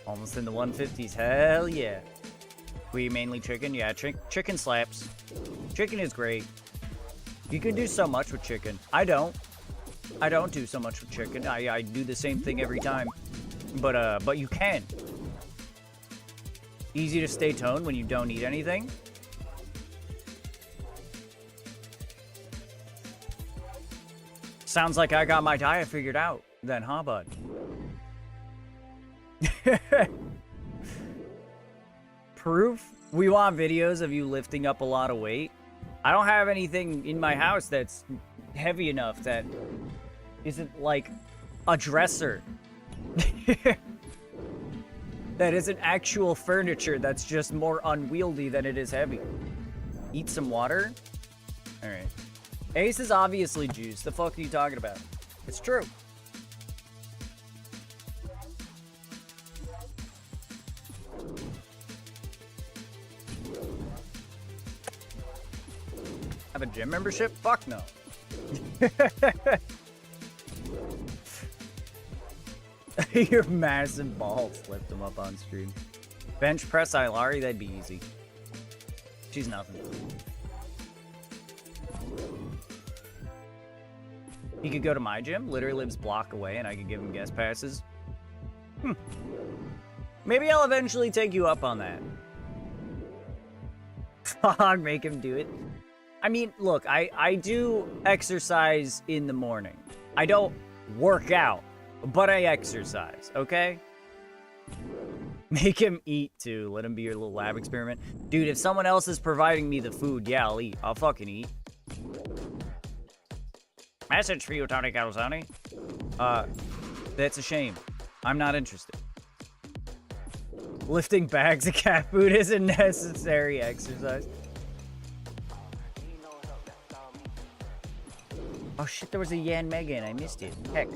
Almost in the 150s, hell yeah. We mainly chicken? Yeah, chicken slaps. Chicken is great. You can do so much with chicken. I don't do so much with chicken. I do the same thing every time. But you can. Easy to stay toned when you don't eat anything. Sounds like I got my diet figured out then, huh, bud? Proof? We want videos of you lifting up a lot of weight. I don't have anything in my house that's heavy enough that isn't like a dresser. That isn't actual furniture that's just more unwieldy than it is heavy. Eat some water? Alright. Ace is obviously juice. The fuck are you talking about? It's true. Have a gym membership? Fuck no. Your massive balls lift them up on screen. Bench press Ilari, that'd be easy. She's nothing. He could go to my gym, literally lives a block away, and I could give him guest passes. Maybe I'll eventually take you up on that. Fuck, make him do it. I mean, look, I do exercise in the morning. I don't work out, but I exercise, okay? Make him eat, too. Let him be your little lab experiment. Dude, if someone else is providing me the food, yeah, I'll eat. I'll fucking eat. Message for you, Tony Calzone. That's a shame. I'm not interested. Lifting bags of cat food is a necessary exercise. Oh shit, there was a Yan Mega and I missed it. Heck.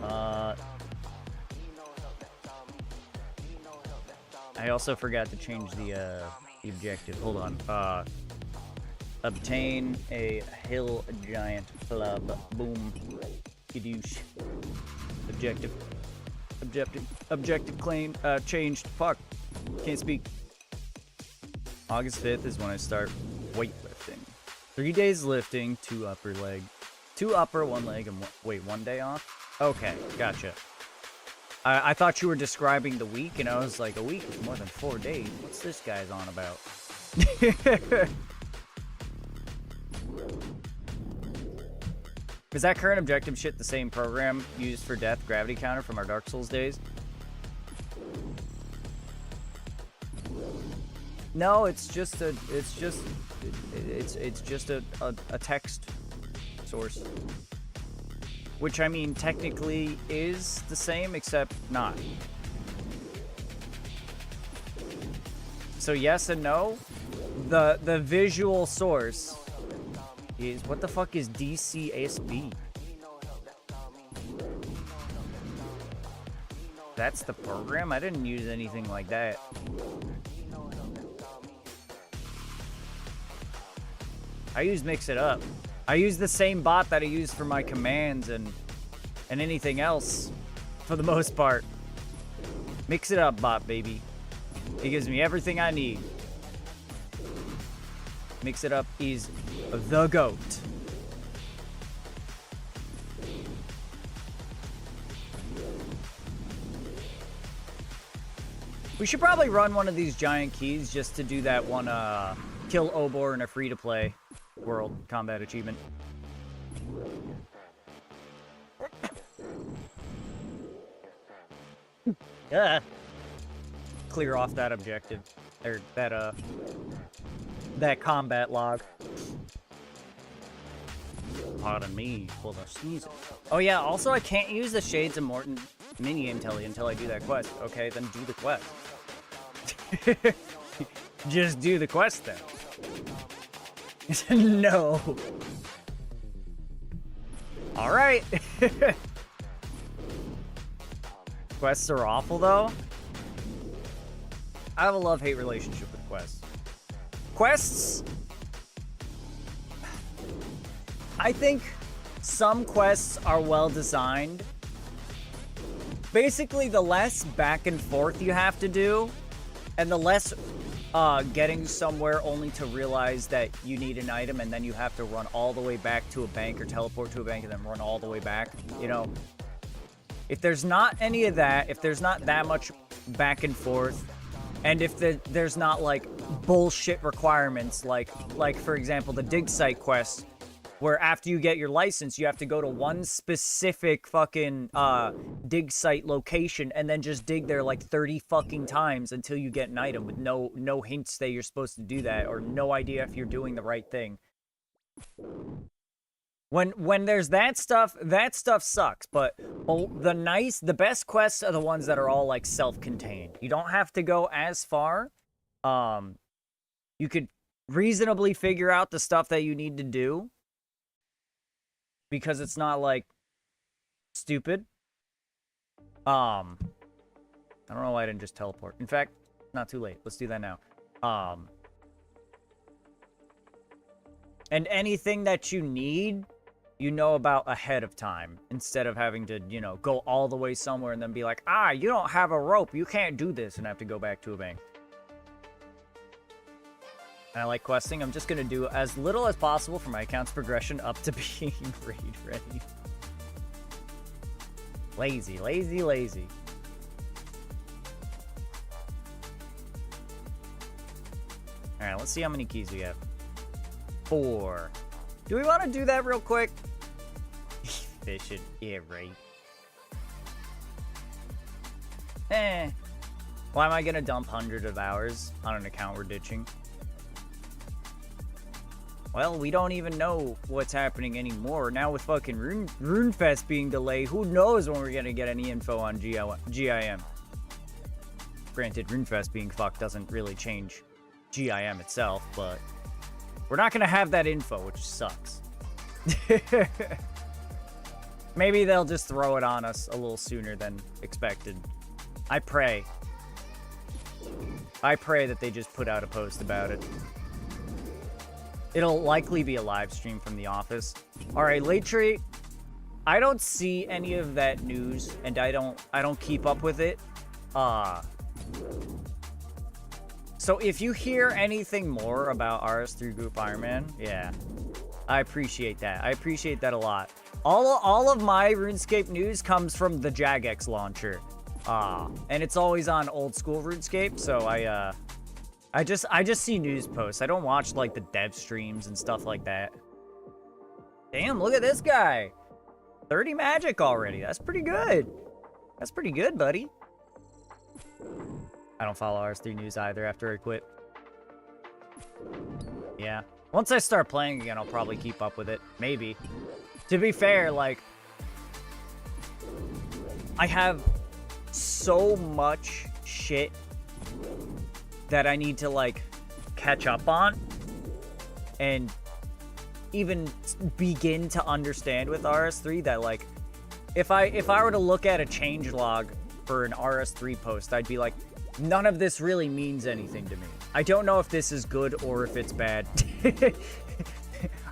I also forgot to change the objective. Hold on. Obtain a hill giant club. Boom. Kidoosh. Objective claim changed. Fuck. Can't speak. August 5th is when I start weightlifting. 3 days lifting, 2 upper leg. 2 upper, 1 leg, and wait, 1 day off? Okay, gotcha. I thought you were describing the week, and I was like, a week is more than 4 days. What's this guy's on about? Is that current objective shit the same program used for death gravity counter from our Dark Souls days? No, it's just a text source. Which, I mean, technically is the same, except not. So yes and no. The visual source is, what the fuck is DCSB? That's the program? I didn't use anything like that. I use Mix It Up. I use the same bot that I use for my commands and anything else, for the most part. Mix It Up bot, baby. It gives me everything I need. Mix It Up is the GOAT. We should probably run one of these giant keys just to do that one kill Obor in a free-to-play world combat achievement. Clear off that objective, or that combat log. Pardon me for the sneezing. Oh yeah, also I can't use the Shades of Morton mini intelli until I do that quest. Okay, then do the quest. Just do the quest then. No. Alright. Quests are awful though. I have a love-hate relationship with quests. Quests, I think some quests are well designed. Basically, the less back and forth you have to do, and the less getting somewhere only to realize that you need an item and then you have to run all the way back to a bank or teleport to a bank and then run all the way back, you know. If there's not any of that, if there's not that much back and forth, and if there's not, like, bullshit requirements, like for example, the dig site quest, where after you get your license, you have to go to one specific fucking dig site location and then just dig there like 30 fucking times until you get an item with no hints that you're supposed to do that or no idea if you're doing the right thing. When there's that stuff sucks, but the best quests are the ones that are all like self-contained. You don't have to go as far. You could reasonably figure out the stuff that you need to do because it's not like stupid. I don't know why I didn't just teleport. In fact, not too late. Let's do that now. And anything that you need, you know about ahead of time, instead of having to, you know, go all the way somewhere and then be like, you don't have a rope, you can't do this, and have to go back to a bank. And I like questing. I'm just going to do as little as possible for my account's progression up to being raid ready. Lazy, lazy, lazy. Alright, let's see how many keys we have. 4. Do we want to do that real quick? Efficient. Yeah, right. Why am I going to dump hundreds of hours on an account we're ditching? Well, we don't even know what's happening anymore. Now with fucking RuneFest being delayed, who knows when we're going to get any info on GIM. Granted, RuneFest being fucked doesn't really change GIM itself, but we're not going to have that info, which sucks. Maybe they'll just throw it on us a little sooner than expected. I pray. I pray that they just put out a post about it. It'll likely be a live stream from the office. Alright, late treat. I don't see any of that news, and I don't keep up with it. So if you hear anything more about RS3 Group Iron Man, yeah, I appreciate that. I appreciate that a lot. All of my RuneScape news comes from the Jagex launcher. And it's always on old school RuneScape, so I just see news posts. I don't watch like the dev streams and stuff like that. Damn, look at this guy. 30 magic already. That's pretty good. That's pretty good, buddy. I don't follow RS3 news either after I quit. Yeah. Once I start playing again, I'll probably keep up with it. Maybe. To be fair, like, I have so much shit that I need to, like, catch up on and even begin to understand with RS3 that, like, if I were to look at a changelog for an RS3 post, I'd be like, none of this really means anything to me. I don't know if this is good or if it's bad.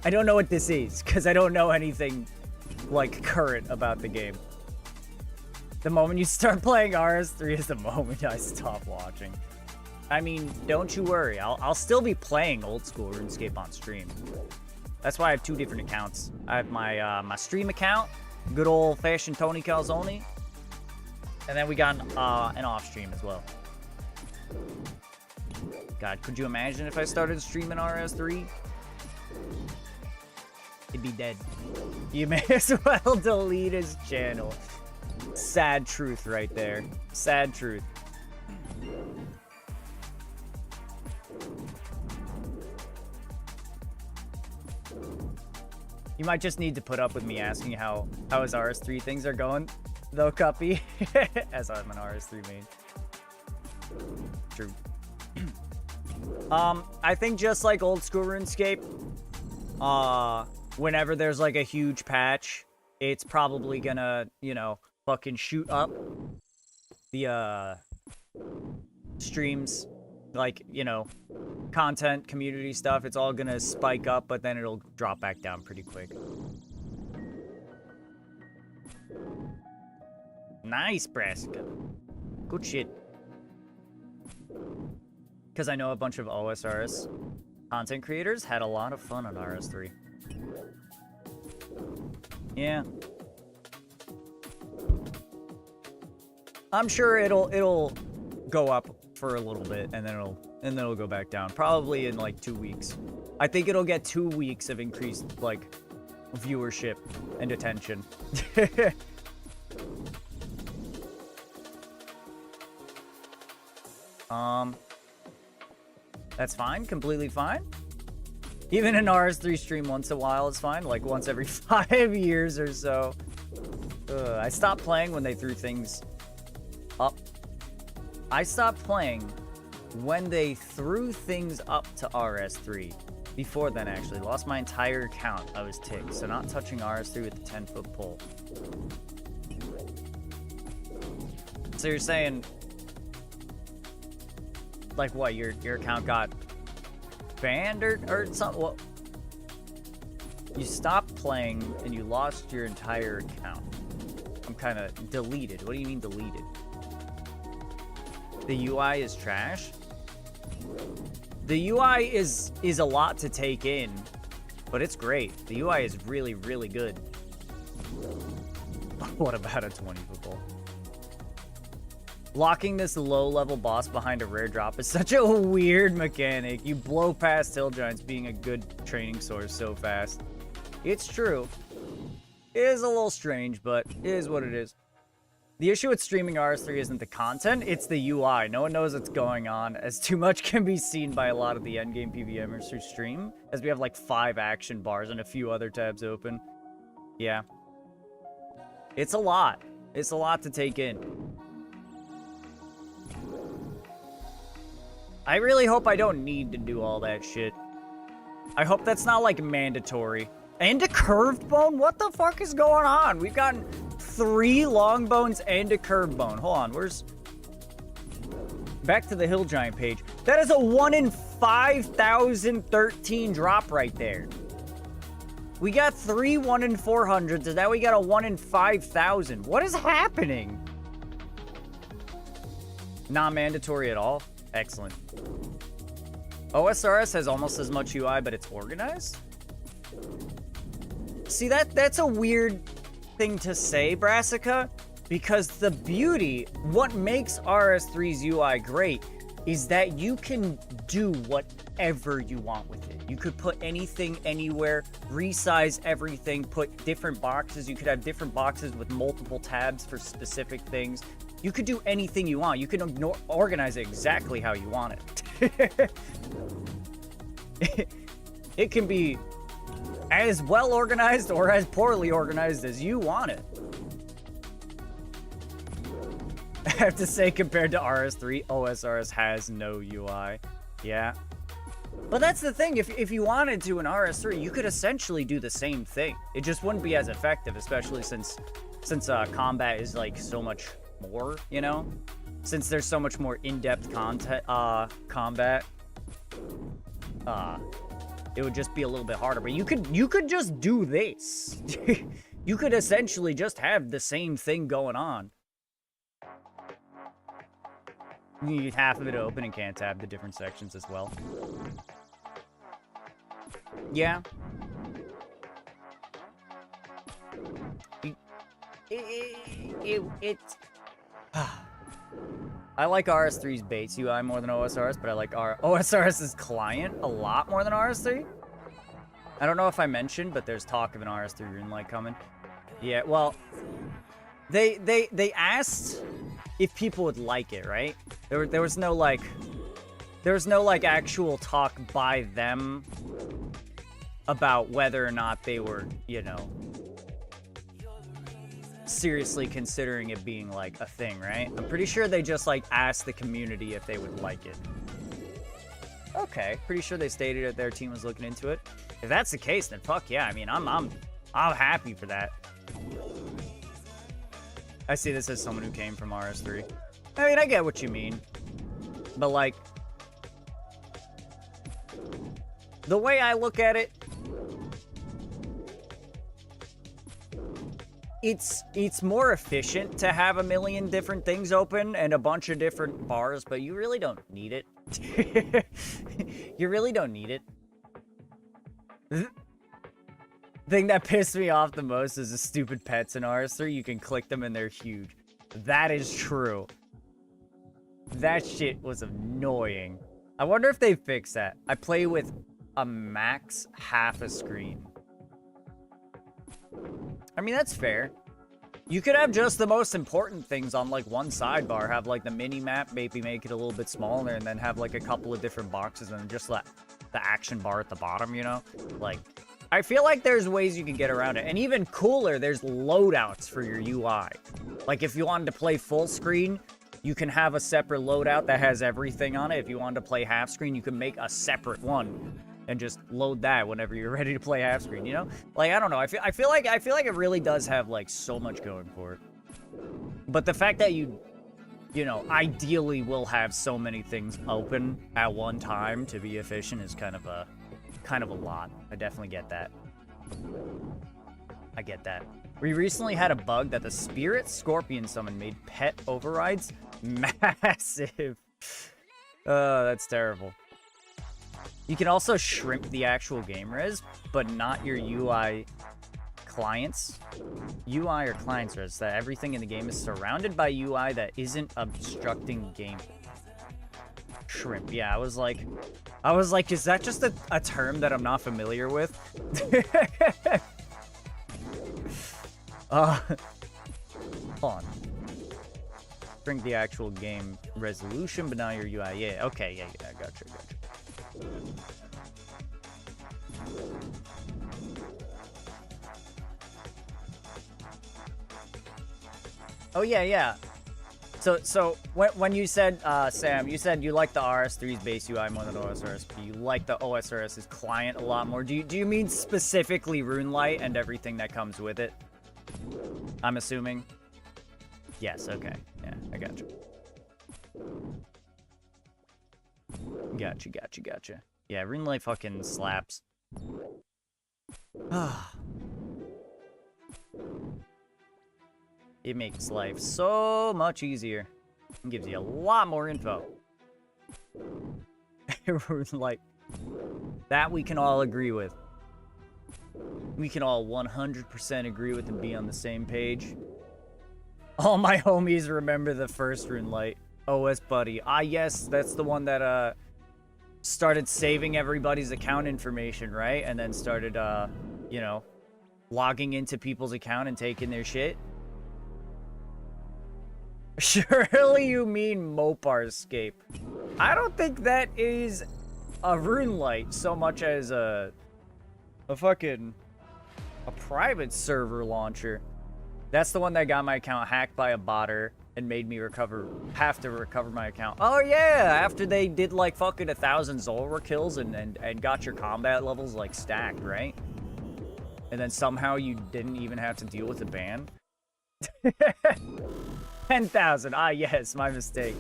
I don't know what this is, because I don't know anything, like, current about the game. The moment you start playing RS3 is the moment I stop watching. I mean, don't you worry. I'll still be playing old school RuneScape on stream. That's why I have 2 different accounts. I have my my stream account, good old-fashioned Tony Calzone, and then we got an off-stream as well. God, could you imagine if I started streaming RS3? He'd be dead. You may as well delete his channel. Sad truth right there. Sad truth. You might just need to put up with me asking how his RS3 things are going, though, Cuppy, as I'm an RS3 main. True. I think just like old school RuneScape, whenever there's like a huge patch, it's probably gonna, you know, fucking shoot up the streams, like, you know, content, community stuff. It's all gonna spike up, but then it'll drop back down pretty quick. Nice, Brassica. Good shit. Because I know a bunch of OSRS content creators had a lot of fun on RS3. Yeah. I'm sure it'll go up for a little bit and then it'll go back down. Probably in like 2 weeks. I think it'll get 2 weeks of increased like viewership and attention. That's fine, completely fine. Even an RS3 stream once in a while is fine, like once every 5 years or so. I stopped playing when they threw things up. I stopped playing when they threw things up to RS3. Before then, actually. Lost my entire account. I was ticked, so not touching RS3 with the 10-foot pole. So you're saying, like, what, your account got banned or something? Well, you stopped playing and you lost your entire account. I'm kind of deleted. What do you mean deleted? The UI is trash? The UI is a lot to take in, but it's great. The UI is really, really good. What about a 20-foot pole? Locking this low-level boss behind a rare drop is such a weird mechanic. You blow past hill giants being a good training source so fast. It's true. It is a little strange, but it is what it is. The issue with streaming RS3 isn't the content, it's the UI. No one knows what's going on, as too much can be seen by a lot of the endgame PVMers who stream, as we have like 5 action bars and a few other tabs open. Yeah. It's a lot. It's a lot to take in. I really hope I don't need to do all that shit. I hope that's not, like, mandatory. And a curved bone? What the fuck is going on? We've gotten 3 long bones and a curved bone. Hold on, where's... Back to the hill giant page. That is a 1 in 5,013 drop right there. We got 3 1 in 400s, and now we got a 1 in 5,000. What is happening? Not mandatory at all. Excellent. OSRS has almost as much UI, but it's organized? See, that's a weird thing to say, Brassica, because the beauty, what makes RS3's UI great, is that you can do whatever you want with it. You could put anything anywhere, resize everything, put different boxes. You could have different boxes with multiple tabs for specific things. You could do anything you want. You can organize it exactly how you want it. It can be as well organized or as poorly organized as you want it. I have to say, compared to RS3, OSRS has no UI. Yeah. But that's the thing, if you wanted to in RS3, you could essentially do the same thing. It just wouldn't be as effective, especially since combat is like so much more, you know? Since there's so much more in-depth combat, it would just be a little bit harder. But you could just do this. You could essentially just have the same thing going on. You need half of it open and can't tab the different sections as well. Yeah. It's... I like RS3's base UI more than OSRS, but I like OSRS's client a lot more than RS3. I don't know if I mentioned, but there's talk of an RS3 RuneLite coming. Yeah, well, they asked if people would like it, right? There was no like actual talk by them about whether or not they were, you know, seriously considering it being like a thing, right? I'm pretty sure they just like asked the community if they would like it. Okay, pretty sure they stated that their team was looking into it. If that's the case, then fuck yeah. I mean, I'm happy for that. I see this as someone who came from RS3. I mean, I get what you mean, but like, the way I look at it, it's more efficient to have a million different things open and a bunch of different bars, but you really don't need it. You really don't need it. The thing that pissed me off the most is the stupid pets in RS3. You can click them and they're huge. That is true. That shit was annoying. I wonder if they fix that. I play with a max half a screen. I mean, that's fair. You could have just the most important things on like one sidebar. Have like the mini map, maybe make it a little bit smaller, and then have like a couple of different boxes and just let the action bar at the bottom, you know? Like, I feel like there's ways you can get around it. And even cooler, there's loadouts for your UI. Like if you wanted to play full screen, you can have a separate loadout that has everything on it. If you wanted to play half screen, you can make a separate one and just load that whenever you're ready to play half screen, you know? Like, I don't know. I feel like it really does have like so much going for it. But the fact that you know, ideally will have so many things open at one time to be efficient is kind of a lot. I definitely get that. I get that. We recently had a bug that the Spirit Scorpion summon made pet overrides massive. That's terrible. You can also shrimp the actual game res, but not your UI clients. UI or clients res, that everything in the game is surrounded by UI that isn't obstructing game. Shrimp, yeah, I was like, is that just a term that I'm not familiar with? Hold on. Shrink the actual game resolution, but not your UI. Yeah, okay, yeah, I gotcha. Oh, yeah. So when you said, Sam, you said you like the RS3's base UI more than OSRS, but you like the OSRS's client a lot more. Do you mean specifically RuneLite and everything that comes with it? I'm assuming? Yes, okay. Yeah, I gotcha. Gotcha. Yeah, RuneLite fucking slaps. It makes life so much easier. It gives you a lot more info. RuneLite. That we can all agree with. We can all 100% agree with and be on the same page. All my homies remember the first RuneLite. OS Buddy. Ah, yes, that's the one that, started saving everybody's account information, right? And then started, you know, logging into people's account and taking their shit. Surely you mean Moparscape. I don't think that is a RuneLite so much as a private server launcher. That's the one that got my account hacked by a botter and made me have to recover my account. Oh yeah, after they did like fucking 1,000 Zulrah kills and got your combat levels like stacked, right? And then somehow you didn't even have to deal with a ban. 10,000. Ah yes, my mistake.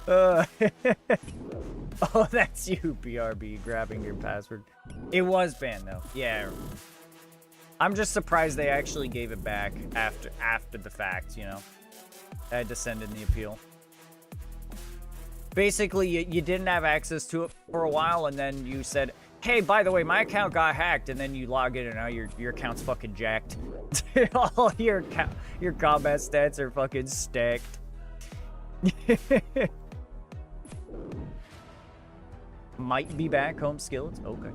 Oh, that's you, BRB, grabbing your password. It was banned, though. Yeah. I'm just surprised they actually gave it back after the fact, you know? I had to send in the appeal. Basically, you didn't have access to it for a while, and then you said, hey, by the way, my account got hacked, and then you log in, and now your account's fucking jacked. All your combat stats are fucking stacked. Might be back home skillets. Okay.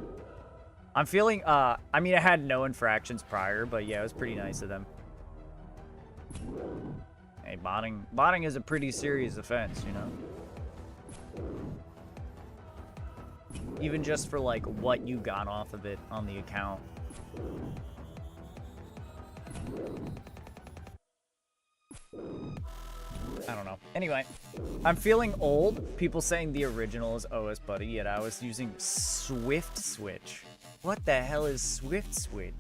I'm feeling, I mean, I had no infractions prior, but yeah, it was pretty nice of them. Hey, botting is a pretty serious offense, you know? Even just for like what you got off of it on the account. I don't know. Anyway, I'm feeling old. People saying the original is OS Buddy, yet I was using Swift Switch. What the hell is Swift Switch?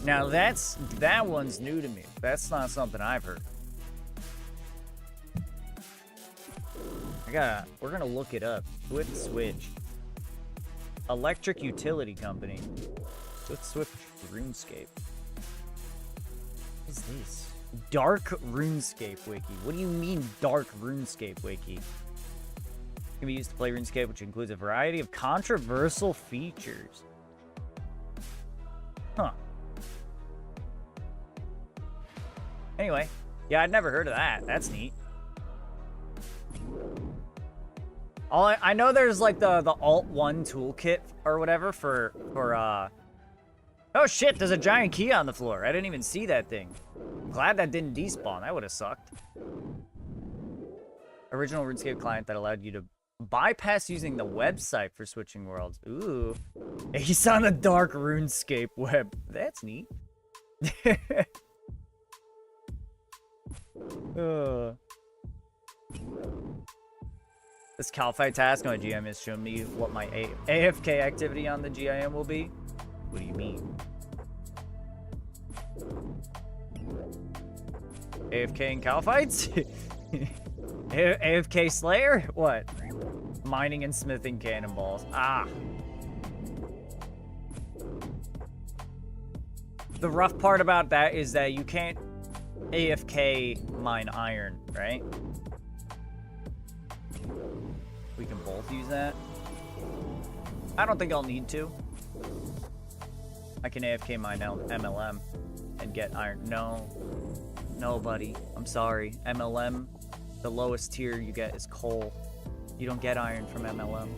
Now that one's new to me. That's not something I've heard. We're gonna look it up. Swift Switch. Electric utility company. Swift RuneScape. What is this? Dark RuneScape Wiki. What do you mean Dark RuneScape Wiki? Can be used to play RuneScape, which includes a variety of controversial features. Huh. Anyway, yeah, I'd never heard of that. That's neat. I know there's like the Alt-1 toolkit or whatever for oh shit, there's a giant key on the floor. I didn't even see that thing. I'm glad that didn't despawn. That would have sucked. Original RuneScape client that allowed you to bypass using the website for switching worlds. Ooh. He's on the dark RuneScape web. That's neat. This Calfight task on my GIM has shown me what my AFK activity on the GIM will be. What do you mean? AFK and Calfights? AFK Slayer? What? Mining and smithing cannonballs. Ah. The rough part about that is that you can't AFK mine iron, right? We can both use that. I don't think I'll need to. I can AFK mine MLM and get iron. No. No, buddy. I'm sorry. MLM, the lowest tier you get is coal. You don't get iron from MLM.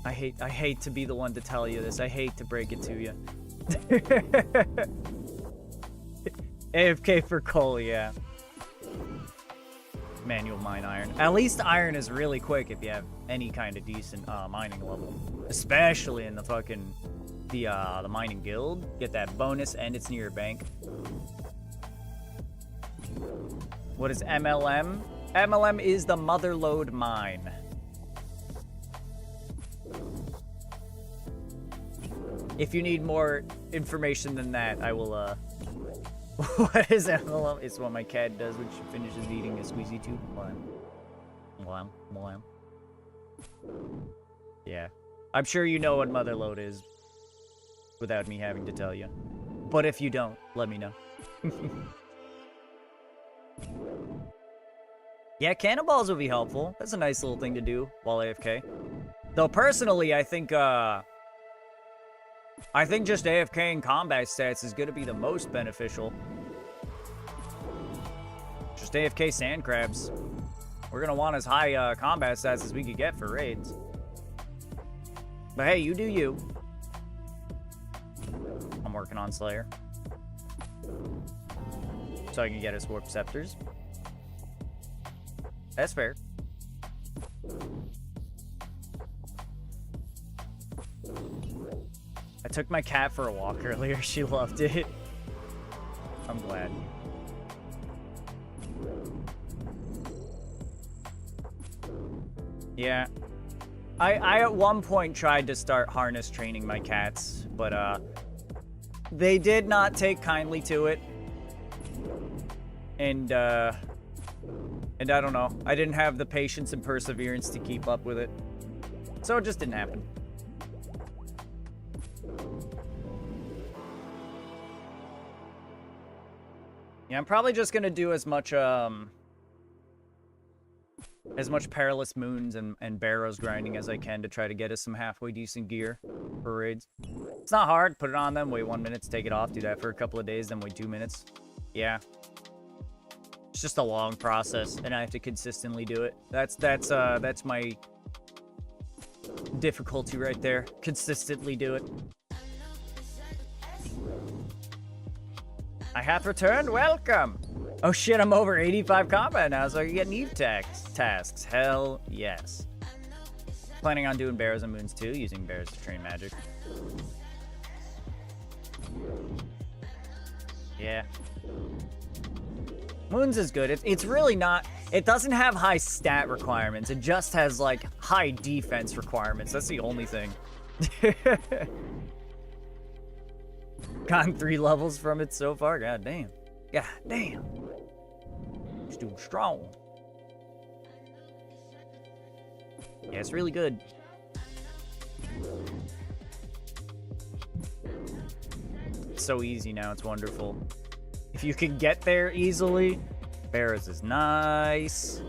I hate to be the one to tell you this. I hate to break it to you. AFK for coal, yeah. Manual mine iron. At least iron is really quick if you have any kind of decent mining level. Especially in the fucking the mining guild. Get that bonus and it's near your bank. What is MLM? MLM is the motherlode mine. If you need more information than that, I will what is MLM? It's what my cat does when she finishes eating a squeezy tube. Blam. Yeah. I'm sure you know what motherlode is without me having to tell you. But if you don't, let me know. Yeah, cannonballs would be helpful. That's a nice little thing to do while AFK. Though personally, I think just AFK in combat stats is going to be the most beneficial. Just AFK sand crabs. We're going to want as high combat stats as we could get for raids. But hey, you do you. I'm working on Slayer. So I can get us warp scepters. That's fair. I took my cat for a walk earlier. She loved it. I'm glad. Yeah. I at one point tried to start harness training my cats, but they did not take kindly to it. And I don't know. I didn't have the patience and perseverance to keep up with it. So it just didn't happen. Yeah, I'm probably just gonna do as much perilous moons and barrows grinding as I can to try to get us some halfway decent gear for raids. It's not hard. Put it on them, wait 1 minute, take it off, do that for a couple of days, then wait 2 minutes. Yeah. It's just a long process, and I have to consistently do it. That's my difficulty right there. Consistently do it. I have returned. Welcome. Oh shit, I'm over 85 combat now, so I can get Eve tasks. Hell yes. Planning on doing Bears and Moons too, using Bears to train magic. Yeah. Moons is good. It's really not... It doesn't have high stat requirements. It just has, like, high defense requirements. That's the only thing. Gotten 3 levels from it so far. God damn. God damn. It's doing strong. Yeah, it's really good. It's so easy now. It's wonderful. If you can get there easily, Barrows is nice.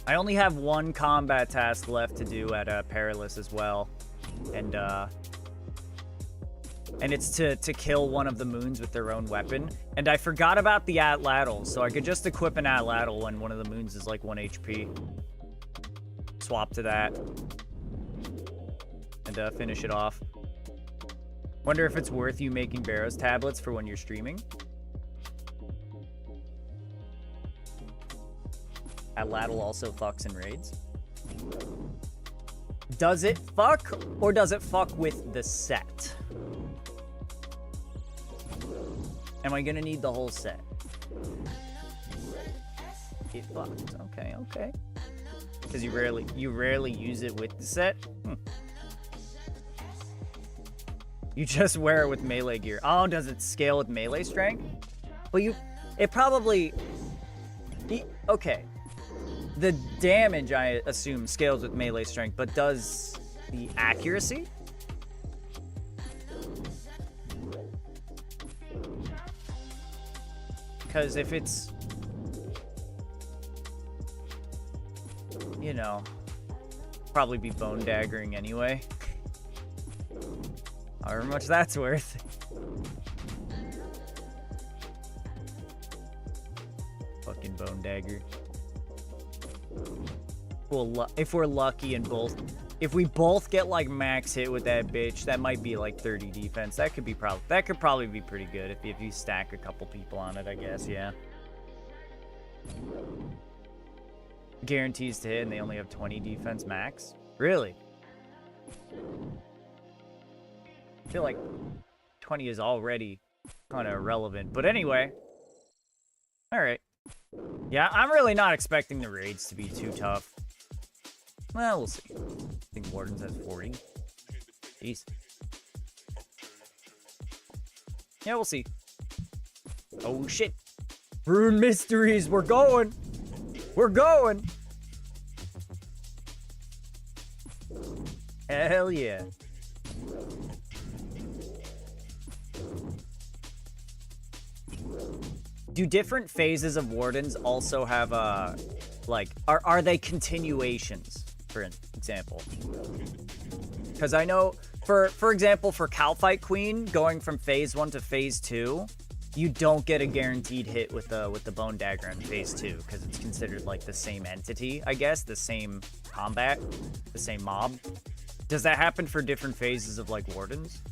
I only have 1 combat task left to do at Perilous as well. And it's to kill one of the moons with their own weapon. And I forgot about the Atlatl, so I could just equip an Atlatl when one of the moons is like 1 HP. Swap to that. And finish it off. Wonder if it's worth you making Barrows tablets for when you're streaming. Atlatl also fucks in raids. Does it fuck, or does it fuck with the set? Am I gonna need the whole set? It fucked. Okay, okay. Because you rarely use it with the set. You just wear it with melee gear. Oh, does it scale with melee strength? Well, it probably... Okay. The damage, I assume, scales with melee strength, but does the accuracy? Because if it's... You know... Probably be bone daggering anyway. However much that's worth. Fucking bone dagger. Well, if we're lucky and if we both get like max hit with that bitch, that might be like 30 defense. That could probably be pretty good if you stack a couple people on it, I guess. Yeah. Guarantees to hit, and they only have 20 defense max. Really? I feel like 20 is already kind of irrelevant. But anyway. Alright. Yeah, I'm really not expecting the raids to be too tough. Well, we'll see. I think Wardens has 40. Jeez. Yeah, we'll see. Oh, shit. Rune Mysteries, we're going! We're going! Hell yeah. Do different phases of Wardens also have like, are they continuations, for example? Because I know, for example, for Calfight Queen, going from phase 1 to phase 2, you don't get a guaranteed hit with the Bone Dagger in phase 2, because it's considered like the same entity, I guess, the same combat, the same mob. Does that happen for different phases of like Wardens?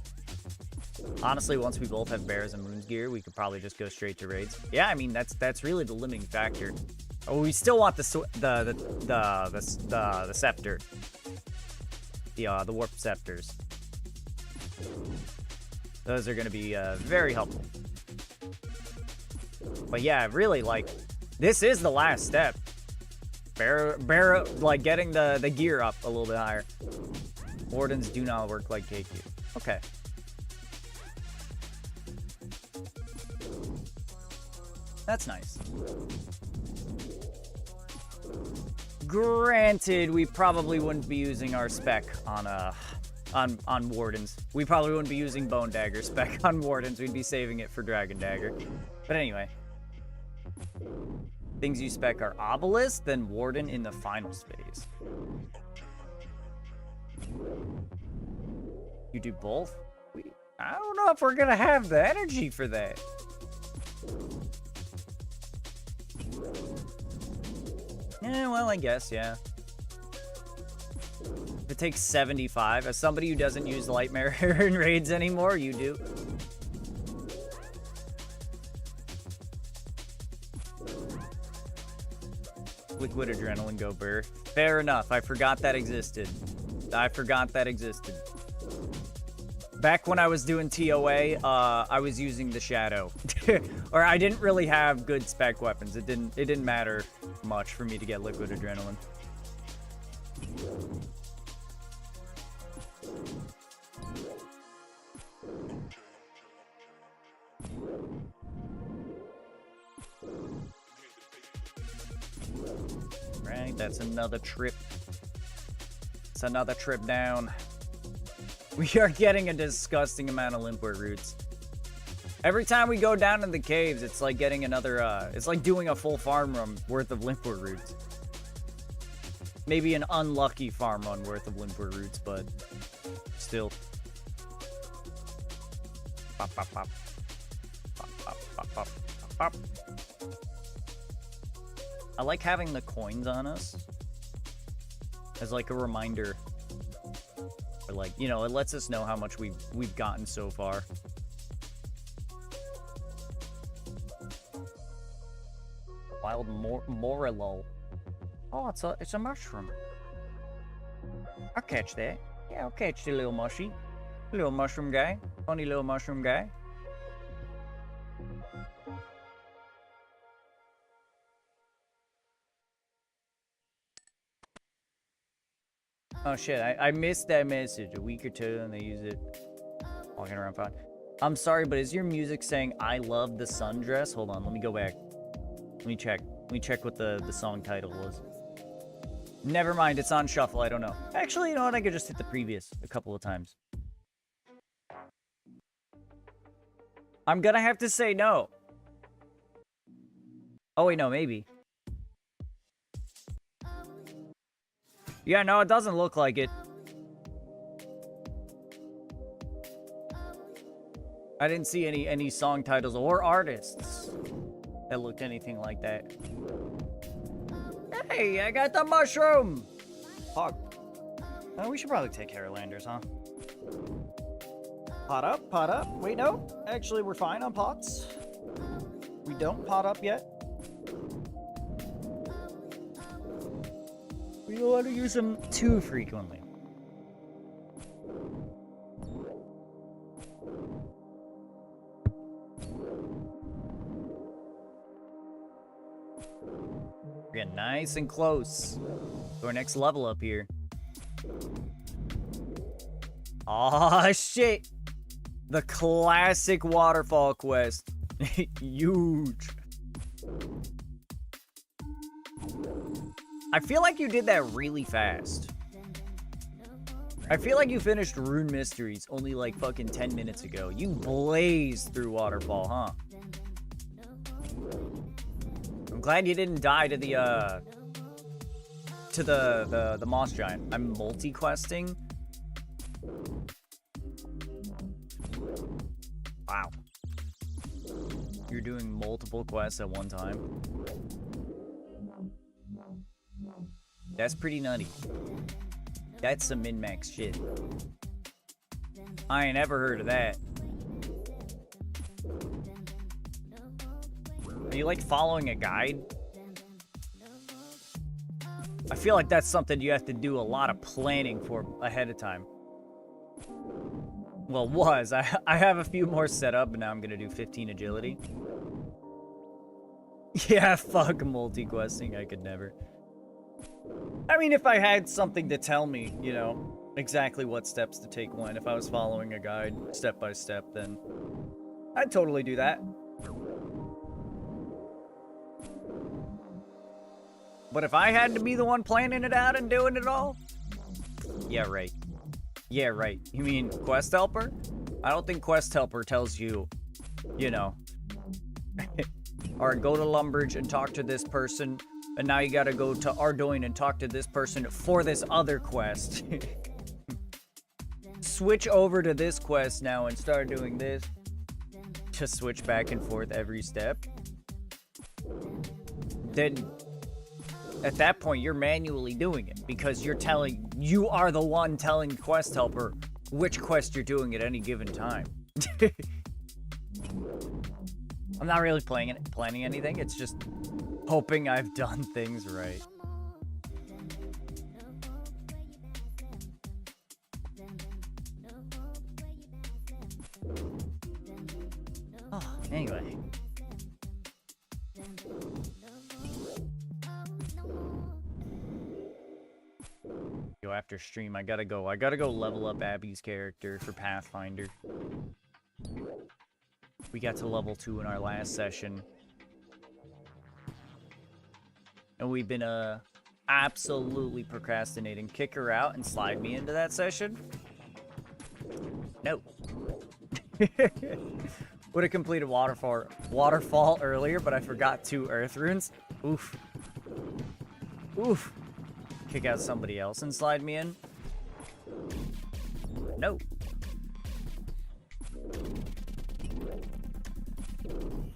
Honestly, once we both have Bears and Moons gear, we could probably just go straight to raids. Yeah, I mean that's really the limiting factor. Oh, we still want the scepter, the warp scepters. Those are going to be very helpful. But yeah, really, like, this is the last step. Like getting the gear up a little bit higher. Wardens do not work like KQ. Okay. That's nice. Granted, we probably wouldn't be using our spec on Wardens. We probably wouldn't be using Bone Dagger spec on Wardens. We'd be saving it for Dragon Dagger. But anyway. Things you spec are Obelisk, then Warden in the finals phase. You do both? I don't know if we're gonna have the energy for that. Yeah, well, I guess, yeah. If it takes 75, as somebody who doesn't use Light Mirror in raids anymore, you do. Liquid Adrenaline go burr. Fair enough. I forgot that existed. Back when I was doing TOA, I was using the Shadow. Or I didn't really have good spec weapons. It didn't matter much for me to get Liquid Adrenaline. Right, that's another trip. It's another trip down. We are getting a disgusting amount of Limpwort roots. Every time we go down in the caves, it's like getting another, it's like doing a full farm run worth of Limpwort roots. Maybe an unlucky farm run worth of Limpwort roots, but still. Pop, pop, pop. Pop, pop, pop, pop, pop, pop. I like having the coins on us as like a reminder. Or like, you know, it lets us know how much we've gotten so far. Wild Morello. Oh, it's a mushroom. I'll catch that. Yeah, I'll catch the little mushy. Little mushroom guy. Funny little mushroom guy. Oh shit, I missed that message a week or two and they use it. Walking around fine. I'm sorry, but is your music saying I love the sundress? Hold on, let me go back. Let me check. Let me check what the song title was. Never mind, it's on shuffle, I don't know. Actually, you know what, I could just hit the previous a couple of times. I'm gonna have to say no. Oh wait, no, maybe. Yeah, no, it doesn't look like it. I didn't see any song titles or artists that looked anything like that. Hey, I got the mushroom! Fuck. Oh, we should probably take care of landers, huh? Pot up, pot up. Wait, no. Actually, we're fine on pots. We don't pot up yet. We don't want to use them too frequently. We're getting nice and close to our next level up here. Aw, shit! The classic waterfall quest. Huge. I feel like you did that really fast. I feel like you finished Rune Mysteries only like fucking 10 minutes ago. You blazed through Waterfall, huh? I'm glad you didn't die to the Moss Giant. I'm multi-questing. Wow. You're doing multiple quests at one time. That's pretty nutty. That's some min-max shit. I ain't ever heard of that. Are you like following a guide? I feel like that's something you have to do a lot of planning for ahead of time. Well, I have a few more set up, but now I'm gonna do 15 agility. Yeah, fuck multi-questing, I could never. I mean, if I had something to tell me, you know, exactly what steps to take when, if I was following a guide step by step, then I'd totally do that. But if I had to be the one planning it out and doing it all? Yeah, right. Yeah, right. You mean Quest Helper? I don't think Quest Helper tells you, you know, alright, go to Lumbridge and talk to this person. And now you gotta go to Ardoin and talk to this person for this other quest. Switch over to this quest now and start doing this. Just switch back and forth every step. Then, at that point, you're manually doing it. Because you are the one telling Quest Helper which quest you're doing at any given time. I'm not really planning anything, it's just hoping I've done things right. Oh, anyway. Yo, after stream, I gotta go level up Abby's character for Pathfinder. We got to level 2 in our last session. And we've been, absolutely procrastinating. Kick her out and slide me into that session? No. Would have completed waterfall earlier, but I forgot 2 earth runes. Oof. Oof. Kick out somebody else and slide me in? No.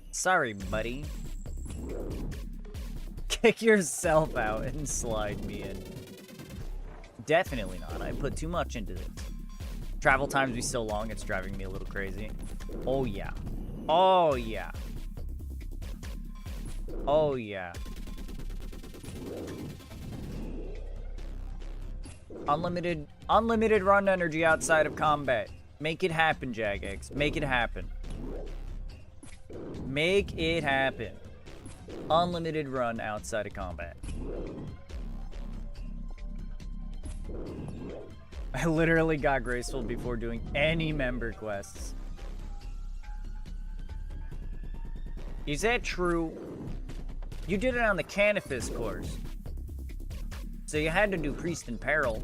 Sorry, buddy. Kick yourself out and slide me in. Definitely not. I put too much into this. Travel times be so long, it's driving me a little crazy. Oh, yeah. Oh, yeah. Oh, yeah. Unlimited run energy outside of combat. Make it happen, Jagex. Make it happen. Make it happen. Unlimited run outside of combat. I literally got graceful before doing any member quests. Is that true? You did it on the Canifis course. So you had to do Priest in Peril.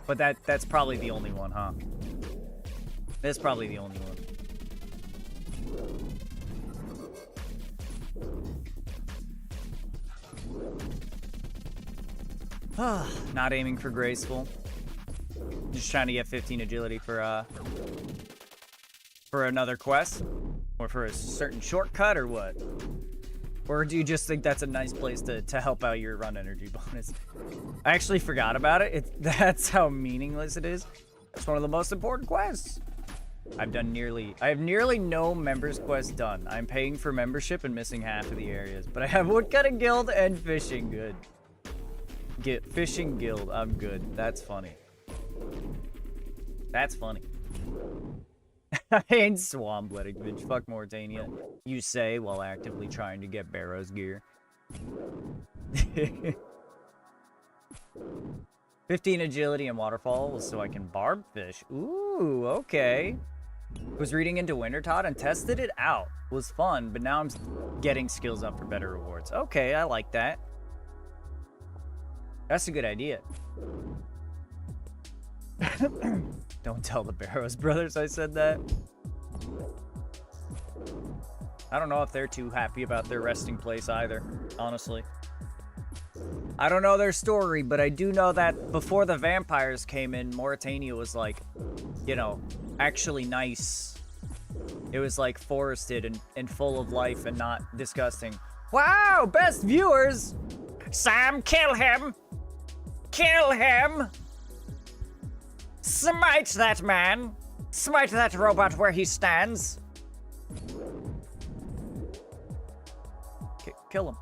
But that's probably the only one, huh? That's probably the only one. Not aiming for graceful. Just trying to get 15 agility for another quest? Or for a certain shortcut, or what? Or do you just think that's a nice place to help out your run energy bonus? I actually forgot about it. That's how meaningless it is. It's one of the most important quests. I have nearly no members quest done. I'm paying for membership and missing half of the areas. But I have Woodcutting Guild and Fishing Good. Fishing Guild, I'm good. That's funny. That's funny. I ain't swan-blooding, bitch. Fuck Mauritania. You say while actively trying to get Barrow's gear. 15 agility and waterfall so I can barb fish. Ooh, okay. Was reading into Wintertod and tested it out. Was fun, but now I'm getting skills up for better rewards. Okay, I like that. That's a good idea. Don't tell the Barrows brothers I said that. I don't know if they're too happy about their resting place either, honestly. I don't know their story, but I do know that before the vampires came in, Mauritania was like, you know, actually nice. It was like forested and full of life and not disgusting. Wow, best viewers! Sam, kill him! Kill him! Smite that man! Smite that robot where he stands! Kill him.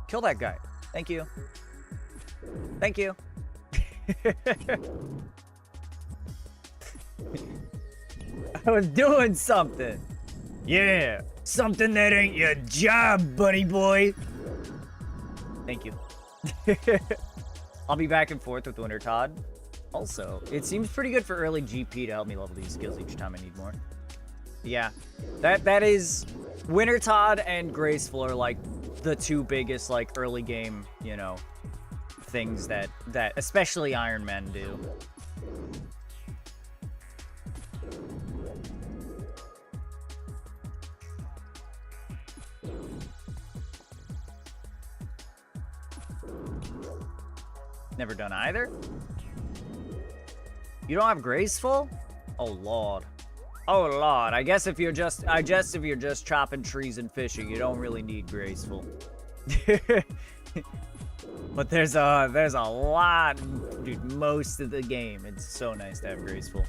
Kill that guy. Thank you. Thank you. I was doing something. Yeah, something that ain't your job, buddy boy. Thank you. I'll be back and forth with Wintertod. Also, it seems pretty good for early GP to help me level these skills each time I need more. Yeah, that is... Wintertod and Graceful are like the two biggest like early game, you know, things that especially Iron Men do. Never done either? You don't have Graceful? Oh lord. Oh lord. I guess if you're just chopping trees and fishing, you don't really need Graceful. But there's a lot, dude, most of the game. It's so nice to have Graceful.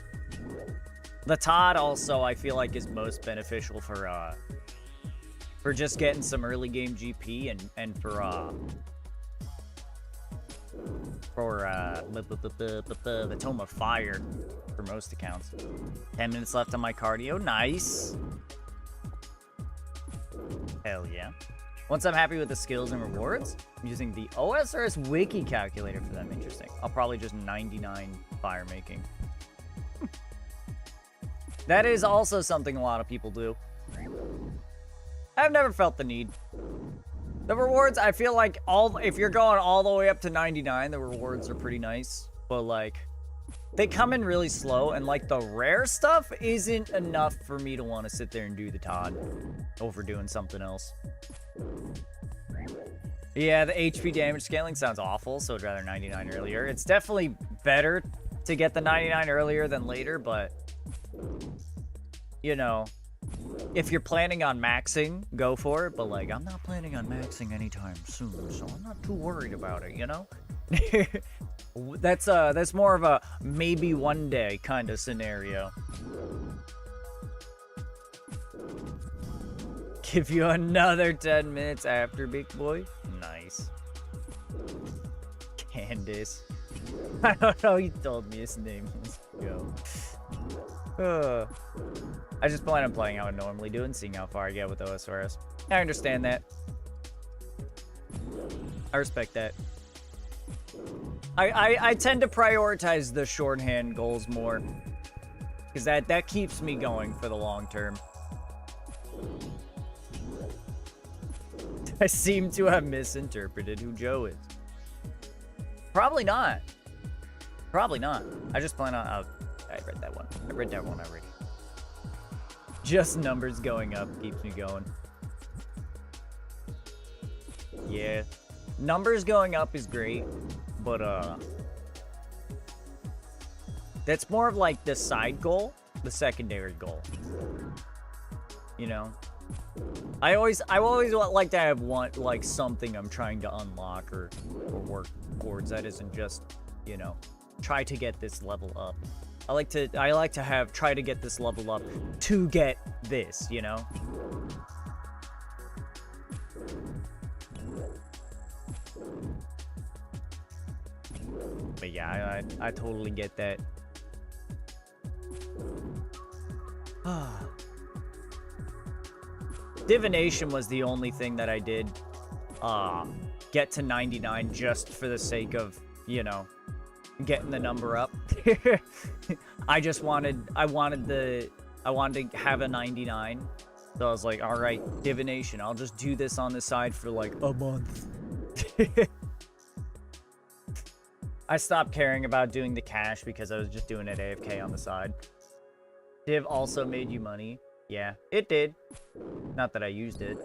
The Todd also I feel like is most beneficial for for just getting some early game GP and for the Tome of Fire for most accounts. 10 minutes left on my cardio. Nice. Hell yeah. Once I'm happy with the skills and rewards, I'm using the OSRS wiki calculator for them. Interesting. I'll probably just 99 fire making. That is also something a lot of people do. I've never felt the need. The rewards, I feel like if you're going all the way up to 99, the rewards are pretty nice. But like, they come in really slow, and like the rare stuff isn't enough for me to want to sit there and do the Todd over doing something else. Yeah, the HP damage scaling sounds awful, so I'd rather 99 earlier. It's definitely better to get the 99 earlier than later, but you know, if you're planning on maxing, go for it. But like, I'm not planning on maxing anytime soon, so I'm not too worried about it, you know? That's more of a maybe one day kind of scenario. Give you another 10 minutes after, big boy. Nice. Candace. I don't know, he told me his name. Let's go. I just plan on playing how I normally do and seeing how far I get with OSRS. I understand that. I respect that. I tend to prioritize the shorthand goals more, because that keeps me going for the long term. I seem to have misinterpreted who Joe is. Probably not. Probably not. I just plan on... I read that one. I read that one already. Just numbers going up keeps me going. Yeah. Numbers going up is great, but that's more of like the side goal, the secondary goal. You know? I always like to have something I'm trying to unlock or work towards that isn't just, you know, try to get this level up. I like to try to get this level up to get this, you know? But yeah, I totally get that. Divination was the only thing that I did get to 99 just for the sake of, you know, getting the number up. I wanted to have a 99. So I was like, all right, divination. I'll just do this on the side for like a month. I stopped caring about doing the cash because I was just doing it AFK on the side. Div also made you money. Yeah, it did. Not that I used it.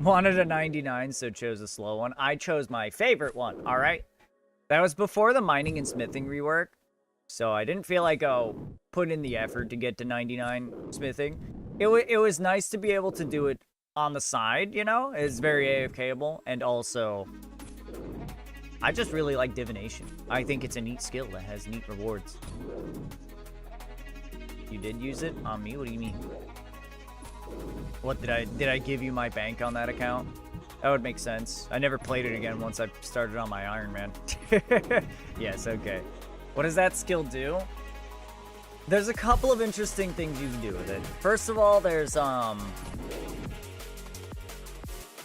Wanted a 99, so chose a slow one. I chose my favorite one, alright? That was before the mining and smithing rework, so I didn't feel like, put in the effort to get to 99 smithing. It was nice to be able to do it on the side, you know? It's very AFKable, and also, I just really like divination. I think it's a neat skill that has neat rewards. You did use it? On me? What do you mean? What, did I give you my bank on that account? That would make sense. I never played it again once I started on my Iron Man. Yes, okay. What does that skill do? There's a couple of interesting things you can do with it. First of all, there's,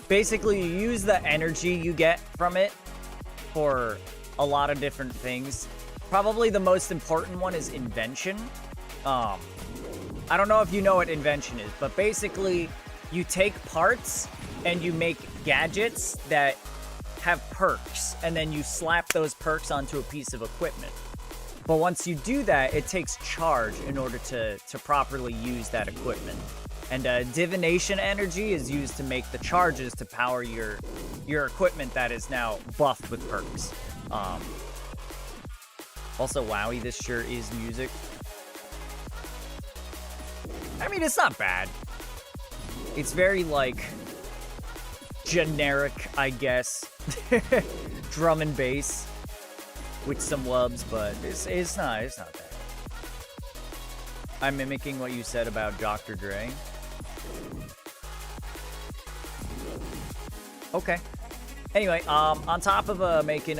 basically, you use the energy you get from it for a lot of different things. Probably the most important one is invention. I don't know if you know what invention is, but basically you take parts and you make gadgets that have perks, and then you slap those perks onto a piece of equipment. But once you do that, it takes charge in order to properly use that equipment. And divination energy is used to make the charges to power your equipment that is now buffed with perks. Also, wowie, this sure is music. I mean, it's not bad. It's very, like, generic, I guess. Drum and bass with some wubs, but it's not bad. I'm mimicking what you said about Dr. Dre. Okay. Anyway, on top of making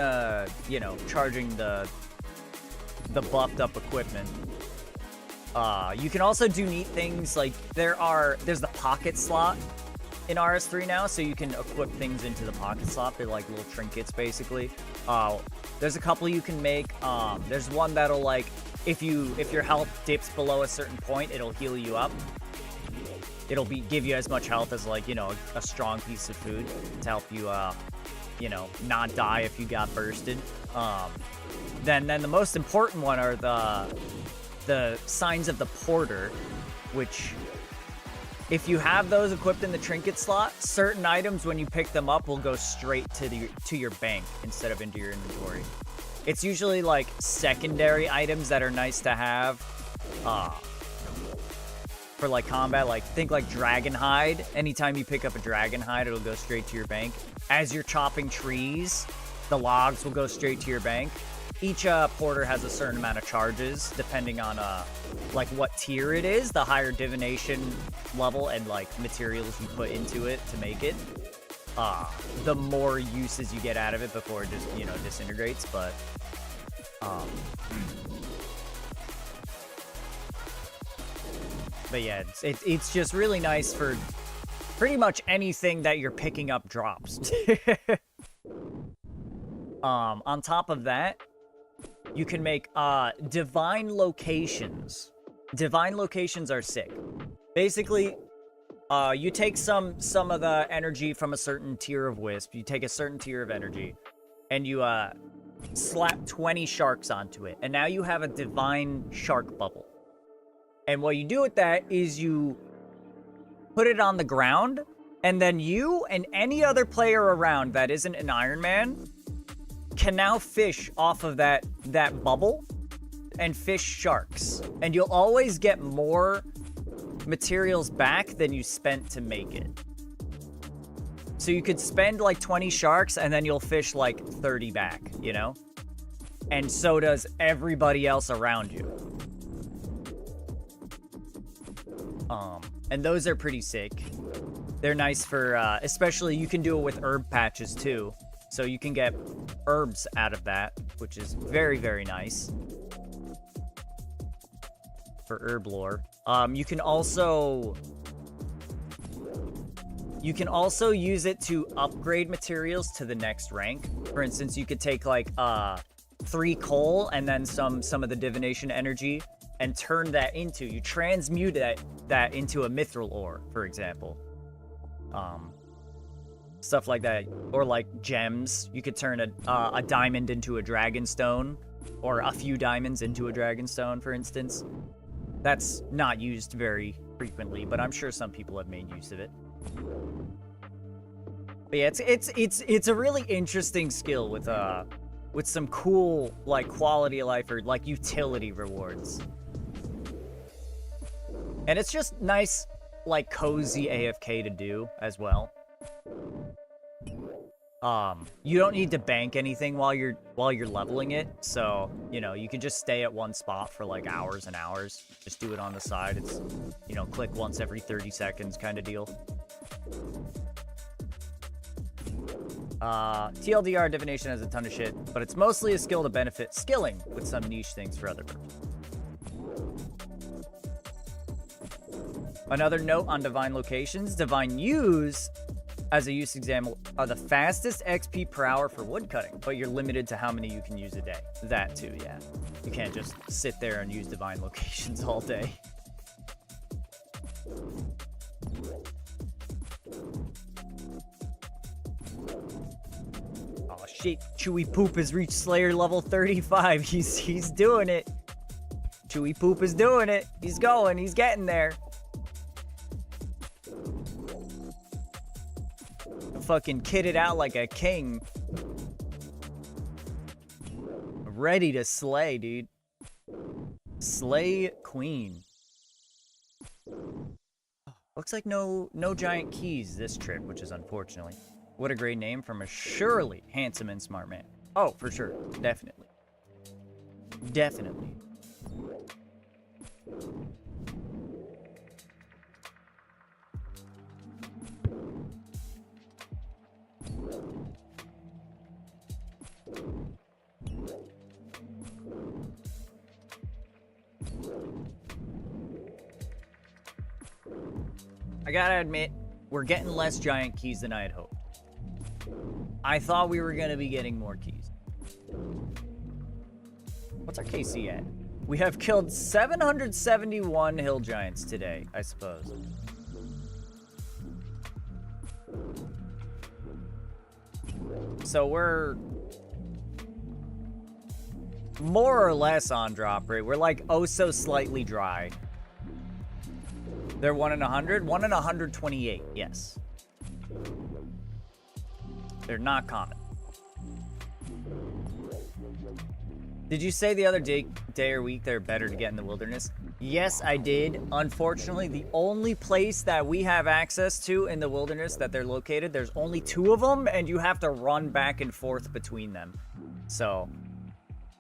you know, charging the buffed up equipment, you can also do neat things like there's the pocket slot in RS3 now, so you can equip things into the pocket slot. They're like little trinkets, basically. There's a couple you can make. There's one that'll like, if your health dips below a certain point, it'll heal you up. It'll give you as much health as, like, you know, a strong piece of food to help you, you know, not die if you got bursted. Then the most important one are the signs of the porter, which, if you have those equipped in the trinket slot, certain items, when you pick them up, will go straight to your bank instead of into your inventory. It's usually like secondary items that are nice to have for like combat. Like, think like dragon hide. Anytime you pick up a dragon hide, it'll go straight to your bank. As you're chopping trees, the logs will go straight to your bank. Each porter has a certain amount of charges, depending on like what tier it is. The higher divination level and like materials you put into it to make it, the more uses you get out of it before it just, you know, disintegrates. But yeah, it's just really nice for pretty much anything that you're picking up drops. On top of that, you can make divine locations. Divine locations are sick. Basically, you take some of the energy from a certain tier of Wisp. You take a certain tier of energy, and you slap 20 sharks onto it. And now you have a divine shark bubble. And what you do with that is you put it on the ground, and then you and any other player around that isn't an Iron Man can now fish off of that bubble and fish sharks. And you'll always get more materials back than you spent to make it. So you could spend like 20 sharks and then you'll fish like 30 back, you know? And so does everybody else around you. And those are pretty sick. They're nice for, especially you can do it with herb patches too. So you can get herbs out of that, which is very, very nice for herb lore. You can also use it to upgrade materials to the next rank. For instance, you could take like 3 coal and then some of the divination energy and turn that into, you transmute that into a mithril ore, for example. Stuff like that. Or like gems. You could turn a diamond into a dragon stone, or a few diamonds into a dragon stone, for instance. That's not used very frequently, but I'm sure some people have made use of it. But yeah, it's a really interesting skill with some cool like quality of life or like utility rewards. And it's just nice, like cozy AFK to do as well. You don't need to bank anything while you're leveling it, so you know you can just stay at one spot for like hours and hours. Just do it on the side. It's, you know, click once every 30 seconds kind of deal. TLDR divination has a ton of shit, but it's mostly a skill to benefit skilling with some niche things for other purposes. Another note on divine locations: divine use, as a use example, are the fastest XP per hour for woodcutting, but you're limited to how many you can use a day. That too, yeah. You can't just sit there and use divine locations all day. Oh shit, Chewy Poop has reached Slayer level 35. He's doing it. Chewy Poop is doing it. He's going, he's getting there. Fucking kitted out like a king. Ready to slay, dude. Slay queen. Looks like no giant keys this trip, which is unfortunately. What a great name from a surely handsome and smart man. Oh, for sure. Definitely. Definitely. gotta admit, we're getting less giant keys than I had hoped. I thought we were gonna be getting more keys. What's our KC at? We have killed 771 hill giants today, I suppose. So we're more or less on drop rate. We're like oh so slightly dry. They're 1 in 100? 1 in 128, yes. They're not common. Did you say the other day or week they're better to get in the wilderness? Yes, I did. Unfortunately, the only place that we have access to in the wilderness that they're located, there's only 2 of them, and you have to run back and forth between them. So,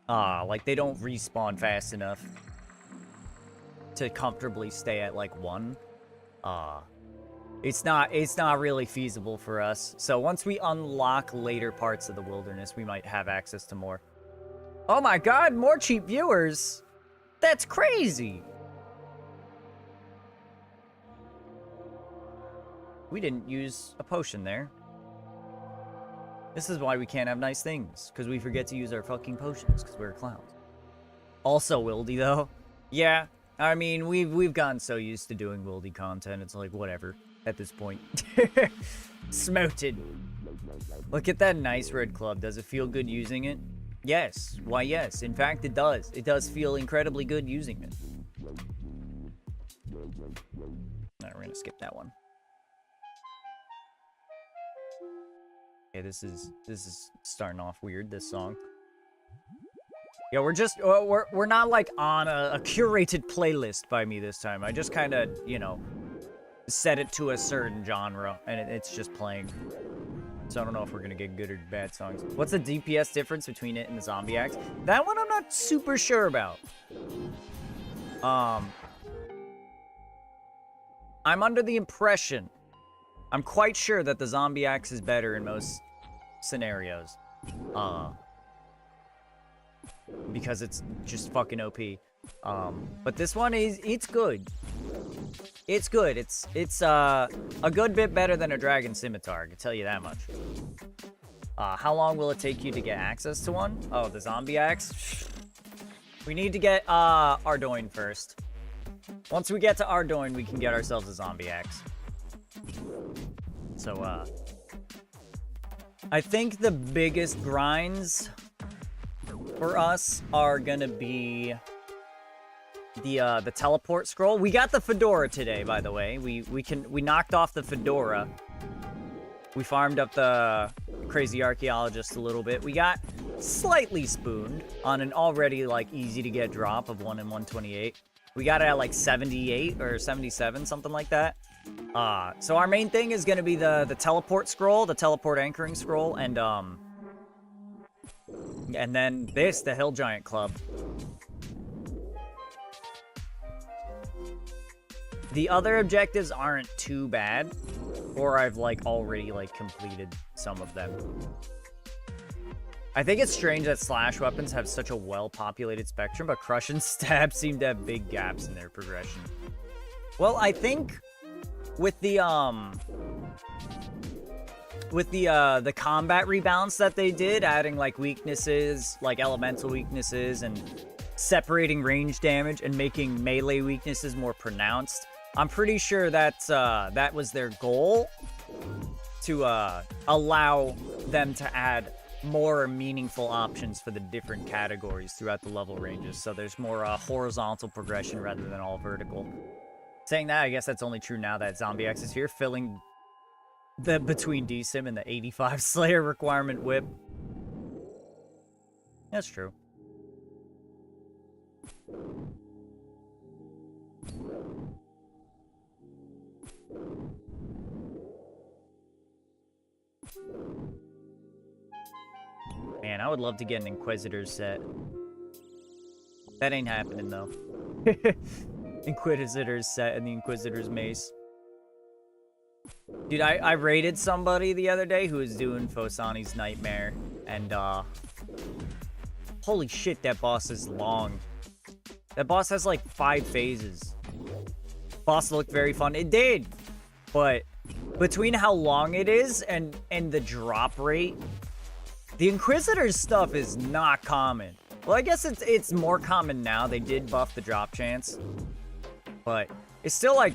like they don't respawn fast enough to comfortably stay at like 1. It's not really feasible for us. So once we unlock later parts of the wilderness, we might have access to more. Oh my god, more cheap viewers! That's crazy! We didn't use a potion there. This is why we can't have nice things, because we forget to use our fucking potions, because we're clowns. Also wildy, though. Yeah, I mean, we've gotten so used to doing wildy content, it's like, whatever, at this point. Smoted. Look at that nice red club. Does it feel good using it? Yes. Why, yes. In fact, it does. It does feel incredibly good using it. Alright, we're gonna skip that one. Okay, this is starting off weird, this song. Yeah, we're not like on a curated playlist by me this time. I just kind of, you know, set it to a certain genre and it's just playing. So I don't know if we're gonna get good or bad songs. What's the DPS difference between it and the Zombie Axe? That one I'm not super sure about. I'm under the impression, I'm quite sure that the Zombie Axe is better in most scenarios. Because it's just fucking OP. But this one it's good. It's good. It's a good bit better than a Dragon Scimitar, I can tell you that much. How long will it take you to get access to one? Oh, the Zombie Axe? We need to get Ardoin first. Once we get to Ardoin, we can get ourselves a Zombie Axe. So, I think the biggest grinds for us are gonna be the teleport scroll. We got the fedora today, by the way. We knocked off the fedora. We farmed up the crazy archaeologist a little bit. We got slightly spooned on an already like easy to get drop of 1 in 128. We got it at like 78 or 77, something like that. So our main thing is gonna be the teleport scroll, the teleport anchoring scroll, and then the Hill Giant Club. The other objectives aren't too bad, or I've like already like completed some of them. I think it's strange that slash weapons have such a well-populated spectrum, but crush and stab seem to have big gaps in their progression. Well, I think with the combat rebalance that they did, adding like weaknesses, like elemental weaknesses, and separating range damage and making melee weaknesses more pronounced, I'm pretty sure that's that was their goal, to allow them to add more meaningful options for the different categories throughout the level ranges, so there's more horizontal progression rather than all vertical. Saying that, I guess that's only true now that Zombie X is here, filling the between DSIM and the 85 Slayer requirement whip. That's true. Man, I would love to get an Inquisitor's set. That ain't happening, though. Inquisitor's set and the Inquisitor's mace. Dude, I raided somebody the other day who was doing Phosani's Nightmare, and, holy shit, that boss is long. That boss has, like, 5 phases. Boss looked very fun. It did! But between how long it is and the drop rate, the Inquisitor's stuff is not common. Well, I guess it's more common now. They did buff the drop chance. But it's still like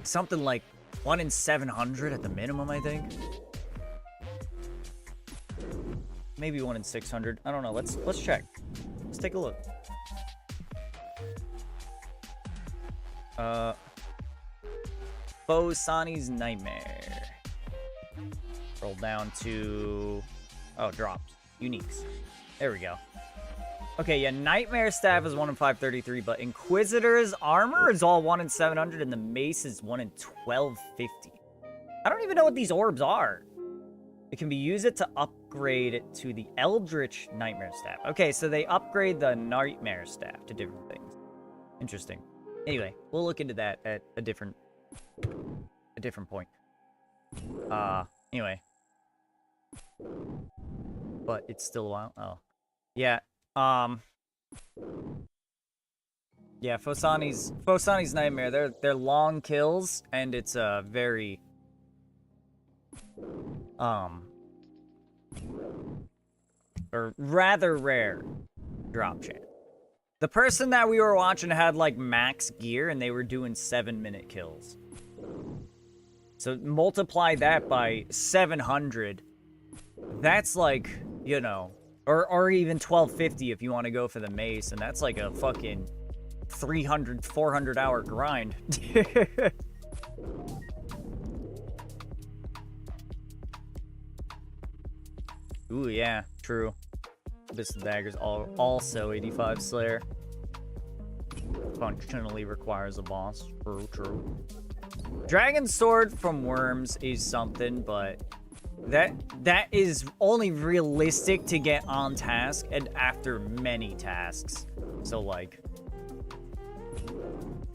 something like 1 in 700 at the minimum, I think. Maybe 1 in 600. I don't know. Let's check. Let's take a look. Bosani's Nightmare. Roll down to... Oh, drops. Uniques. There we go. Okay, yeah, Nightmare Staff is 1 in 533, but Inquisitor's Armor is all 1 in 700, and the Mace is 1 in 1250. I don't even know what these orbs are. It can be used to upgrade it to the Eldritch Nightmare Staff. Okay, so they upgrade the Nightmare Staff to different things. Interesting. Anyway, we'll look into that at a different point. Anyway. But it's still a while. Oh. Yeah. Yeah, Fosani's Nightmare. They're long kills, and it's a very or rather rare drop chance. The person that we were watching had like max gear, and they were doing 7-minute kills. So multiply that by 700. That's like, you know, or even 1250 if you want to go for the mace, and that's like a fucking 300, 400 hour grind. Ooh, yeah, true. Abyss of Daggers also 85 Slayer. Functionally requires a boss. True. Dragon Sword from Worms is something, but that is only realistic to get on task and after many tasks. So, like,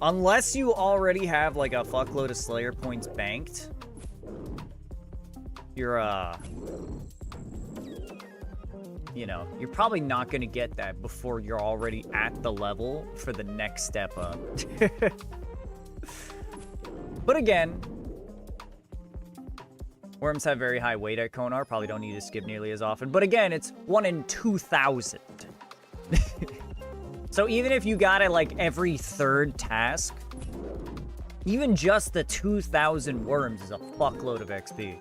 unless you already have, like, a fuckload of Slayer points banked, you're, you know, you're probably not going to get that before you're already at the level for the next step up. But again, Worms have very high weight at Konar. Probably don't need to skip nearly as often. But again, it's 1 in 2,000. So even if you got it like every third task, even just the 2,000 worms is a fuckload of XP.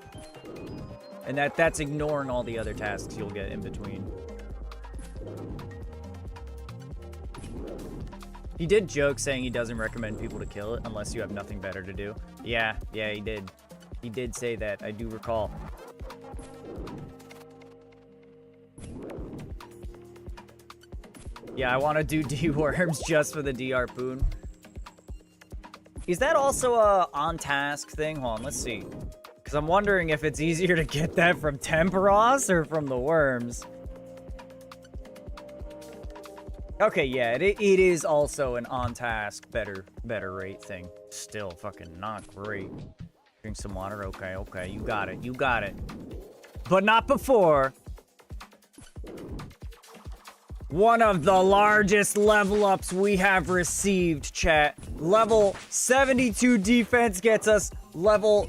And that's ignoring all the other tasks you'll get in between. He did joke saying he doesn't recommend people to kill it unless you have nothing better to do. Yeah, he did. He did say that, I do recall. Yeah, I want to do D-Worms just for the D-Harpoon. Is that also a on-task thing? Hold on, let's see. Because I'm wondering if it's easier to get that from Temperos or from the worms. Okay, yeah, it is also an on-task, better rate thing. Still fucking not great. Drink some water. Okay, you got it. But not before. One of the largest level ups we have received, chat. Level 72 defense gets us level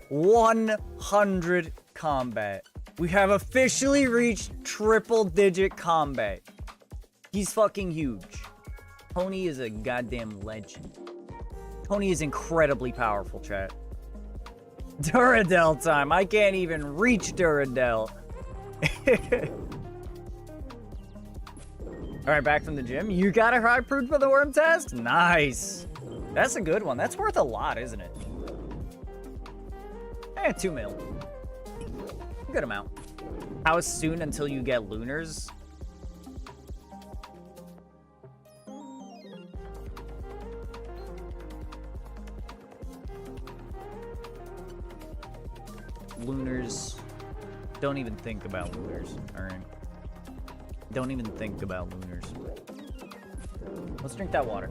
100 combat. We have officially reached triple-digit combat. He's fucking huge. Tony is a goddamn legend. Tony is incredibly powerful, chat. Duradel time. I can't even reach Duradel. Alright, back from the gym. You got a harpoon for the worm test? Nice. That's a good one. That's worth a lot, isn't it? 2 mil. Good amount. How soon until you get lunars? Lunars. Don't even think about lunars. Alright. Don't even think about lunars. Let's drink that water.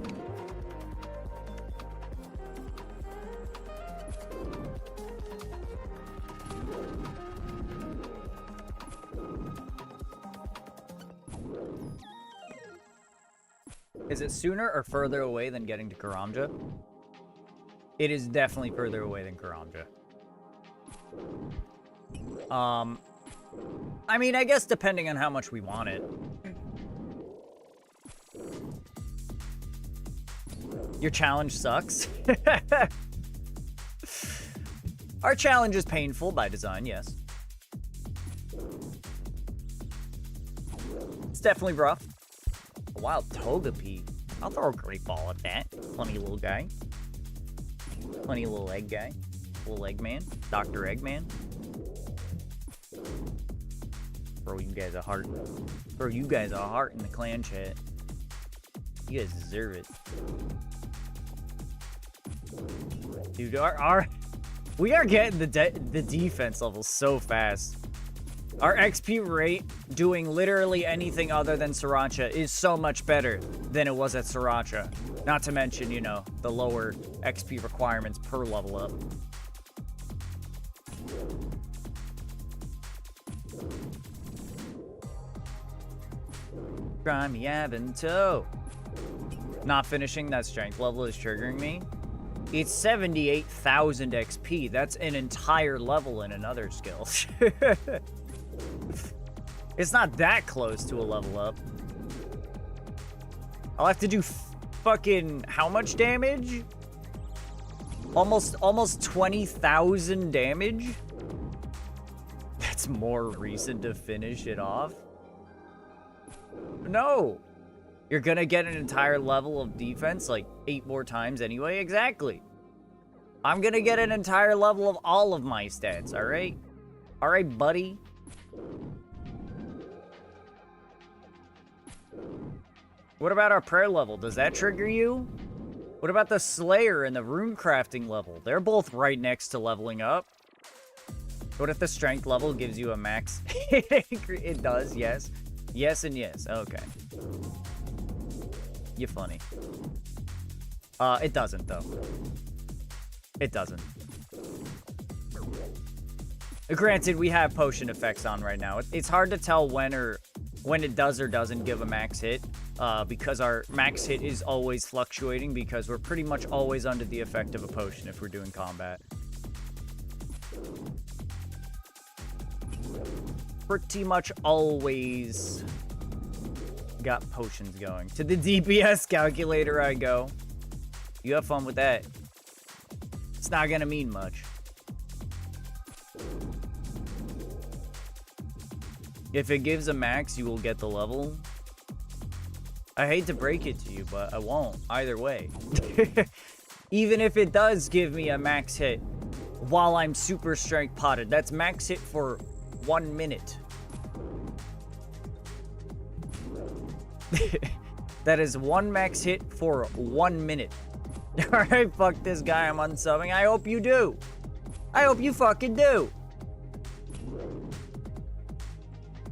Is it sooner or further away than getting to Karamja? It is definitely further away than Karamja. I mean, I guess depending on how much we want it. Your challenge sucks. Our challenge is painful by design, yes. It's definitely rough. A wild Togepi. I'll throw a great ball at that. Funny little guy. Funny little egg guy. Little Eggman. Dr. Eggman. Throw you guys a heart. Throw you guys a heart in the clan chat. You guys deserve it. Dude, we are getting the defense level so fast. Our XP rate doing literally anything other than Sriracha is so much better than it was at Sriracha. Not to mention, you know, the lower XP requirements per level up. Grimy Avento. Not finishing that strength level is triggering me. It's 78,000 XP. That's an entire level in another skill. It's not that close to a level up. I'll have to do fucking how much damage? Almost 20,000 damage? That's more reason to finish it off. No. You're gonna get an entire level of defense like 8 more times anyway. Exactly. I'm gonna get an entire level of all of my stats, alright? Alright, buddy. What about our prayer level? Does that trigger you? What about the Slayer and the rune crafting level? They're both right next to leveling up. What if the strength level gives you a max? It does, yes. Yes and yes. Okay. You're funny. It doesn't, though. It doesn't. Granted, we have potion effects on right now. It's hard to tell when it does or doesn't give a max hit, because our max hit is always fluctuating because we're pretty much always under the effect of a potion if we're doing combat. Pretty much always got potions going. To the DPS calculator I go. You have fun with that. It's not gonna mean much. If it gives a max, you will get the level. I hate to break it to you, but I won't either way. Even if it does give me a max hit while I'm super strength potted, that's max hit for 1 minute. That is 1 max hit for 1 minute. Alright, fuck this guy, I'm unsubbing. I hope you do. I hope you fucking do.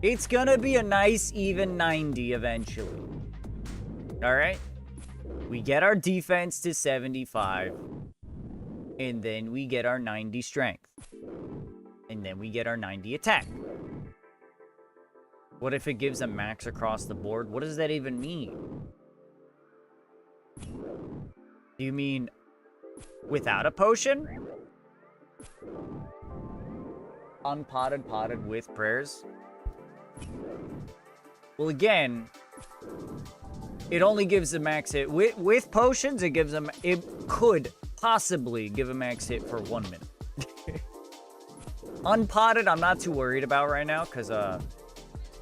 It's gonna be a nice even 90 eventually. Alright? We get our defense to 75. And then we get our 90 strength. And then we get our 90 attack. What if it gives a max across the board? What does that even mean? Do you mean without a potion? Unpotted, potted with prayers? Well, again, it only gives a max hit. With potions, it could possibly give a max hit for 1 minute. Unpotted, I'm not too worried about right now, because,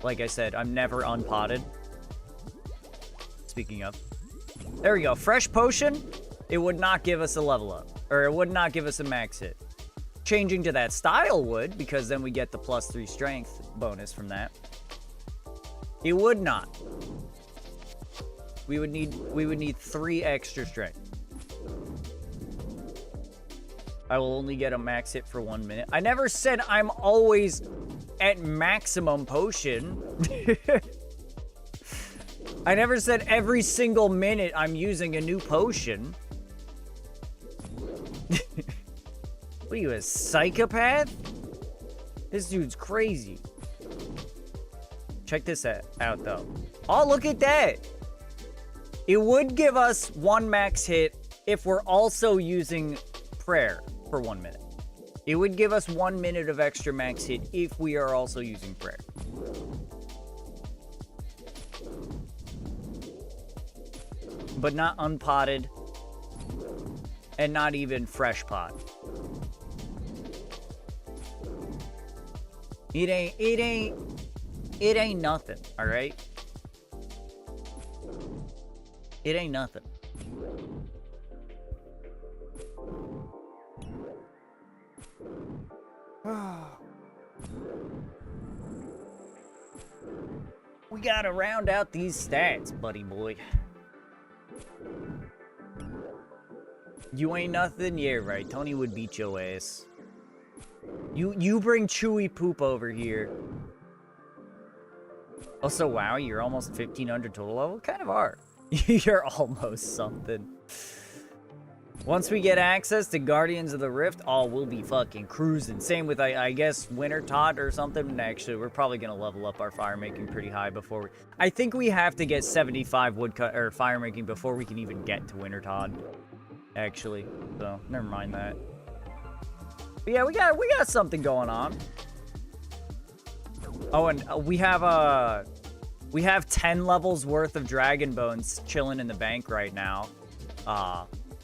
like I said, I'm never unpotted. Speaking of. There we go. Fresh potion, it would not give us a level up. Or it would not give us a max hit. Changing to that style would, because then we get the +3 strength bonus from that. It would not. We would need 3 extra strength. I will only get a max hit for 1 minute. I never said I'm always at maximum potion. I never said every single minute I'm using a new potion. What are you, a psychopath? This dude's crazy. Check this out, though. Oh, look at that. It would give us 1 max hit if we're also using prayer for 1 minute. It would give us 1 minute of extra max hit if we are also using prayer. But not unpotted. And not even fresh pot. It ain't nothing, alright? It ain't nothing. We gotta round out these stats, buddy boy. You ain't nothing? Yeah, right. Tony would beat your ass. You bring Chewy Poop over here. Also, wow, you're almost 1500 total level? Kind of are. You're almost something. Once we get access to Guardians of the Rift, oh, we'll be fucking cruising. Same with, I guess, Winter Tot or something. Actually, we're probably going to level up our fire making pretty high before we... I think we have to get 75 woodcut or fire making before we can even get to Winter Tot. Actually, so never mind that. But yeah, we got something going on. Oh, and we have 10 levels worth of dragon bones chilling in the bank right now.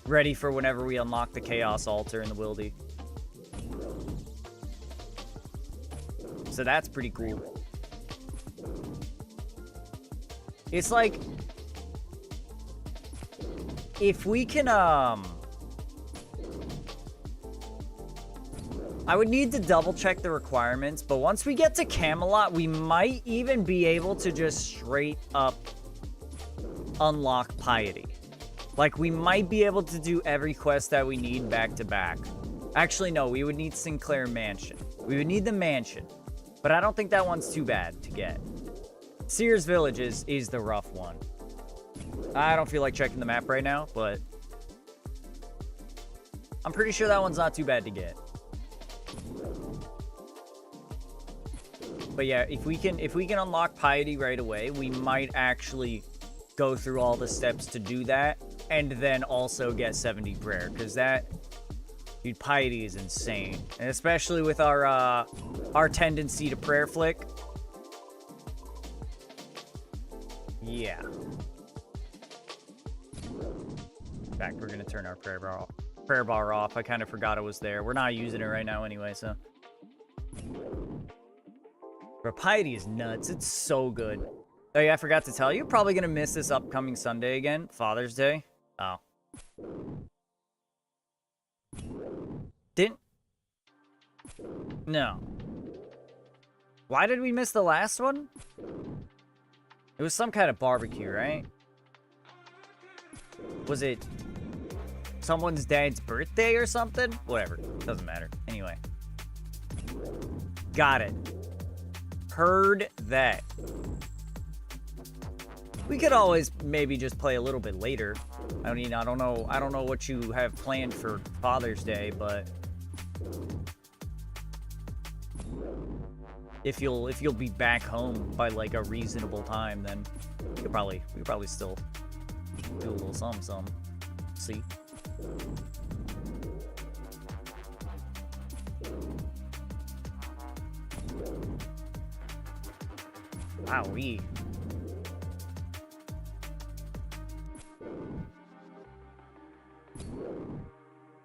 Ready for whenever we unlock the Chaos Altar in the Wildy. So that's pretty cool. It's like, if we can, I would need to double check the requirements, but once we get to Camelot, we might even be able to just straight up unlock Piety. Like, we might be able to do every quest that we need back to back. Actually, no, we would need Sinclair Mansion. We would need the mansion, but I don't think that one's too bad to get. Sears Village is the rough one. I don't feel like checking the map right now, but I'm pretty sure that one's not too bad to get. But yeah, if we can unlock Piety right away, we might actually go through all the steps to do that, and then also get 70 prayer, because that, dude, Piety is insane, and especially with our tendency to prayer flick. Yeah. In fact, we're gonna turn our prayer bar off. I kind of forgot it was there. We're not using it right now anyway, so. Bro, Piety is nuts. It's so good. Oh yeah, I forgot to tell you. Probably gonna miss this upcoming Sunday again. Father's Day. Oh. Didn't? No. Why did we miss the last one? It was some kind of barbecue, right? Was it someone's dad's birthday or something? Whatever. Doesn't matter. Anyway. Got it. Heard that. We could always maybe just play a little bit later. I mean, I don't know what you have planned for Father's Day, but if you'll be back home by like a reasonable time, then we could probably still do a little something. See. Wowee.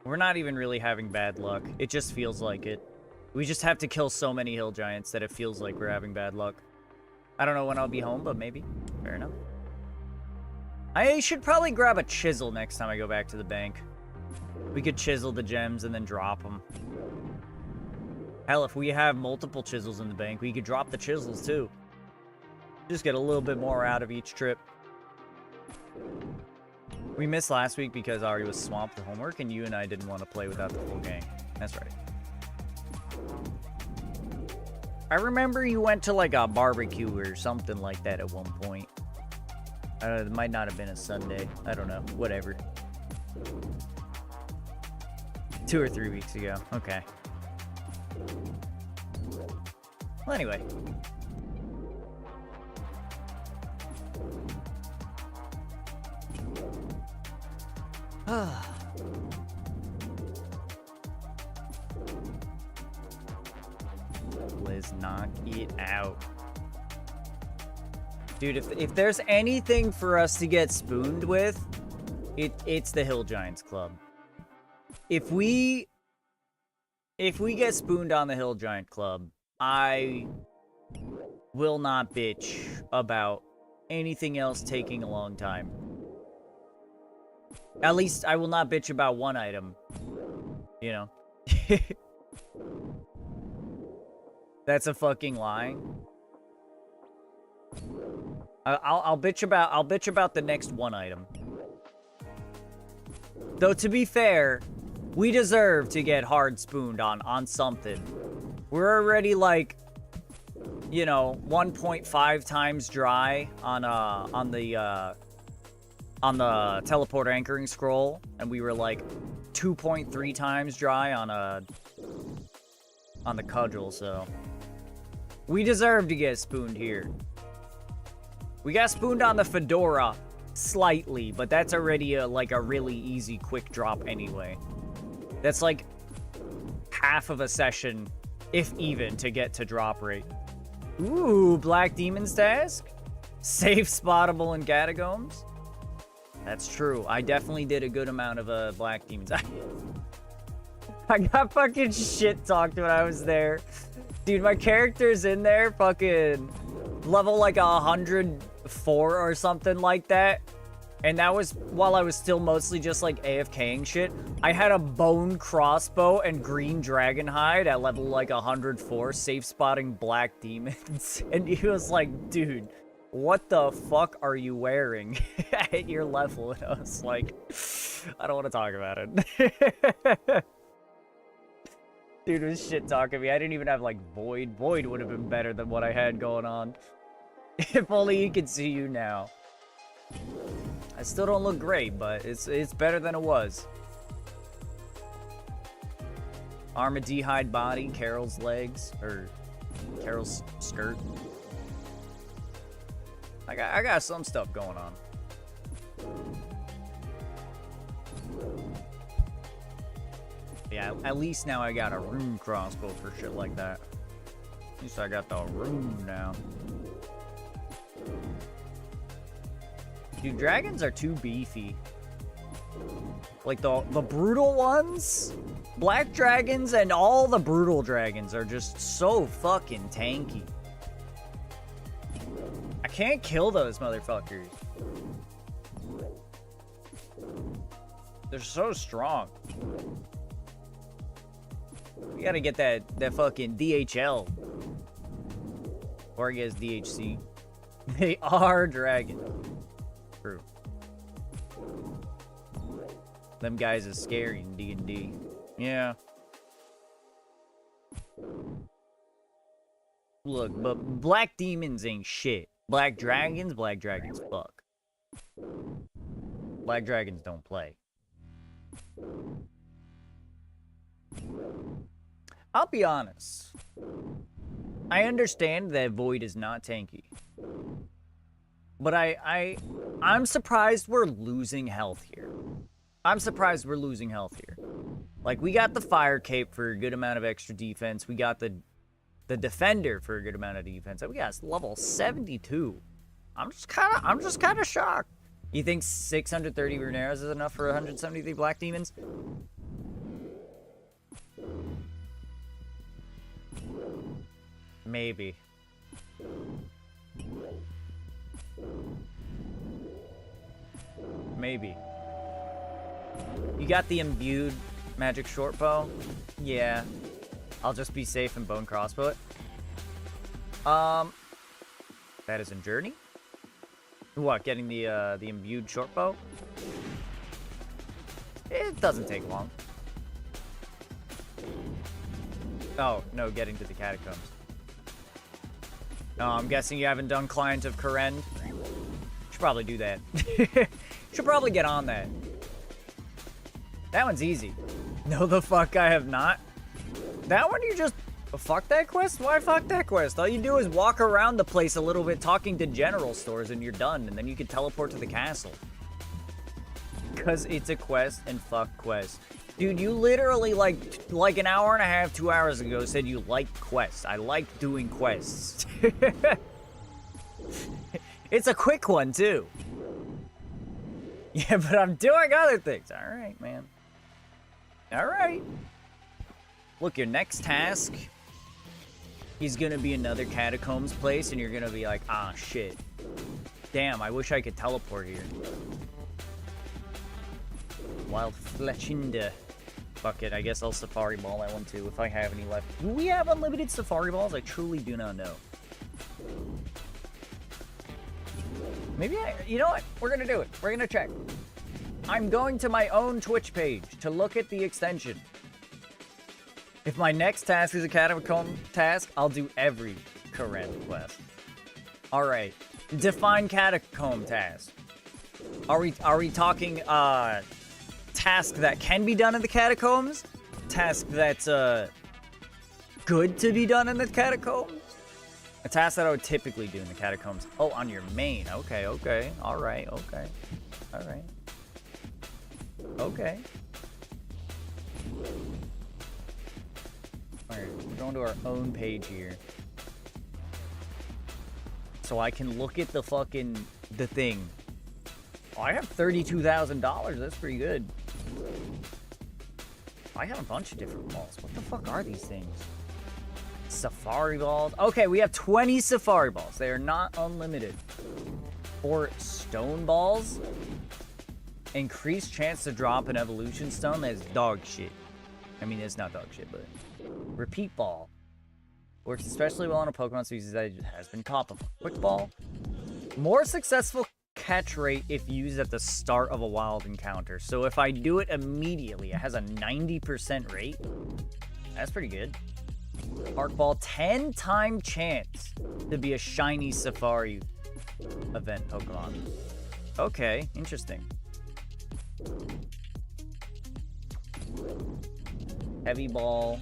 We're not even really having bad luck. It just feels like it. We just have to kill so many hill giants that it feels like we're having bad luck. I don't know when I'll be home, but maybe. Fair enough. I should probably grab a chisel next time I go back to the bank. We could chisel the gems and then drop them. Hell, if we have multiple chisels in the bank, we could drop the chisels too. Just get a little bit more out of each trip. We missed last week because Ari was swamped with homework and you and I didn't want to play without the full gang. That's right. I remember you went to like a barbecue or something like that at one point. It might not have been a Sunday. I don't know. Whatever. 2 or 3 weeks ago. Okay. Well, anyway. Let's knock it out. Dude, if there's anything for us to get spooned with, it's the Hill Giants Club. If we get spooned on the Hill Giant Club, I will not bitch about anything else taking a long time. At least I will not bitch about one item. You know? That's a fucking lie. I'll bitch about the next one item. Though to be fair, we deserve to get hard spooned on something. We're already like, you know, 1.5 times dry on the teleport anchoring scroll, and we were like 2.3 times dry on the cudgel, so we deserve to get spooned here. We got spooned on the fedora slightly, but that's already like a really easy quick drop anyway. That's like half of a session, if even, to get to drop rate. Ooh, Black Demon's task? Safe spottable in catacombs? That's true. I definitely did a good amount of Black Demons. I got fucking shit talked when I was there. Dude, my character's in there fucking level like 104 or something like that. And that was while I was still mostly just like AFKing shit. I had a bone crossbow and green dragon hide at level like 104, safe spotting Black Demons. And he was like, dude, what the fuck are you wearing at your level? And I was like, I don't want to talk about it. Dude was shit talking me. I didn't even have like Void. Void would have been better than what I had going on. If only he could see you now. I still don't look great, but it's better than it was. Armadehide body, Carol's legs, or Carol's skirt. I got some stuff going on. Yeah, at least now I got a rune crossbow for shit like that. At least I got the rune now. Dude, dragons are too beefy. Like the brutal ones, black dragons and all the brutal dragons are just so fucking tanky. I can't kill those motherfuckers. They're so strong. We gotta get that fucking DHL. Or I guess DHC. They are dragon. True. Them guys is scary in D&D. Yeah. Look, but black demons ain't shit. Black dragons fuck. Black dragons don't play. I'll be honest. I understand that Void is not tanky. But I'm surprised we're losing health here. I'm surprised we're losing health here. Like, we got the fire cape for a good amount of extra defense. We got the defender for a good amount of defense. We got level 72. I'm just kind of shocked. You think 630 rune arrows is enough for 173 black demons? Maybe. Maybe. You got the imbued magic short bow? Yeah. I'll just be safe and bone crossbow it. That is in Journey? What, getting the imbued short bow? It doesn't take long. Oh, no, getting to the catacombs. Oh, I'm guessing you haven't done Client of Karen. Should probably do that. Should probably get on that. That one's easy. No, the fuck I have not. That one you just... fuck that quest? Why fuck that quest? All you do is walk around the place a little bit talking to general stores and you're done. And then you can teleport to the castle. Because it's a quest and fuck quest. Dude, you literally like an hour and a half, 2 hours ago said you like quests. I like doing quests. It's a quick one too. Yeah, but I'm doing other things. All right, man. All right. Look, your next task is gonna be another catacombs place, and you're gonna be like, ah, shit. Damn, I wish I could teleport here. Wild Fletchinder. Fuck it, I guess I'll Safari Ball that one too, if I have any left. Do we have unlimited Safari Balls? I truly do not know. Maybe you know what? We're gonna do it. We're gonna check. I'm going to my own Twitch page to look at the extension. If my next task is a catacomb task, I'll do every Karen quest. Alright. Define catacomb task. Are we talking task that can be done in the catacombs? Task that's good to be done in the catacombs? A task that I would typically do in the catacombs. Oh, on your main. Okay, okay. Alright, okay. Alright. Okay. Alright, we're going to our own page here. So I can look at the thing. Oh, I have $32,000. That's pretty good. I have a bunch of different balls. What the fuck are these things? Safari balls. Okay, we have 20 safari balls. They are not unlimited. 4 stone balls. Increased chance to drop an evolution stone. That's dog shit. I mean, it's not dog shit, but... Repeat ball. Works especially well on a Pokemon species that has been caught before. Quick ball. More successful catch rate if used at the start of a wild encounter. So if I do it immediately, it has a 90% rate. That's pretty good. Park ball, 10-time chance to be a shiny Safari event Pokemon. Okay, interesting. Heavy ball.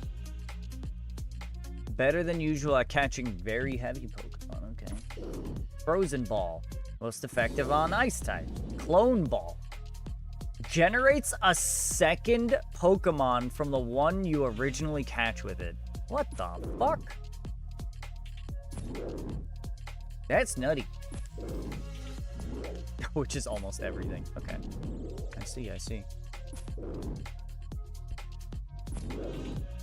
Better than usual at catching very heavy Pokemon. Okay. Frozen ball. Most effective on ice type. Clone ball. Generates a second Pokemon from the one you originally catch with it. What the fuck? That's nutty. Which is almost everything. Okay. I see, I see.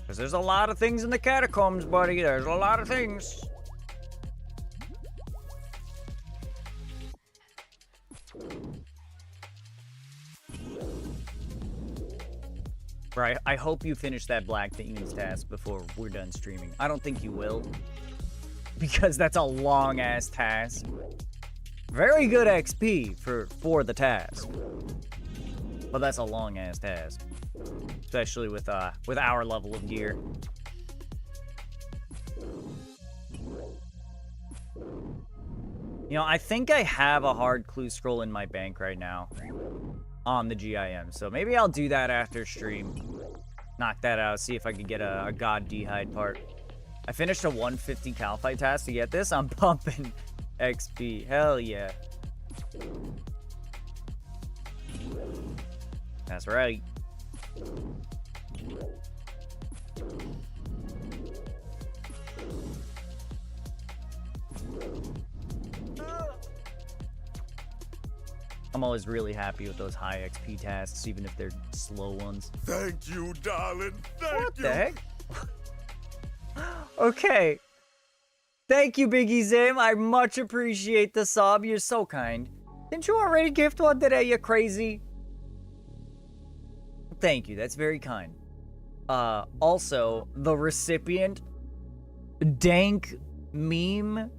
Because there's a lot of things in the catacombs, buddy. There's a lot of things. Right, I hope you finish that Black Demons task before we're done streaming. I don't think you will. Because that's a long-ass task. Very good XP for the task. But that's a long-ass task. Especially with our level of gear. You know, I think I have a hard clue scroll in my bank right now. On the GIM, so maybe I'll do that after stream. Knock that out, see if I can get a God D'hide part. I finished a 150 Cal Fight task to get this. I'm pumping XP. Hell yeah. That's right. I'm always really happy with those high XP tasks, even if they're slow ones. Thank you, darling. Thank What you. the heck? Okay. Thank you, Biggie Zim. I much appreciate the sub. You're so kind. Didn't you already gift one today, you crazy? Thank you. That's very kind. Also, the recipient, Dank Meme,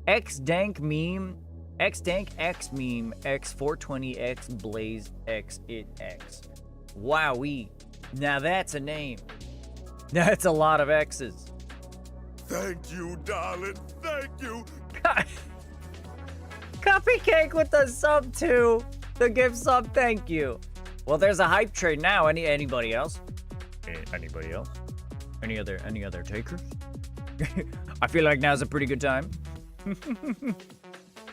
X-Dank Meme, X-Dank X Meme, X420X Blaze X It X. Wowee. Now that's a name. That's a lot of X's. Thank you, darling. Thank you. Cupcake with the sub too. The gift sub, thank you. Well, there's a hype trade now. Anybody else? Anybody else? Any other takers? I feel like now's a pretty good time.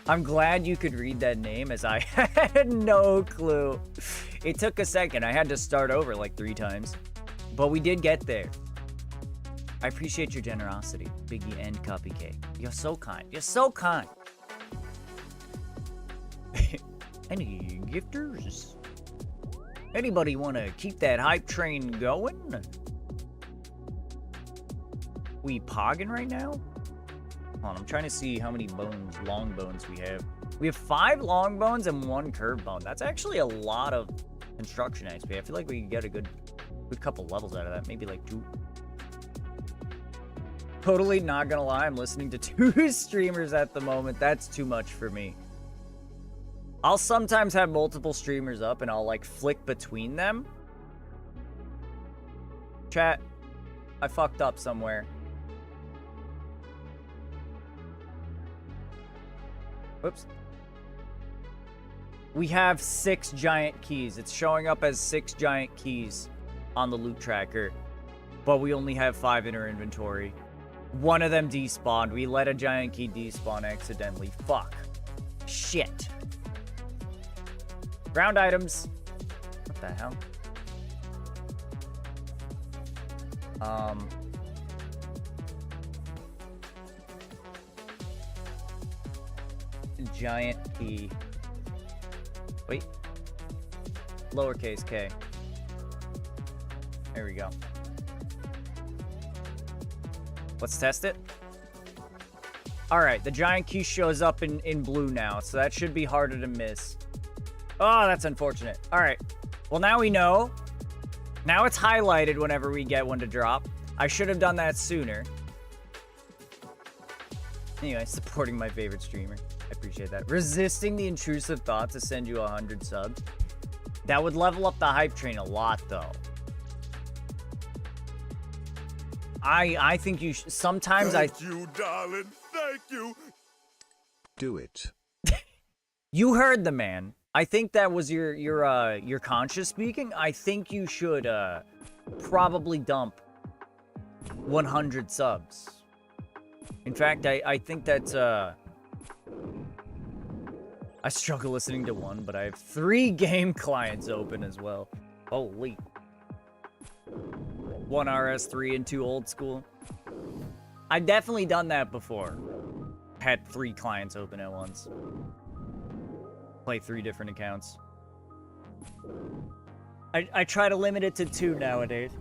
I'm glad you could read that name, as I had no clue. It took a second. I had to start over like 3 times. But we did get there. I appreciate your generosity, Biggie and Copy K. You're so kind. You're so kind. Any gifters? Anybody want to keep that hype train going? We pogging right now? Hold on, I'm trying to see how many bones, long bones we have. We have 5 long bones and 1 curved bone. That's actually a lot of construction XP. I feel like we can get a good couple levels out of that. Maybe like 2. Totally not gonna lie, I'm listening to 2 streamers at the moment. That's too much for me. I'll sometimes have multiple streamers up and I'll like flick between them. Chat, I fucked up somewhere. Whoops. We have 6 giant keys. It's showing up as 6 giant keys on the loot tracker, but we only have 5 in our inventory. One of them despawned. We let a giant key despawn accidentally. Fuck. Shit. Ground items. What the hell? Giant key. Wait. Lowercase k. There we go. Let's test it. Alright, the giant key shows up in blue now, so that should be harder to miss. Oh, that's unfortunate. Alright. Well, now we know. Now it's highlighted whenever we get one to drop. I should have done that sooner. Anyway, supporting my favorite streamer. I appreciate that. Resisting the intrusive thought to send you 100 subs. That would level up the hype train a lot, though. I think you sometimes Thank you, darling. Thank you. Do it. You heard the man. I think that was your conscious speaking. I think you should probably dump 100 subs. In fact, I think that's I struggle listening to 1, but I have 3 game clients open as well. Holy. 1 RS3 and 2 old school. I've definitely done that before. Had 3 clients open at once. Play 3 different accounts. I try to limit it to 2 nowadays.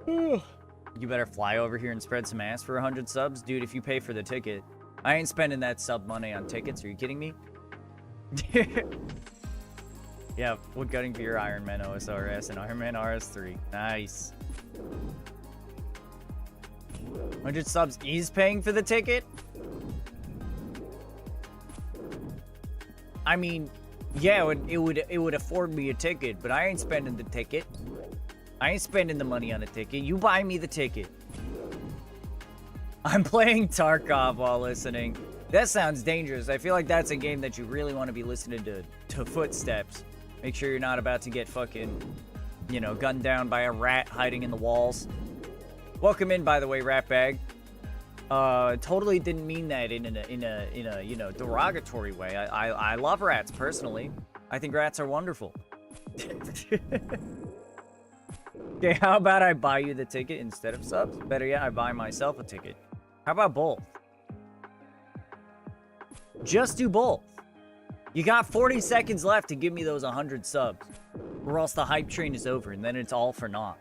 You better fly over here and spread some ass for 100 subs. Dude, if you pay for the ticket. I ain't spending that sub money on tickets. Are you kidding me? Yeah, wood gutting for your Iron Man OSRS and Iron Man RS3. Nice. 100 subs is paying for the ticket? I mean, yeah, it would afford me a ticket, but I ain't spending the ticket. I ain't spending the money on a ticket. You buy me the ticket. I'm playing Tarkov while listening. That sounds dangerous. I feel like that's a game that you really want to be listening to footsteps. Make sure you're not about to get fucking, you know, gunned down by a rat hiding in the walls. Welcome in, by the way, rat bag. Totally didn't mean that in a you know, derogatory way. I love rats personally. I think rats are wonderful. Okay, how about I buy you the ticket instead of subs? Better yet, I buy myself a ticket. How about both? Just do both. You got 40 seconds left to give me those 100 subs. Or else the hype train is over and then it's all for naught.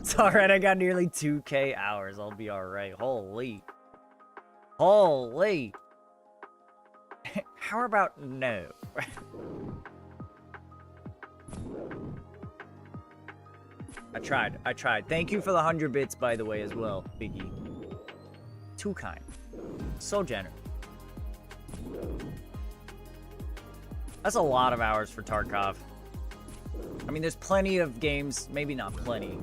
It's alright, I got nearly 2K hours. I'll be alright. Holy. Holy. How about no? I tried. Thank you for the 100 bits, by the way, as well, Biggie. Too kind. So generous. That's a lot of hours for Tarkov. I mean, there's plenty of games, maybe not plenty,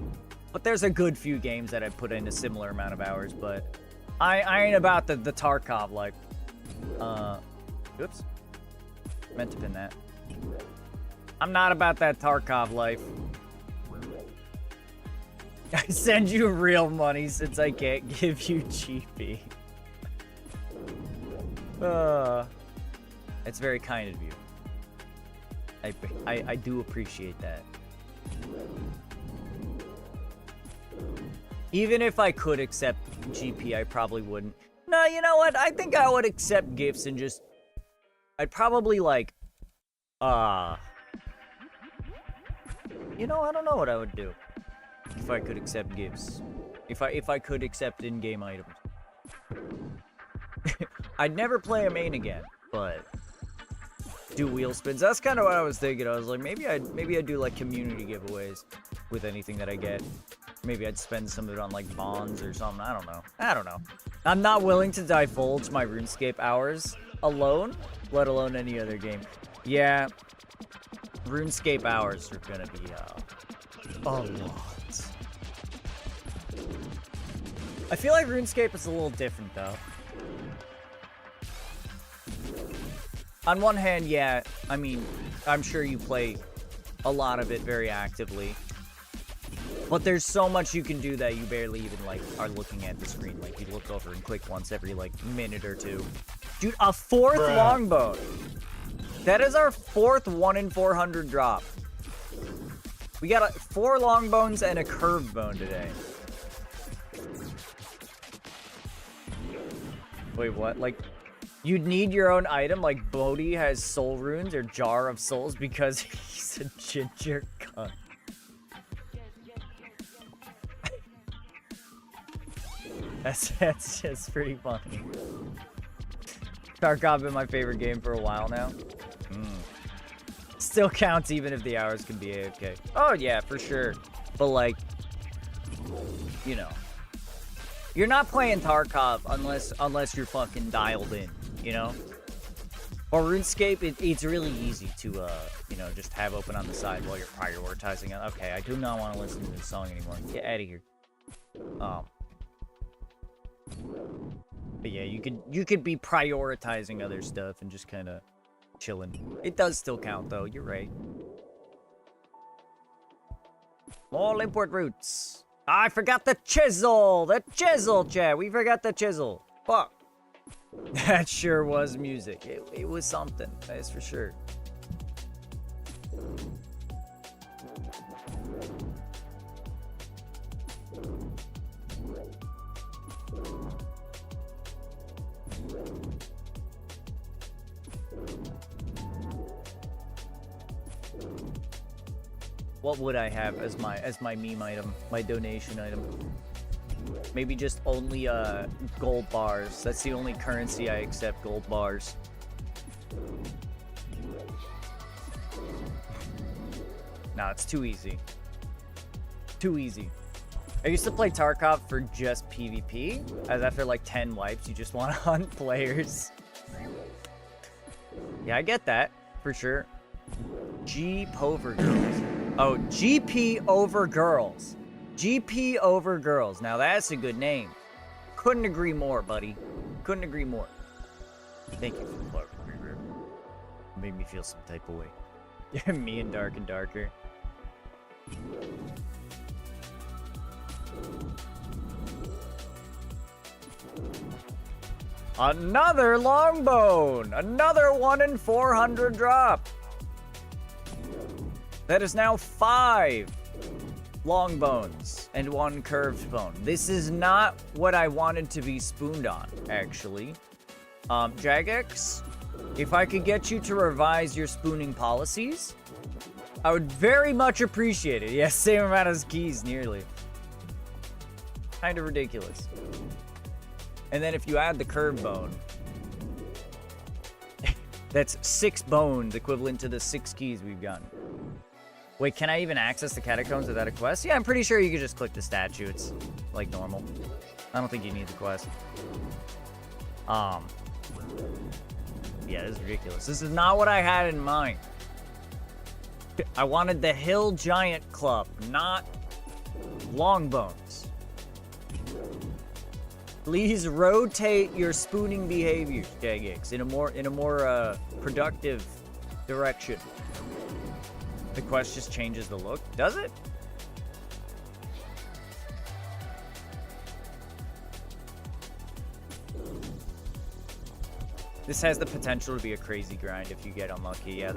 but there's a good few games that I've put in a similar amount of hours, but I ain't about the Tarkov life. Oops. Meant to pin that. I'm not about that Tarkov life. I send you real money since I can't give you GP. It's very kind of you. I do appreciate that. Even if I could accept GP, I probably wouldn't. No, you know what? I think I would accept gifts and just... I'd probably, like... You know, I don't know what I would do if I could accept gifts. If I could accept in-game items. I'd never play a main again, but... do wheel spins. That's kind of what I was thinking. I was like, maybe I'd do, like, community giveaways with anything that I get. Maybe I'd spend some of it on, like, bonds or something. I don't know. I'm not willing to divulge my RuneScape hours alone, let alone any other game. Yeah, RuneScape hours are gonna be, a lot. I feel like RuneScape is a little different, though. On one hand, yeah, I mean, I'm sure you play a lot of it very actively. But there's so much you can do that you barely even, like, are looking at the screen. Like, you look over and click once every, like, minute or two. Dude, a 4th longbow. That is our 4th 1 in 400 drop. We got 4 longbones and a curved bone today. Wait, what? Like, you'd need your own item, like Bodhi has soul runes or Jar of Souls because he's a ginger cunt. That's just pretty funny. Tarkov been my favorite game for a while now. Still counts even if the hours can be AFK. Oh yeah, for sure. But like, you know, you're not playing Tarkov unless you're fucking dialed in, you know? Or RuneScape, it's really easy to, you know, just have open on the side while you're prioritizing it. Okay, I do not want to listen to this song anymore. Get out of here. But yeah, you could be prioritizing other stuff and just kind of chilling. It does still count though. You're right. All import routes. I forgot the chisel. The chisel, chat. We forgot the chisel. Fuck. That sure was music. It was something. That's for sure. What would I have as my meme item, my donation item? Maybe just only gold bars. That's the only currency I accept, gold bars. Nah, it's too easy. Too easy. I used to play Tarkov for just PvP, as after like 10 wipes, you just want to hunt players. Yeah, I get that, for sure. Jeep over girls. Oh, GP over girls. GP over girls. Now that's a good name. Couldn't agree more, buddy. Couldn't agree more. Thank you for the clark. Made me feel some type of way. Me and Dark and Darker. Another longbone! Another 1 in 400 drop! That is now 5 long bones and 1 curved bone. This is not what I wanted to be spooned on, actually. Jagex, if I could get you to revise your spooning policies, I would very much appreciate it. Yes, same amount as keys, nearly. Kind of ridiculous. And then if you add the curved bone, that's 6 bones, equivalent to the 6 keys we've gotten. Wait, can I even access the catacombs without a quest? Yeah, I'm pretty sure you could just click the statue. It's like normal. I don't think you need the quest. Yeah, this is ridiculous. This is not what I had in mind. I wanted the Hill Giant Club, not Longbones. Please rotate your spooning behaviors, Jagex, in a more productive direction. The quest just changes the look. Does it? This has the potential to be a crazy grind if you get unlucky. Yeah,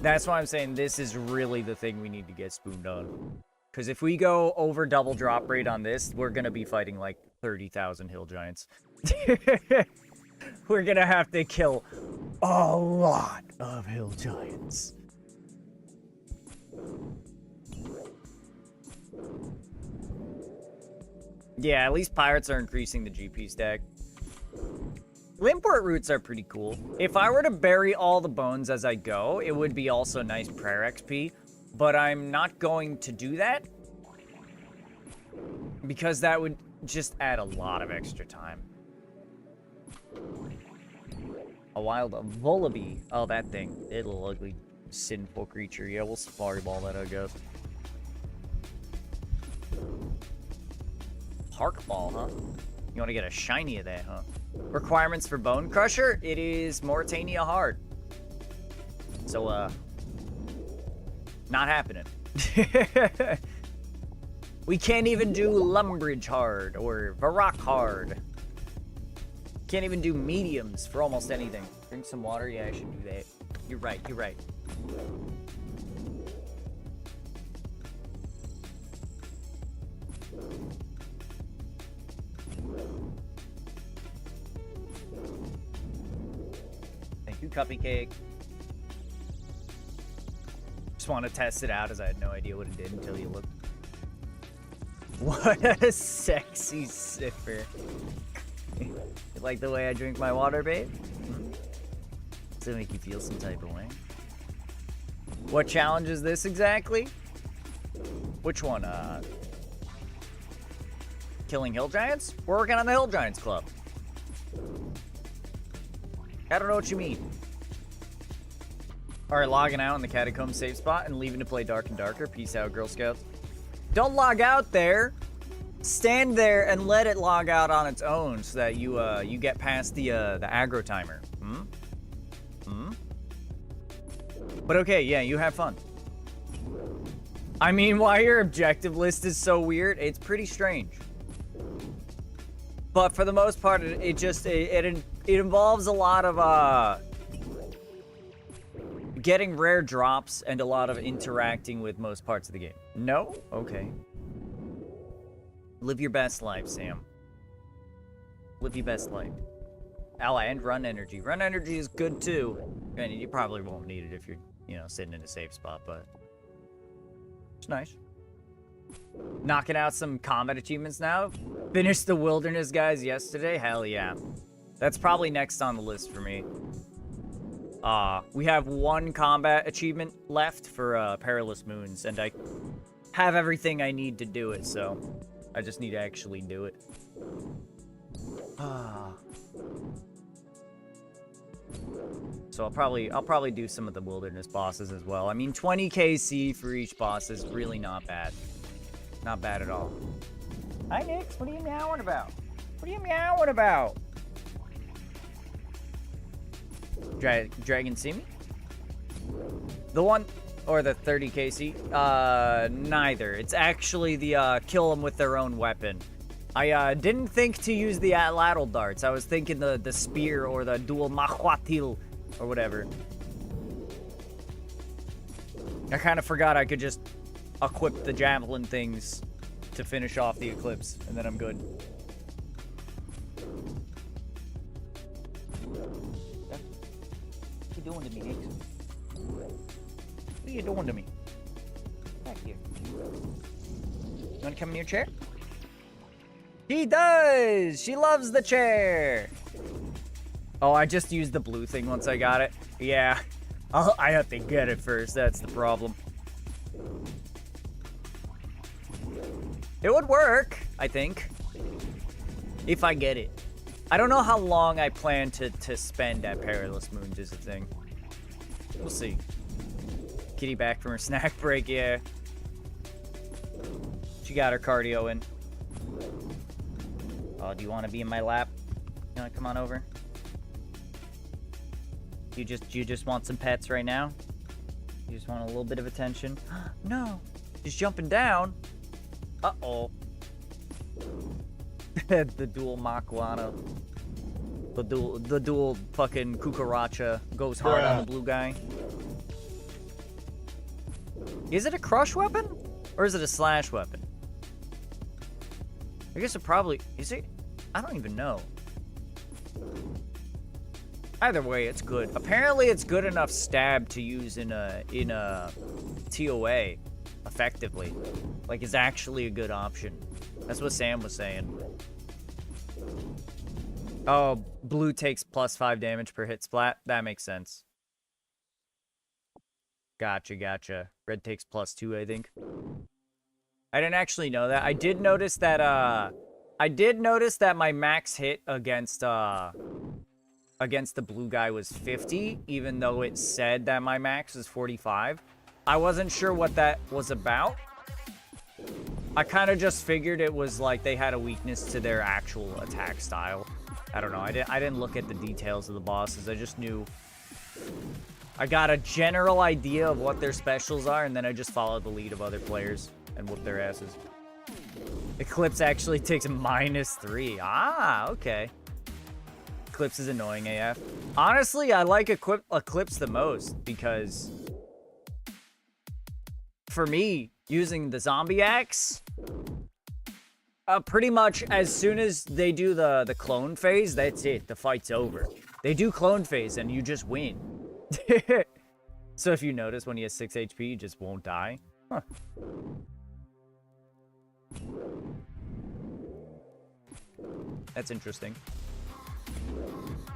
That's why I'm saying this is really the thing we need to get spooned on. Because if we go over double drop rate on this, we're going to be fighting like 30,000 hill giants. We're going to have to kill a lot of hill giants. Yeah, at least pirates are increasing the GP stack. Import routes are pretty cool. If I were to bury all the bones as I go, it would be also nice prayer XP. But I'm not going to do that. Because that would just add a lot of extra time. A wild Volaby. Oh, that thing. Little ugly, sinful creature. Yeah, we'll safari ball that, I guess. Park ball, huh? You want to get a shiny of that, huh? Requirements for Bone Crusher? It is Mauritania hard. So, not happening. We can't even do Lumbridge hard or Varrock hard. Can't even do mediums for almost anything. Drink some water? Yeah, I should do that. You're right, you're right. Thank you, Cuppy Cake. Just want to test it out as I had no idea what it did until you looked. What a sexy sipper. You like the way I drink my water, babe? Does it make you feel some type of way? What challenge is this exactly? Which one? Killing hill giants? We're working on the hill giants club. I don't know what you mean. Alright, logging out in the catacomb safe spot and leaving to play Dark and Darker. Peace out, Girl Scouts. Don't log out there. Stand there and let it log out on its own so that you get past the aggro timer. But okay, yeah, you have fun. I mean, why your objective list is so weird, it's pretty strange. But for the most part, it involves a lot of getting rare drops and a lot of interacting with most parts of the game. No? Okay. Live your best life, Sam. Live your best life. Ally and run energy. Run energy is good too. And you probably won't need it if you're, sitting in a safe spot, but it's nice. Knocking out some combat achievements now. Finished the wilderness guys yesterday. Hell yeah. That's probably next on the list for me. We have one combat achievement left for Perilous Moons, and I have everything I need to do it, so I just need to actually do it. So I'll probably do some of the wilderness bosses as well. I mean, 20 KC for each boss is really not bad. Not bad at all. Hi, Nix. What are you meowing about? What are you meowing about? Dragon see me? The one or the 30 KC? Neither. It's actually the kill them with their own weapon. I didn't think to use the atlatl darts. I was thinking the spear or the dual mahwatil or whatever. I kind of forgot I could just equip the javelin things to finish off the eclipse, and then I'm good. What are you doing to me, Nix? What are you doing to me? Back here. You want to come in your chair? She does! She loves the chair! Oh, I just used the blue thing once I got it. Yeah. I have to get it first, that's the problem. It would work, I think. If I get it. I don't know how long I plan to spend at Perilous Moons is the thing. We'll see. Kitty back from her snack break, yeah. She got her cardio in. Oh, do you want to be in my lap? You want to come on over? You just want some pets right now? You just want a little bit of attention? No, she's jumping down. Uh-oh. The dual Makuana. The dual fucking Kukaracha goes hard on the blue guy. Is it a crush weapon? Or is it a slash weapon? I guess it probably... Is it? I don't even know. Either way, it's good. Apparently, it's good enough stab to use in a TOA effectively. Like, it's actually a good option. That's what Sam was saying. Oh, blue takes +5 damage per hit splat. That makes sense. Gotcha, gotcha. Red takes +2, I think. I didn't actually know that. I did notice that, my max hit against the blue guy was 50, even though it said that my max was 45. I wasn't sure what that was about. I kind of just figured it was like they had a weakness to their actual attack style. I don't know. I didn't look at the details of the bosses. I just knew. I got a general idea of what their specials are, and then I just followed the lead of other players and whooped their asses. Eclipse actually takes -3. Ah, okay. Eclipse is annoying AF. Honestly, I like Eclipse the most because for me, using the zombie axe, pretty much as soon as they do the clone phase, that's it. The fight's over. They do clone phase and you just win. So if you notice when he has 6 HP, he just won't die. Huh. That's interesting.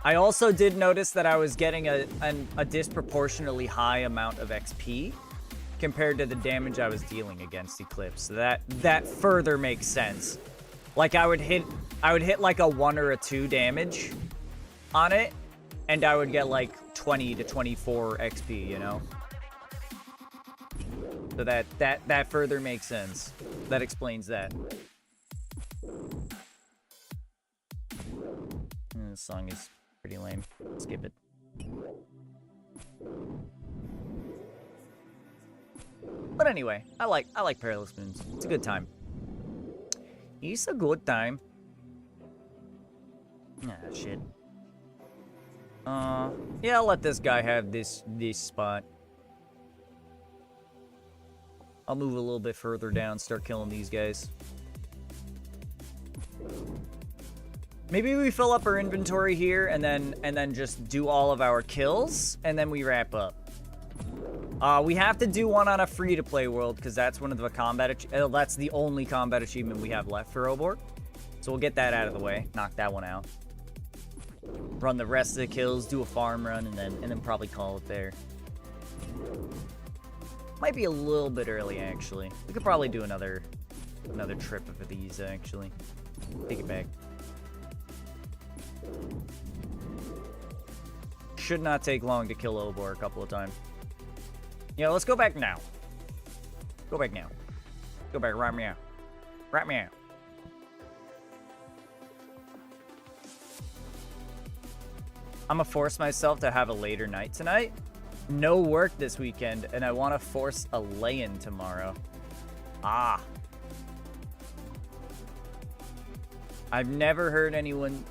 I also did notice that I was getting a disproportionately high amount of XP compared to the damage I was dealing against Eclipse. So that further makes sense. Like I would hit like a 1 or a 2 damage on it, and I would get like 20 to 24 XP, you know? So that further makes sense. That explains that. This song is pretty lame. Skip it. But anyway, I like Perilous Moons. It's a good time. It's a good time. Ah, shit. Yeah, I'll let this guy have this spot. I'll move a little bit further down, start killing these guys. Maybe we fill up our inventory here and then just do all of our kills and then we wrap up. We have to do one on a free-to-play world because that's one of the that's the only combat achievement we have left for Obor. So we'll get that out of the way, knock that one out. Run the rest of the kills, do a farm run, and then probably call it there. Might be a little bit early actually. We could probably do another trip of these actually. Take it back. Should not take long to kill Obor a couple of times. Yeah, let's go back now. Go back now. Go back right meow. Right meow. I'm gonna force myself to have a later night tonight. No work this weekend, and I want to force a lay-in tomorrow. Ah. I've never heard anyone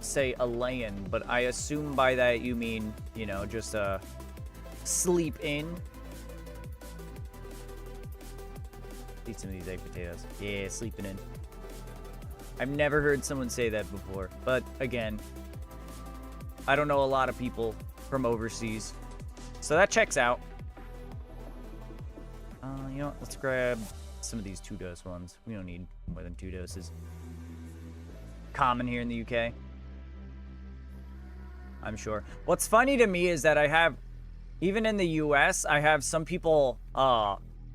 say a lay-in, but I assume by that you mean, you know, just a sleep in. Eat some of these egg potatoes. Yeah, sleeping in. I've never heard someone say that before, but again, I don't know a lot of people from overseas, so that checks out. You know what? Let's grab some of these 2-dose ones. We don't need more than 2 doses. Common here in the UK, I'm sure. What's funny to me is that I have, even in the US, I have some people,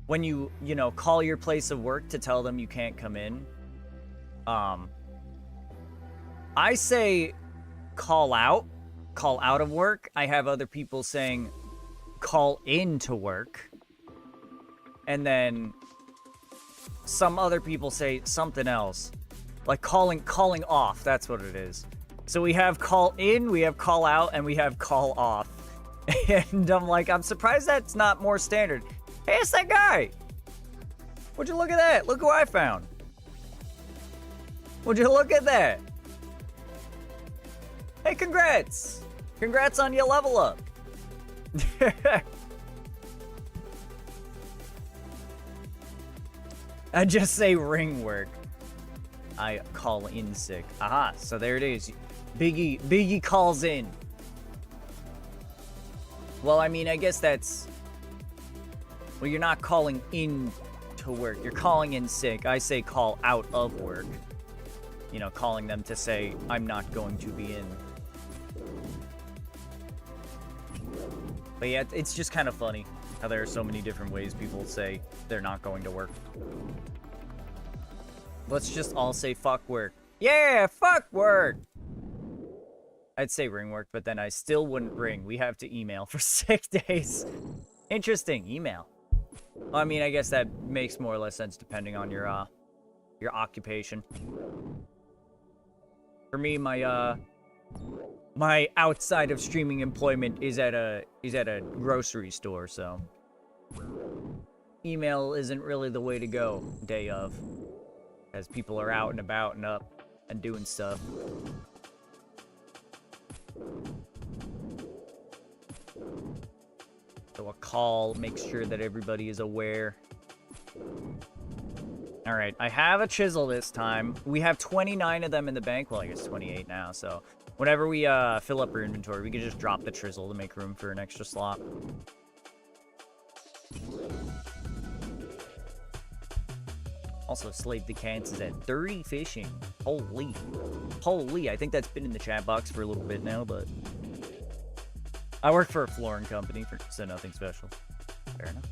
when you know, call your place of work to tell them you can't come in, I say call out of work. I have other people saying call in to work. And then some other people say something else. Like calling off, that's what it is. So we have call in, we have call out, and we have call off. And I'm like, I'm surprised that's not more standard. Hey, it's that guy! Would you look at that? Look who I found. Would you look at that? Hey, congrats! Congrats on your level up. I just say ring work. I call in sick. Aha, so there it is. Biggie calls in. Well, I mean, I guess that's... Well, you're not calling in to work. You're calling in sick. I say call out of work. You know, calling them to say, I'm not going to be in. But yeah, it's just kind of funny how there are so many different ways people say they're not going to work. Let's just all say fuck work. Yeah, fuck work! I'd say ring work, but then I still wouldn't ring. We have to email for 6 days. Interesting, email. I mean, I guess that makes more or less sense depending on your occupation. For me, my outside of streaming employment is at a grocery store, so email isn't really the way to go day of, as people are out and about and up and doing stuff. So a call makes sure that everybody is aware. Alright, I have a chisel this time. We have 29 of them in the bank. Well, I guess 28 now, so... Whenever we fill up our inventory, we can just drop the chisel to make room for an extra slot. Also, Slave the Cans is at 30 fishing. Holy. Holy, I think that's been in the chat box for a little bit now, but... I work for a flooring company, so nothing special. Fair enough.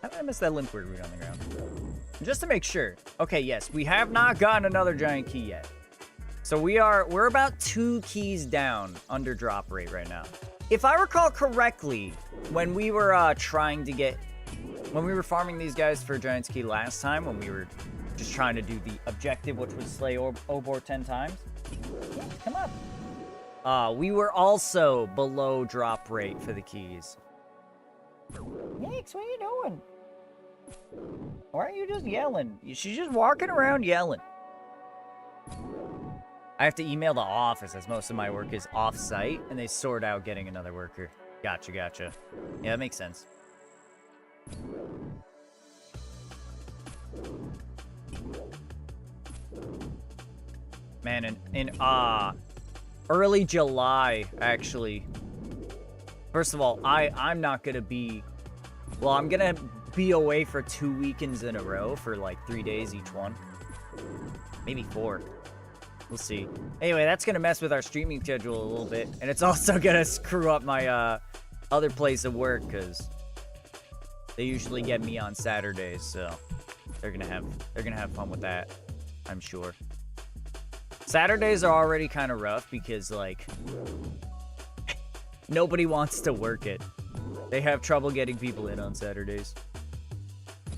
How did I miss that limp word root on the ground? Just to make sure. Okay, yes, we have not gotten another giant key yet. So we're about 2 keys down under drop rate right now. If I recall correctly, when we were when we were farming these guys for Giant's Key last time, when we were just trying to do the objective, which was slay Obor 10 times. Yeah, come on. We were also below drop rate for the keys. Nix, what are you doing? Why are you just yelling? She's just walking around yelling. I have to email the office, as most of my work is off-site, and they sort out getting another worker. Gotcha. Yeah, that makes sense. Man, in early July, actually. First of all, I'm not gonna be... Well, I'm gonna be away for 2 weekends in a row for like 3 days each one. Maybe 4. We'll see. Anyway, that's gonna mess with our streaming schedule a little bit, and it's also gonna screw up my other place of work, because they usually get me on Saturdays, so they're gonna have fun with that, I'm sure. Saturdays are already kind of rough because, like, nobody wants to work it. They have trouble getting people in on Saturdays.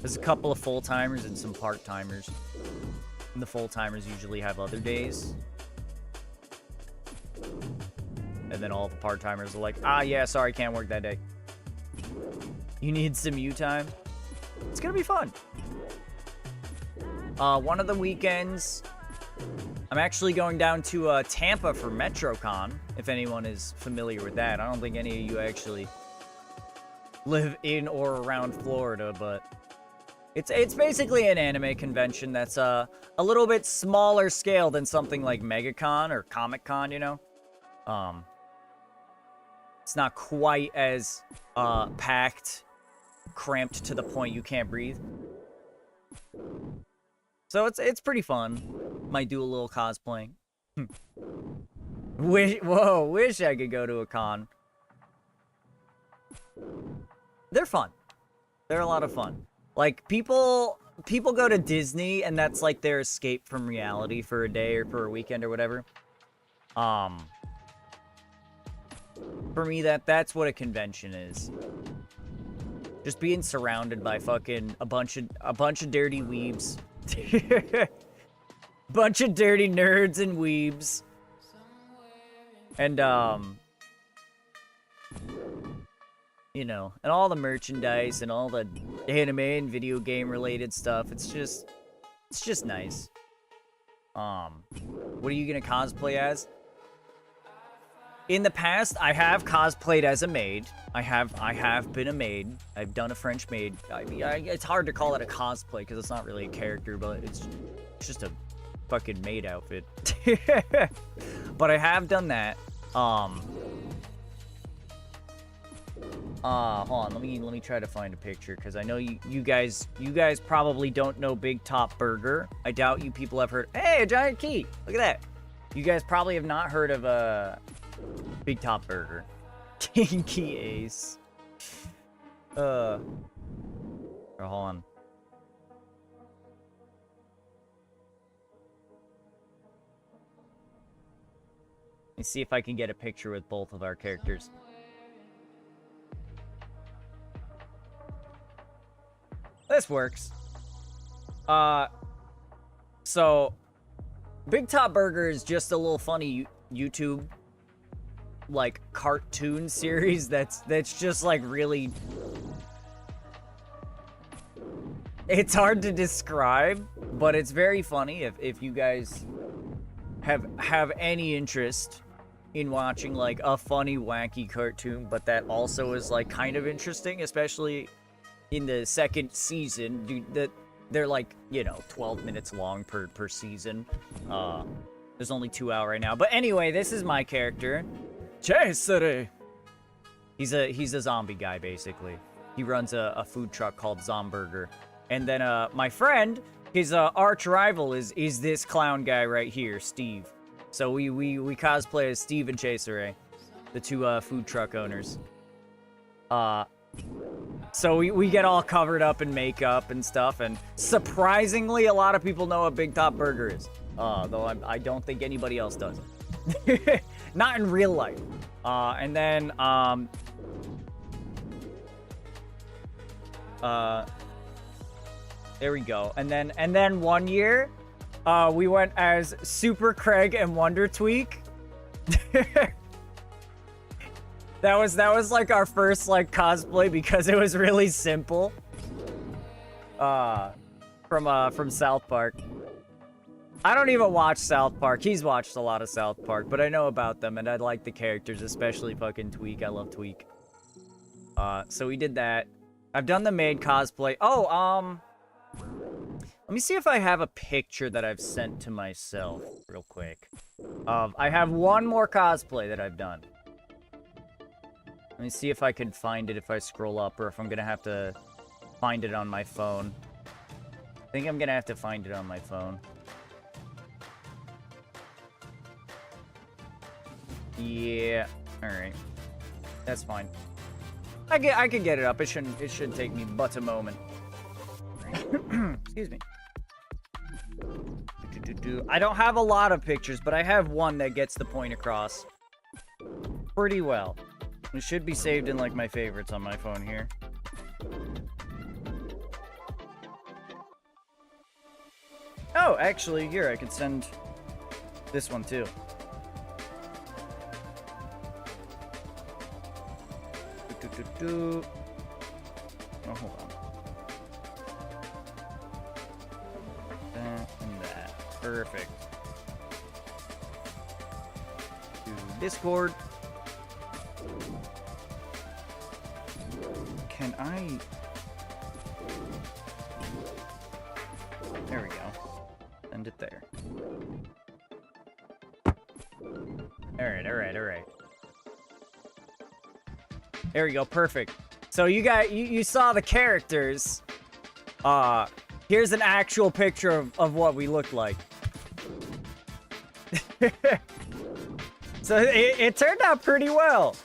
There's a couple of full-timers and some part-timers. And the full-timers usually have other days. And then all the part-timers are like, yeah, sorry, can't work that day. You need some you time? It's gonna be fun. One of the weekends, I'm actually going down to Tampa for MetroCon, if anyone is familiar with that. I don't think any of you actually live in or around Florida, but it's basically an anime convention that's a little bit smaller scale than something like MegaCon or Comic-Con, you know? It's not quite as packed, cramped to the point you can't breathe. So it's pretty fun. Might do a little cosplaying. Wish I could go to a con. They're fun. They're a lot of fun. Like, people go to Disney, and that's like their escape from reality for a day or for a weekend or whatever. For me, that's what a convention is. Just being surrounded by fucking a bunch of dirty weebs. Bunch of dirty nerds and weebs. And, you know, and all the merchandise and all the anime and video game related stuff. It's just nice. What are you gonna cosplay as? In the past, I have cosplayed as a maid. I have been a maid. I've done a French maid. I mean, it's hard to call it a cosplay because it's not really a character, but it's just a fucking maid outfit. But I have done that. Hold on. Let me try to find a picture because I know you guys probably don't know Big Top Burger. I doubt you people have heard. Hey, a giant key. Look at that. You guys probably have not heard of Big Top Burger. Kinky Ace. Hold on. Let me see if I can get a picture with both of our characters. This works. So Big Top Burger is just a little funny YouTube like cartoon series that's just like really, it's hard to describe, but it's very funny if you guys have any interest in watching like a funny wacky cartoon, but that also is like kind of interesting, especially in the second season. Dude, they're like, you know, 12 minutes long per season. There's only 2 out right now, but anyway, this is my character. Cesare. He's a zombie guy, basically. He runs a food truck called Zomburger. And then my friend, his arch rival is this clown guy right here, Steve. So we cosplay as Steve and Cesare, the two food truck owners. So we get all covered up in makeup and stuff, and surprisingly, a lot of people know what Big Top Burger is. Though I don't think anybody else does it. Not in real life. And then, there we go. And then 1 year, we went as Super Craig and Wonder Tweak. That was like our first like cosplay because it was really simple. From South Park. I don't even watch South Park. He's watched a lot of South Park, but I know about them and I like the characters, especially fucking Tweak. I love Tweak. So we did that. I've done the maid cosplay. Oh, let me see if I have a picture that I've sent to myself real quick. I have one more cosplay that I've done. Let me see if I can find it if I scroll up, or if I'm gonna have to find it on my phone. I think I'm gonna have to find it on my phone. Yeah, alright. That's fine. I could get it up. It shouldn't take me but a moment. Excuse me. I don't have a lot of pictures, but I have one that gets the point across pretty well. It should be saved in like my favorites on my phone here. Oh, actually, here, I could send this one too. Oh, hold on. That and that. Perfect. To Discord. Can I... There we go. Send it there. Alright. There we go, perfect. So you saw the characters. Here's an actual picture of what we look like. So it turned out pretty well.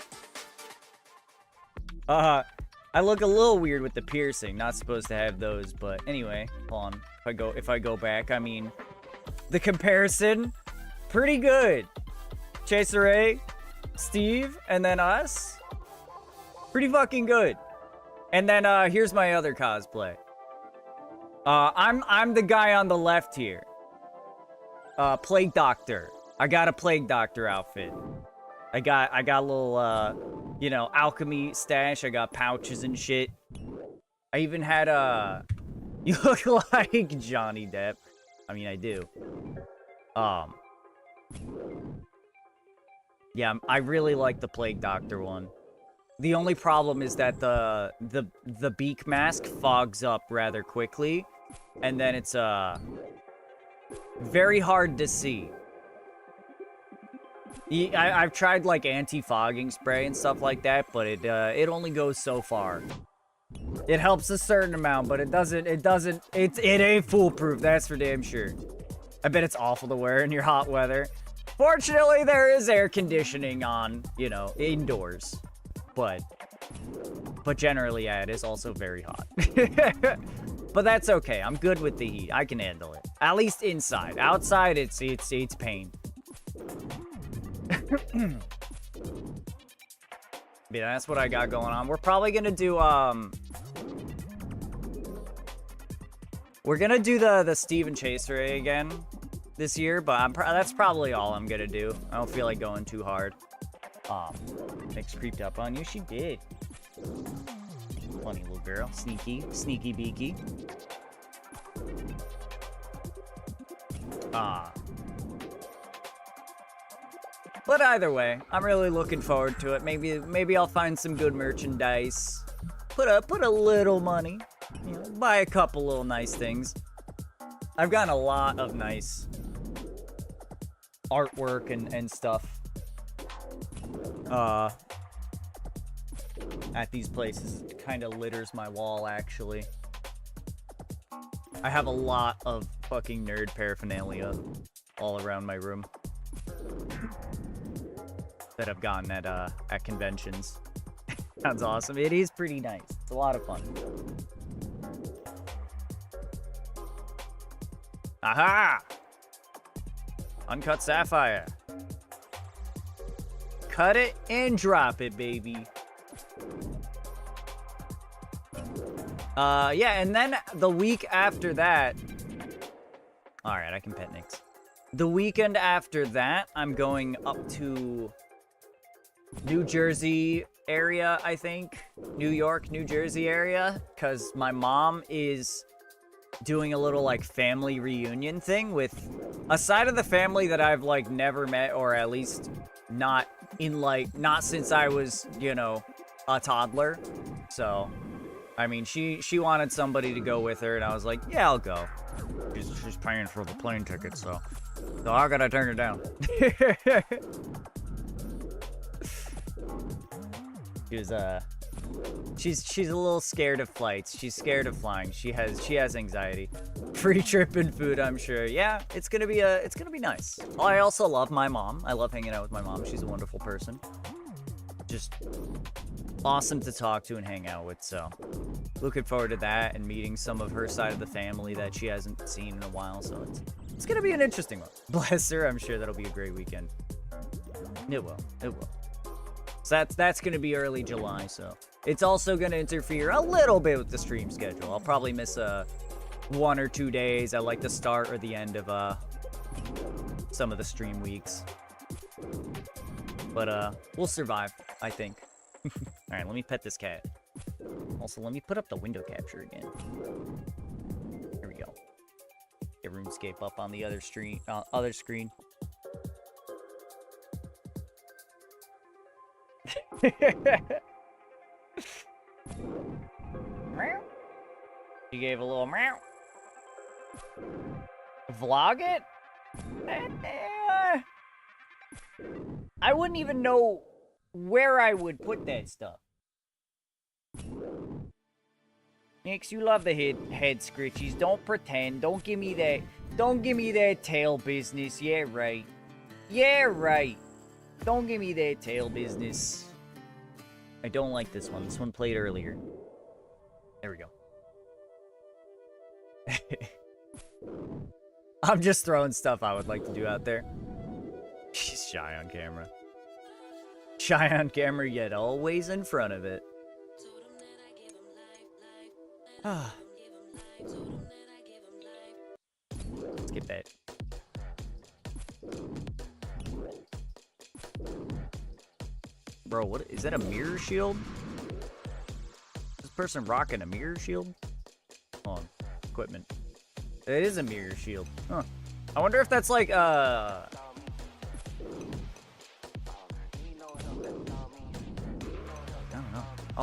I look a little weird with the piercing. Not supposed to have those, but anyway, hold on. If I go back, I mean, the comparison, pretty good. Cesare, Steve, and then us. Pretty fucking good. And then here's my other cosplay. I'm the guy on the left here. Plague Doctor. I got a Plague Doctor outfit. I got a little you know, alchemy stash. I got pouches and shit. I even had you look like Johnny Depp. I mean, I do. Yeah, I really like the Plague Doctor one. The only problem is that the beak mask fogs up rather quickly, and then it's very hard to see. I've tried like anti-fogging spray and stuff like that, but it only goes so far. It helps a certain amount, but it ain't foolproof, that's for damn sure. I bet it's awful to wear in your hot weather. Fortunately, there is air conditioning on, you know, indoors. But generally, yeah, it is also very hot. But that's okay. I'm good with the heat. I can handle it. At least inside. Outside, it's pain. Yeah, that's what I got going on. We're probably gonna do we're gonna do the Steven Chase Ray again this year, but that's probably all I'm gonna do. I don't feel like going too hard. Nick's creeped up on you. She did. Funny little girl. Sneaky beaky. But either way, I'm really looking forward to it. Maybe I'll find some good merchandise. Put a little money. You know, buy a couple little nice things. I've gotten a lot of nice artwork and stuff. At these places. It kind of litters my wall, actually. I have a lot of fucking nerd paraphernalia all around my room that I've gotten at conventions. Sounds awesome. It is pretty nice. It's a lot of fun. Aha! Uncut sapphire. Cut it and drop it, baby. Yeah, and then the week after that... Alright, I can pet Nyx. The weekend after that, I'm going up to New Jersey area, I think. New York, New Jersey area. Because my mom is doing a little, like, family reunion thing with a side of the family that I've, like, never met, or at least not in, like, not since I was, you know, a toddler. So... I mean, she wanted somebody to go with her, and I was like, yeah, I'll go. She's paying for the plane ticket, so I gotta turn her down. She's a little scared of flights. She's scared of flying. She has anxiety. Free trip and food, I'm sure. Yeah, it's gonna be nice. I also love my mom. I love hanging out with my mom. She's a wonderful person. Just awesome to talk to and hang out with, so looking forward to that and meeting some of her side of the family that she hasn't seen in a while, so it's gonna be an interesting one. Bless her. I'm sure that'll be a great weekend. It will. So that's gonna be early July, so it's also gonna interfere a little bit with the stream schedule. I'll probably miss 1 or 2 days at like the start or the end of some of the stream weeks, but we'll survive, I think. Alright, let me pet this cat. Also, let me put up the window capture again. Here we go. Get RuneScape up on the other screen. You gave a little meow. Vlog it? I wouldn't even know where I would put that stuff. Nyx, you love the head scritchies. Don't pretend. Don't give me that tail business. Yeah, right. Don't give me that tail business. I don't like this one. This one played earlier. There we go. I'm just throwing stuff I would like to do out there. She's shy on camera. Shy on camera, yet always in front of it. Let's get that. Bro, what is that, a mirror shield? Is this person rocking a mirror shield? Hold on. Equipment. It is a mirror shield. Huh. I wonder if that's like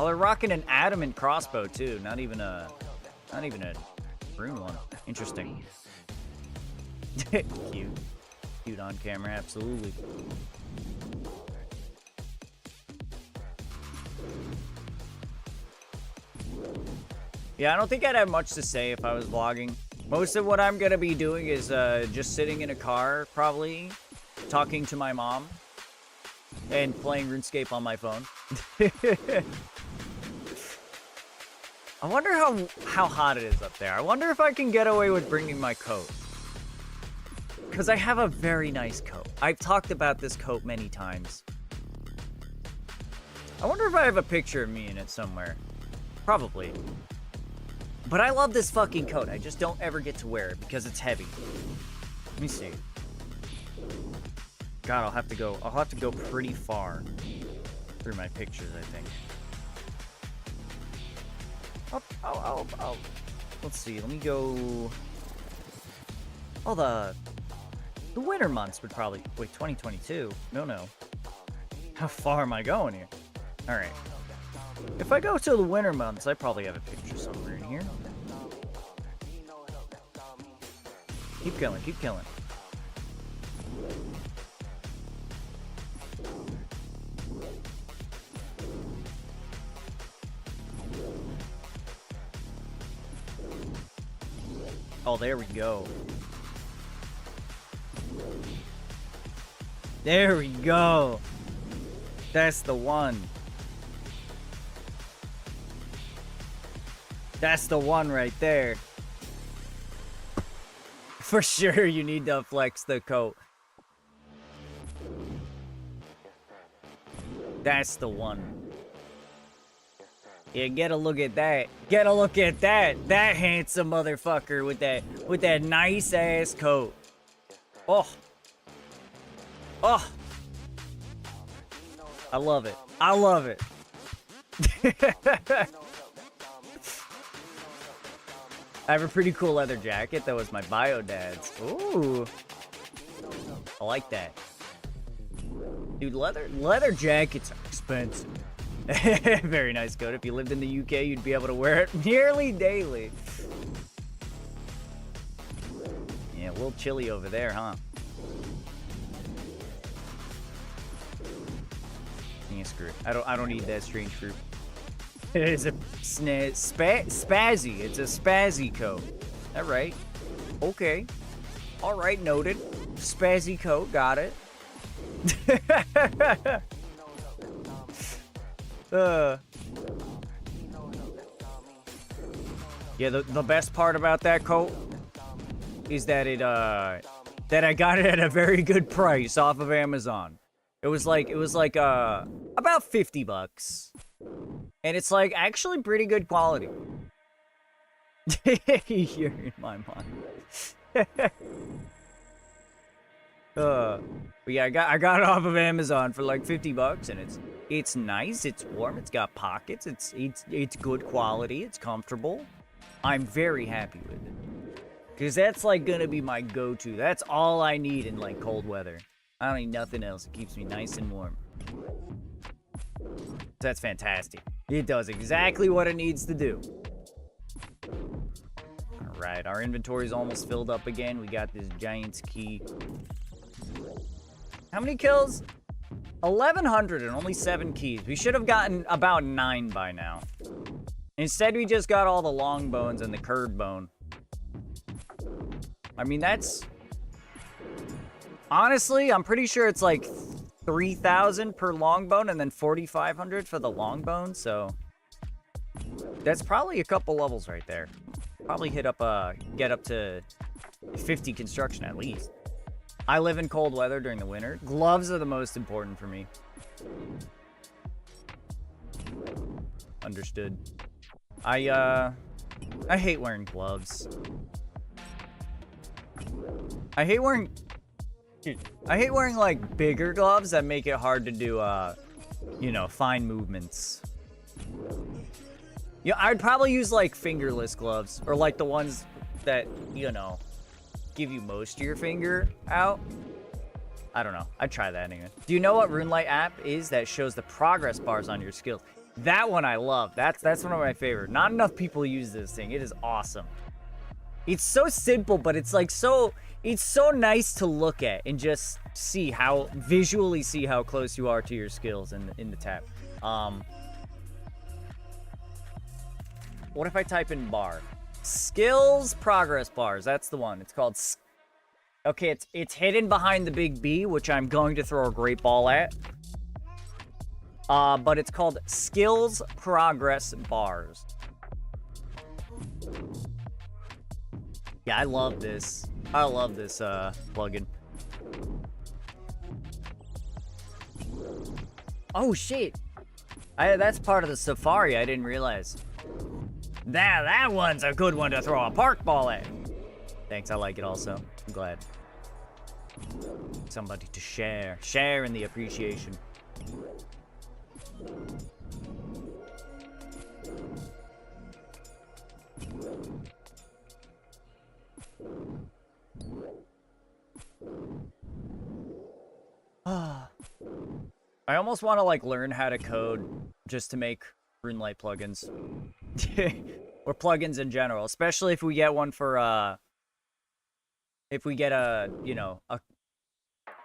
Oh, they're rocking an adamant crossbow too. Not even a rune one. Interesting. Cute. Cute on camera, absolutely. Yeah, I don't think I'd have much to say if I was vlogging. Most of what I'm gonna be doing is just sitting in a car, probably, talking to my mom, and playing RuneScape on my phone. I wonder how hot it is up there. I wonder if I can get away with bringing my coat. Because I have a very nice coat. I've talked about this coat many times. I wonder if I have a picture of me in it somewhere. Probably. But I love this fucking coat. I just don't ever get to wear it because it's heavy. Let me see. God, I'll have to go pretty far through my pictures, I think. Oh. Let's see, let me go... Oh, the winter months would probably... Wait, 2022? No. How far am I going here? Alright. If I go to the winter months, I probably have a picture somewhere in here. Keep going, keep killing. Oh, there we go. There we go. That's the one. That's the one right there. For sure, you need to flex the coat. That's the one. Yeah, get a look at that. Get a look at that. That handsome motherfucker with that nice ass coat. Oh. Oh. I love it. I love it. I have a pretty cool leather jacket that was my bio dad's. Ooh. I like that. Dude, leather jackets are expensive. Very nice coat. If you lived in the UK, you'd be able to wear it nearly daily. Yeah, a little chilly over there, huh? Yeah, screw it. I don't need that strange fruit. It is a spazzy. It's a spazzy coat. All right. Okay. All right, noted. Spazzy coat. Got it. Yeah, the best part about that coat is that that I got it at a very good price off of Amazon. It was like about $50. And it's like actually pretty good quality. You're in my mind. But yeah, I got it off of Amazon for like $50, and it's nice, it's warm, it's got pockets, it's good quality, it's comfortable. I'm very happy with it. Cause that's like gonna be my go-to. That's all I need in like cold weather. I don't need nothing else. It keeps me nice and warm. That's fantastic. It does exactly what it needs to do. Alright, our inventory's almost filled up again. We got this Giant's Key. How many kills? 1,100 and only 7 keys. We should have gotten about 9 by now. Instead, we just got all the long bones and the curved bone. I mean, that's... Honestly, I'm pretty sure it's like 3,000 per long bone and then 4,500 for the long bone, so... That's probably a couple levels right there. Probably get up to 50 construction at least. I live in cold weather during the winter. Gloves are the most important for me. Understood. I hate wearing gloves. I hate wearing like bigger gloves that make it hard to do you know, fine movements. Yeah, I'd probably use like fingerless gloves, or like the ones that, you know, give you most of your finger out. I don't know. I'd try that anyway. Do you know what RuneLight app is that shows the progress bars on your skills? That one I love. That's one of my favorite. Not enough people use this thing. It is awesome. It's so simple, but it's like it's so nice to look at and just visually see how close you are to your skills in the tab. What if I type in bar? Skills progress bars. That's the one. It's called. Okay, it's hidden behind the big B, which I'm going to throw a great ball at. But it's called skills progress bars. Yeah, I love this. I love this plugin. Oh shit! That's part of the Safari. I didn't realize. That one's a good one to throw a park ball at. Thanks, I like it also. I'm glad. Somebody to share in the appreciation. I almost want to like learn how to code just to make RuneLite plugins. Or plugins in general, especially if we get one for if we get a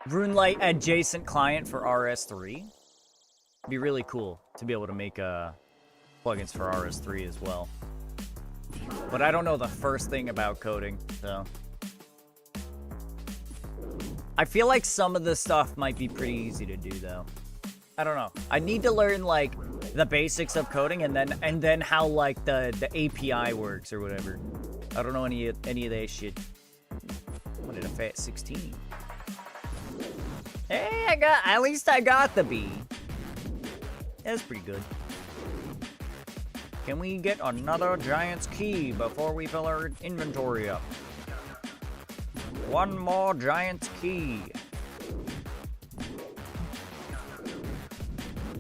RuneLite adjacent client for RS3. It'd be really cool to be able to make plugins for RS3 as well. But I don't know the first thing about coding, so I feel like some of the stuff might be pretty easy to do though. I don't know. I need to learn like the basics of coding and then how like the API works or whatever. I don't know any of that shit. I wanted a fat 16. Hey, at least I got the B. That's pretty good. Can we get another giant's key before we fill our inventory up? One more giant's key.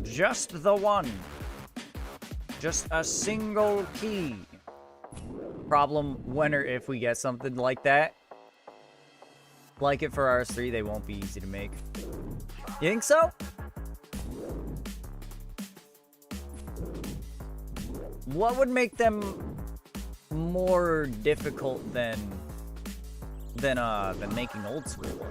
Just the one. Just a single key. Problem when or if we get something like that. Like it for RS3, they won't be easy to make. You think so? What would make them more difficult than making old school?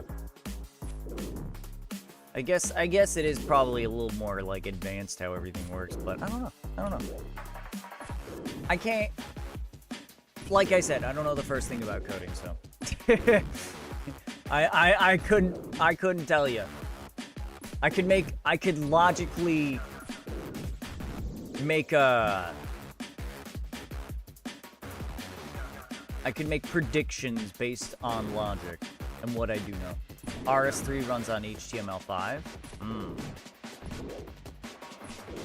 I guess it is probably a little more like advanced how everything works, but I don't know. I can't. Like I said, I don't know the first thing about coding, so I couldn't tell you. I could logically make I can make predictions based on logic and what I do know. RS3 runs on HTML5.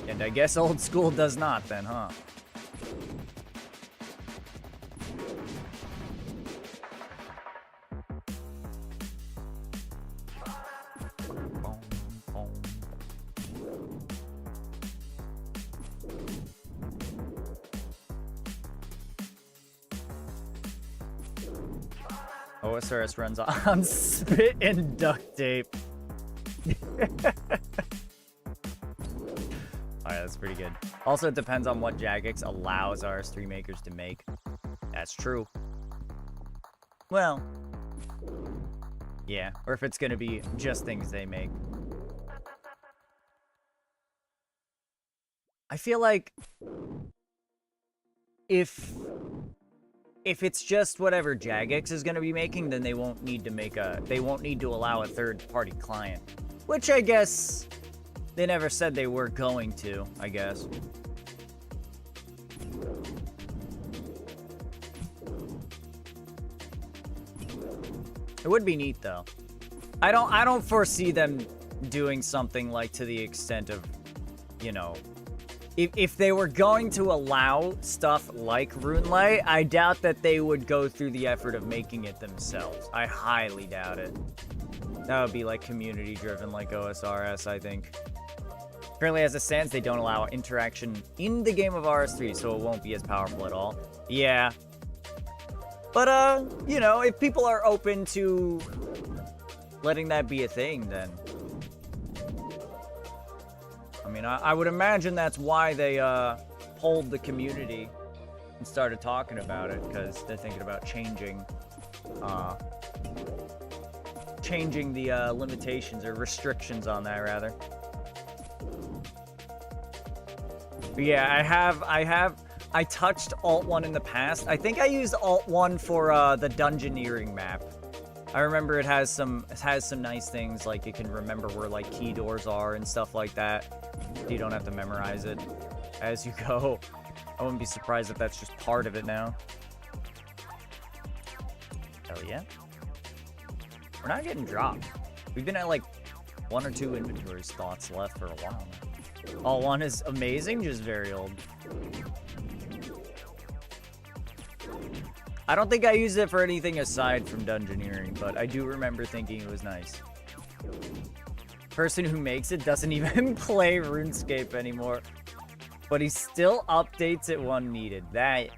And I guess old school does not then, huh? OSRS runs on spit and duct tape. Alright, that's pretty good. Also, it depends on what Jagex allows RS3 makers to make. That's true. Well, yeah, or if it's gonna be just things they make. I feel like if it's just whatever Jagex is going to be making, then they won't need to allow a third-party client. Which I guess they never said they were going to, I guess. It would be neat though. I don't foresee them doing something like to the extent of, you know, if they were going to allow stuff like RuneLite, I doubt that they would go through the effort of making it themselves. I highly doubt it. That would be like community driven like OSRS, I think. Currently as it stands, they don't allow interaction in the game of RS3, so it won't be as powerful at all. Yeah. But, you know, if people are open to letting that be a thing, then I mean, I would imagine that's why they polled the community and started talking about it, because they're thinking about changing the limitations or restrictions on that, rather. But yeah, I touched Alt 1 in the past. I think I used Alt 1 for the Dungeoneering map. I remember it has some nice things, like you can remember where like key doors are and stuff like that. You don't have to memorize it as you go. I wouldn't be surprised if that's just part of it now. Hell yeah. We're not getting dropped. We've been at like 1 or 2 inventory slots left for a while now. Alt 1 is amazing, just very old. I don't think I used it for anything aside from Dungeoneering, but I do remember thinking it was nice. Person who makes it doesn't even play RuneScape anymore, but he still updates it when needed. That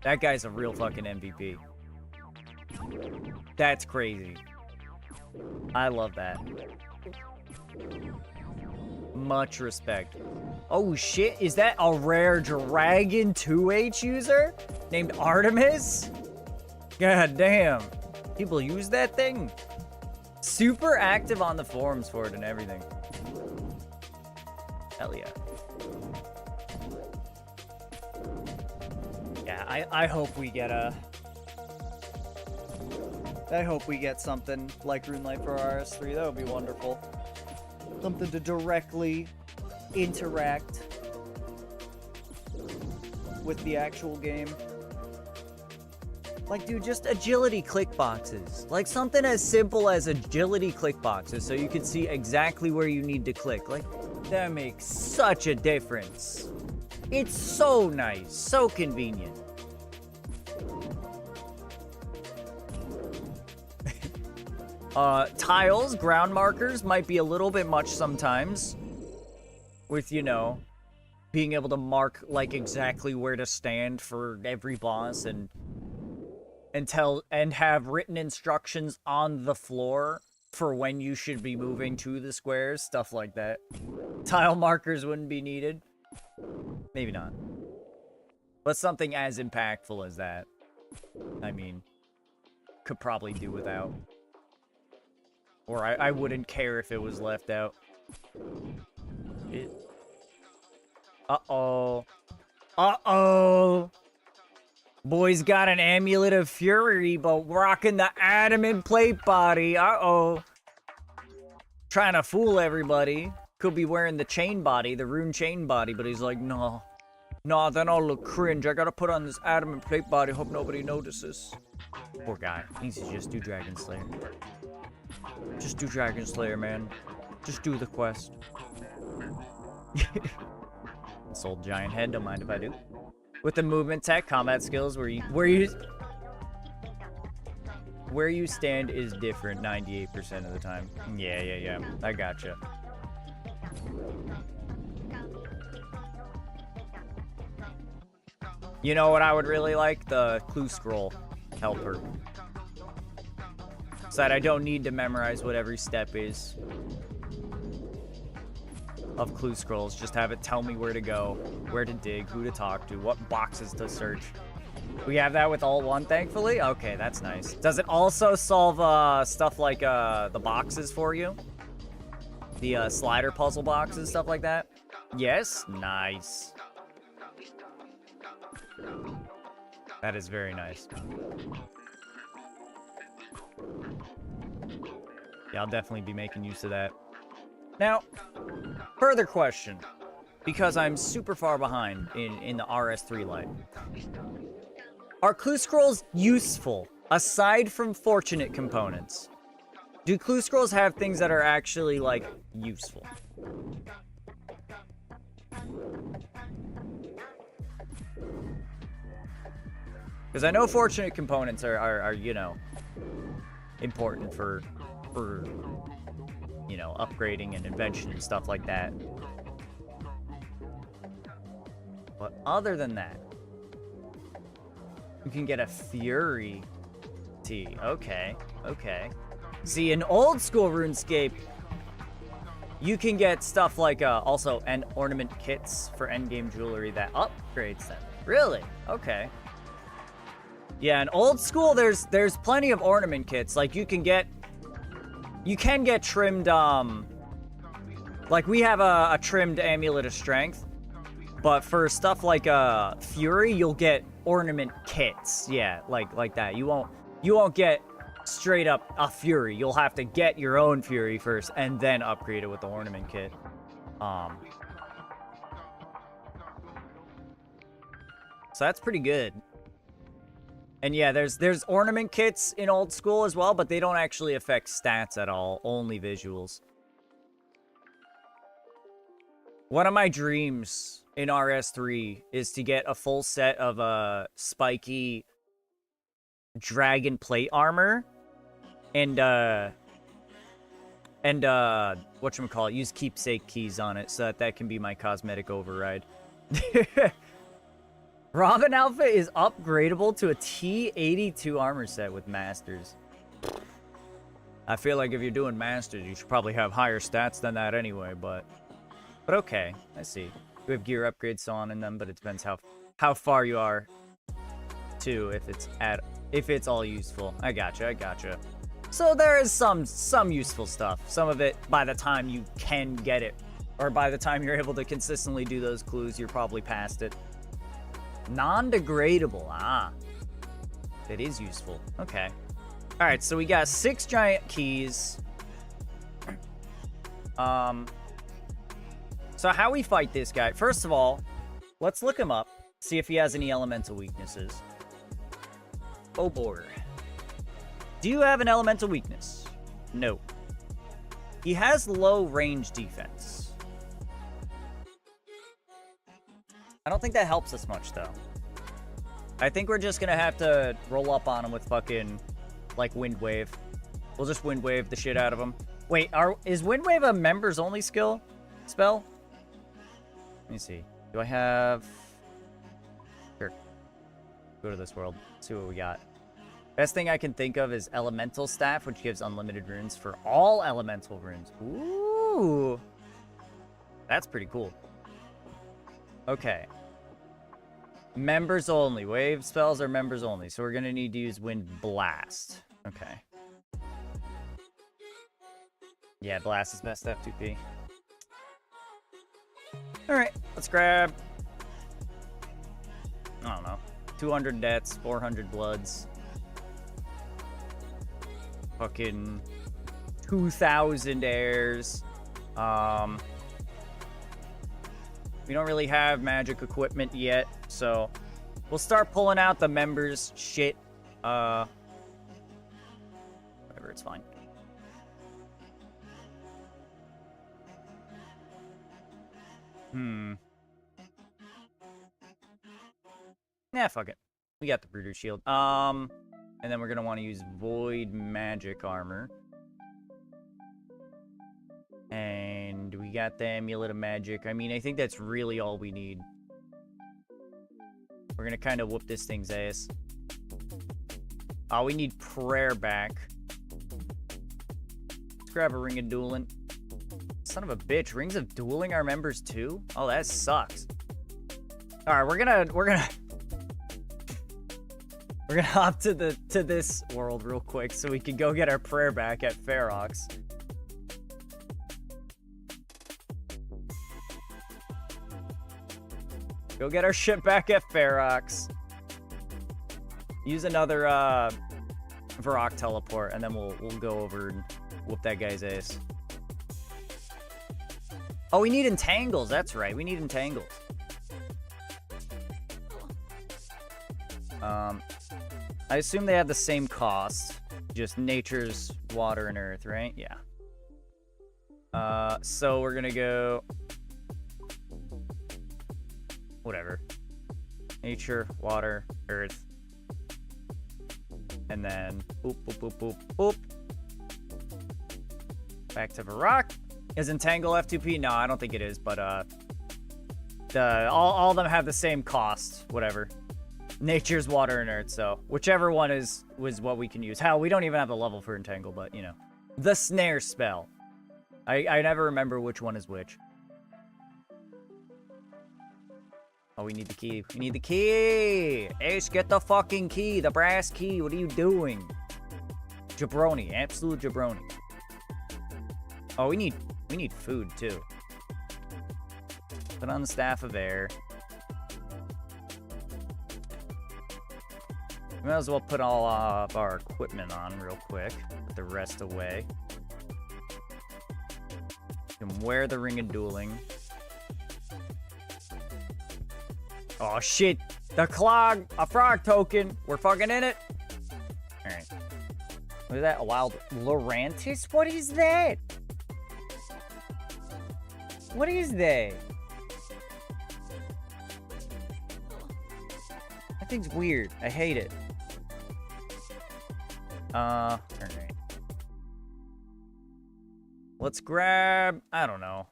guy's a real fucking MVP. That's crazy. I love that. Much respect. Oh shit, is that a rare Dragon 2H user named Artemis? God damn. People use that thing. Super active on the forums for it and everything. Hell yeah. Yeah, I hope we get something like RuneLite for RS3. That would be wonderful. Something to directly interact with the actual game. Like, dude, just agility click boxes. Like, something as simple as agility click boxes so you can see exactly where you need to click. Like, that makes such a difference. It's so nice, so convenient. Tiles, ground markers might be a little bit much sometimes. With, you know, being able to mark, like, exactly where to stand for every boss and have written instructions on the floor for when you should be moving to the squares, stuff like that. Tile markers wouldn't be needed. Maybe not. But something as impactful as that, I mean, could probably do without. Or I wouldn't care if it was left out. Uh-oh. Uh-oh. Boy's got an Amulet of Fury, but rocking the adamant plate body. Uh-oh. Trying to fool everybody. Could be wearing the chain body, the rune chain body, but he's like, no. No, then I'll look cringe. I gotta put on this adamant plate body. Hope nobody notices. Poor guy. Needs to just do Dragon Slayer. Just do Dragon Slayer, man. Just do the quest. Sold giant head, don't mind if I do. With the movement tech, combat skills, where you stand is different 98% of the time. Yeah. I gotcha. You know what I would really like? The clue scroll helper. So that I don't need to memorize what every step is of clue scrolls. Just have it tell me where to go, where to dig, who to talk to, what boxes to search. We have that with Alt 1, thankfully? Okay, that's nice. Does it also solve stuff like the boxes for you? The slider puzzle boxes, stuff like that? Yes? Nice. That is very nice. Yeah, I'll definitely be making use of that. Now, further question, because I'm super far behind in the RS3 light. Are clue scrolls useful, aside from fortunate components? Do clue scrolls have things that are actually, like, useful? Because I know fortunate components are, you know, important for, you know, upgrading and invention and stuff like that. But other than that, you can get a Fury T. Okay. See, in old school RuneScape, you can get stuff like also ornament kits for endgame jewelry that upgrades them. Really? Okay. Yeah, in old school, there's plenty of ornament kits. Like you can get trimmed. Like we have a trimmed amulet of strength, but for stuff like fury, you'll get ornament kits. Yeah, like that. You won't get straight up a fury. You'll have to get your own fury first and then upgrade it with the ornament kit. So that's pretty good. And yeah, there's ornament kits in old school as well, but they don't actually affect stats at all, only visuals. One of my dreams in RS3 is to get a full set of spiky dragon plate armor and whatchamacallit, use keepsake keys on it so that can be my cosmetic override. Robin outfit is upgradable to a T82 armor set with masters. I feel like if you're doing masters, you should probably have higher stats than that anyway, but okay, I see. We have gear upgrades on in them, but it depends how far you are too, if it's all useful. I gotcha. So there is some useful stuff. Some of it by the time you can get it, or by the time you're able to consistently do those clues, you're probably past it. Non-degradable. Ah. That is useful. Okay. Alright, so we got 6 giant keys. So how we fight this guy? First of all, let's look him up. See if he has any elemental weaknesses. Oh, boy. Do you have an elemental weakness? No. He has low range defense. I don't think that helps us much, though. I think we're just gonna have to roll up on him with fucking, like, Wind Wave. We'll just Wind Wave the shit out of him. Wait, is Wind Wave a members-only spell? Let me see. Do I have... Sure. Go to this world. See what we got. Best thing I can think of is Elemental Staff, which gives unlimited runes for all elemental runes. Ooh. That's pretty cool. Okay. Members only. Wave spells are members only. So we're going to need to use Wind Blast. Okay. Yeah, Blast is best F2P. Alright, let's grab... I don't know. 200 deaths, 400 bloods. Fucking 2,000 airs. We don't really have magic equipment yet, so we'll start pulling out the members shit. Whatever, it's fine. Nah, fuck it. We got the Brooder Shield. And then we're gonna want to use Void Magic Armor. And we got the Amulet of Magic. I mean, I think that's really all we need. We're gonna kind of whoop this thing's ass. Oh, we need Prayer back. Let's grab a Ring of Dueling. Son of a bitch, Rings of Dueling are members too? Oh, that sucks. Alright, we're gonna hop to this world real quick so we can go get our prayer back at Ferox. Go get our ship back at Ferox. Use another Varrock teleport, and then we'll go over and whoop that guy's ass. Oh, we need Entangles. That's right. We need Entangles. I assume they have the same cost. Just nature's water and earth, right? Yeah. So we're gonna go... Whatever. Nature, water, earth. And then... Boop, boop, boop, boop, boop. Back to Varrock. Is Entangle F2P? No, I don't think it is, but all of them have the same cost. Whatever. Nature's water and earth, so whichever one was what we can use. Hell, we don't even have the level for Entangle, but you know. The Snare spell. I never remember which one is which. Oh, we need the key. We need the key! Ace, get the fucking key. The brass key. What are you doing? Jabroni. Absolute jabroni. Oh, we need food, too. Put on the Staff of Air. We might as well put all of our equipment on real quick. Put the rest away. You can wear the Ring of Dueling. Oh, shit. The clog. A frog token. We're fucking in it. Alright. What is that? A wild Lorantis? What is that? What is that? That thing's weird. I hate it. Alright. Let's grab... I don't know.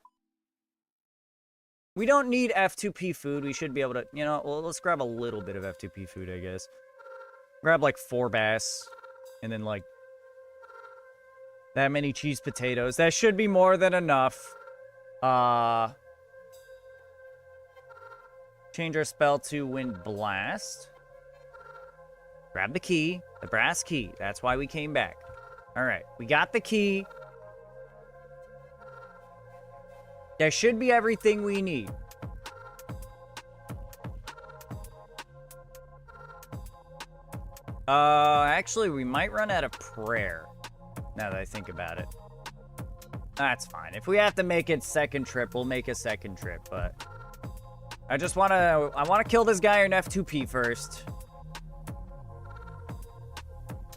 We don't need F2P food. We should be able to... You know, well, let's grab a little bit of F2P food, I guess. Grab, like, 4 bass. And then, like... that many cheese potatoes. That should be more than enough. Change our spell to Wind Blast. Grab the key. The brass key. That's why we came back. Alright. We got the key. That should be everything we need. Actually, we might run out of prayer. Now that I think about it. That's fine. If we have to make it second trip, we'll make a second trip, but... I want to kill this guy in F2P first.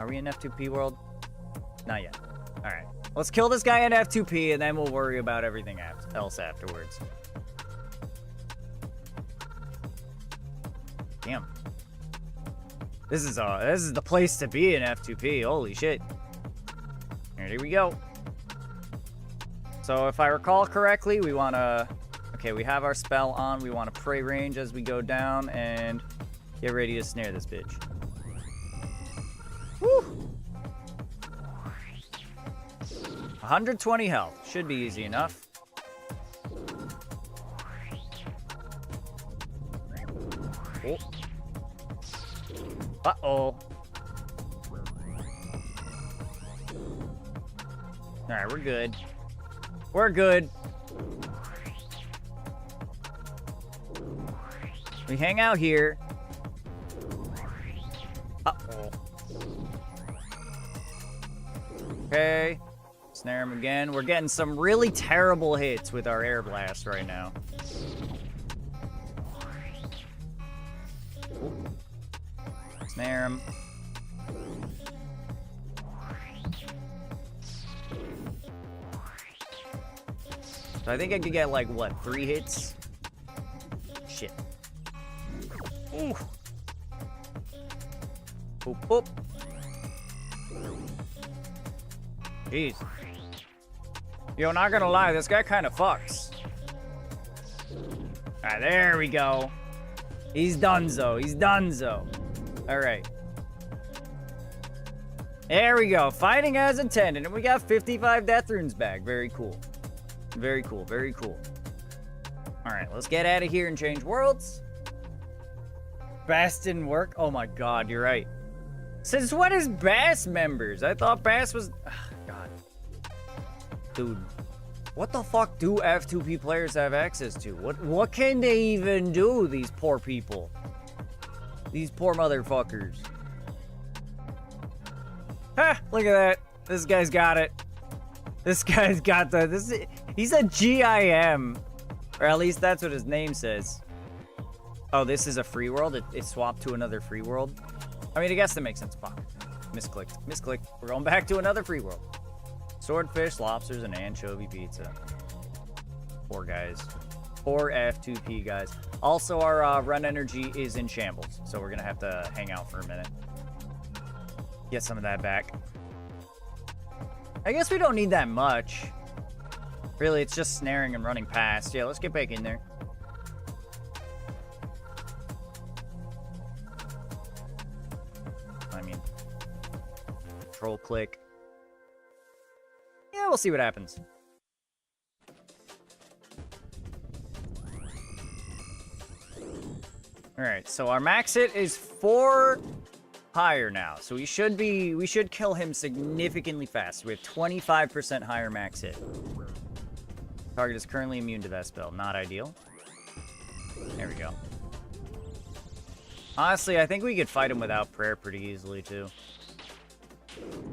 Are we in F2P world? Not yet. Alright. Let's kill this guy in F2P, and then we'll worry about everything else afterwards. Damn. This is the place to be in F2P. Holy shit. Here we go. So if I recall correctly, we want to... Okay, we have our spell on. We want to pray range as we go down and get ready to snare this bitch. Woo! 120 health. Should be easy enough. Oh. Uh-oh. Alright, we're good. We're good. We hang out here. Uh-oh. Okay. Snare him again. We're getting some really terrible hits with our air blast right now. Snare him. So I think I could get like, what, 3 hits? Shit. Ooh. Boop, boop. Jeez. Yo, not gonna lie, this guy kind of fucks. Alright, there we go. He's donezo. He's donezo. Alright. There we go. Fighting as intended. And we got 55 death runes back. Very cool. Very cool. Very cool. Alright, let's get out of here and change worlds. Bass didn't work? Oh my god, you're right. Since when is Bass members? I thought Bass was... Ugh, god. Dude. What the fuck do F2P players have access to? What can they even do, these poor people? These poor motherfuckers. Ha! Look at that. This guy's got it. This guy's got the... He's a GIM. Or at least that's what his name says. Oh, this is a free world? It swapped to another free world? I mean, I guess that makes sense. Fuck. Misclicked. Misclicked. We're going back to another free world. Swordfish, lobsters, and anchovy pizza. Poor guys. Poor F2P guys. Also, our run energy is in shambles, so we're gonna have to hang out for a minute. Get some of that back. I guess we don't need that much. Really, it's just snaring and running past. Yeah, let's get back in there. I mean, control click. Yeah, we'll see what happens. All right, so our max hit is 4 higher now. So we should kill him significantly faster. We have 25% higher max hit. Target is currently immune to that spell. Not ideal. There we go. Honestly, I think we could fight him without prayer pretty easily, too.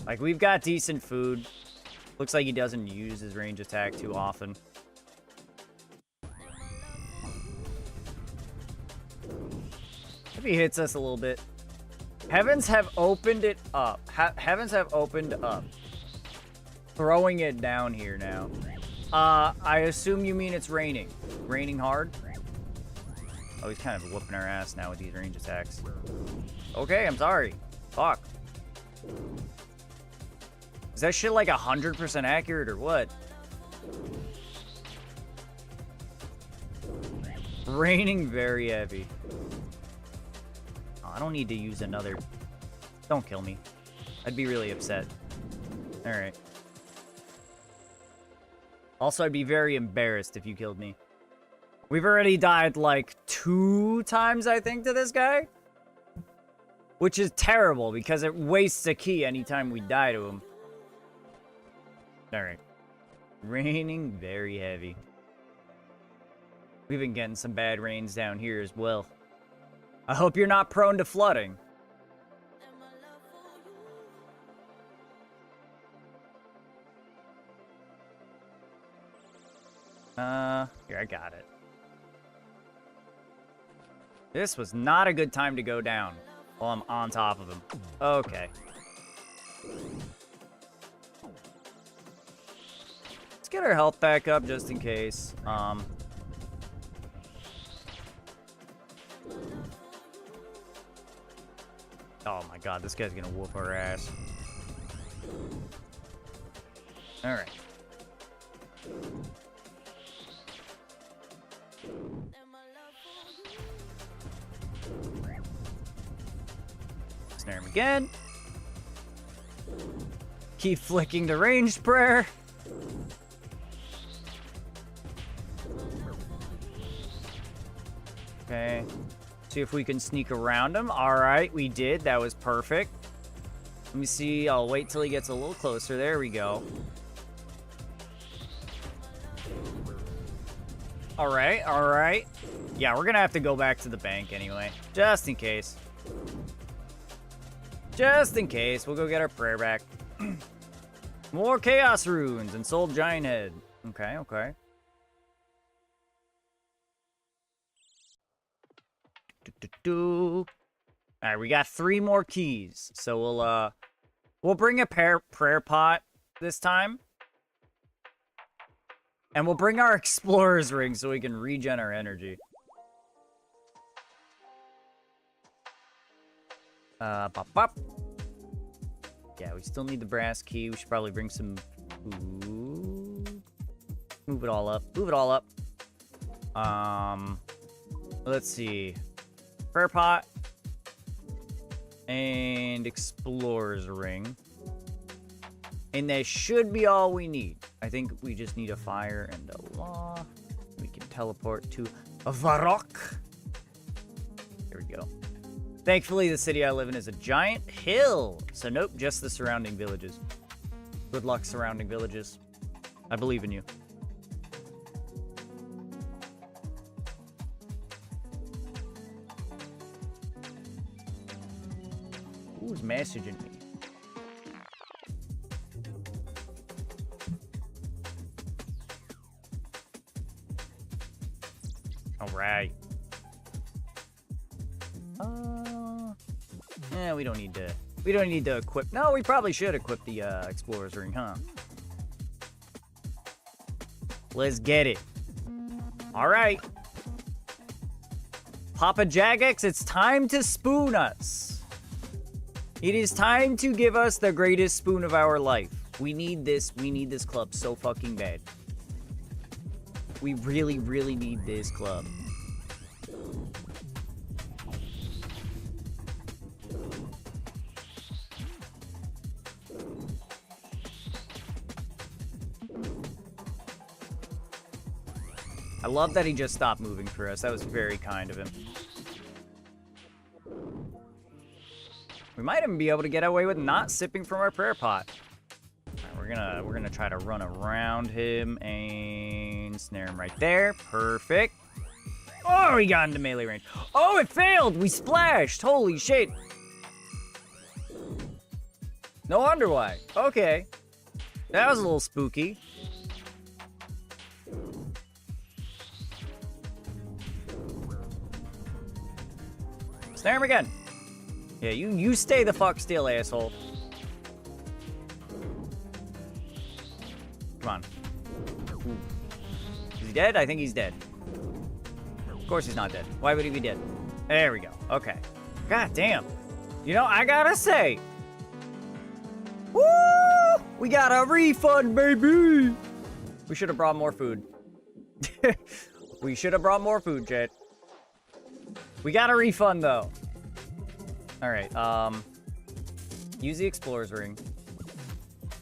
Like, we've got decent food. Looks like he doesn't use his range attack too often. If he hits us a little bit. Heavens have opened it up. Heavens have opened up. Throwing it down here now. I assume you mean it's raining. Raining hard? Oh, he's kind of whooping our ass now with these range attacks. Okay, I'm sorry. Fuck. Is that shit like 100% accurate or what? Raining very heavy. Oh, I don't need to use another... Don't kill me. I'd be really upset. Alright. Also, I'd be very embarrassed if you killed me. We've already died, like, 2 times, I think, to this guy. Which is terrible, because it wastes a key anytime we die to him. Alright. Raining very heavy. We've been getting some bad rains down here as well. I hope you're not prone to flooding. Here, I got it. This was not a good time to go down while I'm on top of him. Okay. Let's get our health back up just in case. Oh my god, this guy's gonna whoop our ass. Alright. Snare him again. Keep flicking the ranged prayer. Okay. See if we can sneak around him. Alright, we did. That was perfect. Let me see. I'll wait till he gets a little closer. There we go. Alright, alright. Yeah, we're gonna have to go back to the bank anyway. Just in case. Just in case. We'll go get our prayer back. More Chaos Runes and Soul Giant Head. Okay, okay. Alright, we got 3 more keys. So we'll bring a prayer pot this time. And we'll bring our Explorer's Ring so we can regen our energy. Pop, pop. Yeah, we still need the brass key. We should probably bring some food. Move it all up. Move it all up. Let's see. Prayer pot. And Explorer's Ring. And that should be all we need. I think we just need a fire and a law. We can teleport to Varrock. There we go. Thankfully, the city I live in is a giant hill. So nope, just the surrounding villages. Good luck, surrounding villages. I believe in you. Who's messaging me? All right. Yeah, we don't need to equip. No, we probably should equip the Explorer's Ring, huh? Let's get it. All right. Papa Jagex, it's time to spoon us. It is time to give us the greatest spoon of our life. We need this. We need this club so fucking bad. We really, really need this club. I love that he just stopped moving for us. That was very kind of him. We might even be able to get away with not sipping from our prayer pot. All right, we're gonna try to run around him and snare him right there. Perfect. Oh, he got into melee range. Oh, it failed. We splashed. Holy shit. No wonder why. Okay. That was a little spooky. Snare him again. Yeah, you stay the fuck still, asshole. Come on. Ooh. Is he dead? I think he's dead. Of course he's not dead. Why would he be dead? There we go. Okay. God damn. You know, I gotta say. Woo! We got a refund, baby! We should have brought more food. We should have brought more food, Jet. We got a refund, though. Alright, use the Explorer's Ring.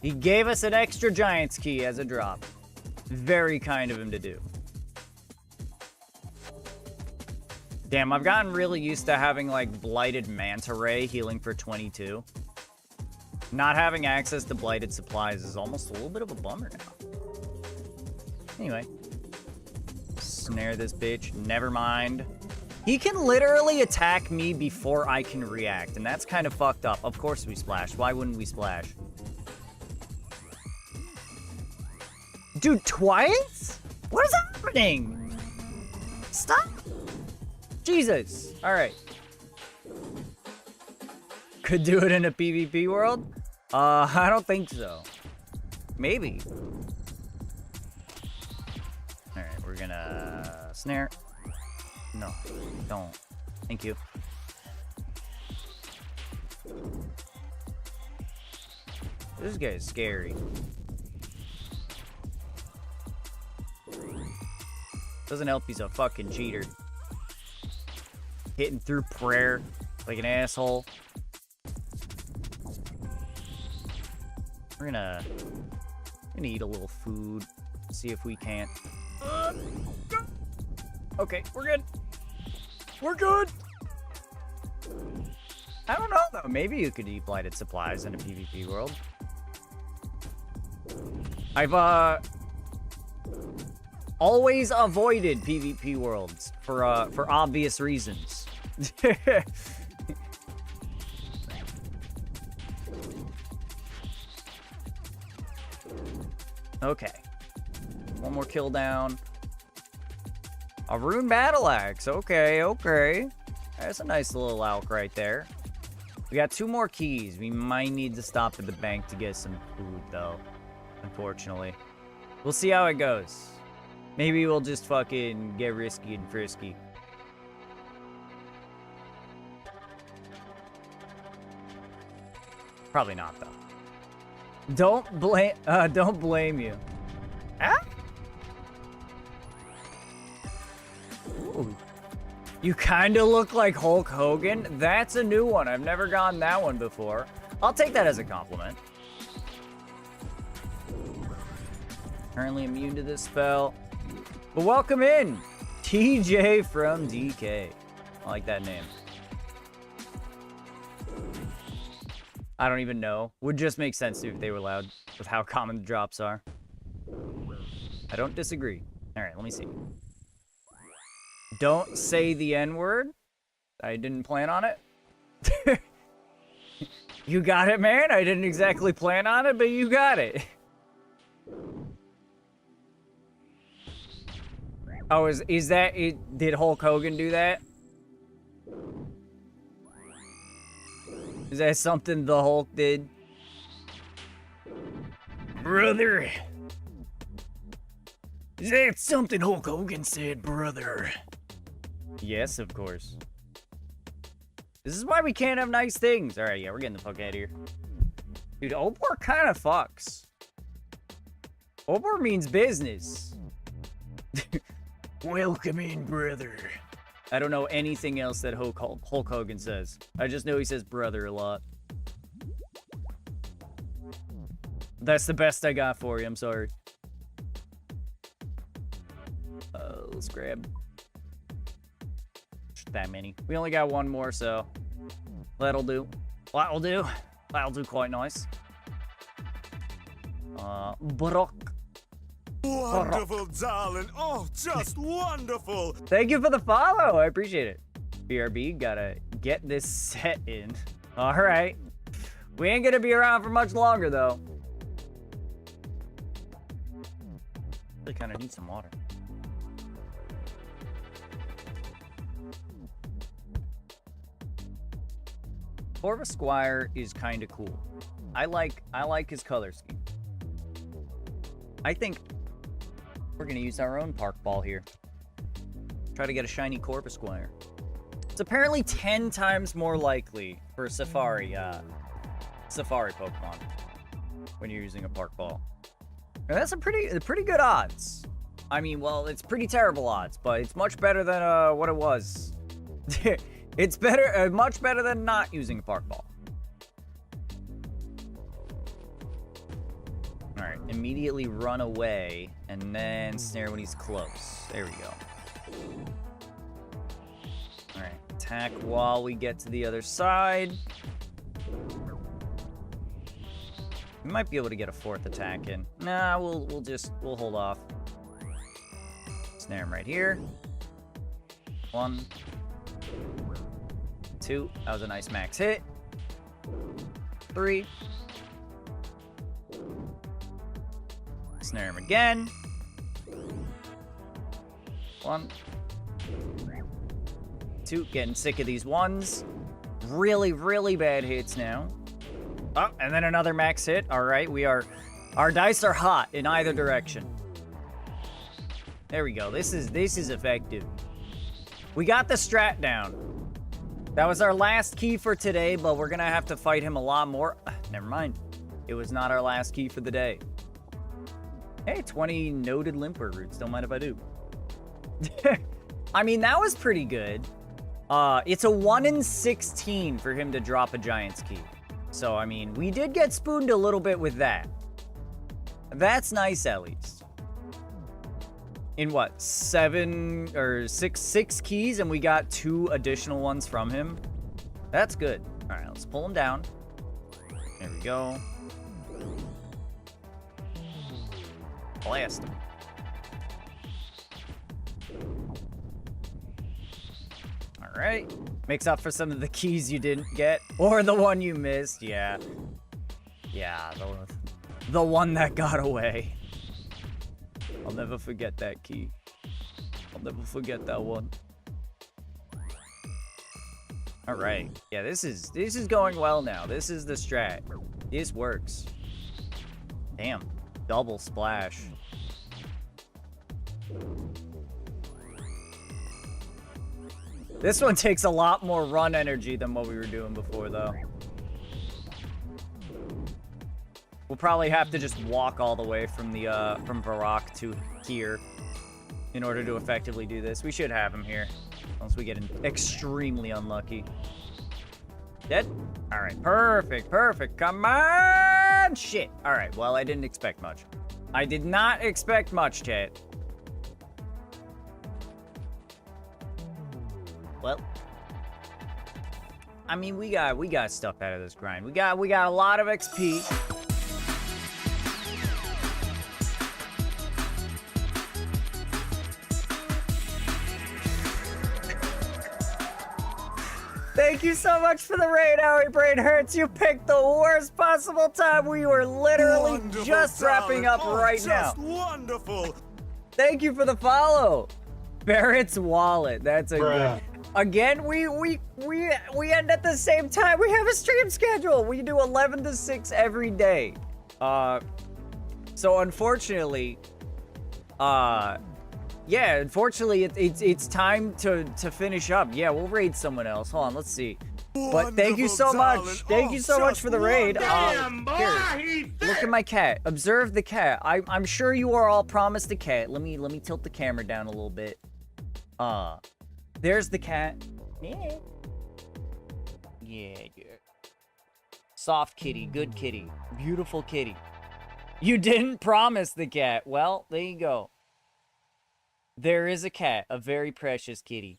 He gave us an extra Giant's Key as a drop. Very kind of him to do. Damn, I've gotten really used to having, like, Blighted Manta Ray healing for 22. Not having access to Blighted Supplies is almost a little bit of a bummer now. Anyway. Snare this bitch. Never mind. He can literally attack me before I can react, and that's kind of fucked up. Of course we splash. Why wouldn't we splash? Dude, twice? What is happening? Stop. Jesus. All right. Could do it in a PvP world? I don't think so. Maybe. All right, we're gonna snare. No, don't. Thank you. This guy is scary. Doesn't help he's a fucking cheater. Hitting through prayer like an asshole. We're gonna eat a little food. See if we can't. Okay, we're good. We're good. I don't know though. Maybe you could eat Blighted Supplies in a PvP world. I've always avoided PvP worlds for obvious reasons. Okay. One more kill down. A Rune Battle Axe. Okay, okay. That's a nice little elk right there. We got 2 more keys. We might need to stop at the bank to get some food, though. Unfortunately. We'll see how it goes. Maybe we'll just fucking get risky and frisky. Probably not, though. Don't blame you. Ah? Ooh. You kind of look like Hulk Hogan. That's a new one. I've never gotten that one before. I'll take that as a compliment. Currently immune to this spell. But welcome in, TJ from DK. I like that name. I don't even know. Would just make sense if they were loud with how common the drops are. I don't disagree. All right, let me see. Don't say the N-word. I didn't plan on it. You got it, man. I didn't exactly plan on it, but you got it. Oh, is that it? Did Hulk Hogan do that? Is that something the Hulk did? Brother. Is that something Hulk Hogan said, brother? Yes, of course. This is why we can't have nice things. All right, yeah, we're getting the fuck out of here. Dude, Obor kind of fucks. Obor means business. Welcome in, brother. I don't know anything else that Hulk Hogan says. I just know he says brother a lot. That's the best I got for you. I'm sorry. Let's grab that many. We only got one more, so that'll do. That'll do. That'll do quite nice. Brock. Wonderful, darling. Oh, just wonderful. Thank you for the follow. I appreciate it. BRB, gotta get this set in. All right. We ain't gonna be around for much longer, though. Really kind of need some water. Corva Squire is kind of cool. I like his color scheme. I think we're gonna use our own park ball here. Try to get a shiny Corva Squire. It's apparently 10 times more likely for a Safari Pokemon when you're using a park ball. And that's a pretty good odds. I mean, well, it's pretty terrible odds, but it's much better than what it was. It's better, much better than not using a park ball. All right, immediately run away and then snare when he's close. There we go. All right, attack while we get to the other side. We might be able to get a fourth attack in. Nah, we'll hold off. Snare him right here. 1, 2. That was a nice max hit. 3. Snare him again. 1, 2. Getting sick of these ones. Really, really bad hits now. Oh, and then another max hit. All right, our dice are hot in either direction. There we go. This is effective. We got the strat down. That was our last key for today, but we're gonna have to fight him a lot more. Never mind. It was not our last key for the day. Hey, 20 noted limper roots. Don't mind if I do. I mean, that was pretty good. It's a 1 in 16 for him to drop a Giant's Key. So, I mean, we did get spooned a little bit with that. That's nice, at least. In what, 7 or 6 keys, and we got 2 additional ones from him? That's good. All right, let's pull him down. There we go. Blast him. All right. Makes up for some of the keys you didn't get, or the one you missed. Yeah. Yeah, the one that got away. I'll never forget that key. I'll never forget that one. All right. Yeah, this is going well now. This is the strat. This works. Damn. Double splash. This one takes a lot more run energy than what we were doing before, though. We'll probably have to just walk all the way from the from Varrock to here in order to effectively do this. We should have him here, unless we get extremely unlucky. Dead? All right, perfect, perfect. Come on! Shit. All right, well, I didn't expect much. I did not expect much, chat. Well, I mean, we got stuff out of this grind. We got a lot of XP. Thank you so much for the raid, Howie Brain Hurts. You picked the worst possible time. We were literally Wonderful, just wrapping up darling. right now. Just wonderful. Thank you for the follow. Barrett's Wallet. That's a good. Again, we end at the same time. We have a stream schedule. We do 11 to 6 every day. So unfortunately, yeah, unfortunately, it's time to finish up. Yeah, we'll raid someone else. Hold on, let's see. But thank you so much. Thank you so much for the raid. Here, look at my cat. Observe the cat. I'm sure you are all promised a cat. Let me tilt the camera down a little bit. There's the cat. Yeah. Yeah. Soft kitty, good kitty, beautiful kitty. You didn't promise the cat. Well, there you go. There is a cat, a very precious kitty.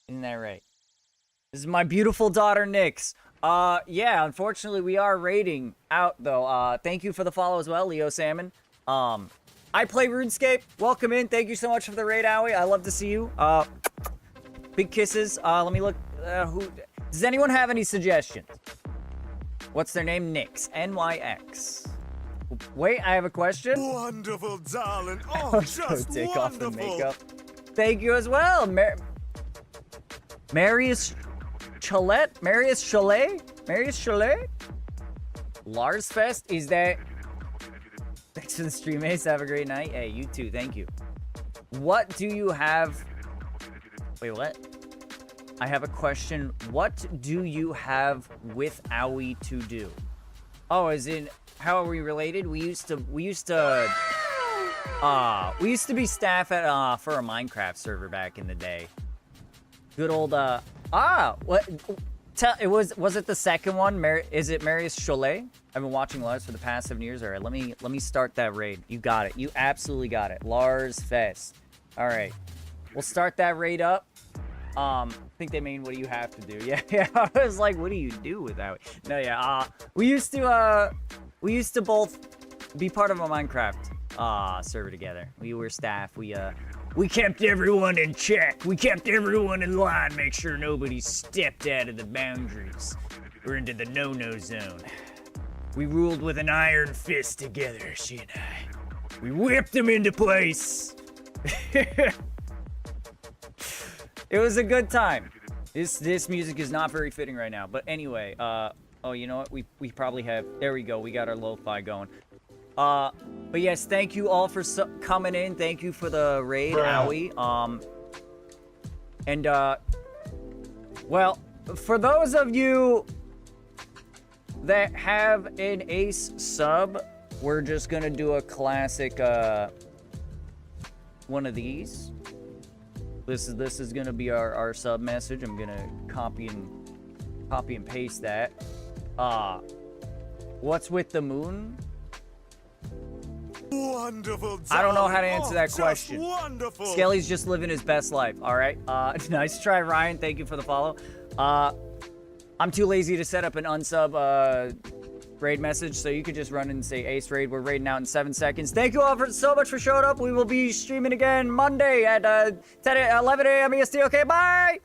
Isn't that right? This is my beautiful daughter, Nyx. Yeah, unfortunately, we are raiding out, though. Thank you for the follow as well, Leo Salmon. I play RuneScape. Welcome in. Thank you so much for the raid, Owie. I love to see you. Big kisses. Let me look. Does anyone have any suggestions? What's their name? Nyx. N-Y-X. Wait, I have a question. Wonderful, darling. Oh, just Take off the wonderful. makeup. Thank you as well. Marius Chalet? Marius Chalet? Marius Chalet? Lars Fest? Is that... Thanks for the stream, Ace. Have a great night. Hey, you too. Thank you. What do you have... Wait, what? I have a question. What do you have with Owie to do? Oh, as in, how are we related? We used to be staff at, for a Minecraft server back in the day. Good old, what? Was it the second one? Is it Marius Cholet? I've been watching Lars for the past 7 years. All right, let me start that raid. You got it. You absolutely got it. Lars Fest. All right, we'll start that raid up. I think they mean, what do you have to do? Yeah. I was like, what do you do with that? No, yeah. We used to both be part of a Minecraft server together. We were staff. We kept everyone in check. We kept everyone in line, make sure nobody stepped out of the boundaries or into the no-no zone. We ruled with an iron fist together, she and I. We whipped them into place. It was a good time. This music is not very fitting right now. But anyway, oh, you know what? We probably have... There we go. We got our lo-fi going. But yes, thank you all for coming in. Thank you for the raid, Owie. Well, for those of you that have an Ace sub, we're just gonna do a classic, one of these. This is gonna be our sub message. I'm gonna copy and paste that. What's with the moon? Wonderful, I don't know how to darling. answer that Oh, question. Just wonderful. Skelly's just living his best life. All right. Nice try, Ryan. Thank you for the follow. I'm too lazy to set up an unsub raid message, so you could just run and say Ace raid. We're raiding out in 7 seconds. Thank you all so much for showing up. We will be streaming again Monday at 11 a.m. EST. Okay, bye.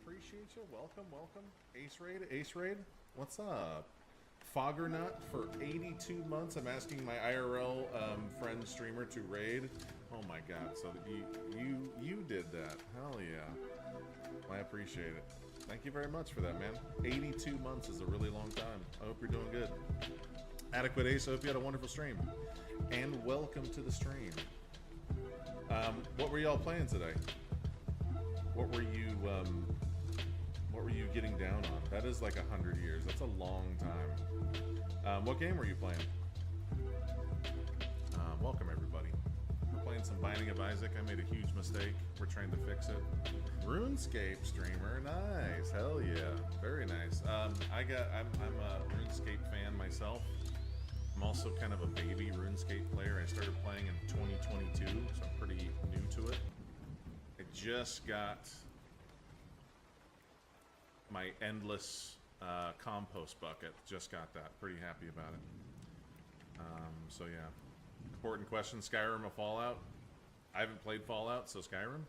Appreciate you. Welcome. Ace Raid. What's up? Foggernut for 82 months. I'm asking my IRL friend streamer to raid. Oh my god, so you did that. Hell yeah. I appreciate it. Thank you very much for that, man. 82 months is a really long time. I hope you're doing good. Adequate Ace, I hope you had a wonderful stream. And welcome to the stream. What were y'all playing today? What were you getting down on? That is like 100 years. That's a long time. What game were you playing? Welcome everybody. We're playing some Binding of Isaac. I made a huge mistake. We're trying to fix it. RuneScape streamer, nice. Hell yeah, very nice. I'm a RuneScape fan myself. I'm also kind of a baby RuneScape player. I started playing in 2022, so I'm pretty new to it. I just got my endless compost bucket. Just got that. Pretty happy about it. So yeah. Important question. Skyrim or Fallout? I haven't played Fallout, so Skyrim.